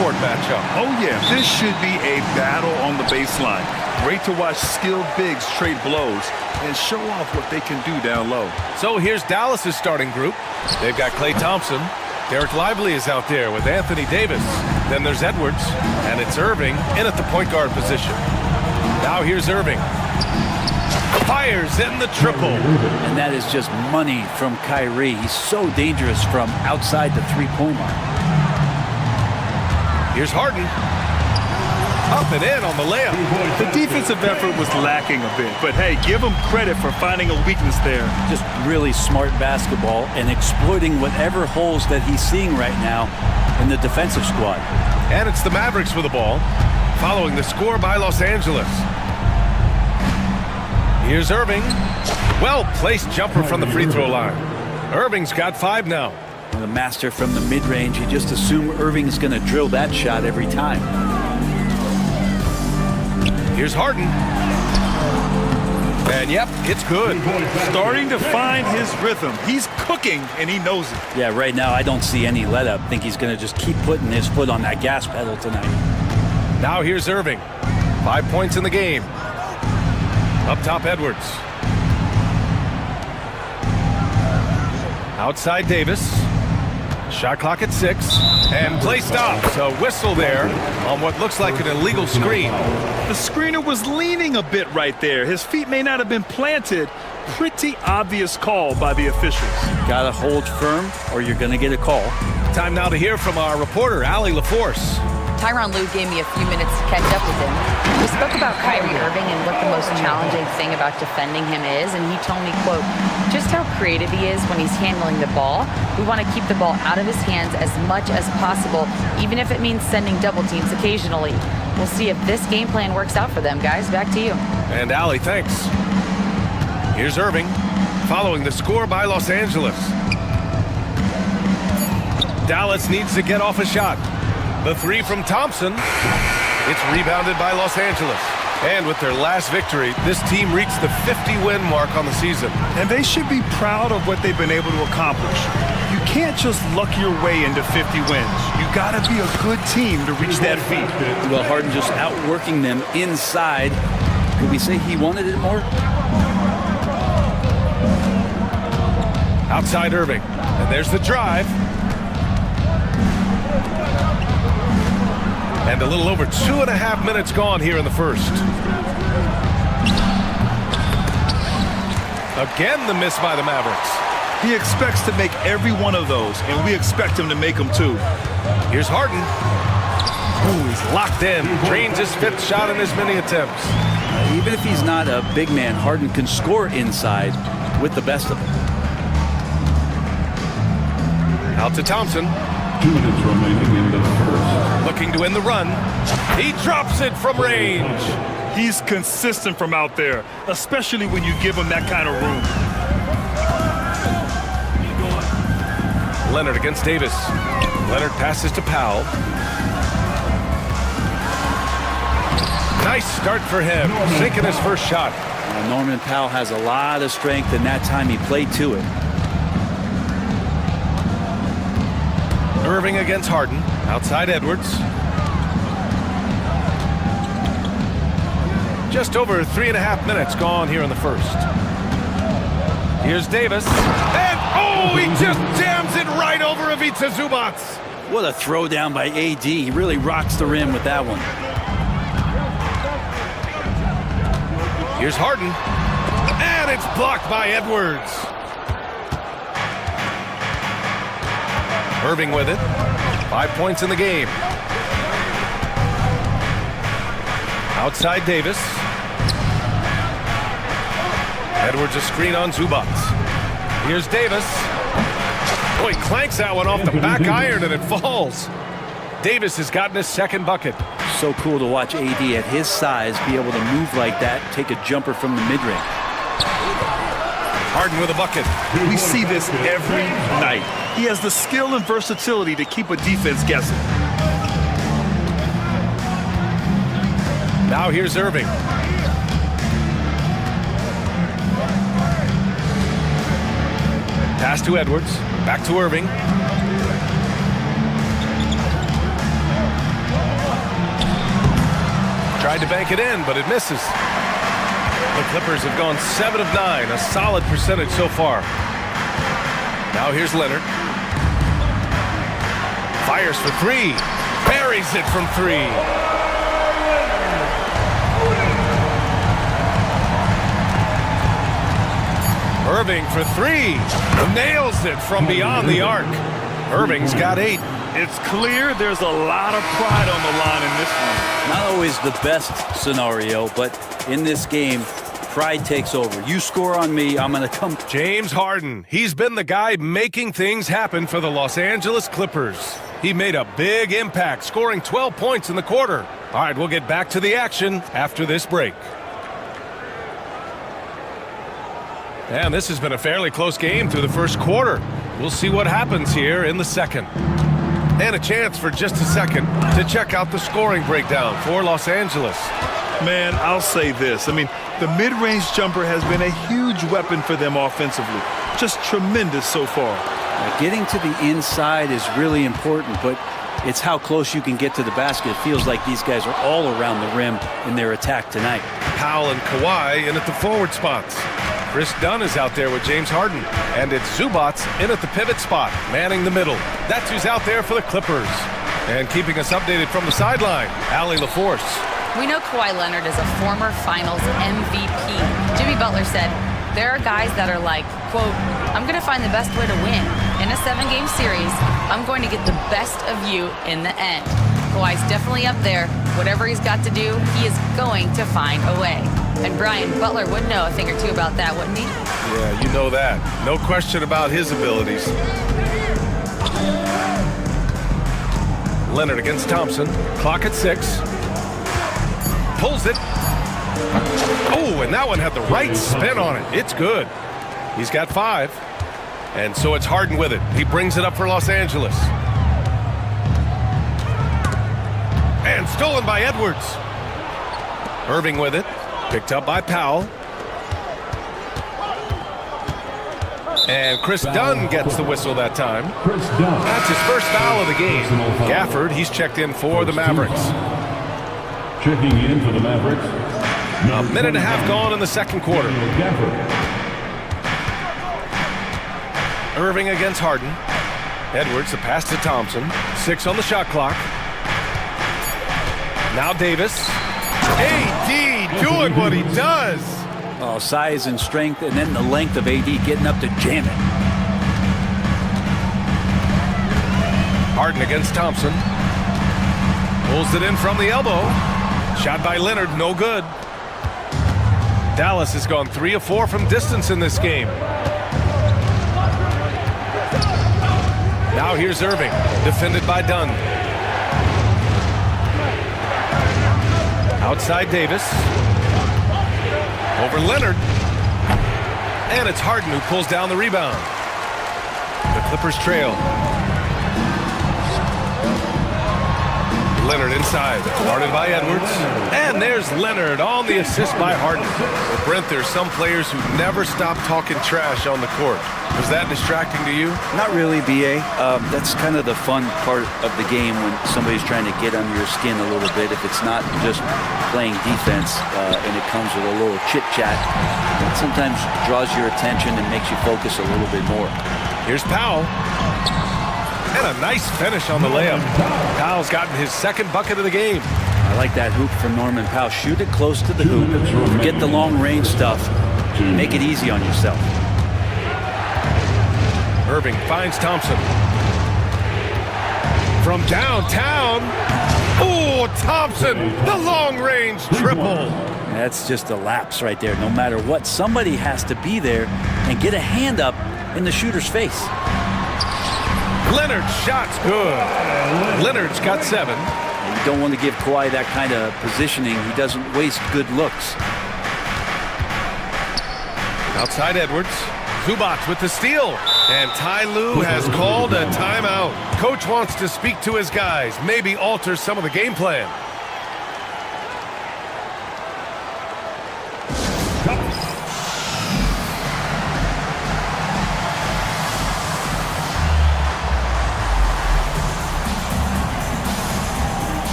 court matchup. Oh, yeah. This should be a battle on the baseline. Great to watch skilled bigs trade blows and show off what they can do down low. So here's Dallas's starting group. They've got Klay Thompson. Derek Lively is out there with Anthony Davis. Then there's Edwards, and it's Irving in at the point guard position. Now here's Irving. Fires in the triple. And that is just money from Kyrie. He's so dangerous from outside the three-point line. Here's Harden. Up and in on the layup. The defensive effort was lacking a bit, but hey, give him credit for finding a weakness there. Just really smart basketball and exploiting whatever holes that he's seeing right now in the defensive squad. And it's the Mavericks with the ball, following the score by Los Angeles. Here's Irving. Well-placed jumper from the free throw line. Irving's got 5 now. The master from the mid-range. You just assume Irving's going to drill that shot every time. Here's Harden. And yep, it's good. Starting to find his rhythm. He's cooking, and he knows it. Yeah, right now I don't see any let-up. I think he's going to just keep putting his foot on that gas pedal tonight. Now here's Irving. 5 points in the game. Up top, Edwards. Outside Davis. Shot clock at 6. And play stops. A whistle there on what looks like an illegal screen. The screener was leaning a bit right there. His feet may not have been planted. Pretty obvious call by the officials. Gotta hold firm or you're gonna get a call. Time now to hear from our reporter, Allie LaForce. Tyronn Lue gave me a few minutes to catch up with him. We spoke about Kyrie Irving and what the most challenging thing about defending him is, and he told me, quote, just how creative he is when he's handling the ball. We want to keep the ball out of his hands as much as possible, even if it means sending double teams occasionally. We'll see if this game plan works out for them, guys. Back to you. And Allie, thanks. Here's Irving, following the score by Los Angeles. Dallas needs to get off a shot. The 3 from Thompson. It's rebounded by Los Angeles. And with their last victory, this team reached the 50-win mark on the season. And they should be proud of what they've been able to accomplish. You can't just luck your way into 50 wins. You got to be a good team to reach that feat. Well, Harden just outworking them inside. Could we say he wanted it more? Outside Irving. And there's the drive. And a little over 2.5 minutes gone here in the first. Again, the miss by the Mavericks. He expects to make every one of those, and we expect him to make them too. Here's Harden. Ooh, he's locked in. Drains his 5th shot in as many attempts. Even if he's not a big man, Harden can score inside with the best of them. Out to Thompson. 2 minutes remaining in the first. Looking to win the run. He drops it from range. He's consistent from out there, especially when you give him that kind of room. Leonard against Davis. Leonard passes to Powell. Nice start for him, sinking his first shot. Norman Powell has a lot of strength, and that time he played to it. Irving against Harden. Outside Edwards. Just over 3.5 minutes gone here in the first. Here's Davis. And oh, he just jams it right over Ivica Zubac. What a throwdown by AD. He really rocks the rim with that one. Here's Harden. And it's blocked by Edwards. Irving with it. 5 points in the game. Outside Davis. Edwards a screen on Zubac. Here's Davis. Oh, he clanks that one off the back iron and it falls. Davis has gotten his 2nd bucket. So cool to watch AD at his size be able to move like that, take a jumper from the mid-range. Harden with a bucket. We see this every night. He has the skill and versatility to keep a defense guessing. Now here's Irving. Pass to Edwards. Back to Irving. Tried to bank it in, but it misses. The Clippers have gone 7 of 9, a solid percentage so far. Now here's Leonard. Fires for three. Buries it from three. Irving for three. Nails it from beyond the arc. Irving's got 8. It's clear there's a lot of pride on the line in this one. Not always the best scenario, but in this game, pride takes over. You score on me, I'm going to come. James Harden. He's been the guy making things happen for the Los Angeles Clippers. He made a big impact, scoring 12 points in the quarter. All right, we'll get back to the action after this break. And this has been a fairly close game through the first quarter. We'll see what happens here in the second. And a chance for just a second to check out the scoring breakdown for Los Angeles. Man, I'll say this. I mean, the mid-range jumper has been a huge weapon for them offensively. Just tremendous so far. Getting to the inside is really important, but it's how close you can get to the basket. It feels like these guys are all around the rim in their attack tonight. Powell and Kawhi in at the forward spots. Chris Dunn is out there with James Harden. And it's Zubac in at the pivot spot, manning the middle. That's who's out there for the Clippers. And keeping us updated from the sideline, Allie LaForce. We know Kawhi Leonard is a former Finals MVP. Jimmy Butler said, there are guys that are like, quote, I'm going to find the best way to win. In a 7-game series, I'm going to get the best of you in the end. Kawhi's definitely up there. Whatever he's got to do, he is going to find a way. And Brian, Butler would know a thing or two about that, wouldn't he? Yeah, you know that. No question about his abilities. Leonard against Thompson. Clock at 6. Pulls it. Oh, and that one had the right spin on it. It's good. He's got 5. And so it's Harden with it. He brings it up for Los Angeles. And stolen by Edwards. Irving with it. Picked up by Powell. And Chris Dunn gets the whistle that time. That's his first foul of the game. Gafford, he's checked in for the Mavericks. Checking in for the Mavericks. A minute and a half gone in the second quarter. Irving against Harden. Edwards, the pass to Thompson. 6 on the shot clock. Now Davis. AD doing what he does. Oh, size and strength, and then the length of AD getting up to jam it. Harden against Thompson. Pulls it in from the elbow. Shot by Leonard, no good. Dallas has gone 3 of 4 from distance in this game. Now here's Irving, defended by Dunn. Outside Davis. Over Leonard. And it's Harden who pulls down the rebound. The Clippers trail. Leonard inside, guarded by Edwards. And there's Leonard on the assist by Harden. Well, Brent, there's some players who never stop talking trash on the court. Was that distracting to you? Not really, B.A. That's kind of the fun part of the game when somebody's trying to get under your skin a little bit. If it's not just playing defense and it comes with a little chit-chat, it sometimes draws your attention and makes you focus a little bit more. Here's Powell. And a nice finish on the layup. Powell's gotten his second bucket of the game. I like that hoop from Norman Powell. Shoot it close to the hoop. Forget the long-range stuff. Make it easy on yourself. Irving finds Thompson. From downtown. Oh, Thompson, the long-range triple. That's just a lapse right there. No matter what, somebody has to be there and get a hand up in the shooter's face. Leonard's shot's good. Leonard's got 7. You don't want to give Kawhi that kind of positioning. He doesn't waste good looks. Outside Edwards. Zubac with the steal. And Ty Lue has called a timeout. Coach wants to speak to his guys, maybe alter some of the game plan.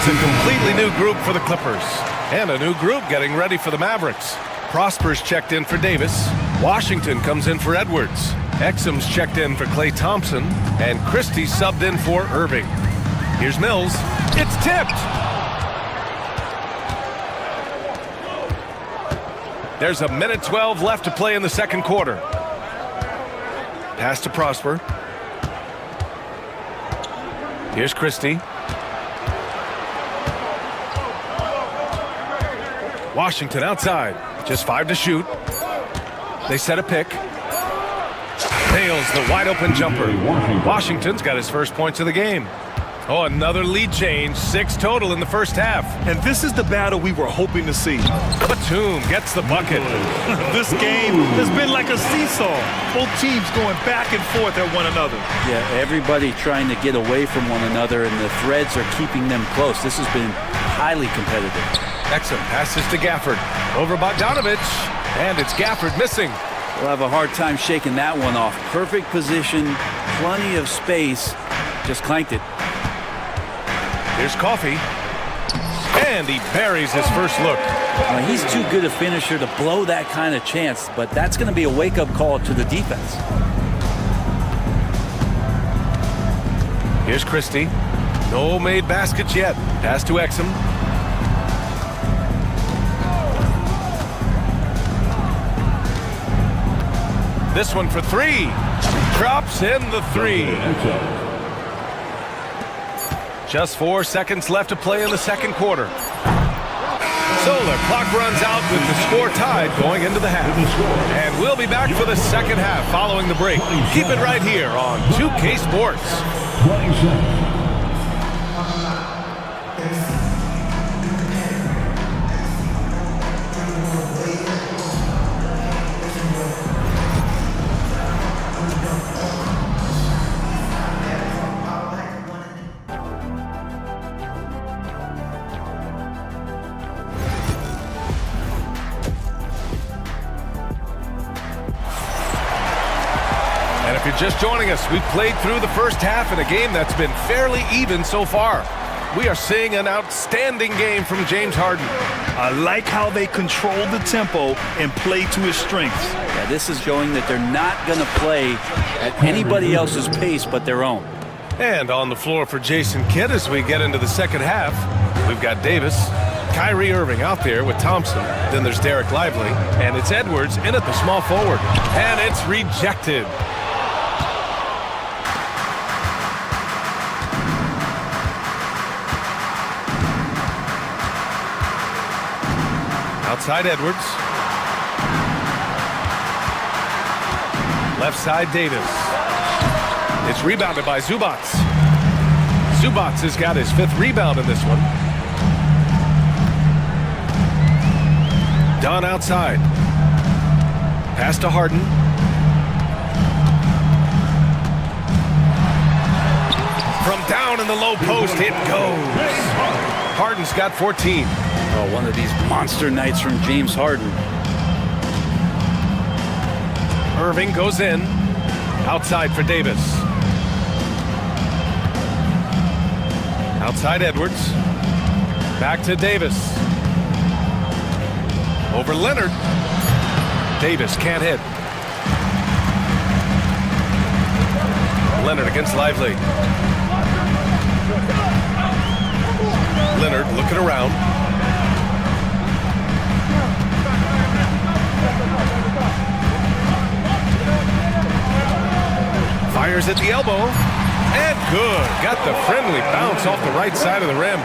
It's a completely new group for the Clippers. And a new group getting ready for the Mavericks. Prosper's checked in for Davis. Washington comes in for Edwards. Exum's checked in for Klay Thompson. And Christie subbed in for Irving. Here's Mills. It's tipped! There's a minute 12 left to play in the second quarter. Pass to Prosper. Here's Christie. Washington outside. Just 5 to shoot. They set a pick. Nails the wide open jumper. Washington's got his first points of the game. Oh, another lead change. 6 total in the first half. And this is the battle we were hoping to see. Batum gets the bucket. This game has been like a seesaw. Both teams going back and forth at one another. Yeah, everybody trying to get away from one another, and the threads are keeping them close. This has been highly competitive. Exum passes to Gafford. Over Bogdanovich. And it's Gafford missing. We'll have a hard time shaking that one off. Perfect position, plenty of space. Just clanked it. Here's Coffey. And he buries his first look. He's too good a finisher to blow that kind of chance, but that's going to be a wake-up call to the defense. Here's Christie. No made baskets yet. Pass to Exum. This one for 3. Drops in the 3. Just 4 seconds left to play in the second quarter. So the clock runs out with the score tied going into the half. And we'll be back for the second half following the break. Keep it right here on 2K Sports. And if you're just joining us, we've played through the first half in a game that's been fairly even so far. We are seeing an outstanding game from James Harden. I like how they control the tempo and play to his strengths. Yeah, this is showing that they're not going to play at anybody else's pace but their own. And on the floor for Jason Kidd as we get into the second half, we've got Davis, Kyrie Irving out there with Thompson. Then there's Derek Lively, and it's Edwards in at the small forward. And it's rejected. Outside Edwards. Left side Davis. It's rebounded by Zubac. Zubac has got his 5th rebound in this one. Dunn outside. Pass to Harden. From down in the low post, it goes. Harden's got 14. Oh, one of these monster nights from James Harden. Irving goes in. Outside for Davis. Outside Edwards. Back to Davis. Over Leonard. Davis can't hit. Leonard against Lively. Leonard looking around. Fires at the elbow. And good. Got the friendly bounce off the right side of the rim.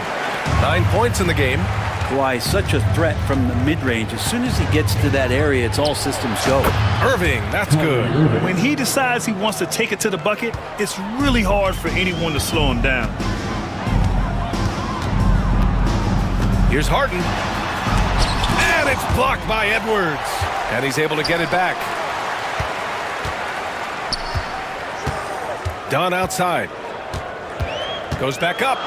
9 points in the game. Kawhi, such a threat from the mid-range. As soon as he gets to that area, it's all systems go. Irving, that's good. When he decides he wants to take it to the bucket, it's really hard for anyone to slow him down. Here's Harden. And it's blocked by Edwards. And he's able to get it back. Dunn outside. Goes back up.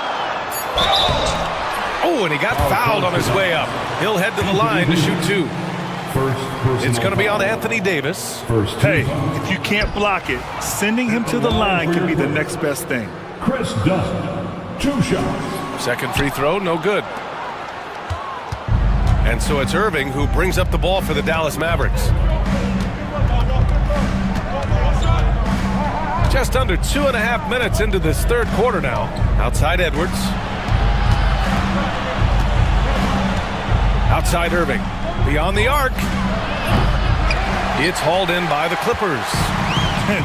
Oh, and he got fouled on his way up. He'll head to the line to shoot 2. It's going to be on Anthony Davis. Hey, if you can't block it, sending him to the line can be the next best thing. Chris Dunn, 2 shots. Second free throw, no good. And so it's Irving who brings up the ball for the Dallas Mavericks. Just under 2.5 minutes into this third quarter now. Outside Edwards. Outside Irving. Beyond the arc. It's hauled in by the Clippers.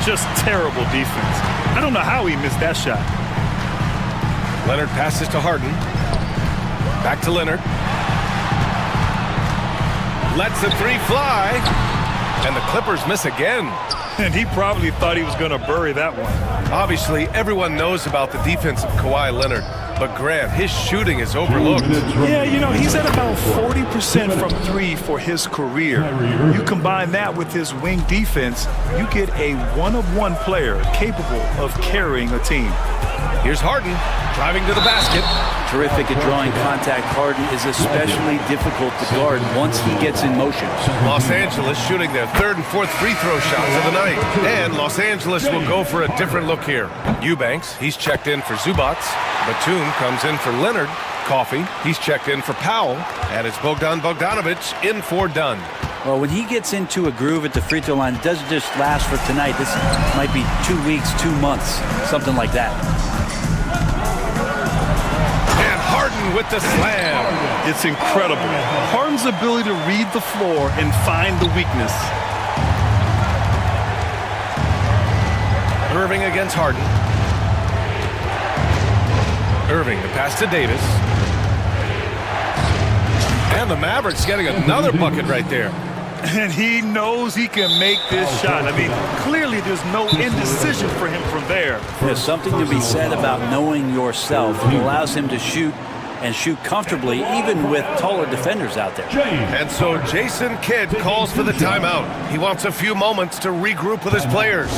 Just terrible defense. I don't know how he missed that shot. Leonard passes to Harden. Back to Leonard. Lets the three fly. And the Clippers miss again. And he probably thought he was going to bury that one. Obviously, everyone knows about the defense of Kawhi Leonard. But Grant, his shooting is overlooked. Yeah, you know, he's at about 40% from three for his career. You combine that with his wing defense, you get a one-of-one player capable of carrying a team. Here's Harden driving to the basket. Terrific at drawing contact. Harden is especially difficult to guard once he gets in motion. Los Angeles shooting their third and fourth free throw shots of the night. And Los Angeles will go for a different look here. Eubanks, he's checked in for Zubac. Batum comes in for Leonard. Coffey, he's checked in for Powell. And it's Bogdan Bogdanovic in for Dunn. Well, when he gets into a groove at the free throw line, it doesn't just last for tonight. This might be 2 weeks, 2 months, something like that. And Harden with the slam. It's incredible. Harden's ability to read the floor and find the weakness. Irving against Harden. Irving, the pass to Davis. And the Mavericks getting another bucket right there. And he knows he can make this shot. I mean, clearly there's no indecision for him from there. There's something to be said about knowing yourself. It allows him to shoot and shoot comfortably, even with taller defenders out there. And so Jason Kidd calls for the timeout. He wants a few moments to regroup with his players.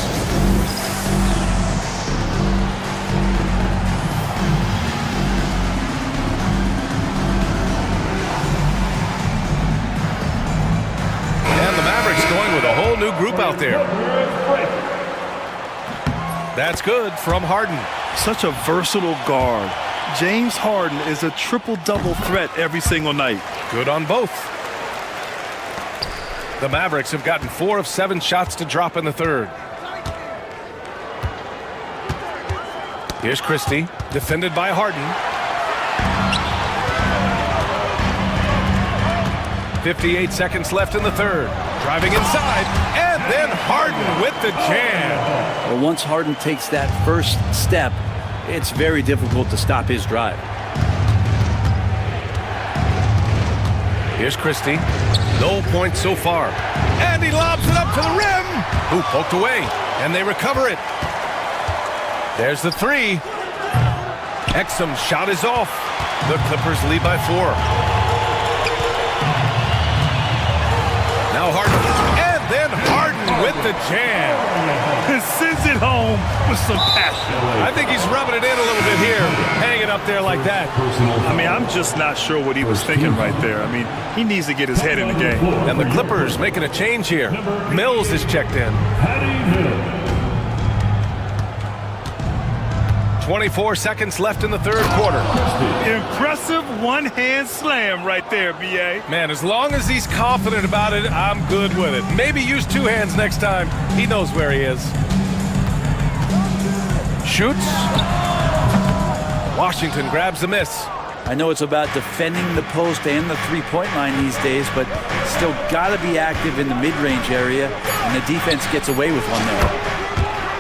Going with a whole new group out there. That's good from Harden. Such a versatile guard. James Harden is a triple-double threat every single night. Good on both. The Mavericks have gotten 4 of 7 shots to drop in the third. Here's Christie, defended by Harden. 58 seconds left in the third. Driving inside, and then Harden with the jam. Well, once Harden takes that first step, it's very difficult to stop his drive. Here's Christie. No points so far. And he lobs it up to the rim. Who poked away, and they recover it. There's the three. Exum's shot is off. The Clippers lead by 4. Now Harden, and then Harden with the jam. Sends it home with some passion. I think he's rubbing it in a little bit here, hanging up there like that. I mean, I'm just not sure what he was thinking right there. I mean, he needs to get his head in the game. And the Clippers making a change here. Mills is checked in. 24 seconds left in the third quarter. Impressive one-hand slam right there, B.A. Man, as long as he's confident about it, I'm good with it. Maybe use 2 hands next time. He knows where he is. Shoots. Washington grabs the miss. I know it's about defending the post and the three-point line these days, but still got to be active in the mid-range area, and the defense gets away with one there.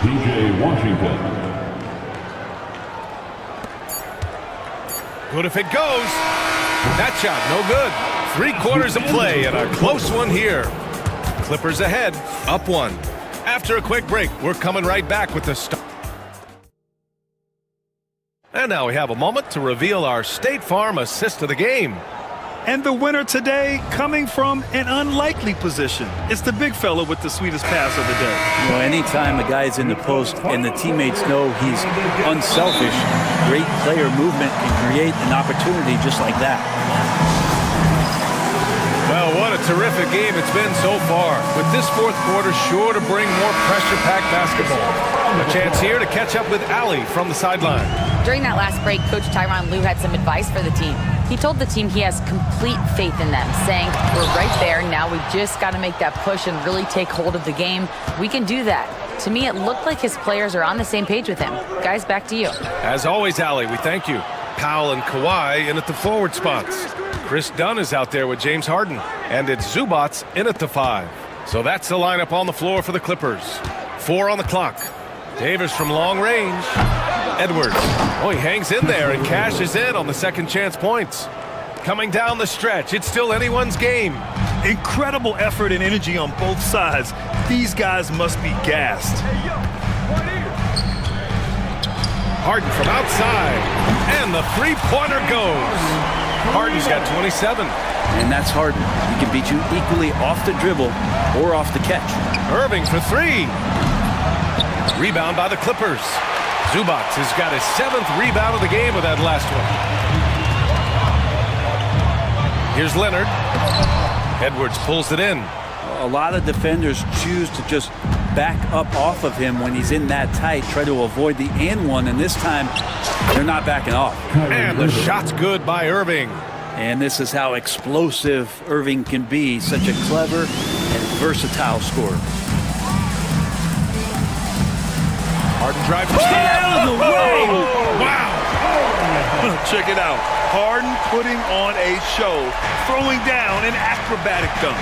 DJ Washington. Good if it goes. That shot, no good. 3 quarters of play and a close one here. Clippers ahead, up 1. After a quick break, we're coming right back with the start. And now we have a moment to reveal our State Farm assist of the game. And the winner today coming from an unlikely position. It's the big fella with the sweetest pass of the day. You know, anytime a guy's in the post and the teammates know he's unselfish, great player movement can create an opportunity just like that. Well, what a terrific game it's been so far, with this fourth quarter sure to bring more pressure-packed basketball. A chance here to catch up with Allie from the sideline. During that last break, Coach Tyronn Lue had some advice for the team. He told the team he has complete faith in them, saying, we're right there, now we just got to make that push and really take hold of the game. We can do that. To me, it looked like his players are on the same page with him. Guys, back to you. As always, Allie, we thank you. Powell and Kawhi in at the forward spots. Chris Dunn is out there with James Harden. And it's Zubats in at the 5. So that's the lineup on the floor for the Clippers. 4 on the clock. Davis from long range. Edwards. Oh, he hangs in there and cashes in on the second chance points. Coming down the stretch, it's still anyone's game. Incredible effort and energy on both sides. These guys must be gassed. Harden from outside, and the three-pointer goes. Harden's got 27. And that's Harden. He can beat you equally off the dribble or off the catch. Irving for 3. Rebound by the Clippers. Zubats has got his 7th rebound of the game with that last one. Here's Leonard. Edwards pulls it in. A lot of defenders choose to just back up off of him when he's in that tight, try to avoid the and one, and this time they're not backing off. And the shot's good by Irving. And this is how explosive Irving can be, such a clever and versatile scorer. Harden driving. Out of the way! Wow! Check it out. Harden putting on a show, throwing down an acrobatic dunk.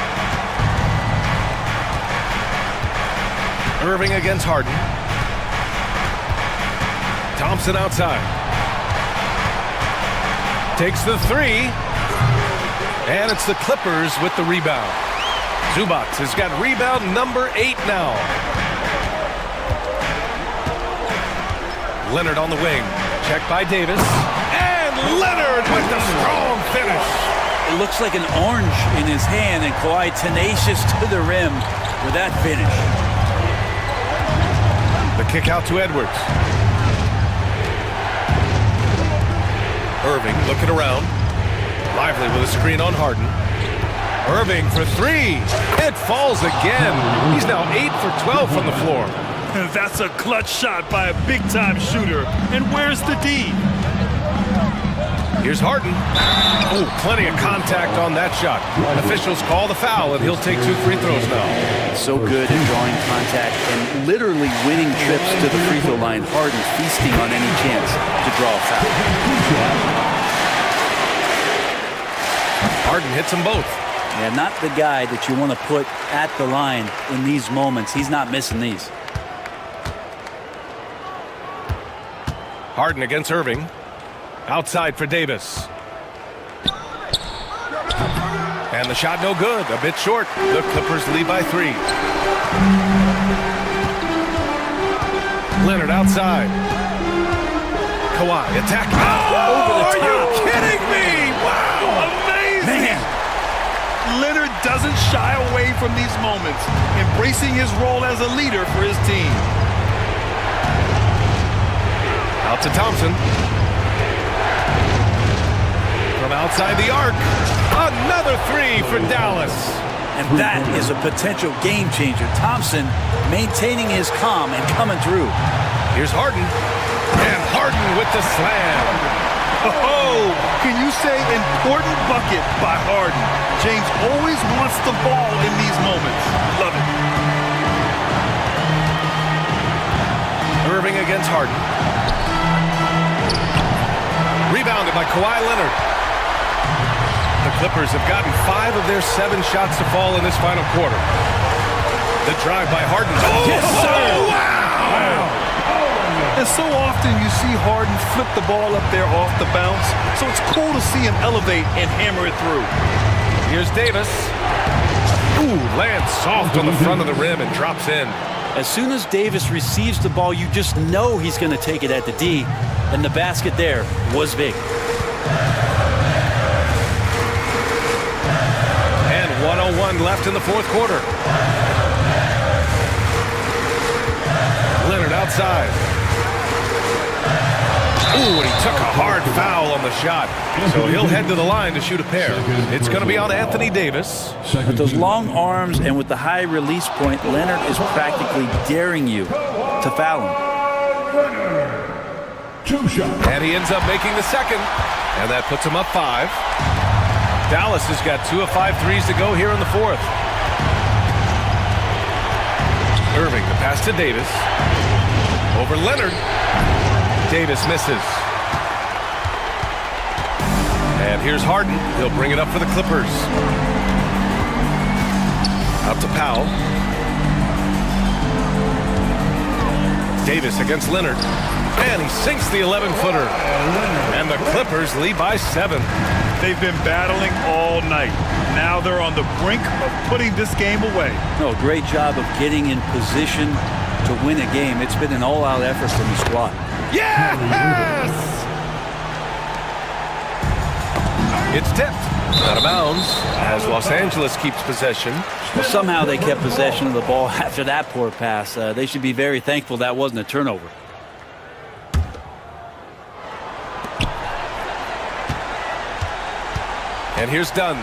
Irving against Harden. Thompson outside. Takes the 3. And it's the Clippers with the rebound. Zubats has got rebound number 8 now. Leonard on the wing. Checked by Davis. And Leonard with the strong finish. It looks like an orange in his hand, and Kawhi tenacious to the rim with that finish. The kick out to Edwards. Irving looking around. Lively with a screen on Harden. Irving for 3. It falls again. He's now 8 for 12 from the floor. That's a clutch shot by a big-time shooter. And where's the D? Here's Harden. Oh, plenty of contact on that shot. Officials call the foul, and he'll take 2 free throws now. So good at drawing contact and literally winning trips to the free throw line. Harden feasting on any chance to draw a foul. Harden hits them both. Yeah, not the guy that you want to put at the line in these moments. He's not missing these. Harden against Irving. Outside for Davis. And the shot no good. A bit short. The Clippers lead by 3. Leonard outside. Kawhi attacking. Oh, over the top. Are you kidding me? Wow. Amazing. Man. Leonard doesn't shy away from these moments, embracing his role as a leader for his team. Out to Thompson. From outside the arc. Another 3 for Dallas. And that is a potential game changer. Thompson maintaining his calm and coming through. Here's Harden. And Harden with the slam. Oh, can you say important bucket by Harden? James always wants the ball in these moments. Love it. Irving against Harden. Rebounded by Kawhi Leonard. The Clippers have gotten 5 of their 7 shots to fall in this final quarter. The drive by Harden. Oh, yes, sir. Wow. And so often you see Harden flip the ball up there off the bounce, so it's cool to see him elevate and hammer it through. Here's Davis. Ooh, lands soft on the front of the rim and drops in. As soon as Davis receives the ball, you just know he's going to take it at the D, and the basket there was big. And 1:01 left in the fourth quarter. Leonard outside. Ooh, and he took a hard foul on the shot. So he'll head to the line to shoot a pair. It's going to be on Anthony Davis. With those long arms and with the high release point, Leonard is practically daring you to foul him. And he ends up making the second. And that puts him up 5. Dallas has got 2 of 5 threes to go here in the fourth. Irving, the pass to Davis. Over Leonard. Davis misses. And here's Harden. He'll bring it up for the Clippers. Out to Powell. Davis against Leonard. And he sinks the 11-footer. And the Clippers lead by 7. They've been battling all night. Now they're on the brink of putting this game away. No, great job of getting in position to win a game. It's been an all-out effort from the squad. Yes! It's tipped. Out of bounds as Los Angeles keeps possession. Well, somehow they kept possession of the ball after that poor pass. They should be very thankful that wasn't a turnover. And here's Dunn.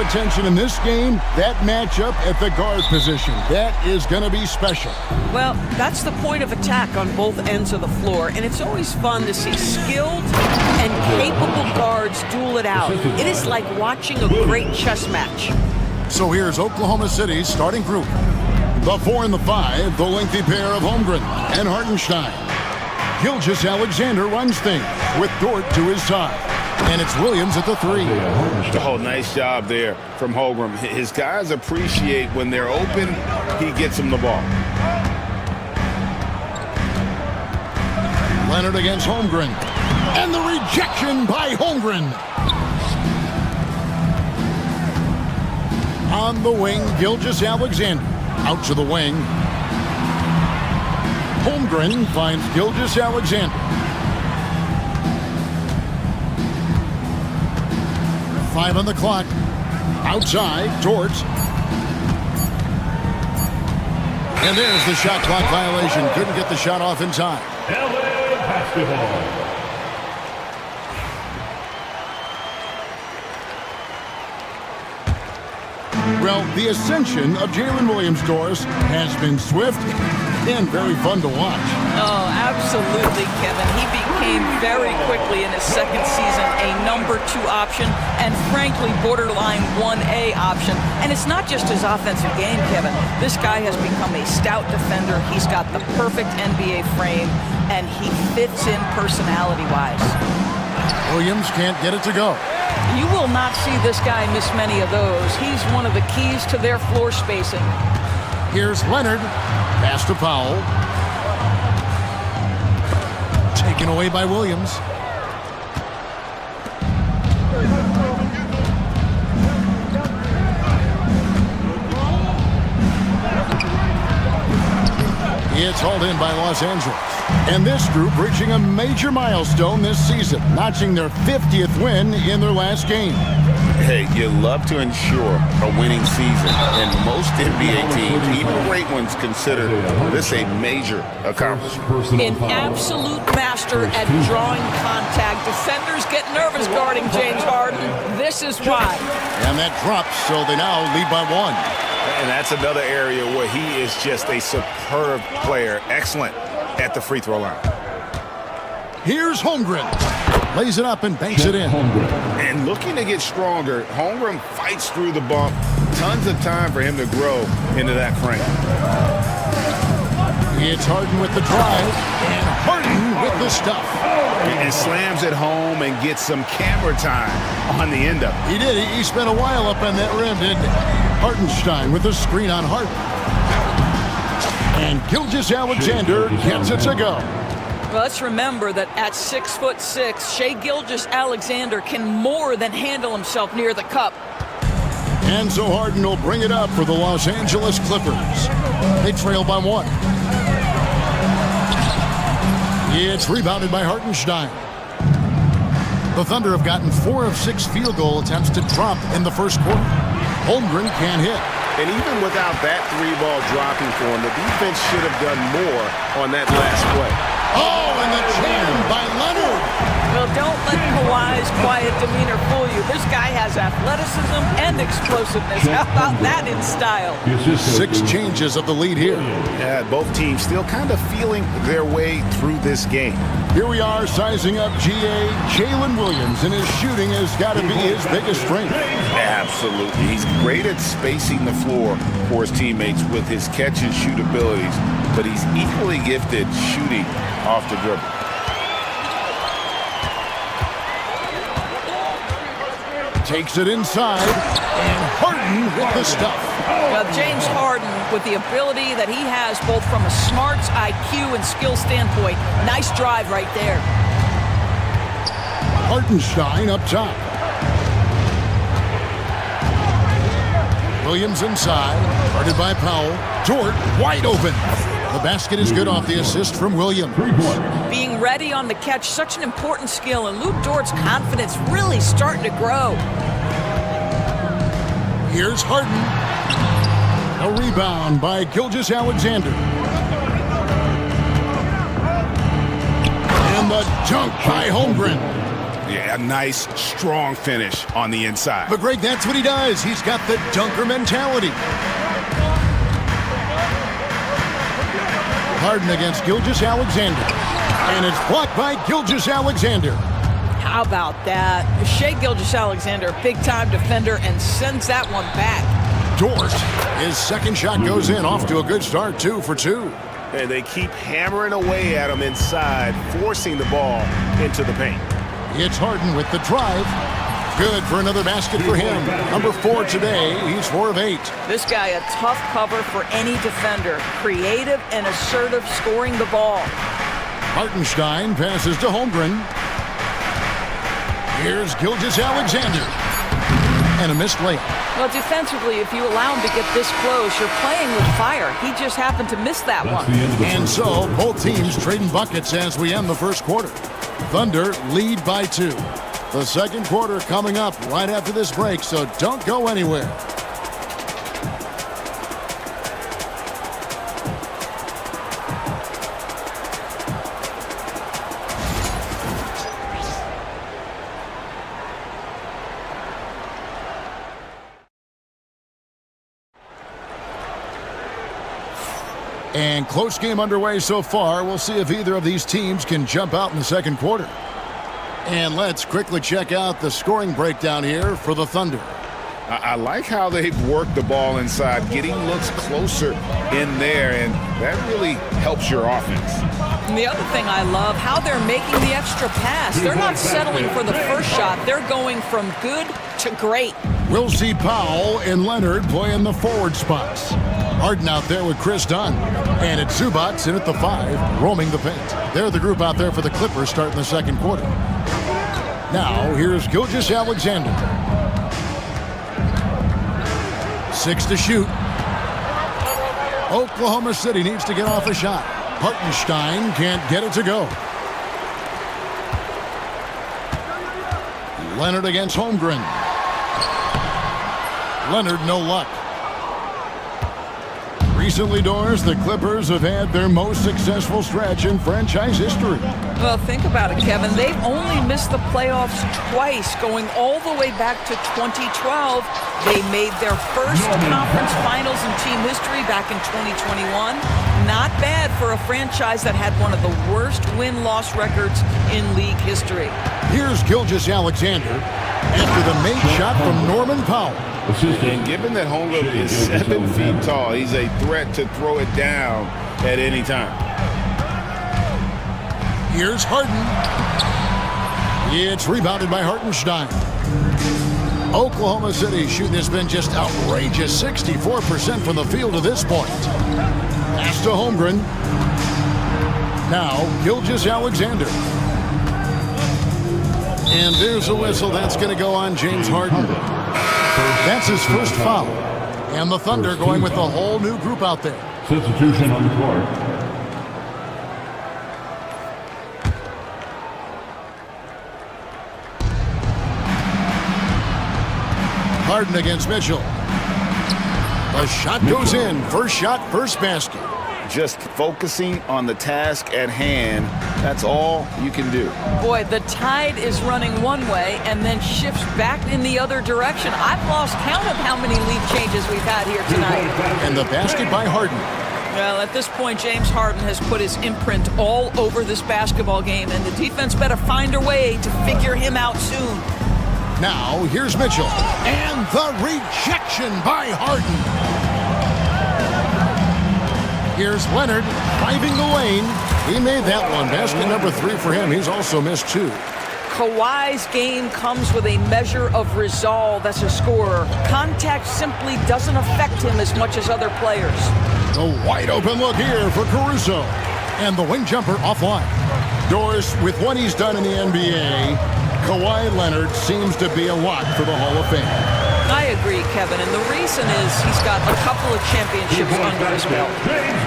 attention in this game, that matchup at the guard position. That is going to be special. Well, that's the point of attack on both ends of the floor, and it's always fun to see skilled and capable guards duel it out. It is like watching a great chess match. So here's Oklahoma City's starting group. The 4 and the 5, the lengthy pair of Holmgren and Hartenstein. Gilgeous-Alexander runs things with Dort to his side. And it's Williams at the 3. Oh, nice job there from Holmgren. His guys appreciate when they're open, he gets them the ball. Leonard against Holmgren. And the rejection by Holmgren. On the wing, Gilgeous-Alexander. Out to the wing. Holmgren finds Gilgeous-Alexander. 5 on the clock. Outside, Dort. And there's the shot clock violation. Couldn't get the shot off in time. LA basketball. Well, the ascension of Jalen Williams-Dort has been swift and very fun to watch. Oh, absolutely, Kevin. He became very quickly in his second season a number 2 option and frankly borderline 1A option. And it's not just his offensive game, Kevin. This guy has become a stout defender. He's got the perfect NBA frame and he fits in personality-wise. Williams can't get it to go. You will not see this guy miss many of those. He's one of the keys to their floor spacing. Here's Leonard. Pass to Powell. Taken away by Williams. It's hauled in by Los Angeles. And this group reaching a major milestone this season, notching their 50th win in their last game. Hey, you love to ensure a winning season, and most NBA teams, even great ones, consider this a major accomplishment. An absolute master at drawing contact. Defenders get nervous guarding James Harden. This is why. And that drops, so they now lead by 1. And that's another area where he is just a superb player. Excellent at the free throw line. Here's Holmgren. Lays it up and banks it in. And looking to get stronger, Holmgren fights through the bump. Tons of time for him to grow into that frame. It's Harden with the drive, and Harden with the stuff. And slams it home and gets some camera time on the end of it. He did. He spent a while up on that rim, didn't he? Hartenstein with the screen on Harden. And Gilgeous-Alexander gets it to go. Well, let's remember that at 6'6", Shai Gilgeous-Alexander can more than handle himself near the cup. And so Harden will bring it up for the Los Angeles Clippers. They trail by 1. It's rebounded by Hartenstein. The Thunder have gotten 4 of 6 field goal attempts to drop in the first quarter. Holmgren can't hit. And even without that 3-ball dropping for him, the defense should have done more on that last play. Oh, and the jam by Leonard. Well, don't let Kawhi's quiet demeanor fool you. This guy has athleticism and explosiveness. How about that in style? 6 changes of the lead here. Yeah, both teams still kind of feeling their way through this game. Here we are sizing up GA. Jalen Williams, and his shooting has got to be his biggest strength. Absolutely. He's great at spacing the floor for his teammates with his catch and shoot abilities, but he's equally gifted shooting off the dribble. Takes it inside, and Harden with the stuff. Now, James Harden, with the ability that he has both from a smarts, IQ, and skill standpoint, nice drive right there. Hartenstein up top. Williams inside, guarded by Powell. Dort wide open. The basket is good off the assist from Williams. Being ready on the catch, such an important skill, and Lou Dort's confidence really starting to grow. Here's Harden. A rebound by Gilgeous-Alexander. And the dunk by Holmgren. Yeah, a nice, strong finish on the inside. But Greg, that's what he does. He's got the dunker mentality. Harden against Gilgeous-Alexander. And it's blocked by Gilgeous-Alexander. How about that? Shai Gilgeous-Alexander, big-time defender, and sends that one back. Dort, his second shot goes in, off to a good start, 2 for 2. And they keep hammering away at him inside, forcing the ball into the paint. It's Harden with the drive. Good for another basket for him. Number 4 today. He's 4 of 8. This guy, a tough cover for any defender. Creative and assertive scoring the ball. Hartenstein passes to Holmgren. Here's Gilgeous-Alexander. And a missed layup. Well, defensively, if you allow him to get this close, you're playing with fire. He just happened to miss that one. And so, both teams trading buckets as we end the first quarter. Thunder lead by 2. The second quarter coming up right after this break, so don't go anywhere. And close game underway so far. We'll see if either of these teams can jump out in the second quarter. And let's quickly check out the scoring breakdown here for the Thunder. I like how they've worked the ball inside, getting looks closer in there, and that really helps your offense. And the other thing I love, how they're making the extra pass. They're not settling for the first shot. They're going from good to great. We'll see Powell and Leonard playing the forward spots. Harden out there with Chris Dunn. And it's Zubac in at the 5, roaming the paint. They're the group out there for the Clippers starting the second quarter. Now, here's Gilgeous-Alexander. 6 to shoot. Oklahoma City needs to get off a shot. Hartenstein can't get it to go. Leonard against Holmgren. Leonard, no luck. Recently, Doris, the Clippers have had their most successful stretch in franchise history. Well, think about it, Kevin. They've only missed the playoffs twice, going all the way back to 2012. They made their first conference finals in team history back in 2021. Not bad for a franchise that had one of the worst win-loss records in league history. Here's Gilgeous-Alexander after the made shot from Norman Powell. And given that Holmgren is 7 feet tall, he's a threat to throw it down at any time. Here's Harden. It's rebounded by Hartenstein. Oklahoma City shooting has been just outrageous. 64% from the field to this point. Pass to Holmgren. Now, Gilgeous-Alexander. And there's a whistle. That's going to go on James Harden. That's his first foul. And the Thunder going with a whole new group out there. Substitution on the court. Harden against Mitchell. The shot goes in. First shot, first basket. Just focusing on the task at hand. That's all you can do. Boy, the tide is running one way and then shifts back in the other direction. I've lost count of how many lead changes we've had here tonight. And the basket by Harden. Well, at this point, James Harden has put his imprint all over this basketball game, and the defense better find a way to figure him out soon. Now, here's Mitchell. And the rejection by Harden. Here's Leonard driving the lane. He made that one. Basket number 3 for him. He's also missed 2. Kawhi's game comes with a measure of resolve as a scorer. Contact simply doesn't affect him as much as other players. The wide open look here for Caruso. And the wing jumper offline. Doris, with what he's done in the NBA, Kawhi Leonard seems to be a lock for the Hall of Fame. I agree, Kevin, and the reason is he's got a couple of championships under his belt.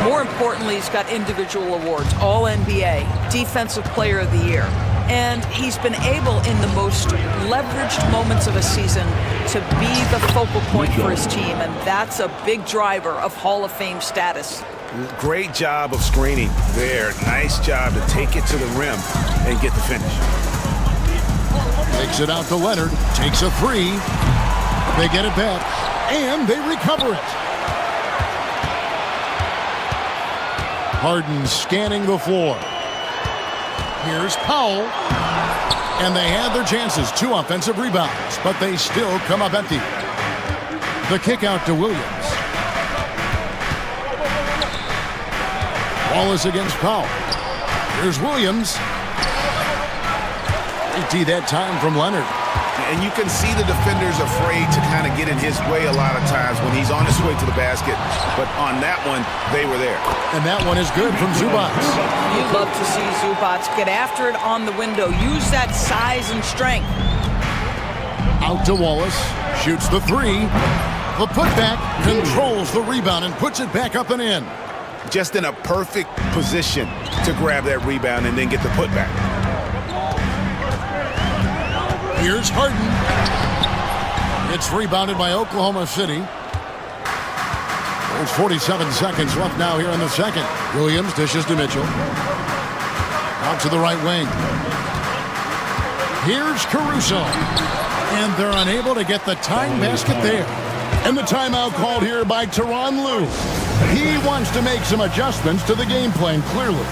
More importantly, he's got individual awards, All-NBA, Defensive Player of the Year. And he's been able, in the most leveraged moments of a season, to be the focal point for his team, and that's a big driver of Hall of Fame status. Great job of screening there. Nice job to take it to the rim and get the finish. Takes it out to Leonard. Takes a three. They get it back. And they recover it. Harden scanning the floor. Here's Powell. And they had their chances. 2 offensive rebounds. But they still come up empty. The kick out to Williams. Wallace against Powell. Here's Williams. They that time from Leonard. And you can see the defenders afraid to kind of get in his way a lot of times when he's on his way to the basket. But on that one, they were there. And that one is good from Zubac. You love to see Zubac get after it on the window. Use that size and strength. Out to Wallace. Shoots the three. The putback controls the rebound and puts it back up and in. Just in a perfect position to grab that rebound and then get the putback. Here's Harden. It's rebounded by Oklahoma City. There's 47 seconds left now here in the second. Williams dishes to Mitchell. Out to the right wing. Here's Caruso. And they're unable to get the tying basket there. And the timeout called here by Tyronn Lue. He wants to make some adjustments to the game plan, clearly.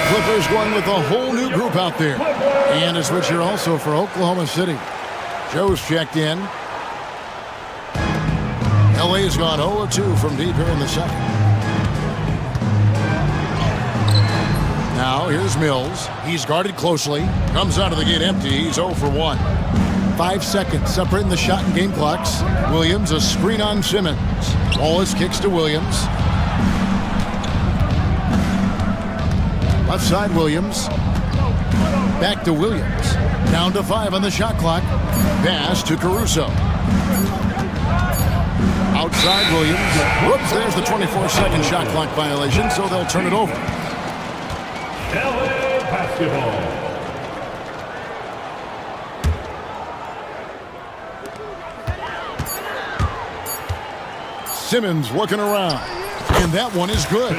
Clippers going with a whole new group out there. And a switcher also for Oklahoma City. Joe's checked in. LA's gone 0-2 from deep here in the second. Now here's Mills. He's guarded closely. Comes out of the gate empty. He's 0 for 1. 5 seconds separating the shot and game clocks. Williams a screen on Simmons. Wallace kicks to Williams. Left side Williams. Back to Williams. Down to 5 on the shot clock. Pass to Caruso. Outside Williams. Whoops, there's the 24-second shot clock violation, so they'll turn it over. LA basketball. Simmons looking around. And that one is good.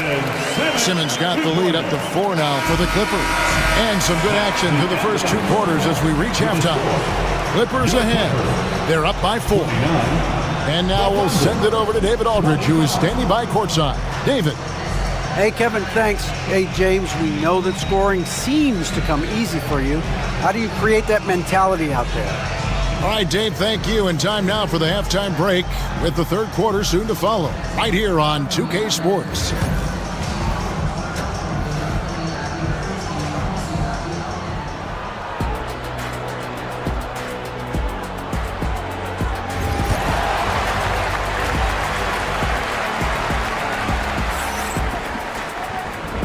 Simmons got the lead up to 4 now for the Clippers. And some good action through the first 2 quarters as we reach halftime. Clippers ahead. They're up by 4. And now we'll send it over to David Aldridge, who is standing by courtside. David. Hey, Kevin, thanks. Hey, James, we know that scoring seems to come easy for you. How do you create that mentality out there? All right, Dave, thank you. And time now for the halftime break with the third quarter soon to follow. Right here on 2K Sports.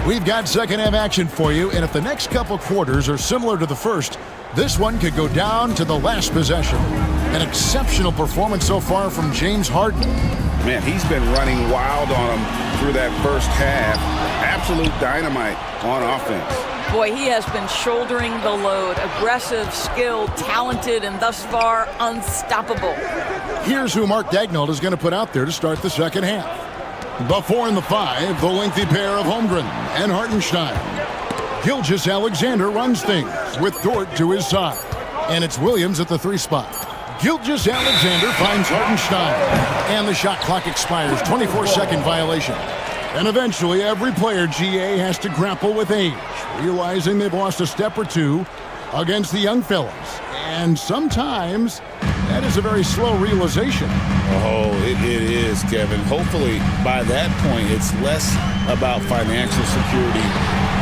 We've got second half action for you, and if the next couple quarters are similar to the first, this one could go down to the last possession. An exceptional performance so far from James Harden. Man, he's been running wild on him through that first half. Absolute dynamite on offense. Boy, he has been shouldering the load. Aggressive, skilled, talented, and thus far unstoppable. Here's who Mark Daigneault is going to put out there to start the second half. The 4 and the 5, the lengthy pair of Holmgren and Hartenstein. Gilgeous-Alexander runs things with Dort to his side. And it's Williams at the 3 spot. Gilgeous-Alexander finds Hartenstein. And the shot clock expires. 24-second violation. And eventually every player, GA, has to grapple with age, realizing they've lost a step or 2 against the young fellas. And sometimes that is a very slow realization. Oh, it is, Kevin. Hopefully, by that point, it's less about financial security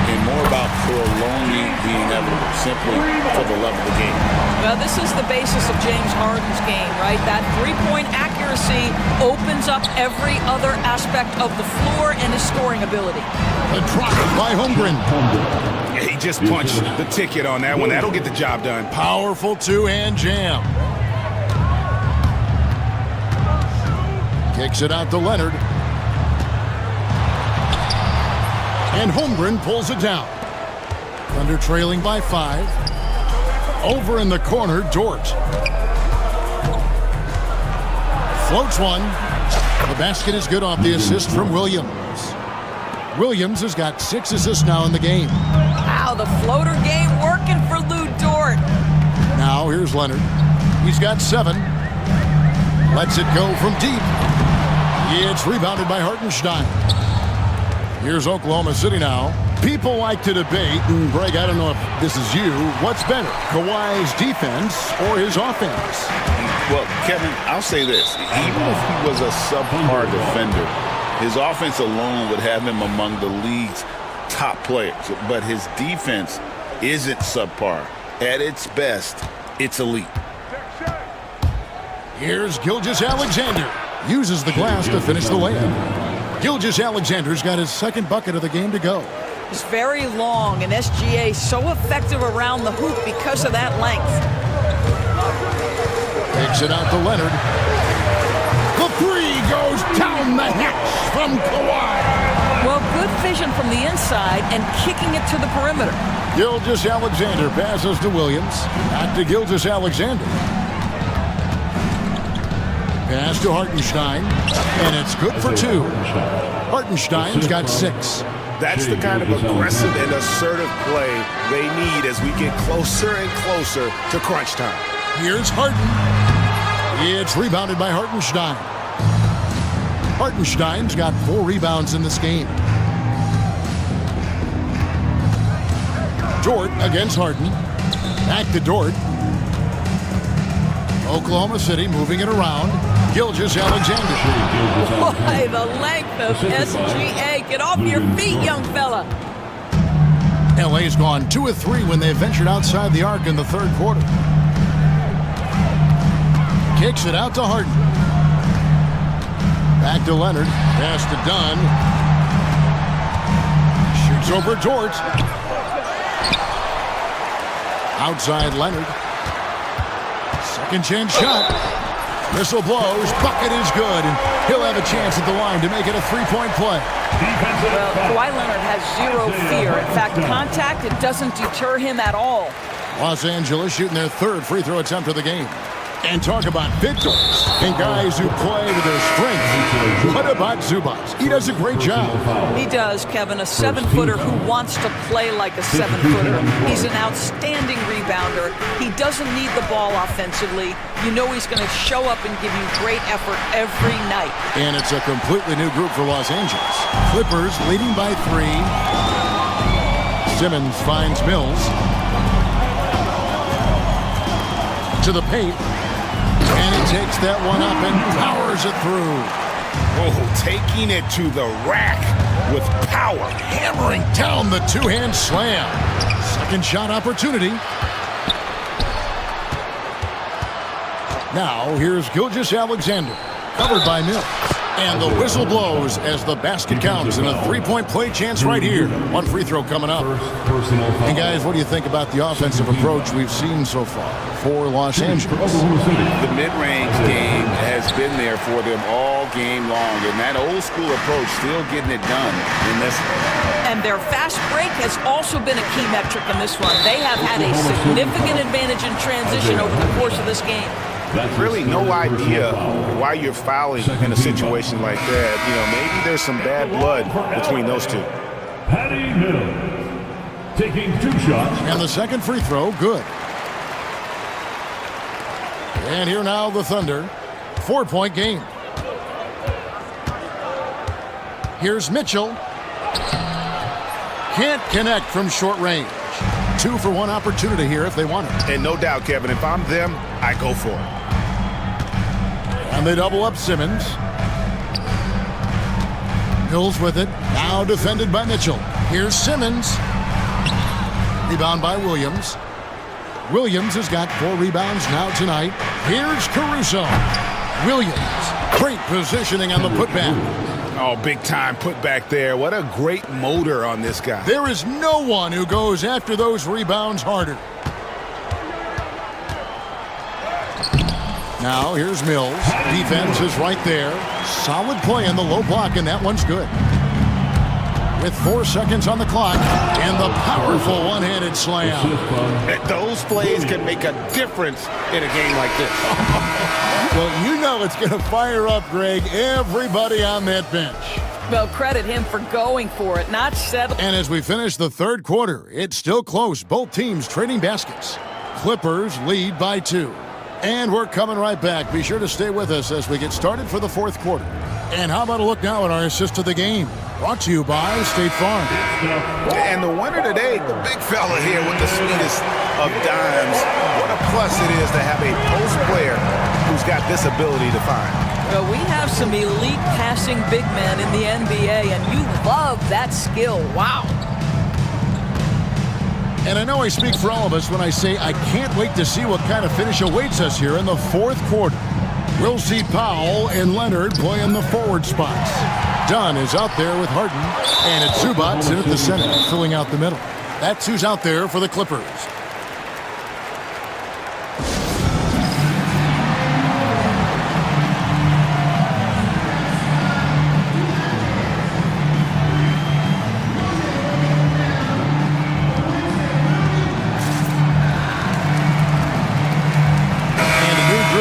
and more about prolonging the inevitable, simply for the love of the game. Well, this is the basis of James Harden's game, right? That three-point accuracy opens up every other aspect of the floor and his scoring ability. The drop by Holmgren. Yeah, he just punched the ticket on that one. That'll get the job done. Powerful two-hand jam. Kicks it out to Leonard. And Holmgren pulls it down. Thunder trailing by 5. Over in the corner, Dort. Floats one. The basket is good off the assist from Williams. Williams has got 6 assists now in the game. Wow, the floater game working for Lou Dort. Now here's Leonard. He's got 7. Lets it go from deep. It's rebounded by Hartenstein. Here's Oklahoma City now. People like to debate, and Greg, I don't know if this is you, what's better, Kawhi's defense or his offense? Well, Kevin, I'll say this. Even if he was a subpar defender, his offense alone would have him among the league's top players. But his defense isn't subpar. At its best, it's elite. Here's Gilgeous-Alexander. Uses the glass to finish the layup. Gilgeous-Alexander's got his second bucket of the game to go. It's very long, and SGA so effective around the hoop because of that length. Takes it out to Leonard. The 3 goes down the hatch from Kawhi. Well, good vision from the inside and kicking it to the perimeter. Gilgeous-Alexander passes to Williams. Back to Gilgeous-Alexander. Pass to Hartenstein, and it's good for 2. Hartenstein's got 6. That's the kind of aggressive and assertive play they need as we get closer and closer to crunch time. Here's Harden. It's rebounded by Hartenstein. Hartenstein's got 4 rebounds in this game. Dort against Harden. Back to Dort. Oklahoma City moving it around. Gilgeous-Alexander. Boy, the length of SGA. Get off your feet, young fella. LA's gone 2 of 3 when they ventured outside the arc in the third quarter. Kicks it out to Harden. Back to Leonard. Pass to Dunn. Shoots over Dort. Outside Leonard. Second chance shot. Whistle blows. Bucket is good. And he'll have a chance at the line to make it a 3-point play. Well, Kawhi Leonard has 0 fear. In fact, contact, it doesn't deter him at all. Los Angeles shooting their 3rd free throw attempt of the game. And talk about victors and guys who play with their strength. What about Zubac? He does a great job. He does, Kevin. A 7-footer who wants to play like a 7-footer. He's an outstanding rebounder. He doesn't need the ball offensively. You know he's going to show up and give you great effort every night. And it's a completely new group for Los Angeles. Clippers leading by 3. Simmons finds Mills. To the paint. And he takes that one up and powers it through. Oh, taking it to the rack with power. Hammering down the 2-hand slam. Second shot opportunity. Now, here's Gilgeous-Alexander. Covered by Mills. And the whistle blows as the basket counts and a 3-point play chance right here. 1 free throw coming up. And guys, what do you think about the offensive approach we've seen so far for Los Angeles? The mid-range game has been there for them all game long, and that old school approach still getting it done in this one. And their fast break has also been a key metric in this one. They have had a significant advantage in transition over the course of this game. Really no idea why you're fouling in a situation like that. You know, maybe there's some bad blood between those two. Patty Mills taking 2 shots. And the second free throw, good. And here now the Thunder. 4-point game. Here's Mitchell. Can't connect from short range. 2 for 1 opportunity here if they want it. And no doubt, Kevin, if I'm them, I go for it. And they double up Simmons. Mills with it. Now defended by Mitchell. Here's Simmons. Rebound by Williams. Williams has got 4 rebounds now tonight. Here's Caruso. Williams. Great positioning on the putback. Oh, big time putback there. What a great motor on this guy. There is no one who goes after those rebounds harder. Now here's Mills. Defense is right there. Solid play in the low block, and that one's good. with 4 seconds on the clock, and the powerful one-handed slam. Those plays can make a difference in a game like this. Well, you know it's going to fire up, Greg, everybody on that bench. Well, credit him for going for it, not settling. And as we finish the third quarter, it's still close. Both teams trading baskets. Clippers lead by 2. And we're coming right back. Be sure to stay with us as we get started for the fourth quarter. And how about a look now at our assist of the game? Brought to you by State Farm. And the winner today, the big fella here with the sweetest of dimes. What a plus it is to have a post player who's got this ability to find. Well, we have some elite passing big men in the NBA, and you love that skill. Wow. And I know I speak for all of us when I say I can't wait to see what kind of finish awaits us here in the fourth quarter. We'll see Powell and Leonard play in the forward spots. Dunn is out there with Harden, and it's Zubac in at the center, filling out the middle. That's who's out there for the Clippers.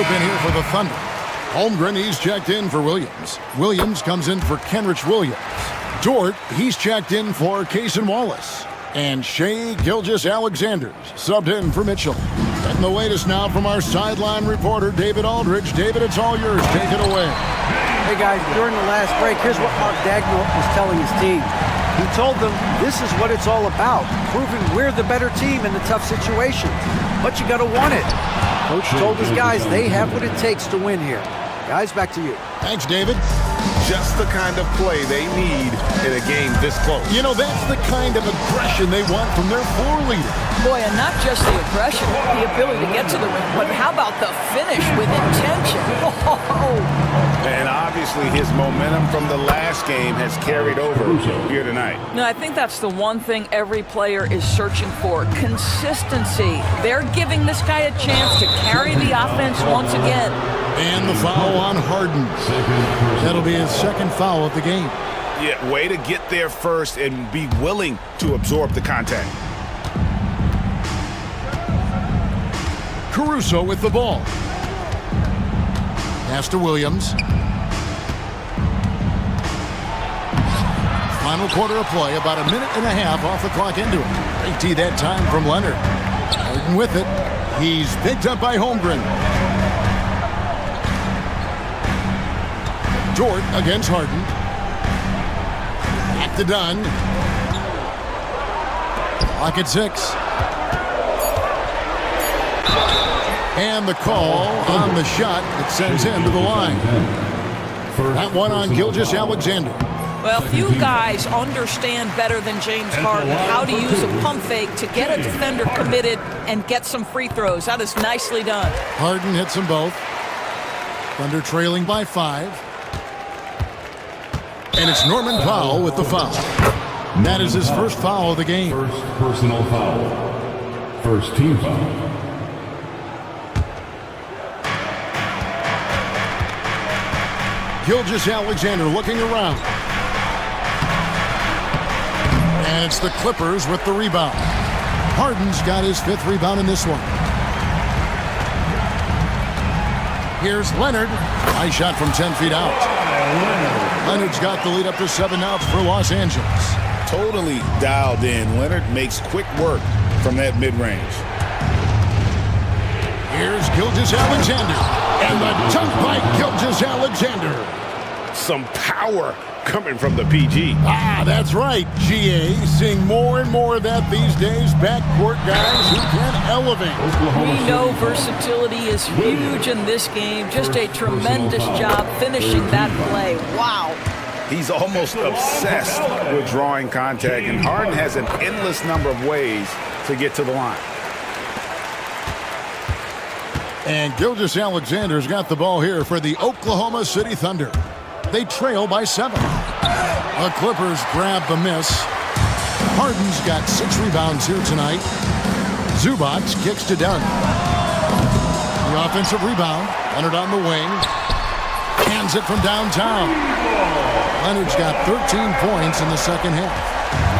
In here for the Thunder. Holmgren, he's checked in for Williams. Williams comes in for Kenrich Williams. Dort, he's checked in for Cason Wallace. And Shea Gilgeous-Alexander subbed in for Mitchell. Getting the latest now from our sideline reporter, David Aldridge. David, it's all yours. Take it away. Hey, guys, during the last break, here's what Mark Dagnall was telling his team. He told them this is what it's all about, proving we're the better team in the tough situations. But you got to want it. Coach told his guys they have what it takes to win here. Guys, back to you. Thanks, David. Just the kind of play they need in a game this close. You know, that's the kind of aggression they want from their floor leader. Boy, and not just the aggression, the ability to get to the rim, but how about the finish with intention? And obviously his momentum from the last game has carried over here tonight. No, I think that's the one thing every player is searching for, consistency. They're giving this guy a chance to carry the offense once again. And the foul on Harden. That'll be his second foul of the game. Yeah, way to get there first and be willing to absorb the contact. Caruso with the ball. Pass to Williams. Final quarter of play, about a minute and a half off the clock into it. Great tee that time from Leonard. Harden with it. He's picked up by Holmgren. Dort against Harden. Back to Dunn. Clock at 6. And the call on the shot that sends him to the line. That one on Gilgeous-Alexander. Well, few guys understand better than James Harden how to use a pump fake to get a defender committed and get some free throws. That is nicely done. Harden hits them both. Thunder trailing by 5. And it's Norman Powell with the foul. That is his first foul of the game. First personal foul. First team foul. Gilgeous-Alexander looking around. And it's the Clippers with the rebound. Harden's got his 5th rebound in this one. Here's Leonard. High shot from 10 feet out. Leonard's got the lead up to 7 outs for Los Angeles. Totally dialed in. Leonard makes quick work from that mid-range. Here's Gilgeous-Alexander. And the dunk by Gilgeous-Alexander. Some power coming from the PG. Ah, that's right, GA. Seeing more and more of that these days. Backcourt guys who can elevate. We know versatility is huge in this game. Just a tremendous job finishing that play. Wow. He's almost obsessed with drawing contact, and Harden has an endless number of ways to get to the line. And Gilgeous-Alexander's got the ball here for the Oklahoma City Thunder. They trail by 7. The Clippers grab the miss. Harden's got 6 rebounds here tonight. Zubac kicks to Dunn. The offensive rebound. Leonard on the wing. Hands it from downtown. Leonard's got 13 points in the second half.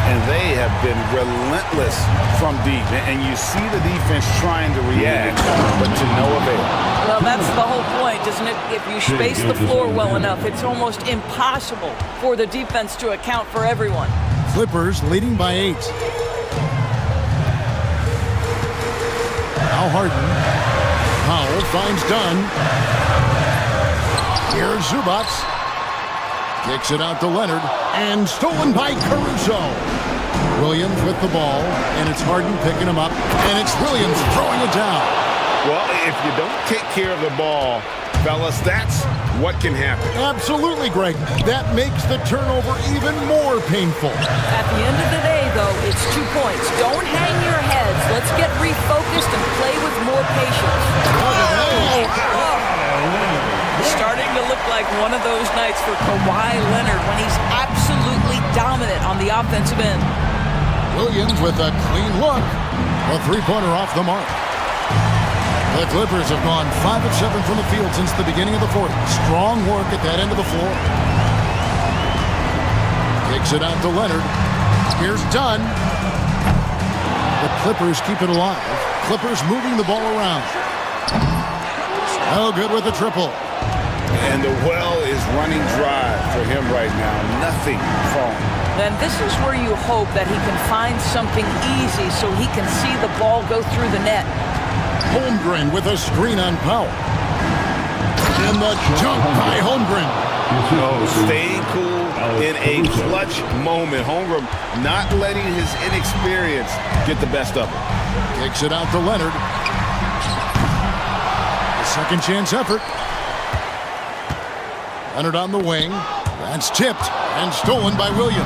and they have been relentless from deep. And you see the defense trying to react, but to no avail. Well, that's the whole point, isn't it? If you space the floor well enough, it's almost impossible for the defense to account for everyone. Clippers leading by 8. Now Harden. Powell finds Dunn. Here's Zubats. Kicks it out to Leonard. And stolen by Caruso. Williams with the ball. And it's Harden picking him up. And it's Williams throwing it down. Well, if you don't take care of the ball, fellas, that's what can happen. Absolutely, Greg. That makes the turnover even more painful. At the end of the day, though, it's 2 points. Don't hang your heads. Let's get refocused and play with more patience. Starting to look like one of those nights for Kawhi Leonard when he's absolutely dominant on the offensive end. Williams with a clean look. A three-pointer off the mark. The Clippers have gone 5 of 7 from the field since the beginning of the fourth. Strong work at that end of the floor. Kicks it out to Leonard. Here's Dunn. The Clippers keep it alive. Clippers moving the ball around. No good with the triple. And the well is running dry for him right now. Nothing falling. Then this is where you hope that he can find something easy so he can see the ball go through the net. Holmgren with a screen on Powell. And the jump by Holmgren. Staying cool in a clutch moment. Holmgren not letting his inexperience get the best of him. Kicks it out to Leonard. A second chance effort. Leonard on the wing. That's tipped and stolen by Williams.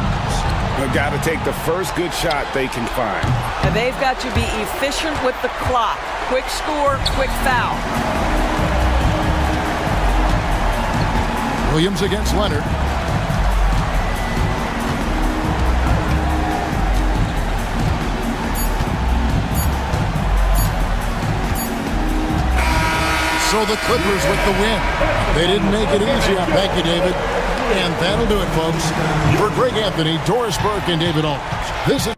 They've got to take the first good shot they can find. And they've got to be efficient with the clock. Quick score, quick foul. Williams against Leonard. So the Clippers with the win. They didn't make it easy. Thank you, David. And that'll do it, folks. For Greg Anthony, Doris Burke, and David Aldridge, this is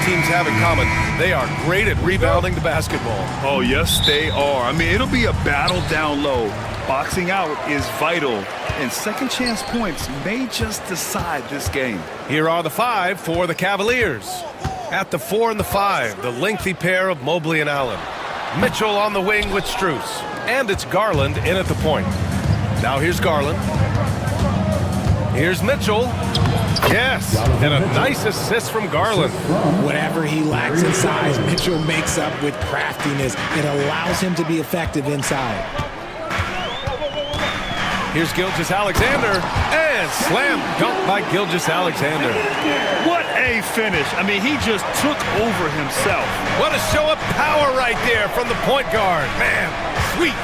teams have in common, they are great at rebounding the basketball. Oh, yes, they are. I mean, it'll be a battle down low. Boxing out is vital, and second chance points may just decide this game. Here are the 5 for the Cavaliers. At the 4 and the 5, the lengthy pair of Mobley and Allen. Mitchell on the wing with Strus. And it's Garland in at the point. Now here's Garland. Here's Mitchell. Yes, and a nice assist from Garland. Whatever he lacks in size, Mitchell makes up with craftiness. It allows him to be effective inside. Here's Gilgeous-Alexander, and slam dunk by Gilgeous-Alexander. What a finish. I mean, he just took over himself. What a show of power right there from the point guard. Man, sweet.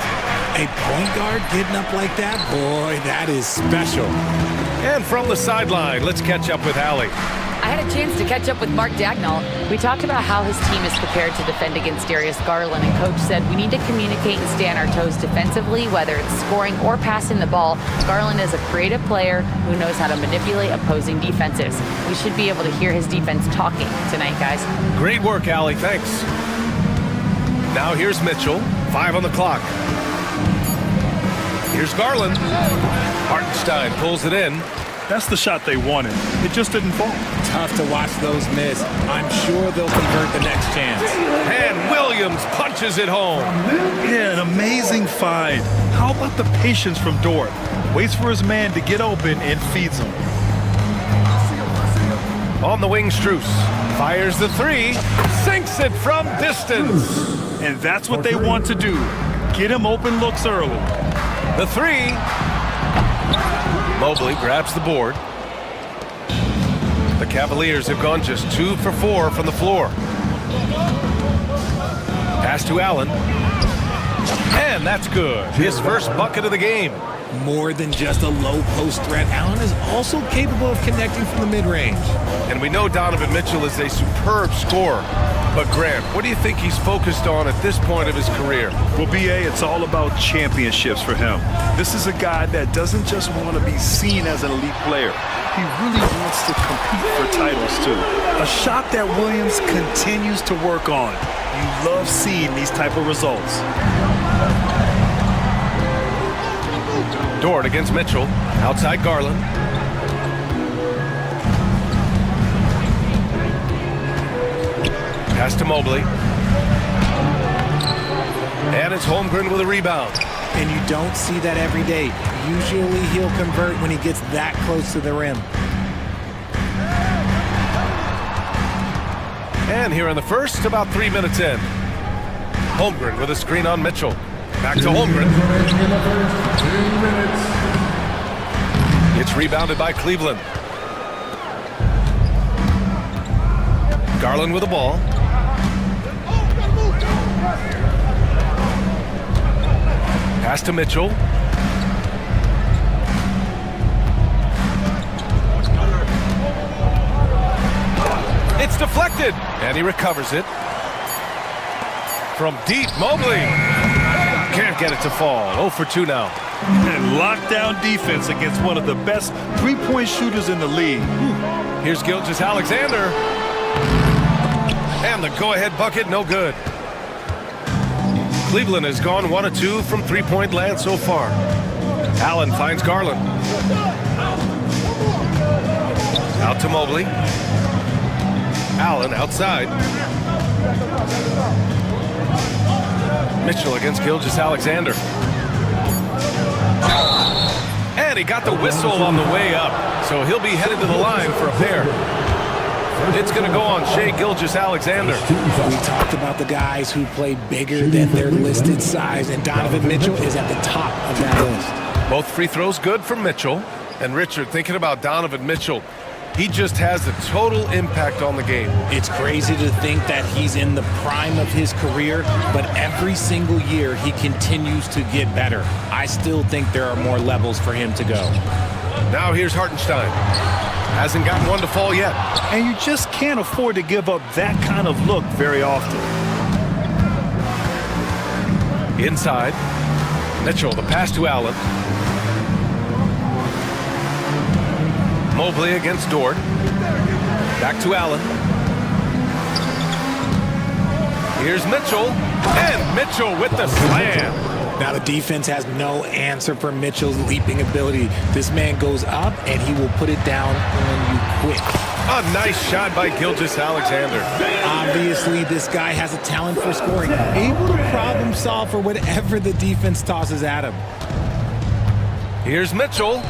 A point guard getting up like that? Boy, that is special. And from the sideline, let's catch up with Allie. I had a chance to catch up with Mark Dagnall. We talked about how his team is prepared to defend against Darius Garland, and Coach said we need to communicate and stay on our toes defensively, whether it's scoring or passing the ball. Garland is a creative player who knows how to manipulate opposing defenses. We should be able to hear his defense talking tonight, guys. Great work, Allie. Thanks. Now here's Mitchell. 5 on the clock. Here's Garland. Hartenstein pulls it in. That's the shot they wanted. It just didn't fall. Tough to watch those miss. I'm sure they'll convert the next chance. And Williams punches it home. Yeah, an amazing find. How about the patience from Dort? Waits for his man to get open and feeds him. On the wing, Strus fires the 3, sinks it from distance. And that's what they want to do. Get him open looks early. The 3. Mobley grabs the board. The Cavaliers have gone just 2 for 4 from the floor. Pass to Allen. And that's good. His first bucket of the game. More than just a low post threat, Allen is also capable of connecting from the mid-range. And we know Donovan Mitchell is a superb scorer. But Grant, what do you think he's focused on at this point of his career? Well, B.A., it's all about championships for him. This is a guy that doesn't just want to be seen as an elite player. He really wants to compete for titles, too. A shot that Williams continues to work on. You love seeing these type of results. Dort against Mitchell. Outside Garland. Pass to Mobley. And it's Holmgren with a rebound. And you don't see that every day. Usually he'll convert when he gets that close to the rim. And here in the first, about 3 minutes in. Holmgren with a screen on Mitchell. Back to Holmgren. It's rebounded by Cleveland. Garland with the ball. Pass to Mitchell. It's deflected, and he recovers it. From deep, Mobley. Can't get it to fall. 0 for 2 now. And lockdown defense against one of the best three-point shooters in the league. Here's Gilgeous-Alexander. And the go-ahead bucket, no good. Cleveland has gone 1 of 2 from three-point land so far. Allen finds Garland. Out to Mobley. Allen outside. Mitchell against Gilgeous-Alexander. And he got the whistle on the way up, so he'll be headed to the line for a pair. It's going to go on Shai Gilgeous-Alexander. We talked about the guys who play bigger than their listed size, and Donovan Mitchell is at the top of that list. Both free throws good from Mitchell. And Richard, thinking about Donovan Mitchell, he just has a total impact on the game. It's crazy to think that he's in the prime of his career, but every single year he continues to get better. I still think there are more levels for him to go. Now here's Hartenstein. Hasn't gotten one to fall yet. And you just can't afford to give up that kind of look very often. Inside. Mitchell, the pass to Allen. Mobley against Dort. Back to Allen. Here's Mitchell, and Mitchell with the slam. Now the defense has no answer for Mitchell's leaping ability. This man goes up, and he will put it down on you quick. A nice shot by Gilgeous-Alexander. Obviously, this guy has a talent for scoring, able to problem solve for whatever the defense tosses at him. Here's Mitchell.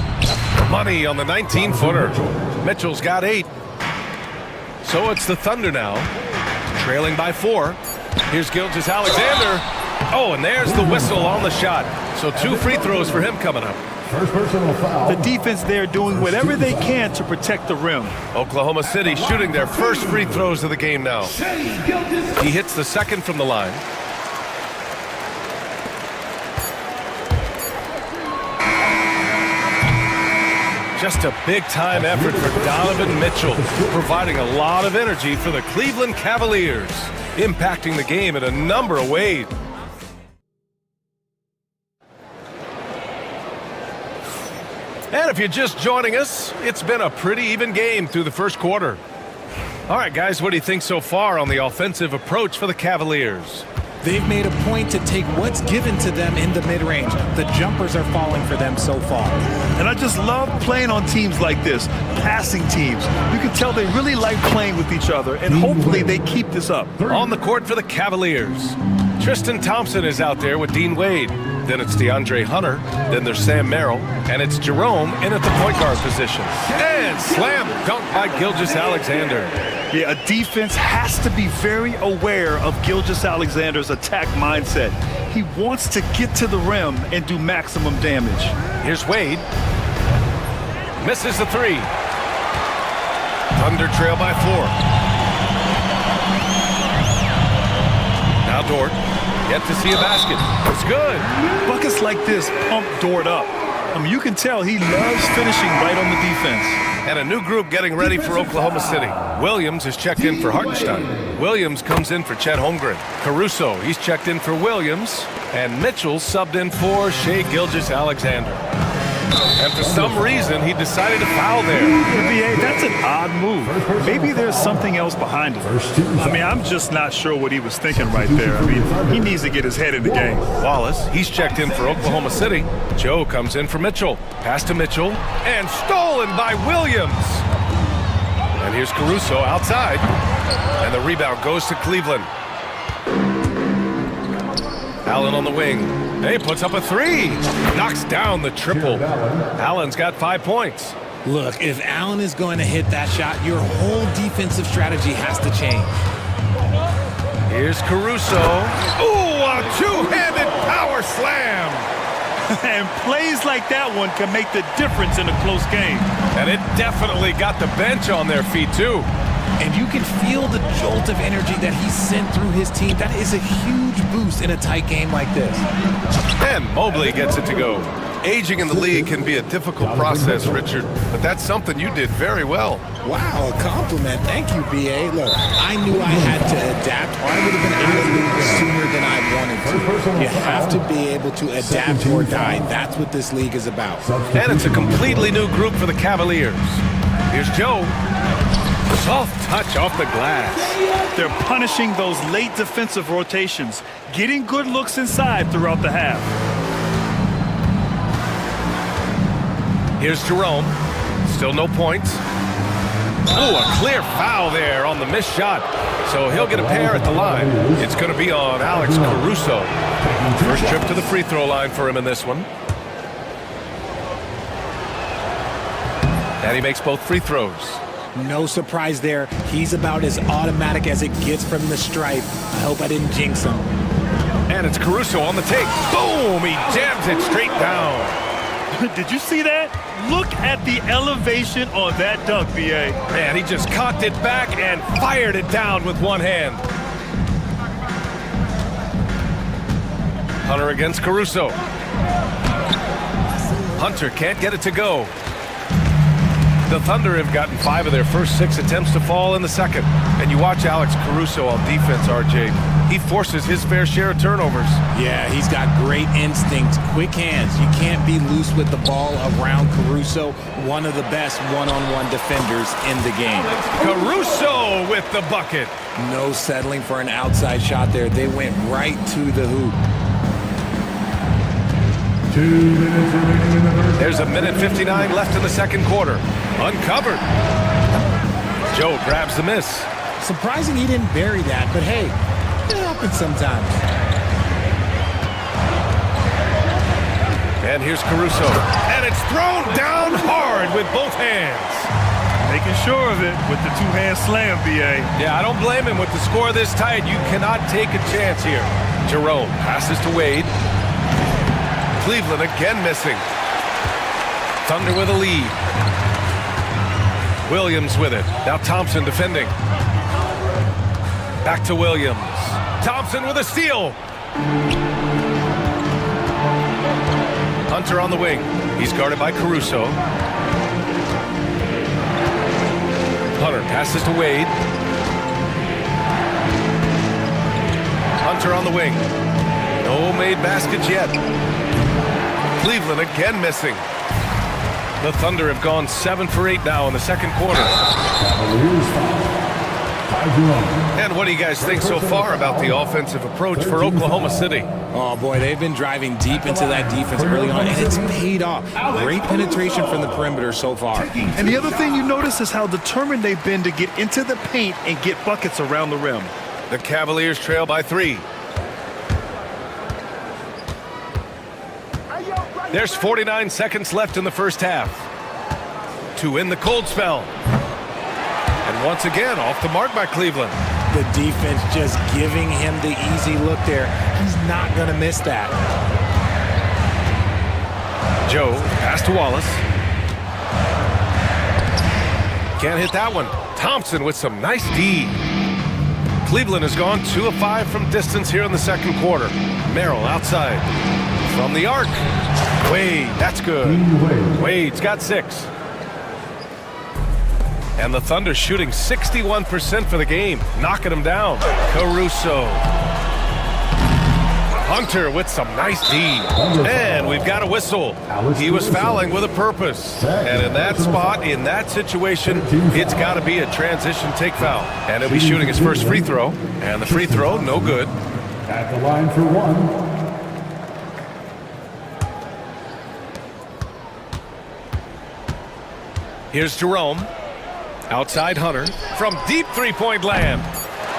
Money on the 19-footer. Mitchell's got 8. So it's the Thunder now, trailing by 4. Here's Gilgeous-Alexander. Oh, and there's the whistle on the shot. So 2 free throws for him coming up. First personal foul. The defense there doing whatever they can to protect the rim. Oklahoma City shooting their first free throws of the game now. He hits the second from the line. Just a big-time effort for Donovan Mitchell, providing a lot of energy for the Cleveland Cavaliers, impacting the game in a number of ways. And if you're just joining us, it's been a pretty even game through the first quarter. All right, guys, what do you think so far on the offensive approach for the Cavaliers? They've made a point to take what's given to them in the mid-range. The jumpers are falling for them so far. And I just love playing on teams like this, passing teams. You can tell they really like playing with each other, and hopefully they keep this up. On the court for the Cavaliers, Tristan Thompson is out there with Dean Wade. Then it's DeAndre Hunter. Then there's Sam Merrill. And it's Jerome in at the point guard position. And slam dunk by Gilgeous-Alexander. Yeah, a defense has to be very aware of Gilgeous-Alexander's attack mindset. He wants to get to the rim and do maximum damage. Here's Wade. Misses the 3. Thunder trail by 4. Now Dort. Yet to see a basket. It's good. Buckets like this pump Dort up. I mean, you can tell he loves finishing right on the defense. And a new group getting ready for Oklahoma City. Williams is checked in for Hartenstein. Williams comes in for Chet Holmgren. Caruso, he's checked in for Williams. And Mitchell subbed in for Shai Gilgeous-Alexander. And for some reason, he decided to foul there. NBA, that's an odd move. Maybe there's something else behind it. I mean, I'm just not sure what he was thinking right there. I mean, he needs to get his head in the game. Wallace, he's checked in for Oklahoma City. Joe comes in for Mitchell. Pass to Mitchell. And stolen by Williams. And here's Caruso outside. And the rebound goes to Cleveland. Allen on the wing. He puts up a 3. Knocks down the triple. Allen's got 5 points. Look, if Allen is going to hit that shot, your whole defensive strategy has to change. Here's Caruso. Ooh, a two-handed power slam. And plays like that one can make the difference in a close game. And it definitely got the bench on their feet, too. And you can feel the jolt of energy that he sent through his team. That is a huge boost in a tight game like this. And Mobley gets it to go. Aging in the league can be a difficult process, Richard, but that's something you did very well. Wow, a compliment. Thank you, B.A. Look, I knew I had to adapt, or I would have been out of the league sooner than I wanted to. You have to be able to adapt or die. That's what this league is about. And it's a completely new group for the Cavaliers. Here's Joe. Soft touch off the glass. They're punishing those late defensive rotations, getting good looks inside throughout the half. Here's Jerome. Still no points. Oh, a clear foul there on the missed shot. So he'll get a pair at the line. It's going to be on Alex Caruso. First trip to the free throw line for him in this one. And he makes both free throws. No surprise there. He's about as automatic as it gets from the stripe. I hope I didn't jinx him. And it's Caruso on the take. Boom! He jams it straight down. Did you see that? Look at the elevation on that dunk, B.A. Man, he just cocked it back and fired it down with one hand. Hunter against Caruso. Hunter can't get it to go. The Thunder have gotten 5 of their first 6 attempts to fall in the second. And you watch Alex Caruso on defense, RJ. He forces his fair share of turnovers. Yeah, he's got great instincts, quick hands. You can't be loose with the ball around Caruso, one of the best one-on-one defenders in the game. Caruso with the bucket. No settling for an outside shot there. They went right to the hoop. 2 minutes remaining in the first. There's a minute 59 left in the second quarter. Uncovered. Joe grabs the miss. Surprising he didn't bury that, but hey, it happens sometimes. And here's Caruso. And it's thrown down hard with both hands. Making sure of it with the two-hand slam, B.A. Yeah, I don't blame him with the score this tight. You cannot take a chance here. Jerome passes to Wade. Cleveland again missing. Thunder with a lead. Williams with it. Now Thompson defending. Back to Williams. Thompson with a steal. Hunter on the wing. He's guarded by Caruso. Hunter passes to Wade. Hunter on the wing. No made baskets yet. Cleveland again missing. The Thunder have gone 7 for 8 now in the second quarter. And what do you guys think so far about the offensive approach for Oklahoma City? Oh boy, they've been driving deep into that defense early on, and it's paid off. Great penetration from the perimeter so far. And the other thing you notice is how determined they've been to get into the paint and get buckets around the rim. The Cavaliers trail by 3. There's 49 seconds left in the first half. To end the cold spell. And once again, off the mark by Cleveland. The defense just giving him the easy look there. He's not going to miss that. Joe, pass to Wallace. Can't hit that one. Thompson with some nice D. Cleveland has gone 2 of 5 from distance here in the second quarter. Merrill outside. From the arc. Wade, that's good. Wade's got 6. And the Thunder shooting 61% for the game, knocking them down. Caruso. Hunter with some nice D. And we've got a whistle. He was fouling with a purpose. And in that spot, in that situation, it's got to be a transition take foul. And he'll be shooting his first free throw. And the free throw, no good. At the line for 1. Here's Jerome. Outside Hunter. From deep three-point land.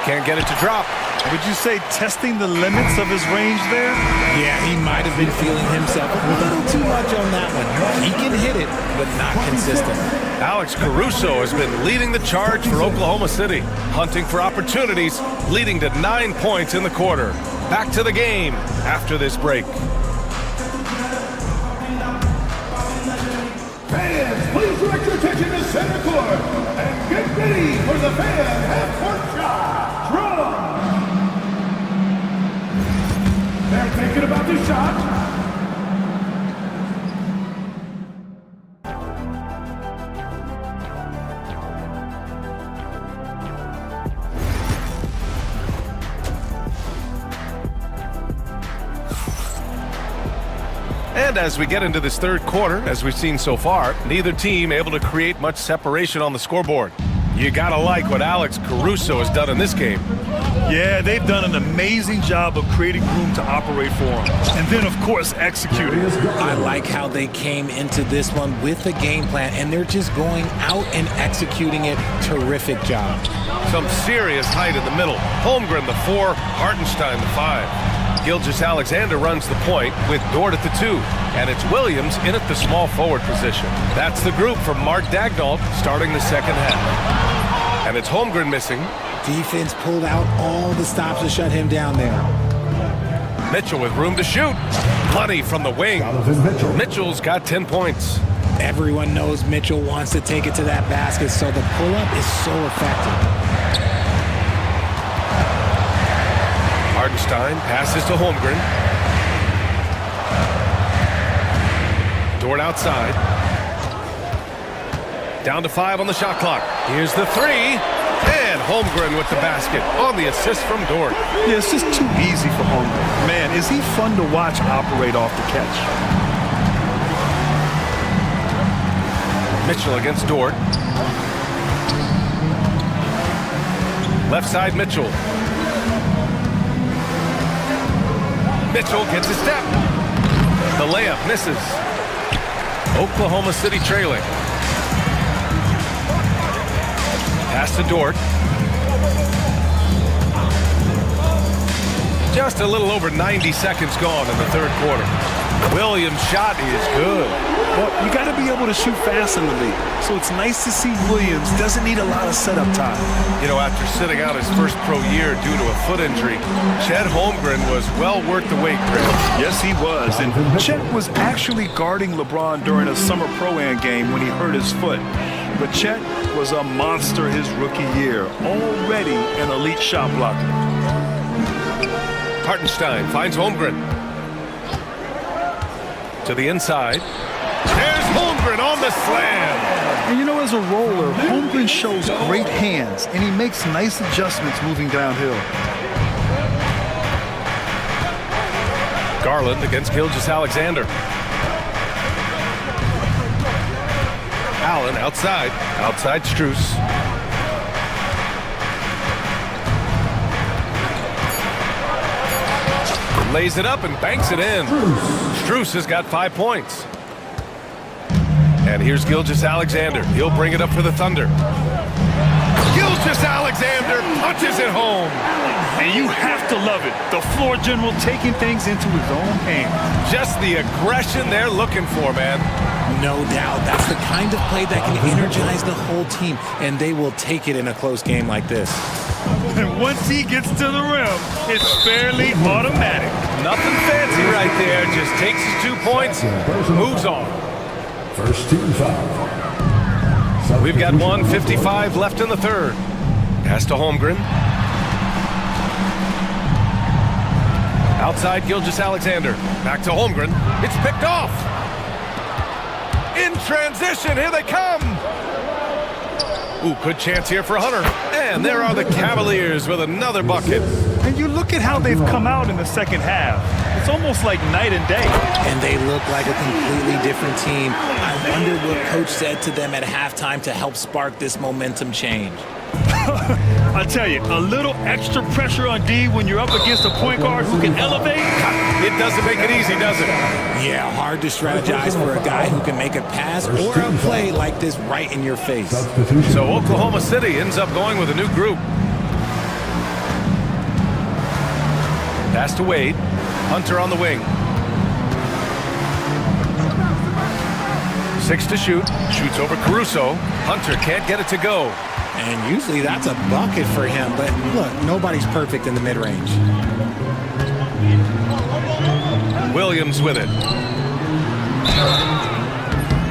Can't get it to drop. Would you say testing the limits of his range there? Yeah, he might have been feeling himself a little too much on that one. He can hit it, but not consistent. Alex Caruso has been leading the charge for Oklahoma City. Hunting for opportunities, leading to 9 points in the quarter. Back to the game after this break. Fans, please direct your attention to center court and get ready for the fan half-court shot. Drum! They're thinking about the shot. And as we get into this third quarter, as we've seen so far, neither team able to create much separation on the scoreboard. You gotta like what Alex Caruso has done in this game. Yeah, they've done an amazing job of creating room to operate for him. And then, of course, executing. I like how they came into this one with a game plan, and they're just going out and executing it. Terrific job. Some serious height in the middle. Holmgren, the 4, Hartenstein, the 5. Gilgeous-Alexander runs the point with Dort at the 2. And it's Williams in at the small forward position. That's the group from Mark Daignault starting the second half. And it's Holmgren missing. Defense pulled out all the stops to shut him down there. Mitchell with room to shoot. Plenty from the wing. Mitchell's got 10 points. Everyone knows Mitchell wants to take it to that basket, so the pull-up is so effective. Hartenstein passes to Holmgren. Dort outside. Down to 5 on the shot clock. Here's the three. And Holmgren with the basket on the assist from Dort. Yeah, it's just too easy for Holmgren. Man, is he fun to watch operate off the catch. Mitchell against Dort. Left side, Mitchell. Mitchell gets a step. The layup misses. Oklahoma City trailing. Pass to Dort. Just a little over 90 seconds gone in the third quarter. Williams' shot is good. Well, you got to be able to shoot fast in the league. So it's nice to see Williams doesn't need a lot of setup time. You know, after sitting out his first pro year due to a foot injury, Chet Holmgren was well worth the wait, Chris. Yes, he was. And Chet was actually guarding LeBron during a summer pro-am game when he hurt his foot. But Chet was a monster his rookie year, already an elite shot blocker. Hartenstein finds Holmgren. To the inside. There's Holmgren on the slam. And you know, as a roller, Holmgren shows great hands, and he makes nice adjustments moving downhill. Garland against Gilgeous-Alexander. Allen outside. Outside Strus. Lays it up and banks it in. Strus has got 5 points. And here's Gilgeous-Alexander. He'll bring it up for the Thunder. Gilgeous-Alexander punches it home. And you have to love it. The floor general taking things into his own hands. Just the aggression they're looking for, man. No doubt. That's the kind of play that can energize the whole team, and they will take it in a close game like this. And once he gets to the rim, it's fairly automatic. Nothing fancy right there. Just takes his 2 points, moves on. First team foul. We've got 1:55 left in the third. Pass to Holmgren. Outside Gilgeous-Alexander. Back to Holmgren. It's picked off. In transition, here they come. Ooh, good chance here for Hunter. And there are the Cavaliers with another bucket. And you look at how they've come out in the second half. It's almost like night and day. And they look like a completely different team. I wonder what coach said to them at halftime to help spark this momentum change. I tell you, a little extra pressure on D when you're up against a point guard who can elevate. It doesn't make it easy, does it? Yeah, hard to strategize for a guy who can make a pass or a play like this right in your face. So Oklahoma City ends up going with a new group. Pass to Wade. Hunter on the wing. 6 to shoot. Shoots over Caruso. Hunter can't get it to go. And usually that's a bucket for him, but look, nobody's perfect in the mid-range. Williams with it.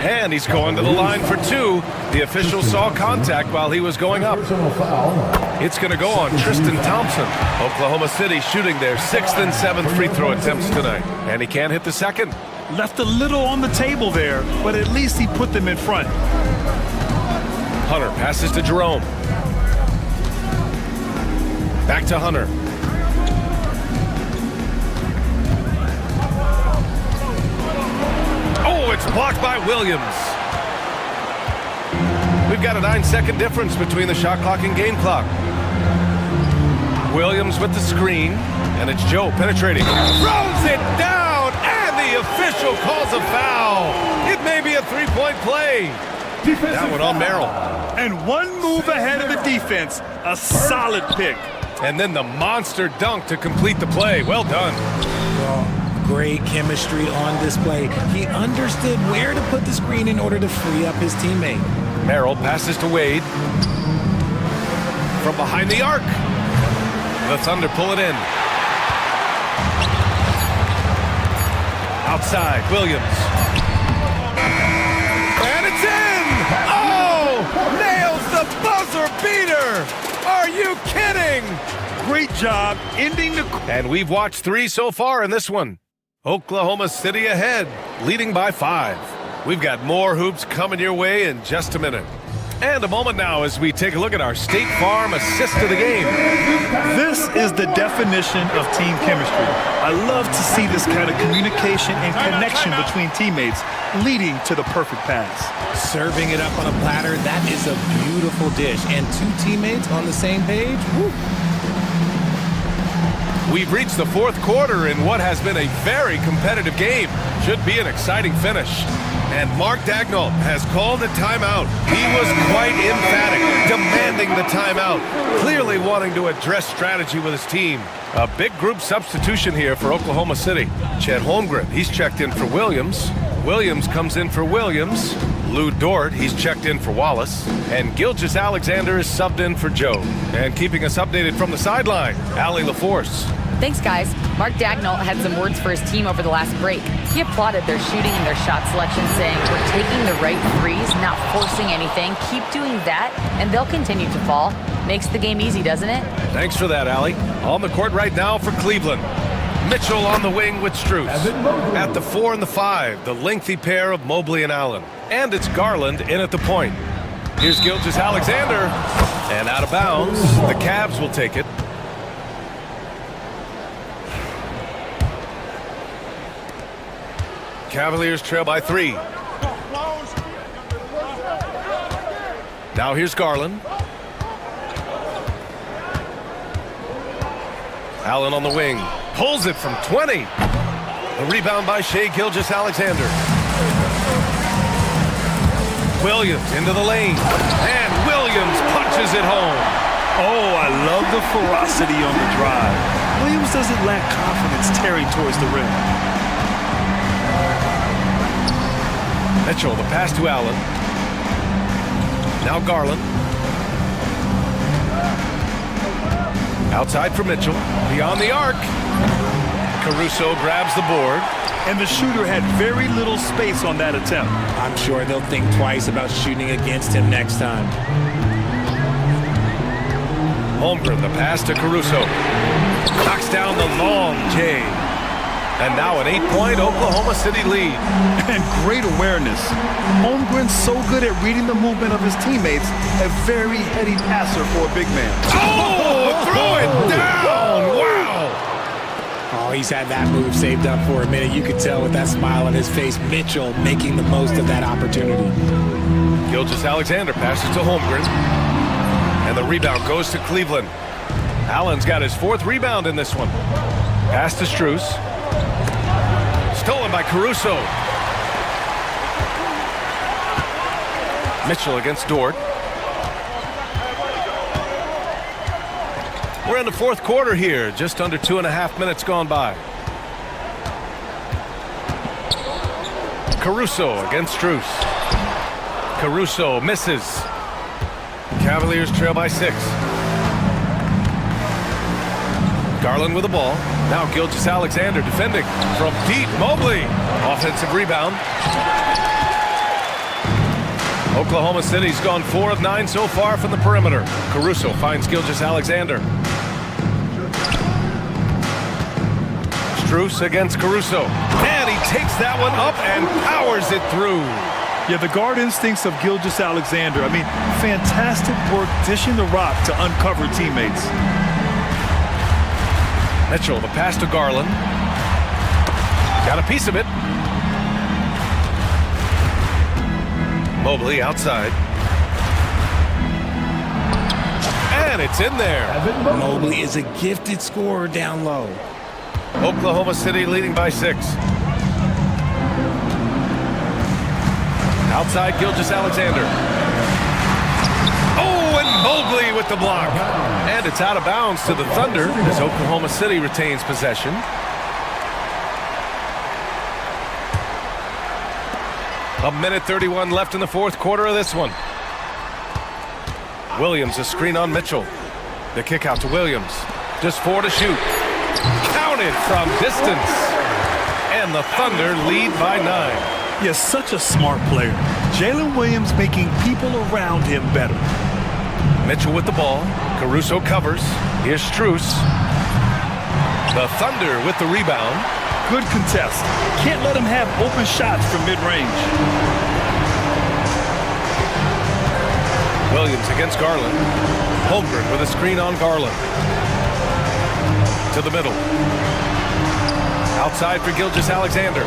And he's going to the line for 2. The official saw contact while he was going up. It's going to go on Tristan Thompson. Oklahoma City shooting their 6th and 7th free throw attempts tonight. And he can't hit the second. Left a little on the table there, but at least he put them in front. Hunter passes to Jerome. Back to Hunter. Oh, it's blocked by Williams. We've got a 9-second difference between the shot clock and game clock. Williams with the screen, and it's Joe penetrating. Throws it down, and the official calls a foul. It may be a 3-point play. That one on Merrill. And one move ahead of the defense. A solid pick. And then the monster dunk to complete the play. Well done. Well, great chemistry on display. He understood where to put the screen in order to free up his teammate. Merrill passes to Wade. From behind the arc. The Thunder pull it in. Outside, Williams. And it's in! Oh! Nails the buzzer beater! Are you kidding? Great job ending the... And we've watched 3 so far in this one. Oklahoma City ahead, leading by 5. We've got more hoops coming your way in just a minute. And a moment now as we take a look at our State Farm assist of the game. This is the definition of team chemistry. I love to see this kind of communication and connection between teammates leading to the perfect pass. Serving it up on a platter, that is a beautiful dish. And two teammates on the same page, woo. We've reached the fourth quarter in what has been a very competitive game. Should be an exciting finish. And Mark Dagnall has called a timeout. He was quite emphatic, demanding the timeout, clearly wanting to address strategy with his team. A big group substitution here for Oklahoma City. Chet Holmgren, he's checked in for Williams. Williams comes in for Williams. Lou Dort, he's checked in for Wallace. And Gilgeous Alexander is subbed in for Joe. And keeping us updated from the sideline, Allie LaForce. Thanks, guys. Mark Dagnall had some words for his team over the last break. He applauded their shooting and their shot selection, saying, "We're taking the right threes, not forcing anything. Keep doing that, and they'll continue to fall." Makes the game easy, doesn't it? Thanks for that, Allie. On the court right now for Cleveland. Mitchell on the wing with Strus. At the 4 and the 5, the lengthy pair of Mobley and Allen. And it's Garland in at the point. Here's Gilgeous Alexander. And out of bounds, the Cavs will take it. Cavaliers trail by 3. Now here's Garland. Allen on the wing. Pulls it from 20. The rebound by Shai Gilgeous Alexander. Williams into the lane. And Williams punches it home. Oh, I love the ferocity on the drive. Williams doesn't lack confidence tearing towards the rim. Mitchell, the pass to Allen. Now Garland. Outside for Mitchell. Beyond the arc. Caruso grabs the board. And the shooter had very little space on that attempt. I'm sure they'll think twice about shooting against him next time. Holmgren, the pass to Caruso. Knocks down the long J. And now an 8-point Oklahoma City lead. And great awareness. Holmgren's so good at reading the movement of his teammates. A very heady passer for a big man. Oh, throw it down! Wow! Oh, he's had that move saved up for a minute. You could tell with that smile on his face. Mitchell making the most of that opportunity. Gilgeous Alexander passes to Holmgren. And the rebound goes to Cleveland. Allen's got his 4th rebound in this one. Pass to Strus. Stolen by Caruso. Mitchell against Dort. We're in the 4th quarter here. Just under 2.5 minutes gone by. Caruso against Strus. Caruso misses. Cavaliers trail by 6. Garland with the ball. Now Gilgeous Alexander defending from deep. Mobley. Offensive rebound. Oklahoma City's gone 4 of 9 so far from the perimeter. Caruso finds Gilgeous Alexander. Strus against Caruso. And he takes that one up and powers it through. Yeah, the guard instincts of Gilgeous Alexander. I mean, fantastic work dishing the rock to uncover teammates. Mitchell, the pass to Garland. Got a piece of it. Mobley outside. And it's in there. Mobley is a gifted scorer down low. Oklahoma City leading by 6. Outside, Gilgeous Alexander. Oh, and Mobley with the block. And it's out of bounds to the Thunder as Oklahoma City retains possession. A minute 31 left in the 4th quarter of this one. Williams, a screen on Mitchell. The kick out to Williams. Just 4 to shoot. Counted from distance. And the Thunder lead by 9. Yes, such a smart player. Jalen Williams making people around him better. Mitchell with the ball. Caruso covers. Here's Strus. The Thunder with the rebound. Good contest. Can't let him have open shots from mid-range. Williams against Garland. Holmgren with a screen on Garland. To the middle. Outside for Gilgeous-Alexander.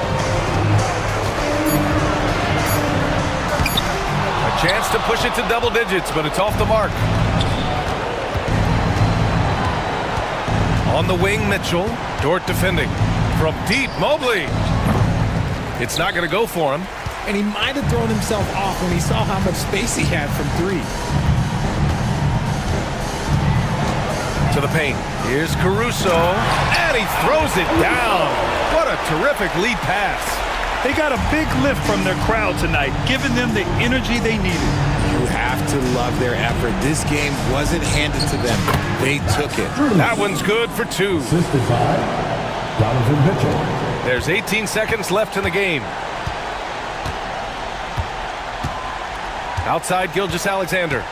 A chance to push it to double digits, but it's off the mark. On the wing, Mitchell. Dort defending. From deep, Mobley. It's not going to go for him. And he might have thrown himself off when he saw how much space he had from three. To the paint. Here's Caruso. And he throws it down. What a terrific lead pass. They got a big lift from their crowd tonight, giving them the energy they needed. You have to love their effort. This game wasn't handed to them. They took it. That one's good for two. Assisted by Donovan Mitchell. There's 18 seconds left in the game. Outside Gilgeous-Alexander.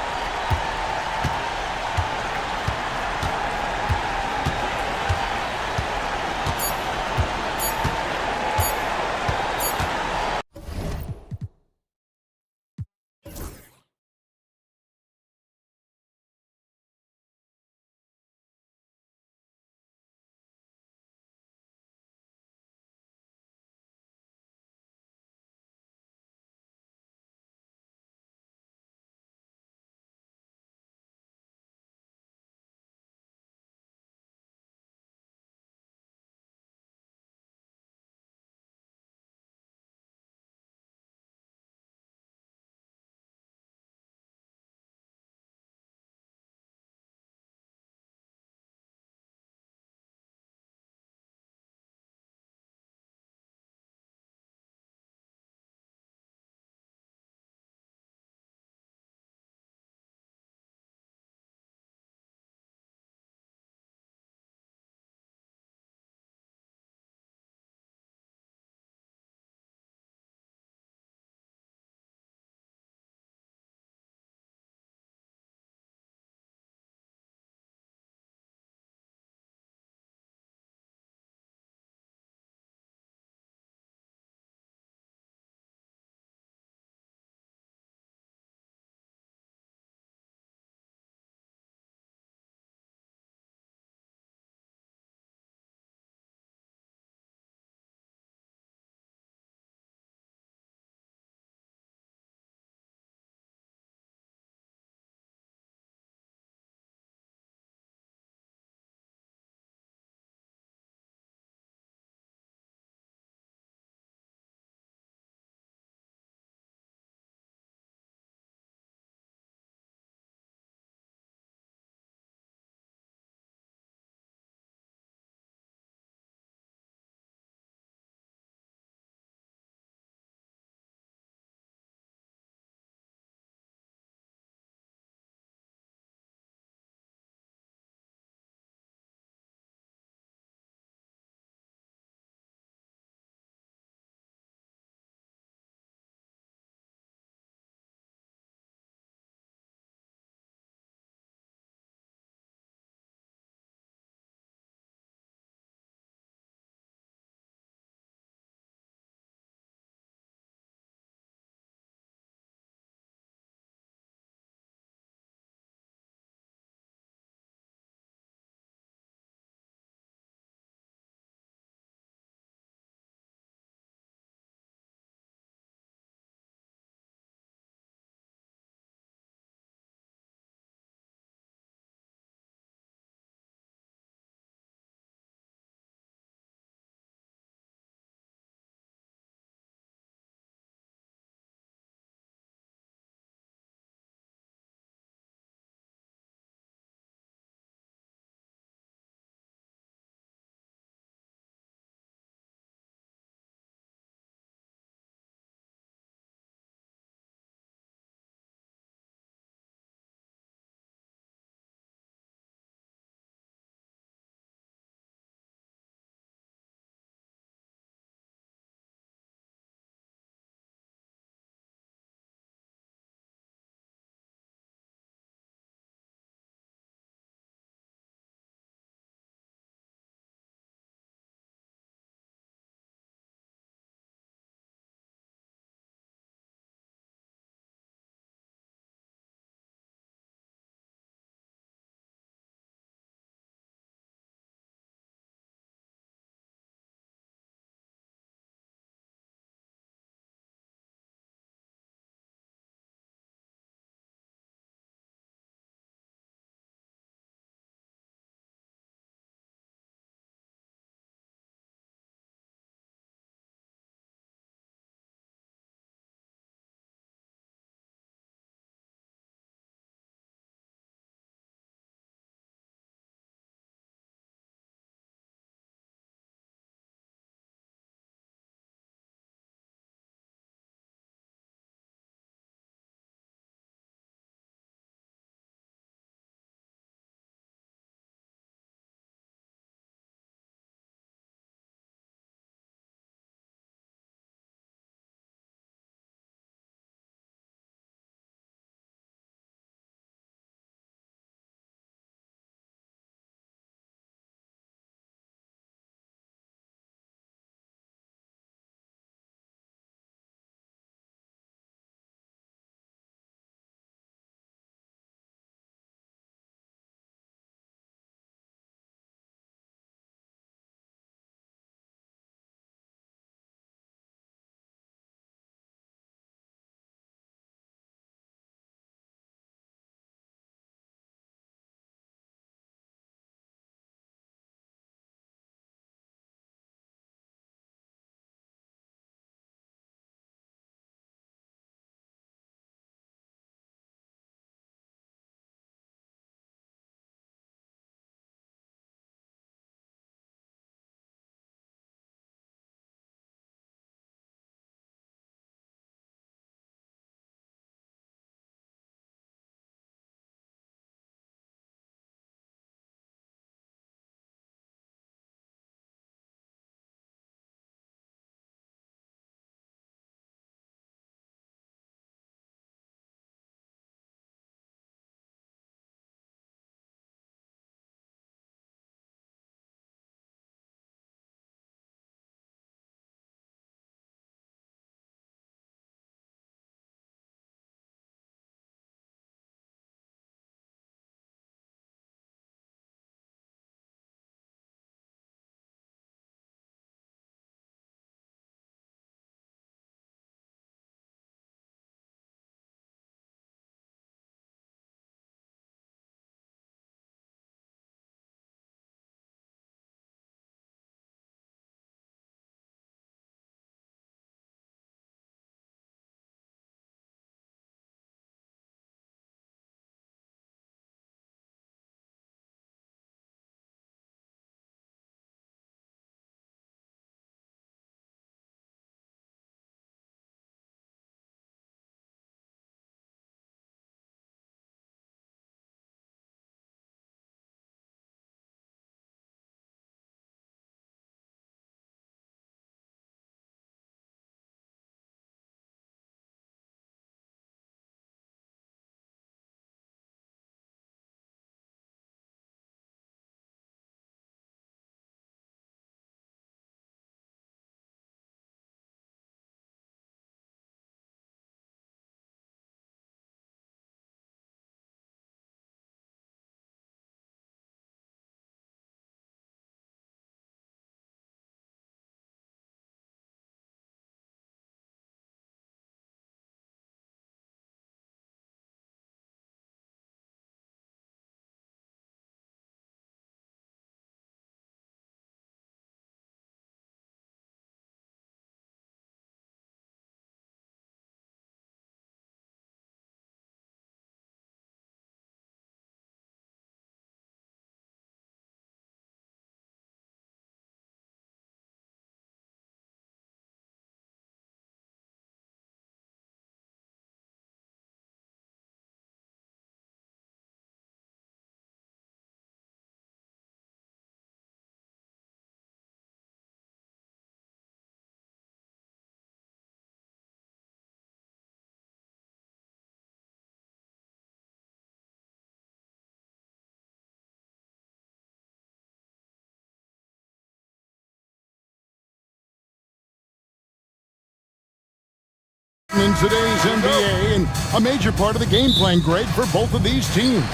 In today's NBA, and a major part of the game plan, Greg, for both of these teams.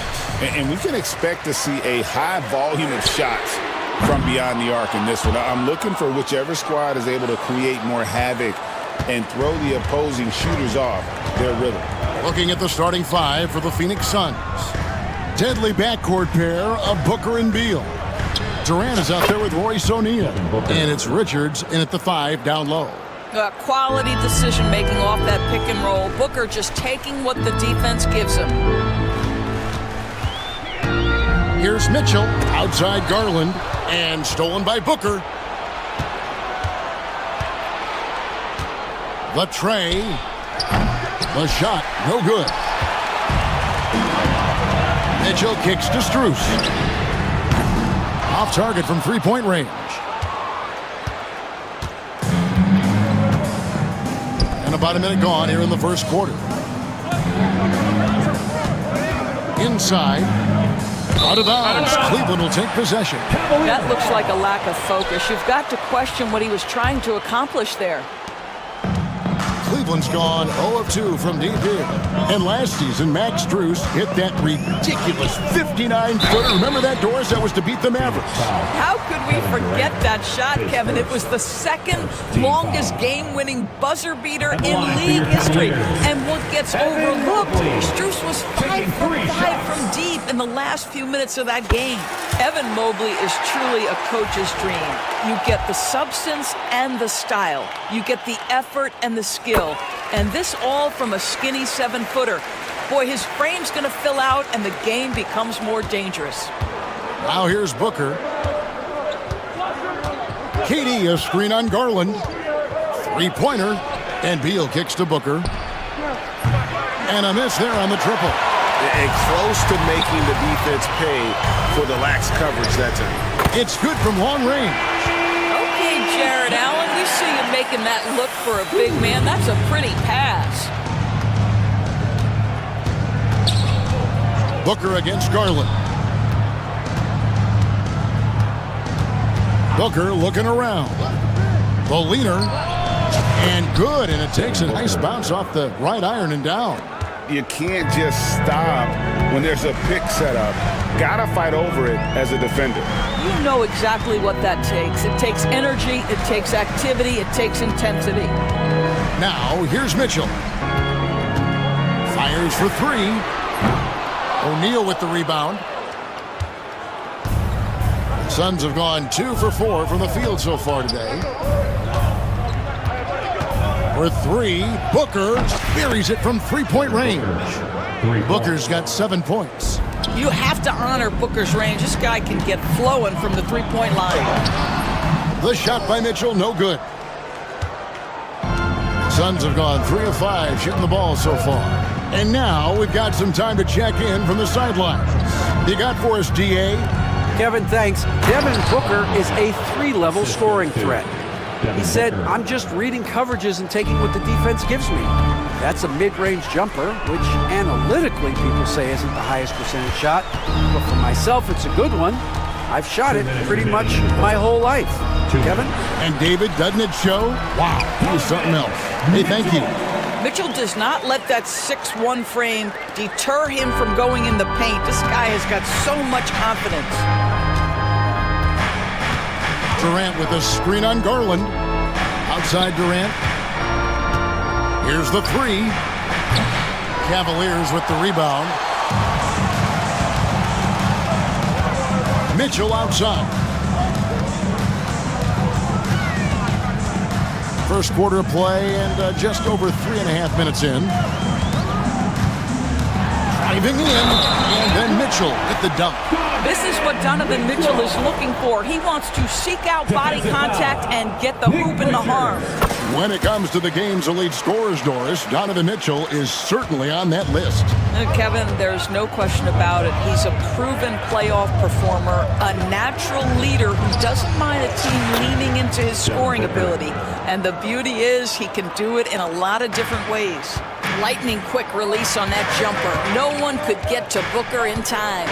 And we can expect to see a high volume of shots from beyond the arc in this one. I'm looking for whichever squad is able to create more havoc and throw the opposing shooters off their rhythm. Looking at the starting five for the Phoenix Suns. Deadly backcourt pair of Booker and Beal. Durant is out there with Royce O'Neal. And it's Richards in at the 5 down low. Quality decision-making off that pick and roll. Booker just taking what the defense gives him. Here's Mitchell outside Garland and stolen by Booker. The tray. The shot, no good. Mitchell kicks to Strus. Off target from three-point range. And about a minute gone here in the first quarter. Inside. Out of bounds. Cleveland will take possession. That looks like a lack of focus. You've got to question what he was trying to accomplish there. Cleveland's gone 0 of 2 from deep here. And last season, Max Strus hit that ridiculous 59-footer. Remember that, Doris? That was to beat the Mavericks. How could we forget that shot, Kevin? It was the second longest game-winning buzzer beater in league history. And what gets overlooked, Strus was 5 for 5 from deep in the last few minutes of that game. Evan Mobley is truly a coach's dream. You get the substance and the style. You get the effort and the skill. And this all from a skinny 7-footer. Boy, his frame's going to fill out and the game becomes more dangerous. Now here's Booker. KD, a screen on Garland. Three-pointer. And Beal kicks to Booker. And a miss there on the triple. And close to making the defense pay for the lax coverage that time. It's good from long range. Okay, Jared Allen, we see you making that look for a big man. That's a pretty pass. Booker against Garland. Booker looking around. The leaner. And good, and it takes a nice bounce off the right iron and down. You can't just stop when there's a pick set up. Gotta fight over it as a defender. You know exactly what that takes. It takes energy, it takes activity, it takes intensity. Now, here's Mitchell. Fires for 3. O'Neal with the rebound. Suns have gone 2 for 4 from the field so far today. For 3, Booker buries it from three-point range. Booker's got 7 points. You have to honor Booker's range. This guy can get flowing from the three-point line. The shot by Mitchell, no good. Suns have gone 3 of 5 shooting the ball so far. And now we've got some time to check in from the sidelines. You got for us, DA? Kevin, thanks. Devin Booker is a 3-level scoring threat. He said, I'm just reading coverages and taking what the defense gives me. That's a mid-range jumper, which analytically people say isn't the highest percentage shot. But for myself, it's a good one. I've shot it pretty much my whole life. Kevin? And David, doesn't it show? Wow, he was something else. Hey, thank you. Mitchell does not let that 6'1" frame deter him from going in the paint. This guy has got so much confidence. Durant with a screen on Garland. Outside Durant. Here's the 3. Cavaliers with the rebound. Mitchell outside. First quarter of play and just over 3.5 minutes in. Driving in, and then Mitchell with the dunk. This is what Donovan Mitchell is looking for. He wants to seek out body contact and get the hoop in the harm. When it comes to the game's elite scorers, Doris, Donovan Mitchell is certainly on that list. Kevin, there's no question about it. He's a proven playoff performer, a natural leader who doesn't mind a team leaning into his scoring ability. And the beauty is he can do it in a lot of different ways. Lightning quick release on that jumper. No one could get to Booker in time.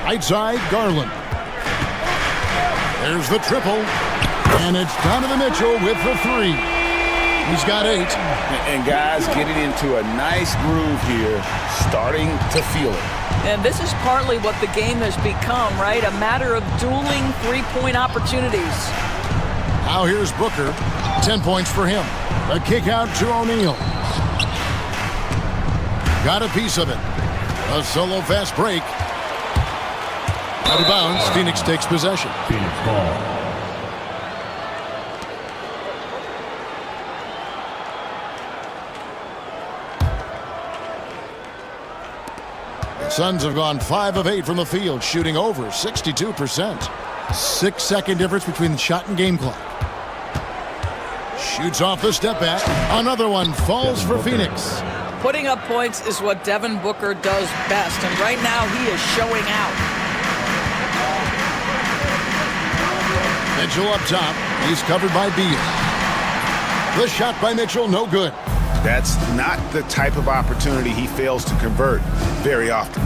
Right side, Garland. There's the triple. And it's Donovan Mitchell with the three. He's got 8. And guys getting into a nice groove here, starting to feel it. And this is partly what the game has become, right? A matter of dueling three-point opportunities. Now here's Booker. 10 points for him. A kick out to O'Neal. Got a piece of it. A solo fast break. Out of bounds. Phoenix takes possession. Phoenix ball. Suns have gone 5 of 8 from the field, shooting over 62%. 6-second difference between the shot and game clock. Shoots off the step back. Another one falls for Phoenix. Putting up points is what Devin Booker does best, and right now he is showing out. Mitchell up top. He's covered by Beal. The shot by Mitchell, no good. That's not the type of opportunity he fails to convert very often.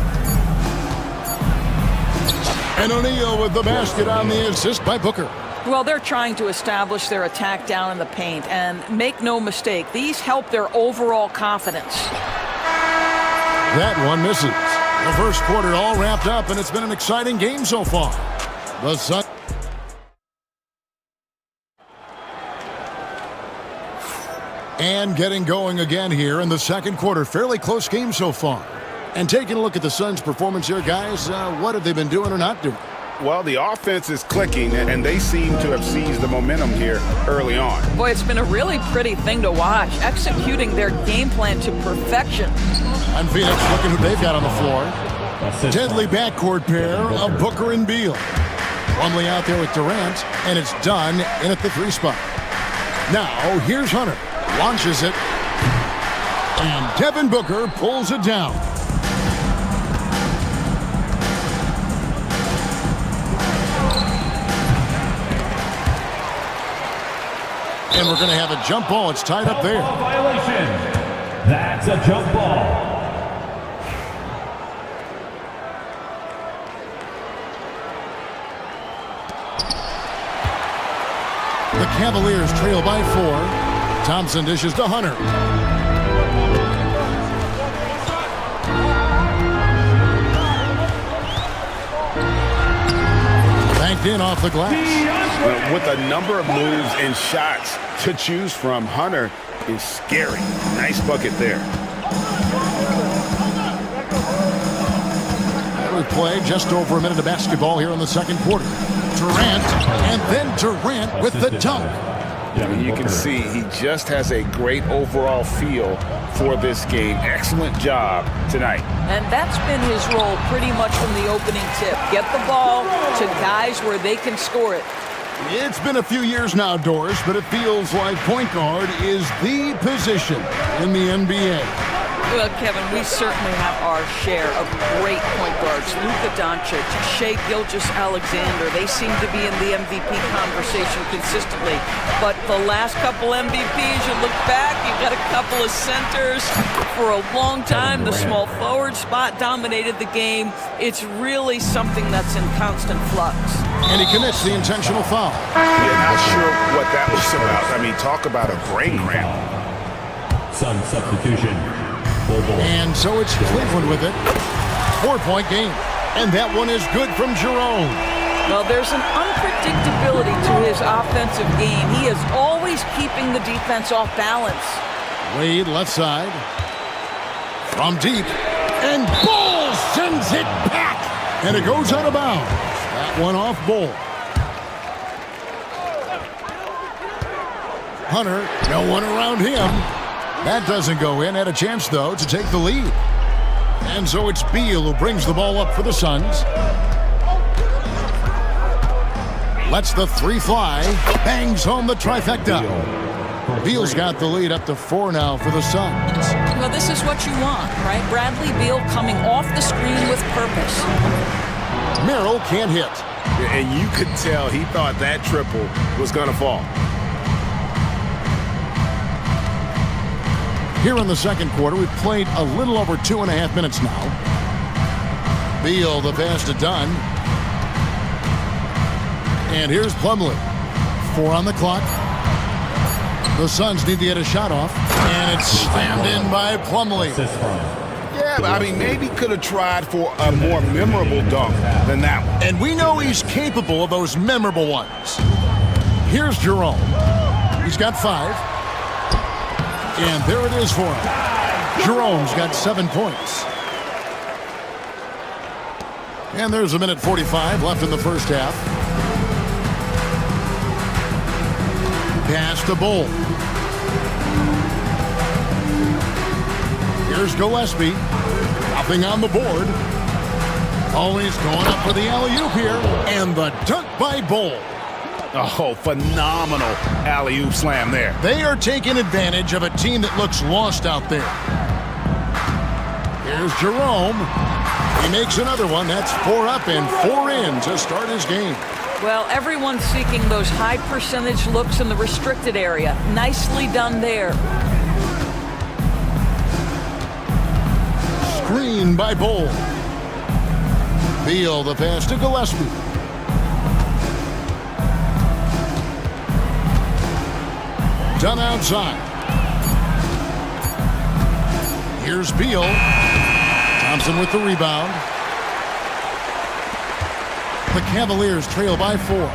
And O'Neal with the basket on the assist by Booker. Well, they're trying to establish their attack down in the paint, and make no mistake, these help their overall confidence. That one misses. The first quarter all wrapped up, and it's been an exciting game so far. The Suns. And getting going again here in the second quarter. Fairly close game so far. And taking a look at the Suns' performance here, guys, what have they been doing or not doing? Well, the offense is clicking, and they seem to have seized the momentum here early on. Boy, it's been a really pretty thing to watch, executing their game plan to perfection. And Phoenix looking who they've got on the floor. Deadly backcourt pair of Booker and Beal. Plumlee out there with Durant, and it's done in at the 3 spot. Now, here's Hunter. Launches it. And Devin Booker pulls it down. And we're going to have a jump ball. It's tied up there. Violation. That's a jump ball. The Cavaliers trail by 4. Thompson dishes to Hunter. Banked in off the glass. With a number of moves and shots to choose from, Hunter is scary. Nice bucket there. We played just over a minute of basketball here in the second quarter. Durant, and then Durant with the dunk. You can see he just has a great overall feel for this game. Excellent job tonight. And that's been his role pretty much from the opening tip. Get the ball to guys where they can score it. It's been a few years now, Doris, but it feels like point guard is the position in the NBA. Well, Kevin, we certainly have our share of great point guards. Luka Doncic, Shai Gilgeous-Alexander, they seem to be in the MVP conversation consistently. But the last couple MVPs, you look back, you got a couple of centers. For a long time, the small forward spot dominated the game. It's really something that's in constant flux. And he commits the intentional foul. Yeah, not sure what that was about. I mean, talk about a brain cramp. Sun substitution. And so it's Cleveland with it. 4-point game. And that one is good from Jerome. Well, there's an unpredictability to his offensive game. He is always keeping the defense off balance. Wade left side. From deep. And Ball sends it back. And it goes out of bounds. That one off Ball. Hunter, no one around him. That doesn't go in. Had a chance, though, to take the lead. And so it's Beal who brings the ball up for the Suns. Lets the 3 fly. Bangs home the trifecta. Beal's got the lead up to 4 now for the Suns. Well, this is what you want, right? Bradley Beal coming off the screen with purpose. Merrill can't hit. And you could tell he thought that triple was going to fall. Here in the second quarter, we've played a little over 2.5 minutes now. Beal, the pass to Dunn. And here's Plumlee. 4 on the clock. The Suns need to get a shot off, and it's slammed in by Plumlee. Yeah, I mean, maybe could have tried for a more memorable dunk than that one. And we know he's capable of those memorable ones. Here's Jerome. He's got 5. And there it is for him. Jerome's got 7 points. And there's a minute 45 left in the first half. Pass to Bull. Here's Gillespie. Nothing on the board. Always going up for the alley-oop here. And the dunk by Bull. Oh, phenomenal alley-oop slam there. They are taking advantage of a team that looks lost out there. Here's Jerome. He makes another one. That's 4 up and 4 in to start his game. Well, everyone's seeking those high percentage looks in the restricted area. Nicely done there. Screen by Bull. Beal, the pass to Gillespie. Done outside. Here's Beal. Thompson with the rebound. The Cavaliers trail by 4.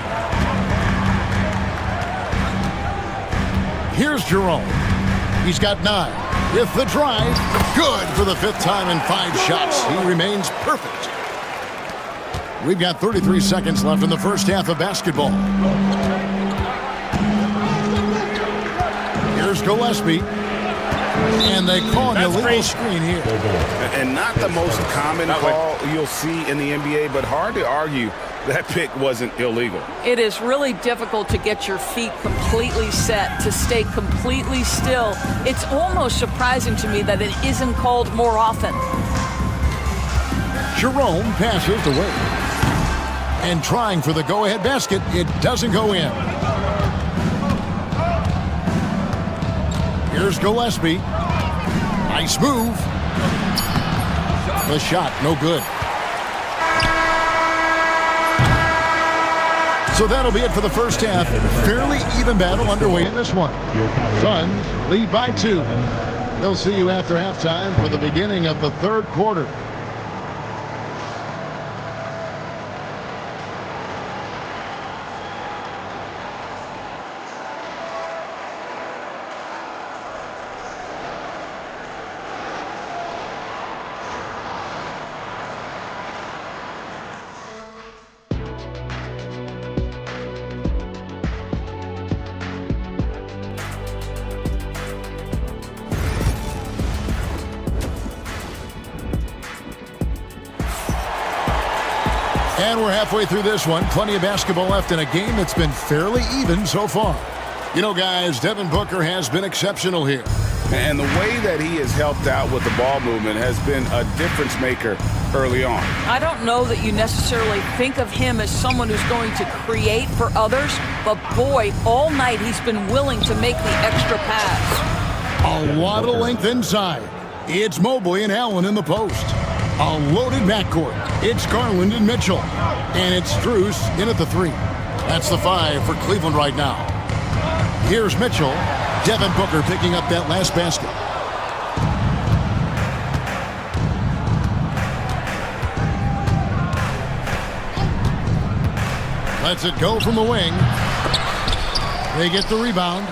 Here's Jerome. He's got 9. With the drive. Good for the 5th time in 5 shots. He remains perfect. We've got 33 seconds left in the first half of basketball. Here's Gillespie. And they call an illegal screen here. And not the most common call you'll see in the NBA, but hard to argue that pick wasn't illegal. It is really difficult to get your feet completely set, to stay completely still. It's almost surprising to me that it isn't called more often. Jerome passes away. And trying for the go-ahead basket, it doesn't go in. Here's Gillespie. Nice move. The shot, no good. So that'll be it for the first half. Fairly even battle underway in this one. Suns lead by 2. They'll see you after halftime for the beginning of the third quarter. And we're halfway through this one. Plenty of basketball left in a game that's been fairly even so far. You know, guys, Devin Booker has been exceptional here. And the way that he has helped out with the ball movement has been a difference maker early on. I don't know that you necessarily think of him as someone who's going to create for others, but boy, all night he's been willing to make the extra pass. A lot of length inside. It's Mobley and Allen in the post. A loaded backcourt. It's Garland and Mitchell. And it's Strus in at the 3. That's the 5 for Cleveland right now. Here's Mitchell. Devin Booker picking up that last basket. Lets it go from the wing. They get the rebound.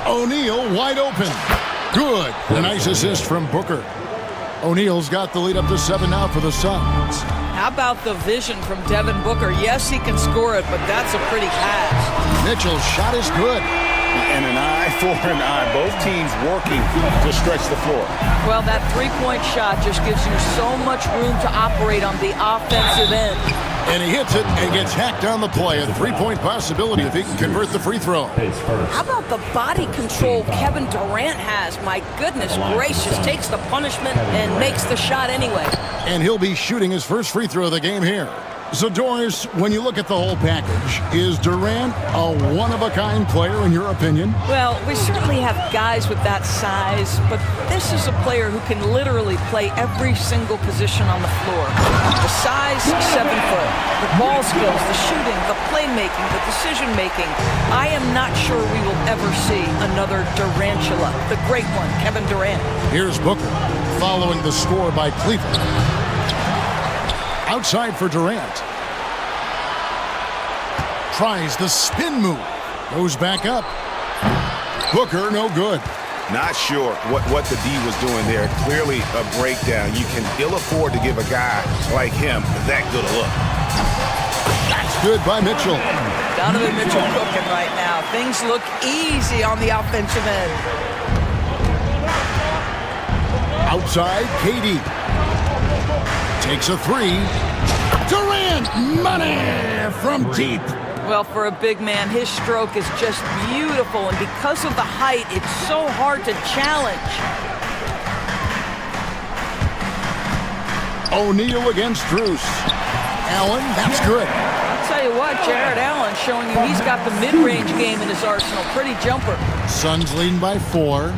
O'Neal wide open. Good. A nice assist from Booker. O'Neal's got the lead up to 7 now for the Suns. How about the vision from Devin Booker? Yes, he can score it, but that's a pretty pass. Mitchell's shot is good. And an eye for an eye. Both teams working to stretch the floor. Well, that three-point shot just gives you so much room to operate on the offensive end. And he hits it and gets hacked on the play. A three-point possibility if he can convert the free throw. How about the body control Kevin Durant has? My goodness gracious. Takes the punishment and makes the shot anyway. And he'll be shooting his first free throw of the game here. So, Doris, when you look at the whole package, is Durant a one-of-a-kind player in your opinion? Well, we certainly have guys with that size, but this is a player who can literally play every single position on the floor. The size, 7 foot. The ball skills, the shooting, the playmaking, the decision-making. I am not sure we will ever see another Durantula, the great one, Kevin Durant. Here's Booker, following the score by Cleveland. Outside for Durant. Tries the spin move. Goes back up. Booker, no good. Not sure what the D was doing there. Clearly a breakdown. You can ill afford to give a guy like him that good a look. That's good by Mitchell. Donovan Mitchell cooking right now. Things look easy on the offensive end. Outside, KD. Takes a three. Durant, money from deep. Well, for a big man, his stroke is just beautiful, and because of the height, it's so hard to challenge. O'Neal against Strus. Allen, that's good. I'll tell you what, Jared Allen showing you he's got the mid-range game in his arsenal. Pretty jumper. Suns leading by 4.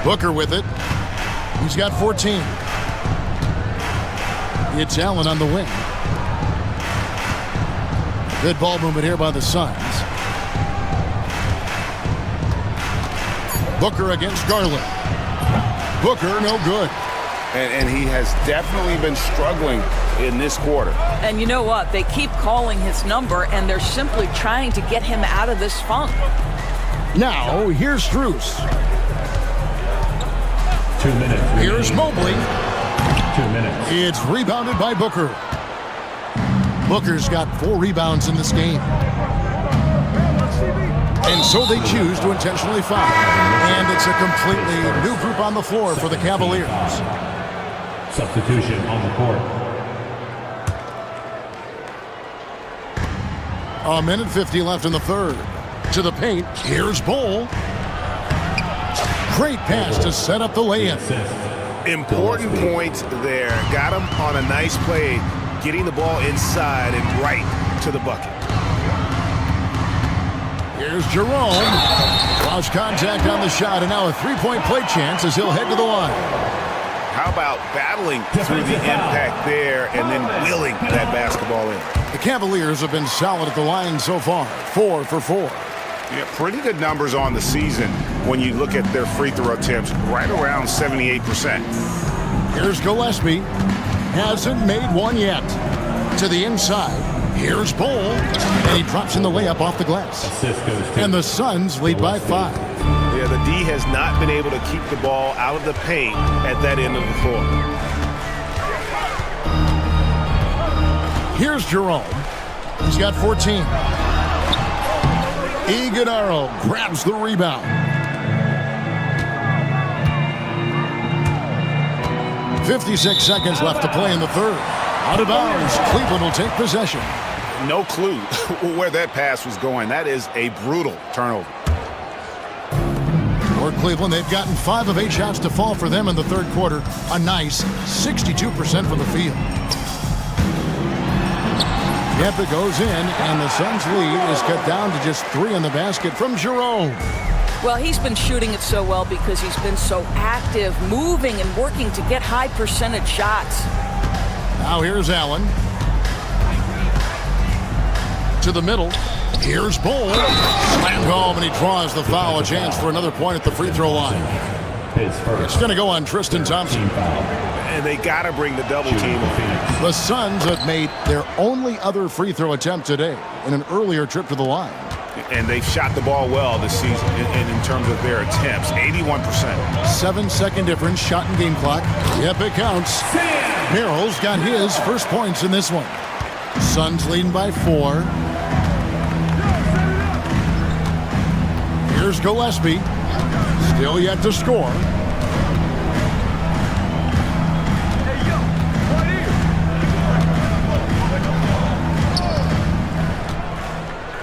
Booker with it. He's got 14. It's Allen on the wing. Good ball movement here by the Suns. Booker against Garland. Booker, no good. And he has definitely been struggling in this quarter. And you know what? They keep calling his number, and they're simply trying to get him out of this funk. Now, here's Strus. 2 minutes. Here's Mobley. 2 minutes. It's rebounded by Booker. Booker's got 4 rebounds in this game. And so they choose to intentionally foul. And it's a completely new group on the floor for the Cavaliers. Substitution on the court. 1:50 left in the third. To the paint, here's Bull. Great pass to set up the lay-in. Important point there. Got him on a nice play, getting the ball inside and right to the bucket. Here's Jerome. Lost contact on the shot, and now a three-point play chance as he'll head to the line. How about battling through the impact there and then wheeling that basketball in? The Cavaliers have been solid at the line so far, 4 for 4. Yeah, pretty good numbers on the season when you look at their free throw attempts, right around 78%. Here's Gillespie. Hasn't made one yet. To the inside. Here's Bull. And he drops in the layup off the glass. And the Suns lead by 5. Yeah, the D has not been able to keep the ball out of the paint at that end of the floor. Here's Jerome. He's got 14. Iguodala grabs the rebound. 56 seconds left to play in the third. Out of bounds. Cleveland will take possession. No clue where that pass was going. That is a brutal turnover. For Cleveland, they've gotten 5 of 8 shots to fall for them in the third quarter. A nice 62% from the field. Yep, it goes in, and the Suns' lead is cut down to just 3 in the basket from Jerome. Well, he's been shooting it so well because he's been so active, moving and working to get high percentage shots. Now here's Allen. To the middle. Here's Bull. Slammed home, and he draws the foul. A chance for another point at the free throw line. It's going to go on Tristan Thompson. And they got to bring the double team. The Suns have made their only other free throw attempt today in an earlier trip to the line. And they've shot the ball well this season in terms of their attempts, 81%. 7-second difference, shot and game clock. Yep, it counts. Merrill's got his first points in this one. Suns leading by 4. Here's Gillespie. Still yet to score.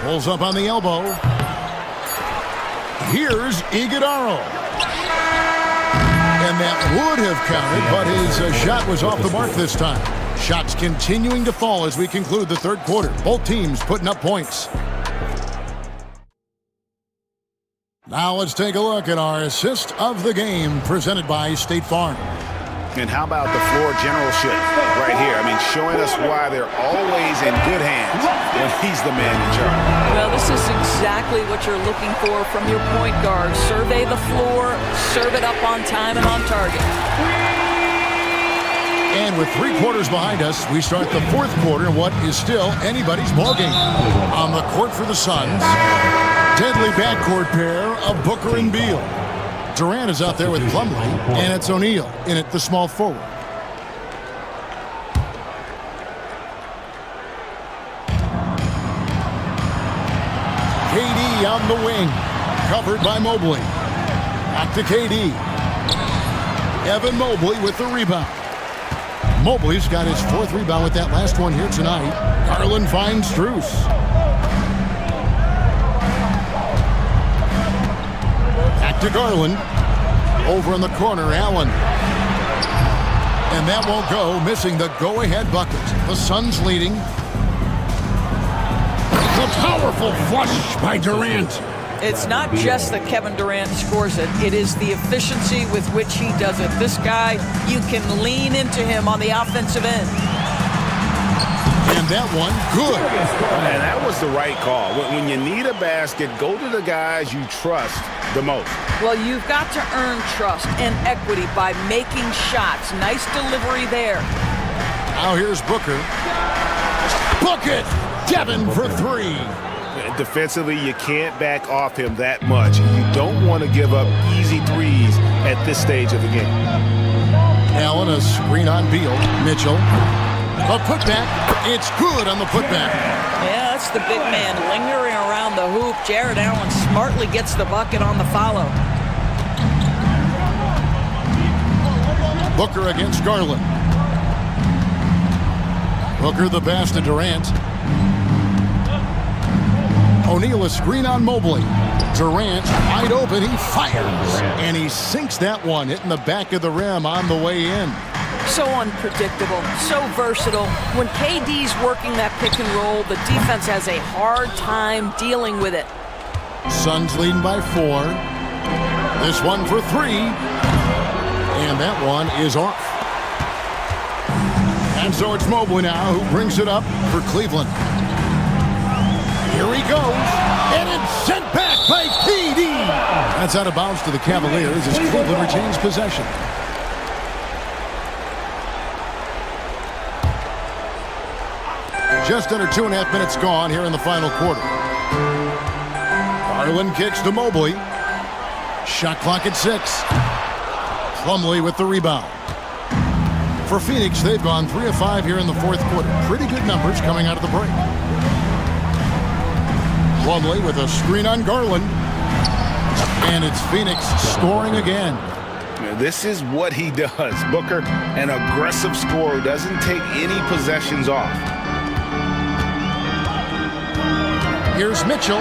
Pulls up on the elbow. Here's Iguodala. And that would have counted, but his shot was off the mark this time. Shots continuing to fall as we conclude the third quarter. Both teams putting up points. Now let's take a look at our assist of the game presented by State Farm. And how about the floor generalship right here? I mean, showing us why they're always in good hands when he's the man in charge. Well, this is exactly what you're looking for from your point guard. Survey the floor, serve it up on time and on target. And with 3 quarters behind us, we start the fourth quarter in what is still anybody's ballgame. On the court for the Suns, deadly backcourt pair of Booker and Beal. Durant is out there with Plumlee, and it's O'Neal in at the small forward. KD on the wing, covered by Mobley. Back to KD. Evan Mobley with the rebound. Mobley's got his 4th rebound with that last one here tonight. Garland finds Strus. Back to Garland. Over in the corner, Allen. And that won't go, missing the go-ahead bucket. The Suns leading. The powerful flush by Durant. It's not just that Kevin Durant scores it. It is the efficiency with which he does it. This guy, you can lean into him on the offensive end. And that one, good. And that was the right call. When you need a basket, go to the guys you trust the most. Well, you've got to earn trust and equity by making shots. Nice delivery there. Now here's Booker. Book it! Devin for 3. Defensively, you can't back off him that much. You don't want to give up easy threes at this stage of the game. Allen, a screen on Beal. Mitchell. A putback. It's good on the putback. Yeah, that's the big man lingering around the hoop. Jared Allen smartly gets the bucket on the follow. Booker against Garland. Booker the pass to Durant. O'Neal a screen on Mobley. Durant wide open. He fires. And he sinks that one, hitting the back of the rim on the way in. So unpredictable, so versatile. When KD's working that pick and roll, the defense has a hard time dealing with it. Suns leading by 4. This one for 3. And that one is off. And so it's Mobley now who brings it up for Cleveland. Here he goes. And it's sent back by KD. That's out of bounds to the Cavaliers as Cleveland retains possession. Just under 2.5 minutes gone here in the final quarter. Garland kicks to Mobley. Shot clock at 6. Plumlee with the rebound. For Phoenix, they've gone 3 of 5 here in the fourth quarter. Pretty good numbers coming out of the break. Plumlee with a screen on Garland. And it's Phoenix scoring again. This is what he does. Booker, an aggressive scorer who doesn't take any possessions off. Here's Mitchell.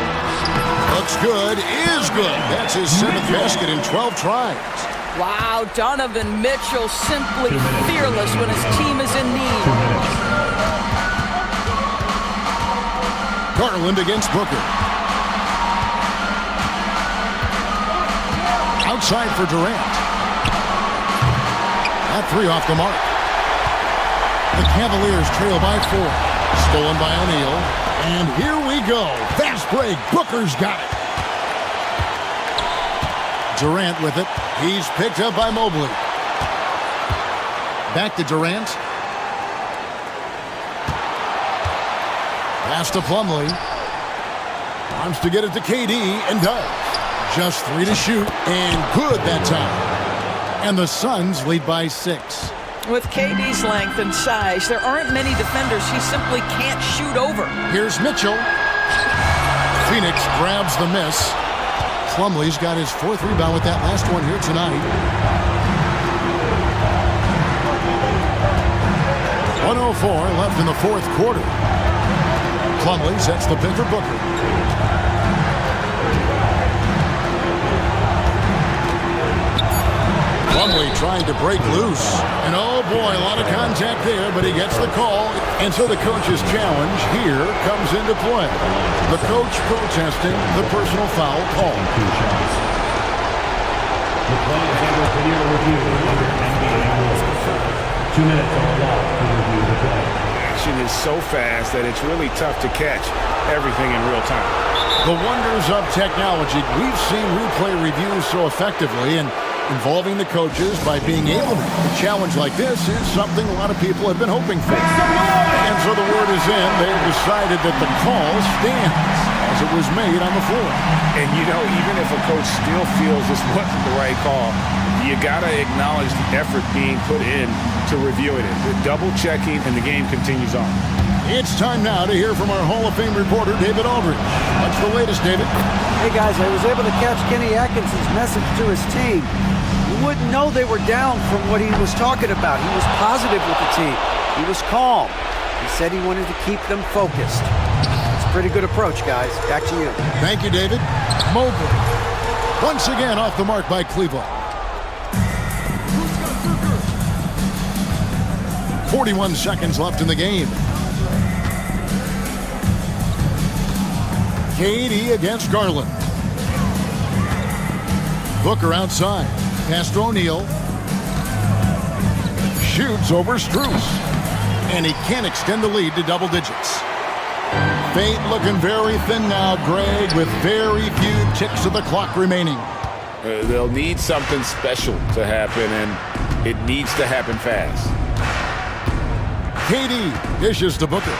Looks good, is good. That's his 7th basket in 12 tries. Wow, Donovan Mitchell simply fearless when his team is in need. Garland against Booker. Outside for Durant. That 3 off the mark. The Cavaliers trail by 4. Stolen by O'Neal. And here we go. Fast break. Booker's got it. Durant with it. He's picked up by Mobley. Back to Durant. Pass to Plumlee. Wants to get it to KD and does. Just 3 to shoot and good that time. And the Suns lead by 6. With KD's length and size, there aren't many defenders he simply can't shoot over. Here's Mitchell. Phoenix grabs the miss. Plumlee's got his 4th rebound with that last one here tonight. 1:04 left in the fourth quarter. Plumlee sets the pick for Booker. Plumlee trying to break loose. And oh boy, a lot of contact there, but he gets the call. And so the coach's challenge here comes into play. The coach protesting the personal foul call. The play is under video review under NBA rules. 2 minutes are allowed to review the play. Action is so fast that it's really tough to catch everything in real time. The wonders of technology. We've seen replay reviews so effectively, and involving the coaches by being able to. A challenge like this is something a lot of people have been hoping for. And so the word is in. They've decided that the call stands as it was made on the floor. And you know, even if a coach still feels this wasn't the right call, you got to acknowledge the effort being put in to reviewing it. The double checking, and the game continues on. It's time now to hear from our Hall of Fame reporter, David Aldridge. What's the latest, David? Hey guys, I was able to catch Kenny Atkinson's message to his team. You wouldn't know they were down from what he was talking about. He was positive with the team. He was calm. He said he wanted to keep them focused. It's a pretty good approach, guys. Back to you. Thank you, David. Mobley. Once again off the mark by Cleveland. 41 seconds left in the game. KD against Garland. Booker outside. Pass to O'Neal. Shoots over Strus. And he can't extend the lead to double digits. Fate looking very thin now, Greg, with very few ticks of the clock remaining. They'll need something special to happen, and it needs to happen fast. KD dishes to Booker.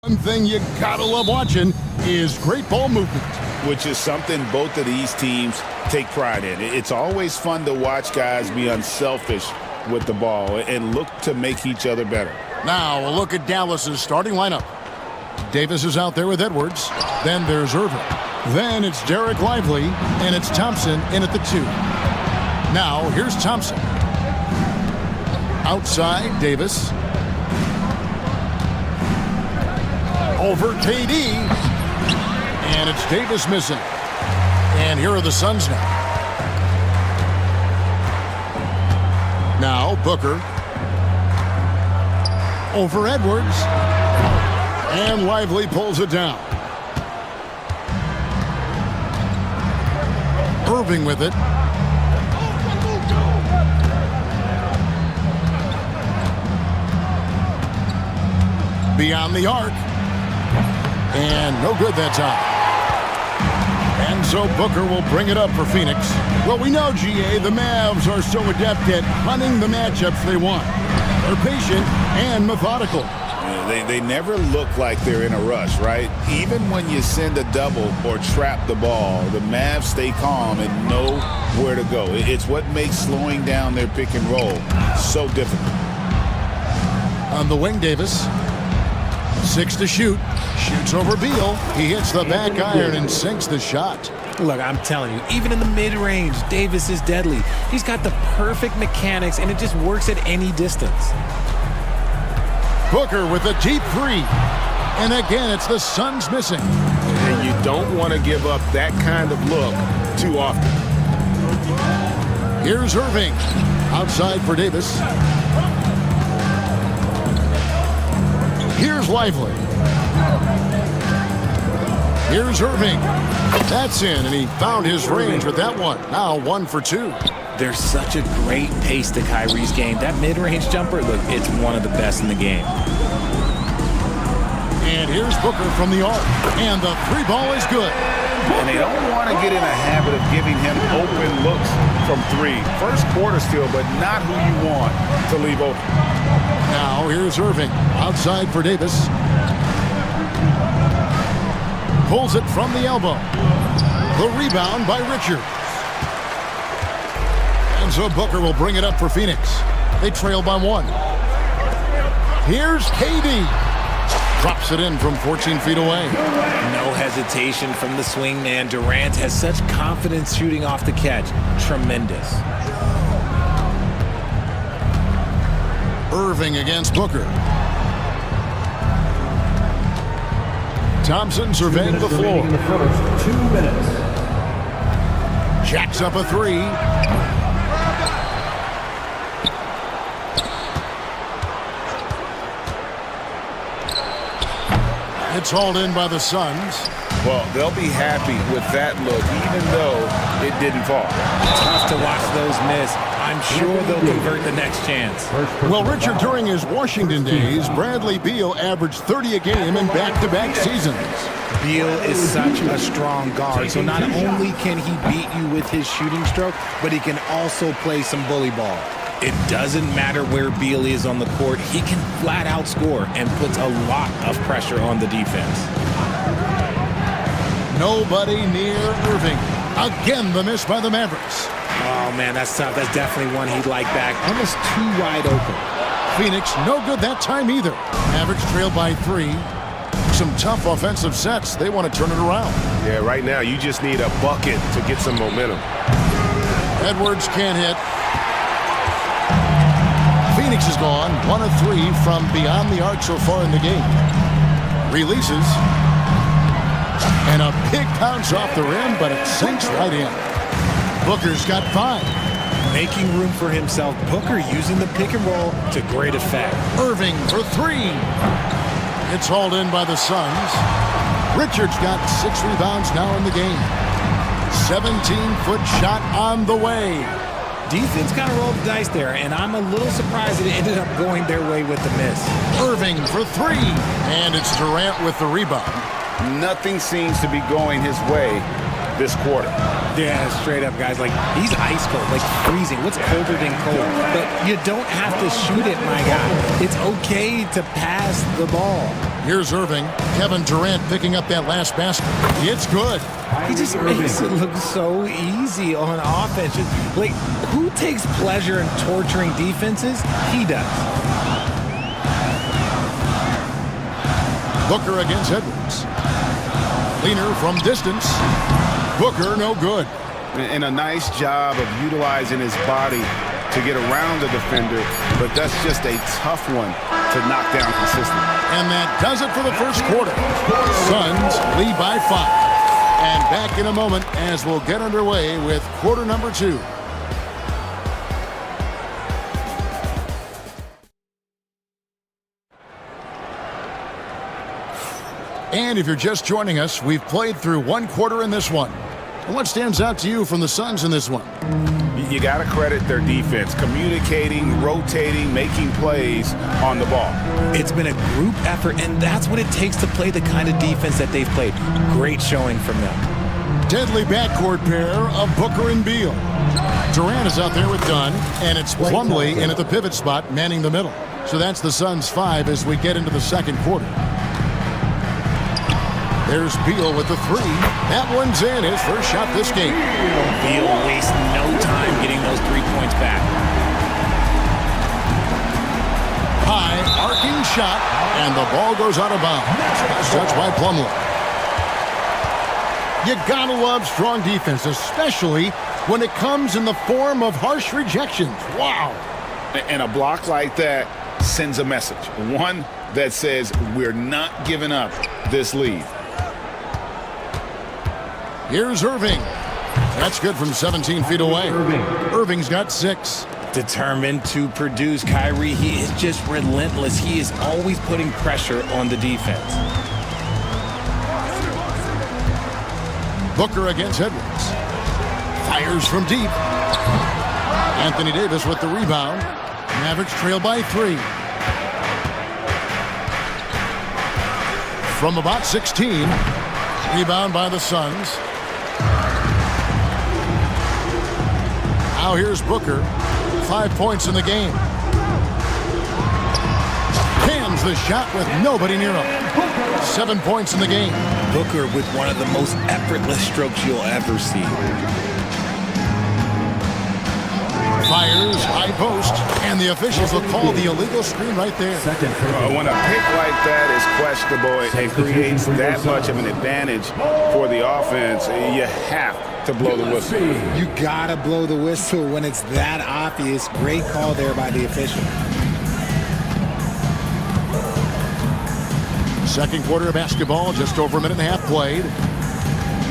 One thing you gotta love watching is great ball movement. Which is something both of these teams take pride in. It's always fun to watch guys be unselfish with the ball and look to make each other better. Now a look at Dallas's starting lineup. Davis is out there with Edwards. Then there's Irving. Then it's Derek Lively, and it's Thompson in at the 2. Now here's Thompson. Outside, Davis. Over KD. And it's Davis missing. And here are the Suns now. Now Booker. Over Edwards. And Lively pulls it down. Irving with it. Beyond the arc. And no good that time. And so Booker will bring it up for Phoenix. Well, we know, GA, the Mavs are so adept at hunting the matchups they want. They're patient and methodical. They never look like they're in a rush, right? Even when you send a double or trap the ball, the Mavs stay calm and know where to go. It's what makes slowing down their pick and roll so difficult. On the wing, Davis. 6 to shoot. Shoots over Beal. He hits the back iron and sinks the shot. Look, I'm telling you, even in the mid-range, Davis is deadly. He's got the perfect mechanics, and it just works at any distance. Booker with a deep 3. And again, it's the Suns missing. And you don't want to give up that kind of look too often. Here's Irving. Outside for Davis. Here's Lively. Here's Irving. That's in, and he found his range with that one. Now 1 for 2. There's such a great pace to Kyrie's game. That mid-range jumper, look, it's one of the best in the game. And here's Booker from the arc. And the 3 ball is good. And they don't want to get in a habit of giving him open looks from 3. First quarter still, but not who you want to leave open. Now here's Irving. Outside for Davis. Pulls it from the elbow. The rebound by Richards. And so Booker will bring it up for Phoenix. They trail by 1. Here's KD. Drops it in from 14 feet away. No hesitation from the swing man. Durant has such confidence shooting off the catch. Tremendous. Irving against Booker. Thompson surveying the floor. In the first 2 minutes. Jacks up a 3. It's hauled in by the Suns. Well, they'll be happy with that look, even though it didn't fall. Tough to watch those miss. I'm sure they'll convert the next chance. Well, Richard, during his Washington days, Bradley Beal averaged 30 a game in back-to-back seasons. Beal is such a strong guard, so not only can he beat you with his shooting stroke, but he can also play some bully ball. It doesn't matter where Beal is on the court. He can flat out score and puts a lot of pressure on the defense. Nobody near Irving. Again, the miss by the Mavericks. Oh, man, that's tough. That's definitely one he'd like back. Almost too wide open. Phoenix, no good that time either. Mavericks trail by 3. Some tough offensive sets. They want to turn it around. Yeah, right now you just need a bucket to get some momentum. Edwards can't hit. Phoenix is gone. 1 of 3 from beyond the arc so far in the game. Releases. And a big bounce off the rim, but it sinks right in. Booker's got 5. Making room for himself. Booker using the pick and roll to great effect. Irving for 3. It's hauled in by the Suns. Richards got 6 rebounds now in the game. 17-foot shot on the way. Defense kind of rolled the dice there, and I'm a little surprised that it ended up going their way with the miss. Irving for 3. And it's Durant with the rebound. Nothing seems to be going his way this quarter. Yeah, straight up, guys. Like, he's ice cold, like freezing. What's colder than cold? But you don't have to shoot it, my guy. It's okay to pass the ball. Here's Irving. Kevin Durant picking up that last basket. It's good. He just makes it look so easy on offense. Like, who takes pleasure in torturing defenses? He does. Booker against Edwards. Leaner from distance. Booker, no good. And a nice job of utilizing his body to get around the defender, but that's just a tough one to knock down consistently. And that does it for the first quarter. Suns lead by 5. And back in a moment as we'll get underway with quarter number 2. And if you're just joining us, we've played through one quarter in this one. What stands out to you from the Suns in this one? You got to credit their defense, communicating, rotating, making plays on the ball. It's been a group effort, and that's what it takes to play the kind of defense that they've played. Great showing from them. Deadly backcourt pair of Booker and Beal. Durant is out there with Dunn, and it's Plumlee in at the pivot spot, manning the middle. So that's the Suns' 5 as we get into the second quarter. There's Beal with the 3. That one's in, his first shot this game. Beal wastes no time getting those 3 points back. High, arcing shot, and the ball goes out of bounds. Touched by Plumlee. You gotta love strong defense, especially when it comes in the form of harsh rejections. Wow. And a block like that sends a message. One that says we're not giving up this lead. Here's Irving. That's good from 17 feet away. Irving's got 6. Determined to produce. Kyrie, he is just relentless. He is always putting pressure on the defense. Booker against Edwards. Fires from deep. Anthony Davis with the rebound. Mavericks trail by 3. From about 16. Rebound by the Suns. Now here's Booker. 5 points in the game. Cans the shot with nobody near him. 7 points in the game. Booker with one of the most effortless strokes you'll ever see. Fires, high post, and the officials will call the illegal screen right there. When a pick like that is questionable, it creates that much of an advantage for the offense. You have to blow the whistle. You gotta blow the whistle when it's that obvious. Great call there by the official. Second quarter of basketball, just over a minute and a half played.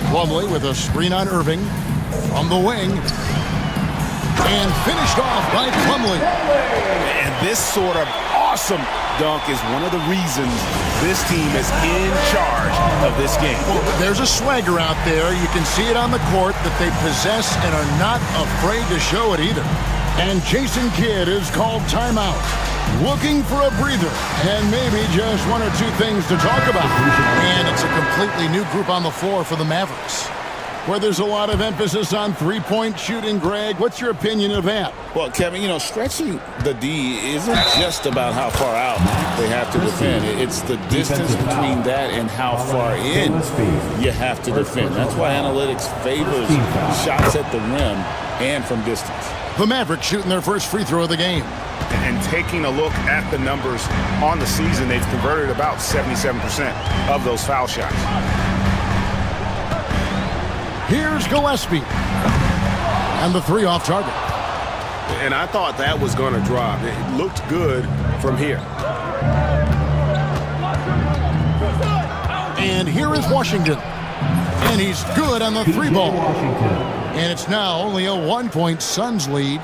Plumlee with a screen on Irving from the wing. And finished off by Plumlee. And this sort of awesome dunk is one of the reasons this team is in charge of this game. Well, there's a swagger out there. You can see it on the court that they possess and are not afraid to show it either. And Jason Kidd is called timeout. Looking for a breather and maybe just 1 or 2 things to talk about. And it's a completely new group on the floor for the Mavericks, where there's a lot of emphasis on three-point shooting. Greg, what's your opinion of that? Well, Kevin, you know, stretching the D isn't just about how far out they have to defend. It's the distance between that and how far in you have to defend. That's why analytics favors shots at the rim and from distance. The Mavericks shooting their first free throw of the game. And taking a look at the numbers on the season, they've converted about 77% of those foul shots. Here's Gillespie. And the 3 off target. And I thought that was going to drop. It looked good from here. And here is Washington. And he's good on the 3 ball. And it's now only a 1-point Suns lead.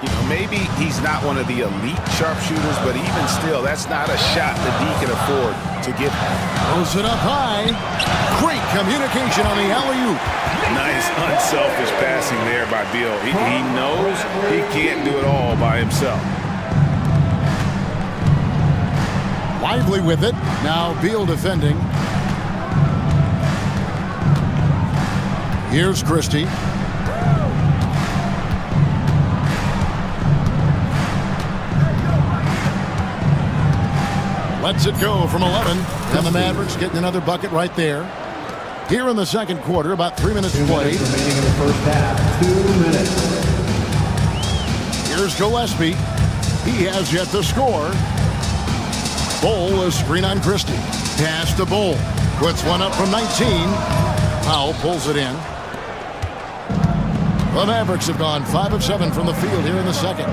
You know, maybe he's not one of the elite sharpshooters, but even still, that's not a shot that D can afford to give. Throws it up high. Great communication on the alley-oop. Nice, unselfish passing there by Beal. He knows he can't do it all by himself. Lively with it. Now Beal defending. Here's Christie. Lets it go from 11. And the Mavericks getting another bucket right there. Here in the second quarter, about 3 minutes played. Remaining in the first half. 2 minutes. Here's Gillespie. He has yet to score. Bowl is screen on Christie. Pass to Bowl. Puts one up from 19. Powell pulls it in. The Mavericks have gone 5 of 7 from the field here in the second.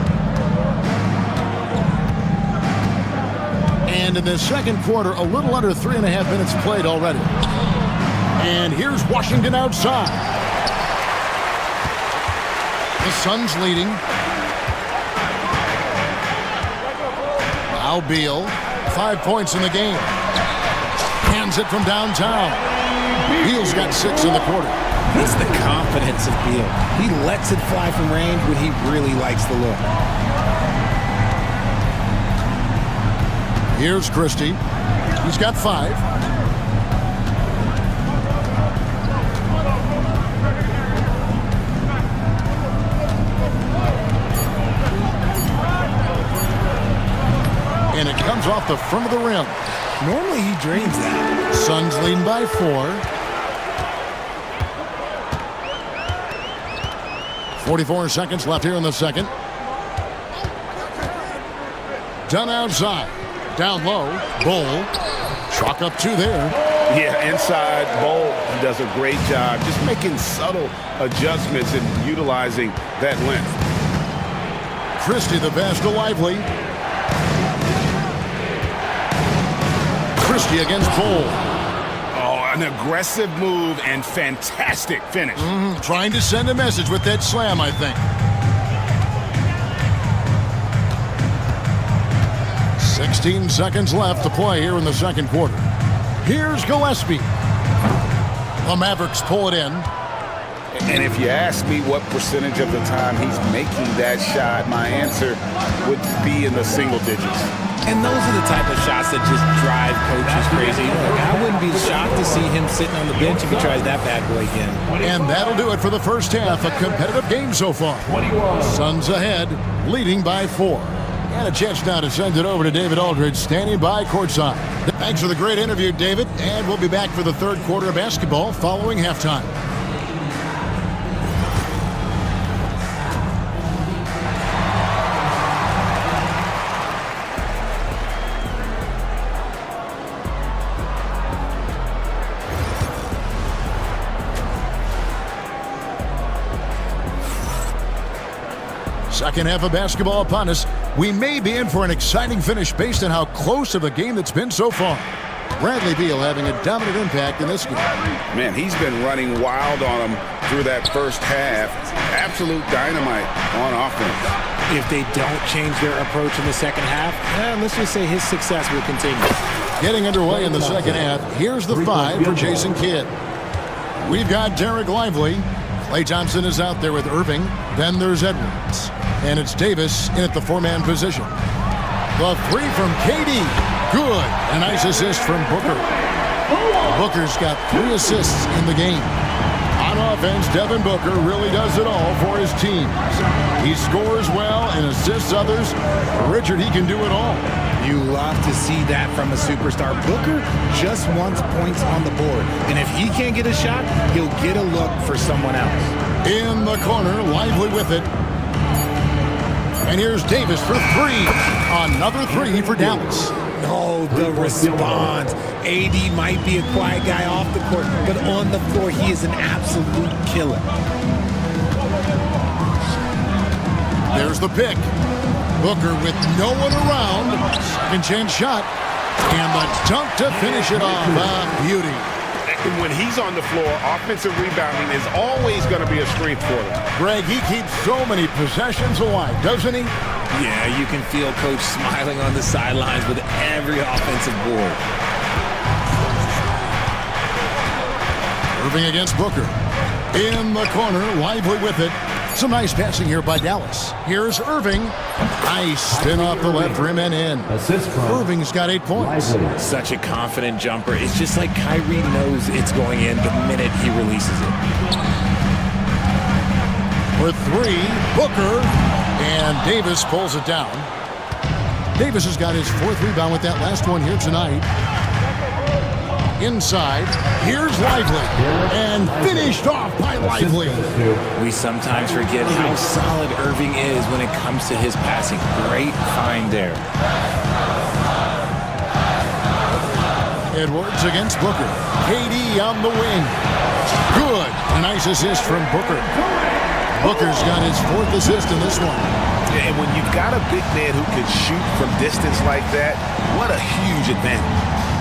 And in the second quarter, a little under 3.5 minutes played already. And here's Washington outside. The Suns leading. Now Beal, 5 points in the game. Hands it from downtown. Beal's got 6 in the quarter. It's the confidence of Beal. He lets it fly from range when he really likes the look. Here's Christie. He's got 5. And it comes off the front of the rim. Normally he drains that. Suns leading by 4. 44 seconds left here in the second. Done outside. Down low. Bowl. Chalk up 2 there. Yeah, inside, Bowl does a great job just making subtle adjustments and utilizing that length. Christie the pass to Lively. Christie against Bowl. Oh, an aggressive move and fantastic finish. Trying to send a message with that slam, I think. 16 seconds left to play here in the second quarter. Here's Gillespie. The Mavericks pull it in. And if you ask me what percentage of the time he's making that shot, my answer would be in the single digits. And those are the type of shots that just drive coaches crazy. Look, I wouldn't be shocked to see him sitting on the bench if he tries that bad boy again. And that'll do it for the first half. A competitive game so far. Suns ahead, leading by 4. And a chance now to send it over to David Aldridge, standing by courtside. Thanks for the great interview, David. And we'll be back for the third quarter of basketball following halftime. Second half of basketball upon us. We may be in for an exciting finish based on how close of a game that's been so far. Bradley Beal having a dominant impact in this game. Man, he's been running wild on him through that first half. Absolute dynamite on offense. If they don't change their approach in the second half, let's just say his success will continue. Getting underway in the second half. Here's the 5 for Jason Kidd. We've got Derek Lively. Klay Thompson is out there with Irving. Then there's Edwards. And it's Davis in at the 4-man position. The 3 from KD. Good. A nice assist from Booker. Booker's got 3 assists in the game. On offense, Devin Booker really does it all for his team. He scores well and assists others. Richard, he can do it all. You love to see that from a superstar. Booker just wants points on the board. And if he can't get a shot, he'll get a look for someone else. In the corner, Lively with it. And here's Davis for 3. Another 3 for Dallas. Oh, the response. AD might be a quiet guy off the court, but on the floor, he is an absolute killer. There's the pick. Booker with no one around. Second chance shot. And the dunk to finish it off. Beauty. When he's on the floor, offensive rebounding is always going to be a strength for them. Greg, he keeps so many possessions alive, doesn't he? Yeah, you can feel Coach smiling on the sidelines with every offensive board. Irving against Booker. In the corner, Lively with it. Some nice passing here by Dallas. Here's Irving. Nice spin off the left rim and in. Irving's got 8 points. Such a confident jumper. It's just like Kyrie knows it's going in the minute he releases it. For 3, Booker. And Davis pulls it down. Davis has got his 4th rebound with that last one here tonight. Inside, here's Lively, and finished off by Lively. We sometimes forget how solid Irving is when it comes to his passing. Great find there. Edwards against Booker. KD on the wing. Good. A nice assist from Booker. Booker's got his 4th assist in this one. And when you've got a big man who can shoot from distance like that, what a huge advantage.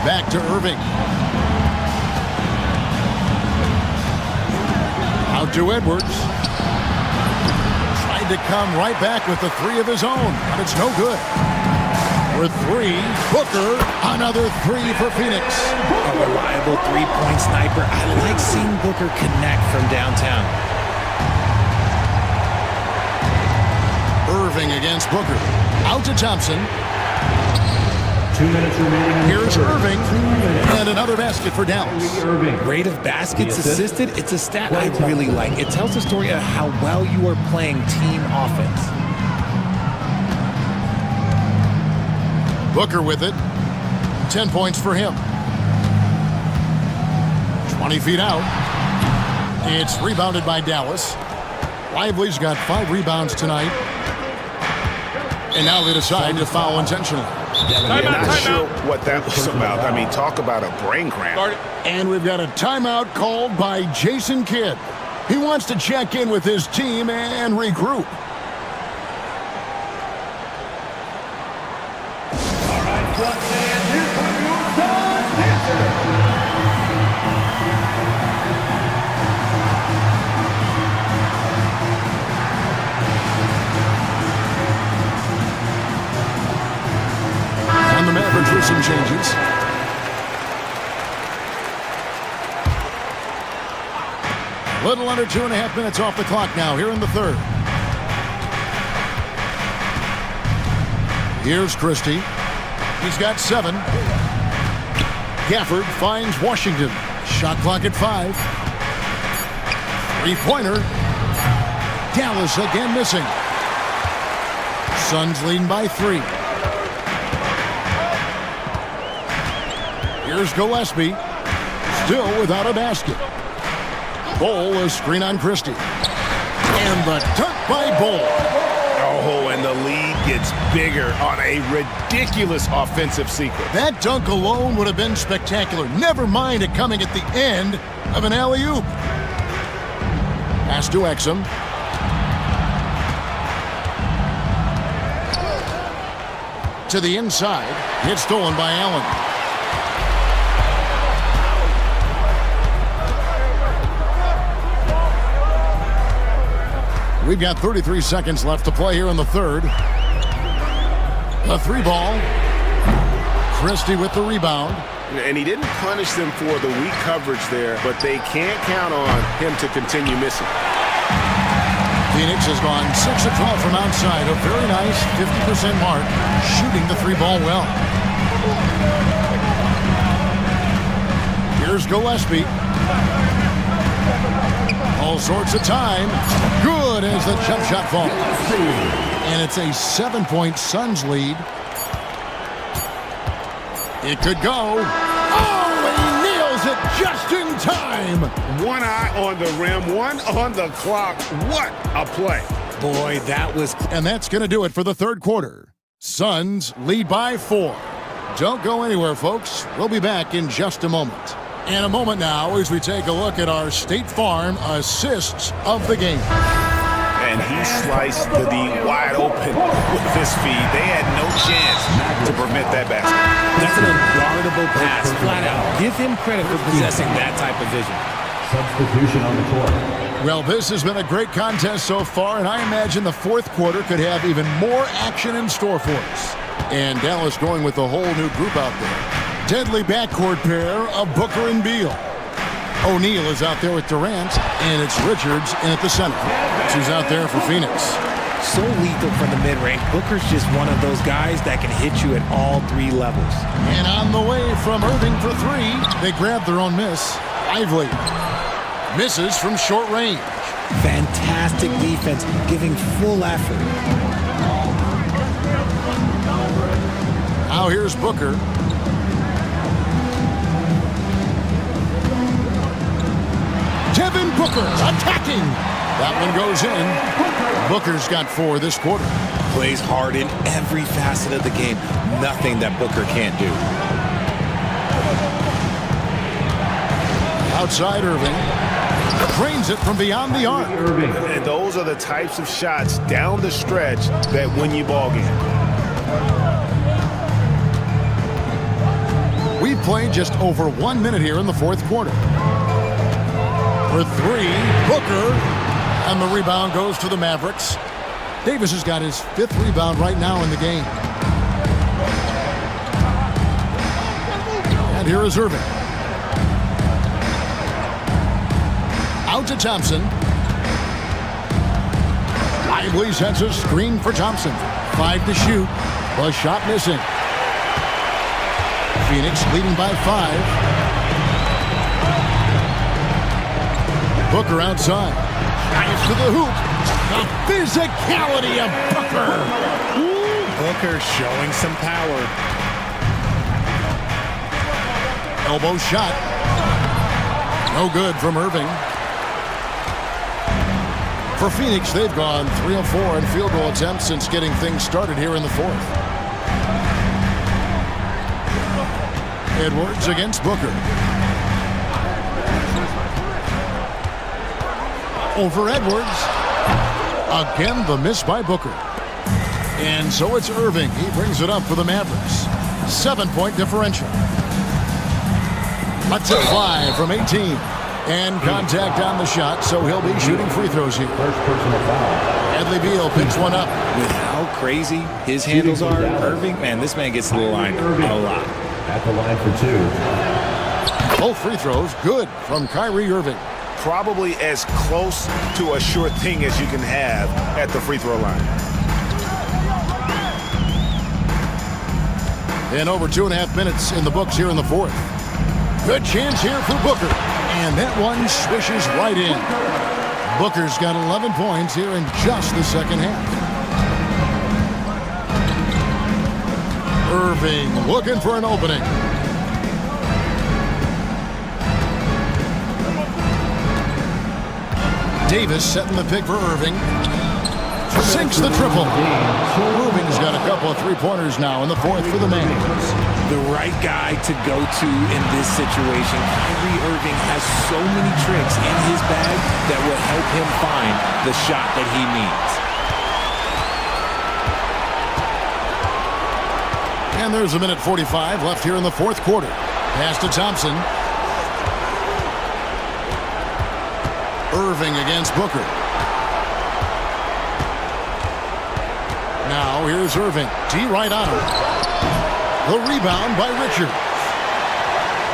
Back to Irving. Out to Edwards. Tried to come right back with the 3 of his own, but it's no good. For 3, Booker, another 3 for Phoenix. A reliable three-point sniper. I like seeing Booker connect from downtown. Irving against Booker. Out to Thompson. 2 minutes remaining. Here's Irving, and another basket for Dallas. Rate of baskets assisted, it's a stat I really like. It tells the story of how well you are playing team offense. Booker with it. 10 points for him. 20 feet out. It's rebounded by Dallas. Lively's got 5 rebounds tonight. And now they decide to foul intentionally. Not sure what that was about. I mean, talk about a brain cramp. And we've got a timeout called by Jason Kidd. He wants to check in with his team and regroup. All right, Suns fans, here come your Suns answer. And the Mavericks with some changes. Little under 2.5 minutes off the clock now here in the 3rd. Here's Christie. He's got 7. Gafford finds Washington. Shot clock at 5. 3-pointer. Dallas again missing. Suns leading by 3. Here's Gillespie. Still without a basket. Bol, a screen on Christie. And the dunk by Bol. Oh, and the lead gets bigger on a ridiculous offensive sequence. That dunk alone would have been spectacular. Never mind it coming at the end of an alley-oop. Pass to Exum. To the inside. It's stolen by Allen. We've got 33 seconds left to play here in the 3rd. The 3-ball. Christie with the rebound. And he didn't punish them for the weak coverage there, but they can't count on him to continue missing. Phoenix has gone 6 of 12 from outside. A very nice 50% mark, shooting the 3-ball well. Here's Gillespie. All sorts of time. Good as the jump shot falls. And it's a 7-point Suns lead. It could go. Oh, he nails it just in time. One eye on the rim, one on the clock. What a play. Boy, that was... And that's going to do it for the 3rd quarter. Suns lead by 4. Don't go anywhere, folks. We'll be back in just a moment. And a moment now as we take a look at our State Farm assists of the game. And he sliced the D wide open with his feed. They had no chance to prevent that basket. That's an unguardable pass, flat out. Give him credit for possessing that type of vision. Substitution on the court. Well, this has been a great contest so far, and I imagine the 4th quarter could have even more action in store for us. And Dallas going with a whole new group out there. Deadly backcourt pair of Booker and Beal. O'Neal is out there with Durant, and it's Richards in at the center. She's out there for Phoenix. So lethal from the mid-range. Booker's just one of those guys that can hit you at all 3 levels. And on the way from Irving for 3, they grab their own miss. Lively misses from short range. Fantastic defense, giving full effort. Now here's Booker. Devin Booker attacking. That one goes in. Booker's got 4 this quarter. Plays hard in every facet of the game. Nothing that Booker can't do. Outside Irving. Cranes it from beyond the arc. And those are the types of shots down the stretch that win you ball games. We've played just over 1 minute here in the fourth quarter. For 3, Booker. And the rebound goes to the Mavericks. Davis has got his 5th rebound right now in the game. And here is Irving. Out to Thompson. Lively sets a screen for Thompson. 5 to shoot. The shot missing. Phoenix leading by 5. Booker outside. Drives to the hoop. The physicality of Booker. Booker showing some power. Elbow shot. No good from Irving. For Phoenix, they've gone 3 of 4 in field goal attempts since getting things started here in the fourth. Edwards against Booker. Over Edwards. Again, the miss by Booker. And so it's Irving. He brings it up for the Mavericks. 7-point differential. A tip fly from 18. And contact on the shot, so he'll be shooting free throws here. First personal foul. Bradley Beal picks one up. With how crazy his handles are, Irving, man, this man gets to the line a lot. At the line for 2. Both free throws good from Kyrie Irving. Probably as close to a sure thing as you can have at the free throw line. And over 2.5 minutes in the books here in the fourth. Good chance here for Booker. And that one swishes right in. Booker's got 11 points here in just the second half. Irving looking for an opening. Davis setting the pick for Irving. Sinks the triple. Irving's got a couple of three-pointers now in the fourth for the Mavs. The right guy to go to in this situation. Kyrie Irving has so many tricks in his bag that will help him find the shot that he needs. And there's 1:45 left here in the fourth quarter. Pass to Thompson. Irving against Booker. Now here's Irving. D right on him. The rebound by Richards.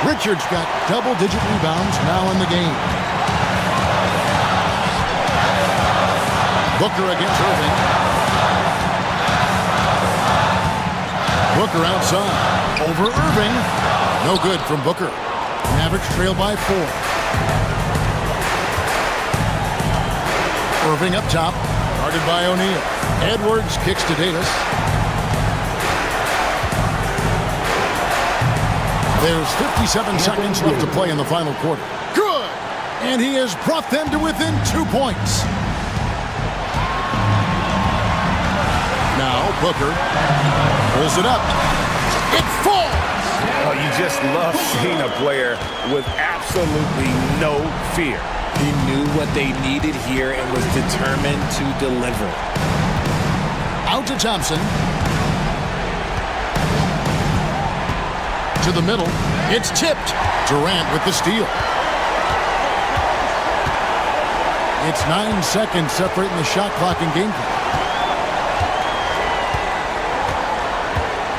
Richards got double-digit rebounds now in the game. Booker against Irving. Booker outside. Over Irving. No good from Booker. Mavericks trail by 4. Irving up top. Guarded by O'Neal. Edwards kicks to Davis. There's 57 seconds left to play in the final quarter. Good! And he has brought them to within 2 points. Now Booker pulls it up. It falls! Oh, you just love seeing a player with absolutely no fear. He knew what they needed here and was determined to deliver. Out to Thompson. To the middle. It's tipped. Durant with the steal. It's 9 seconds separating the shot clock and game clock.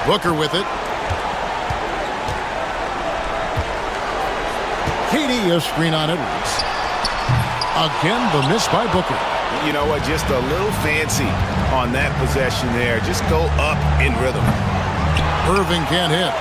Booker with it. KD a screen on Edwards. Again, the miss by Booker. You know what? Just a little fancy on that possession there. Just go up in rhythm. Irving can't hit.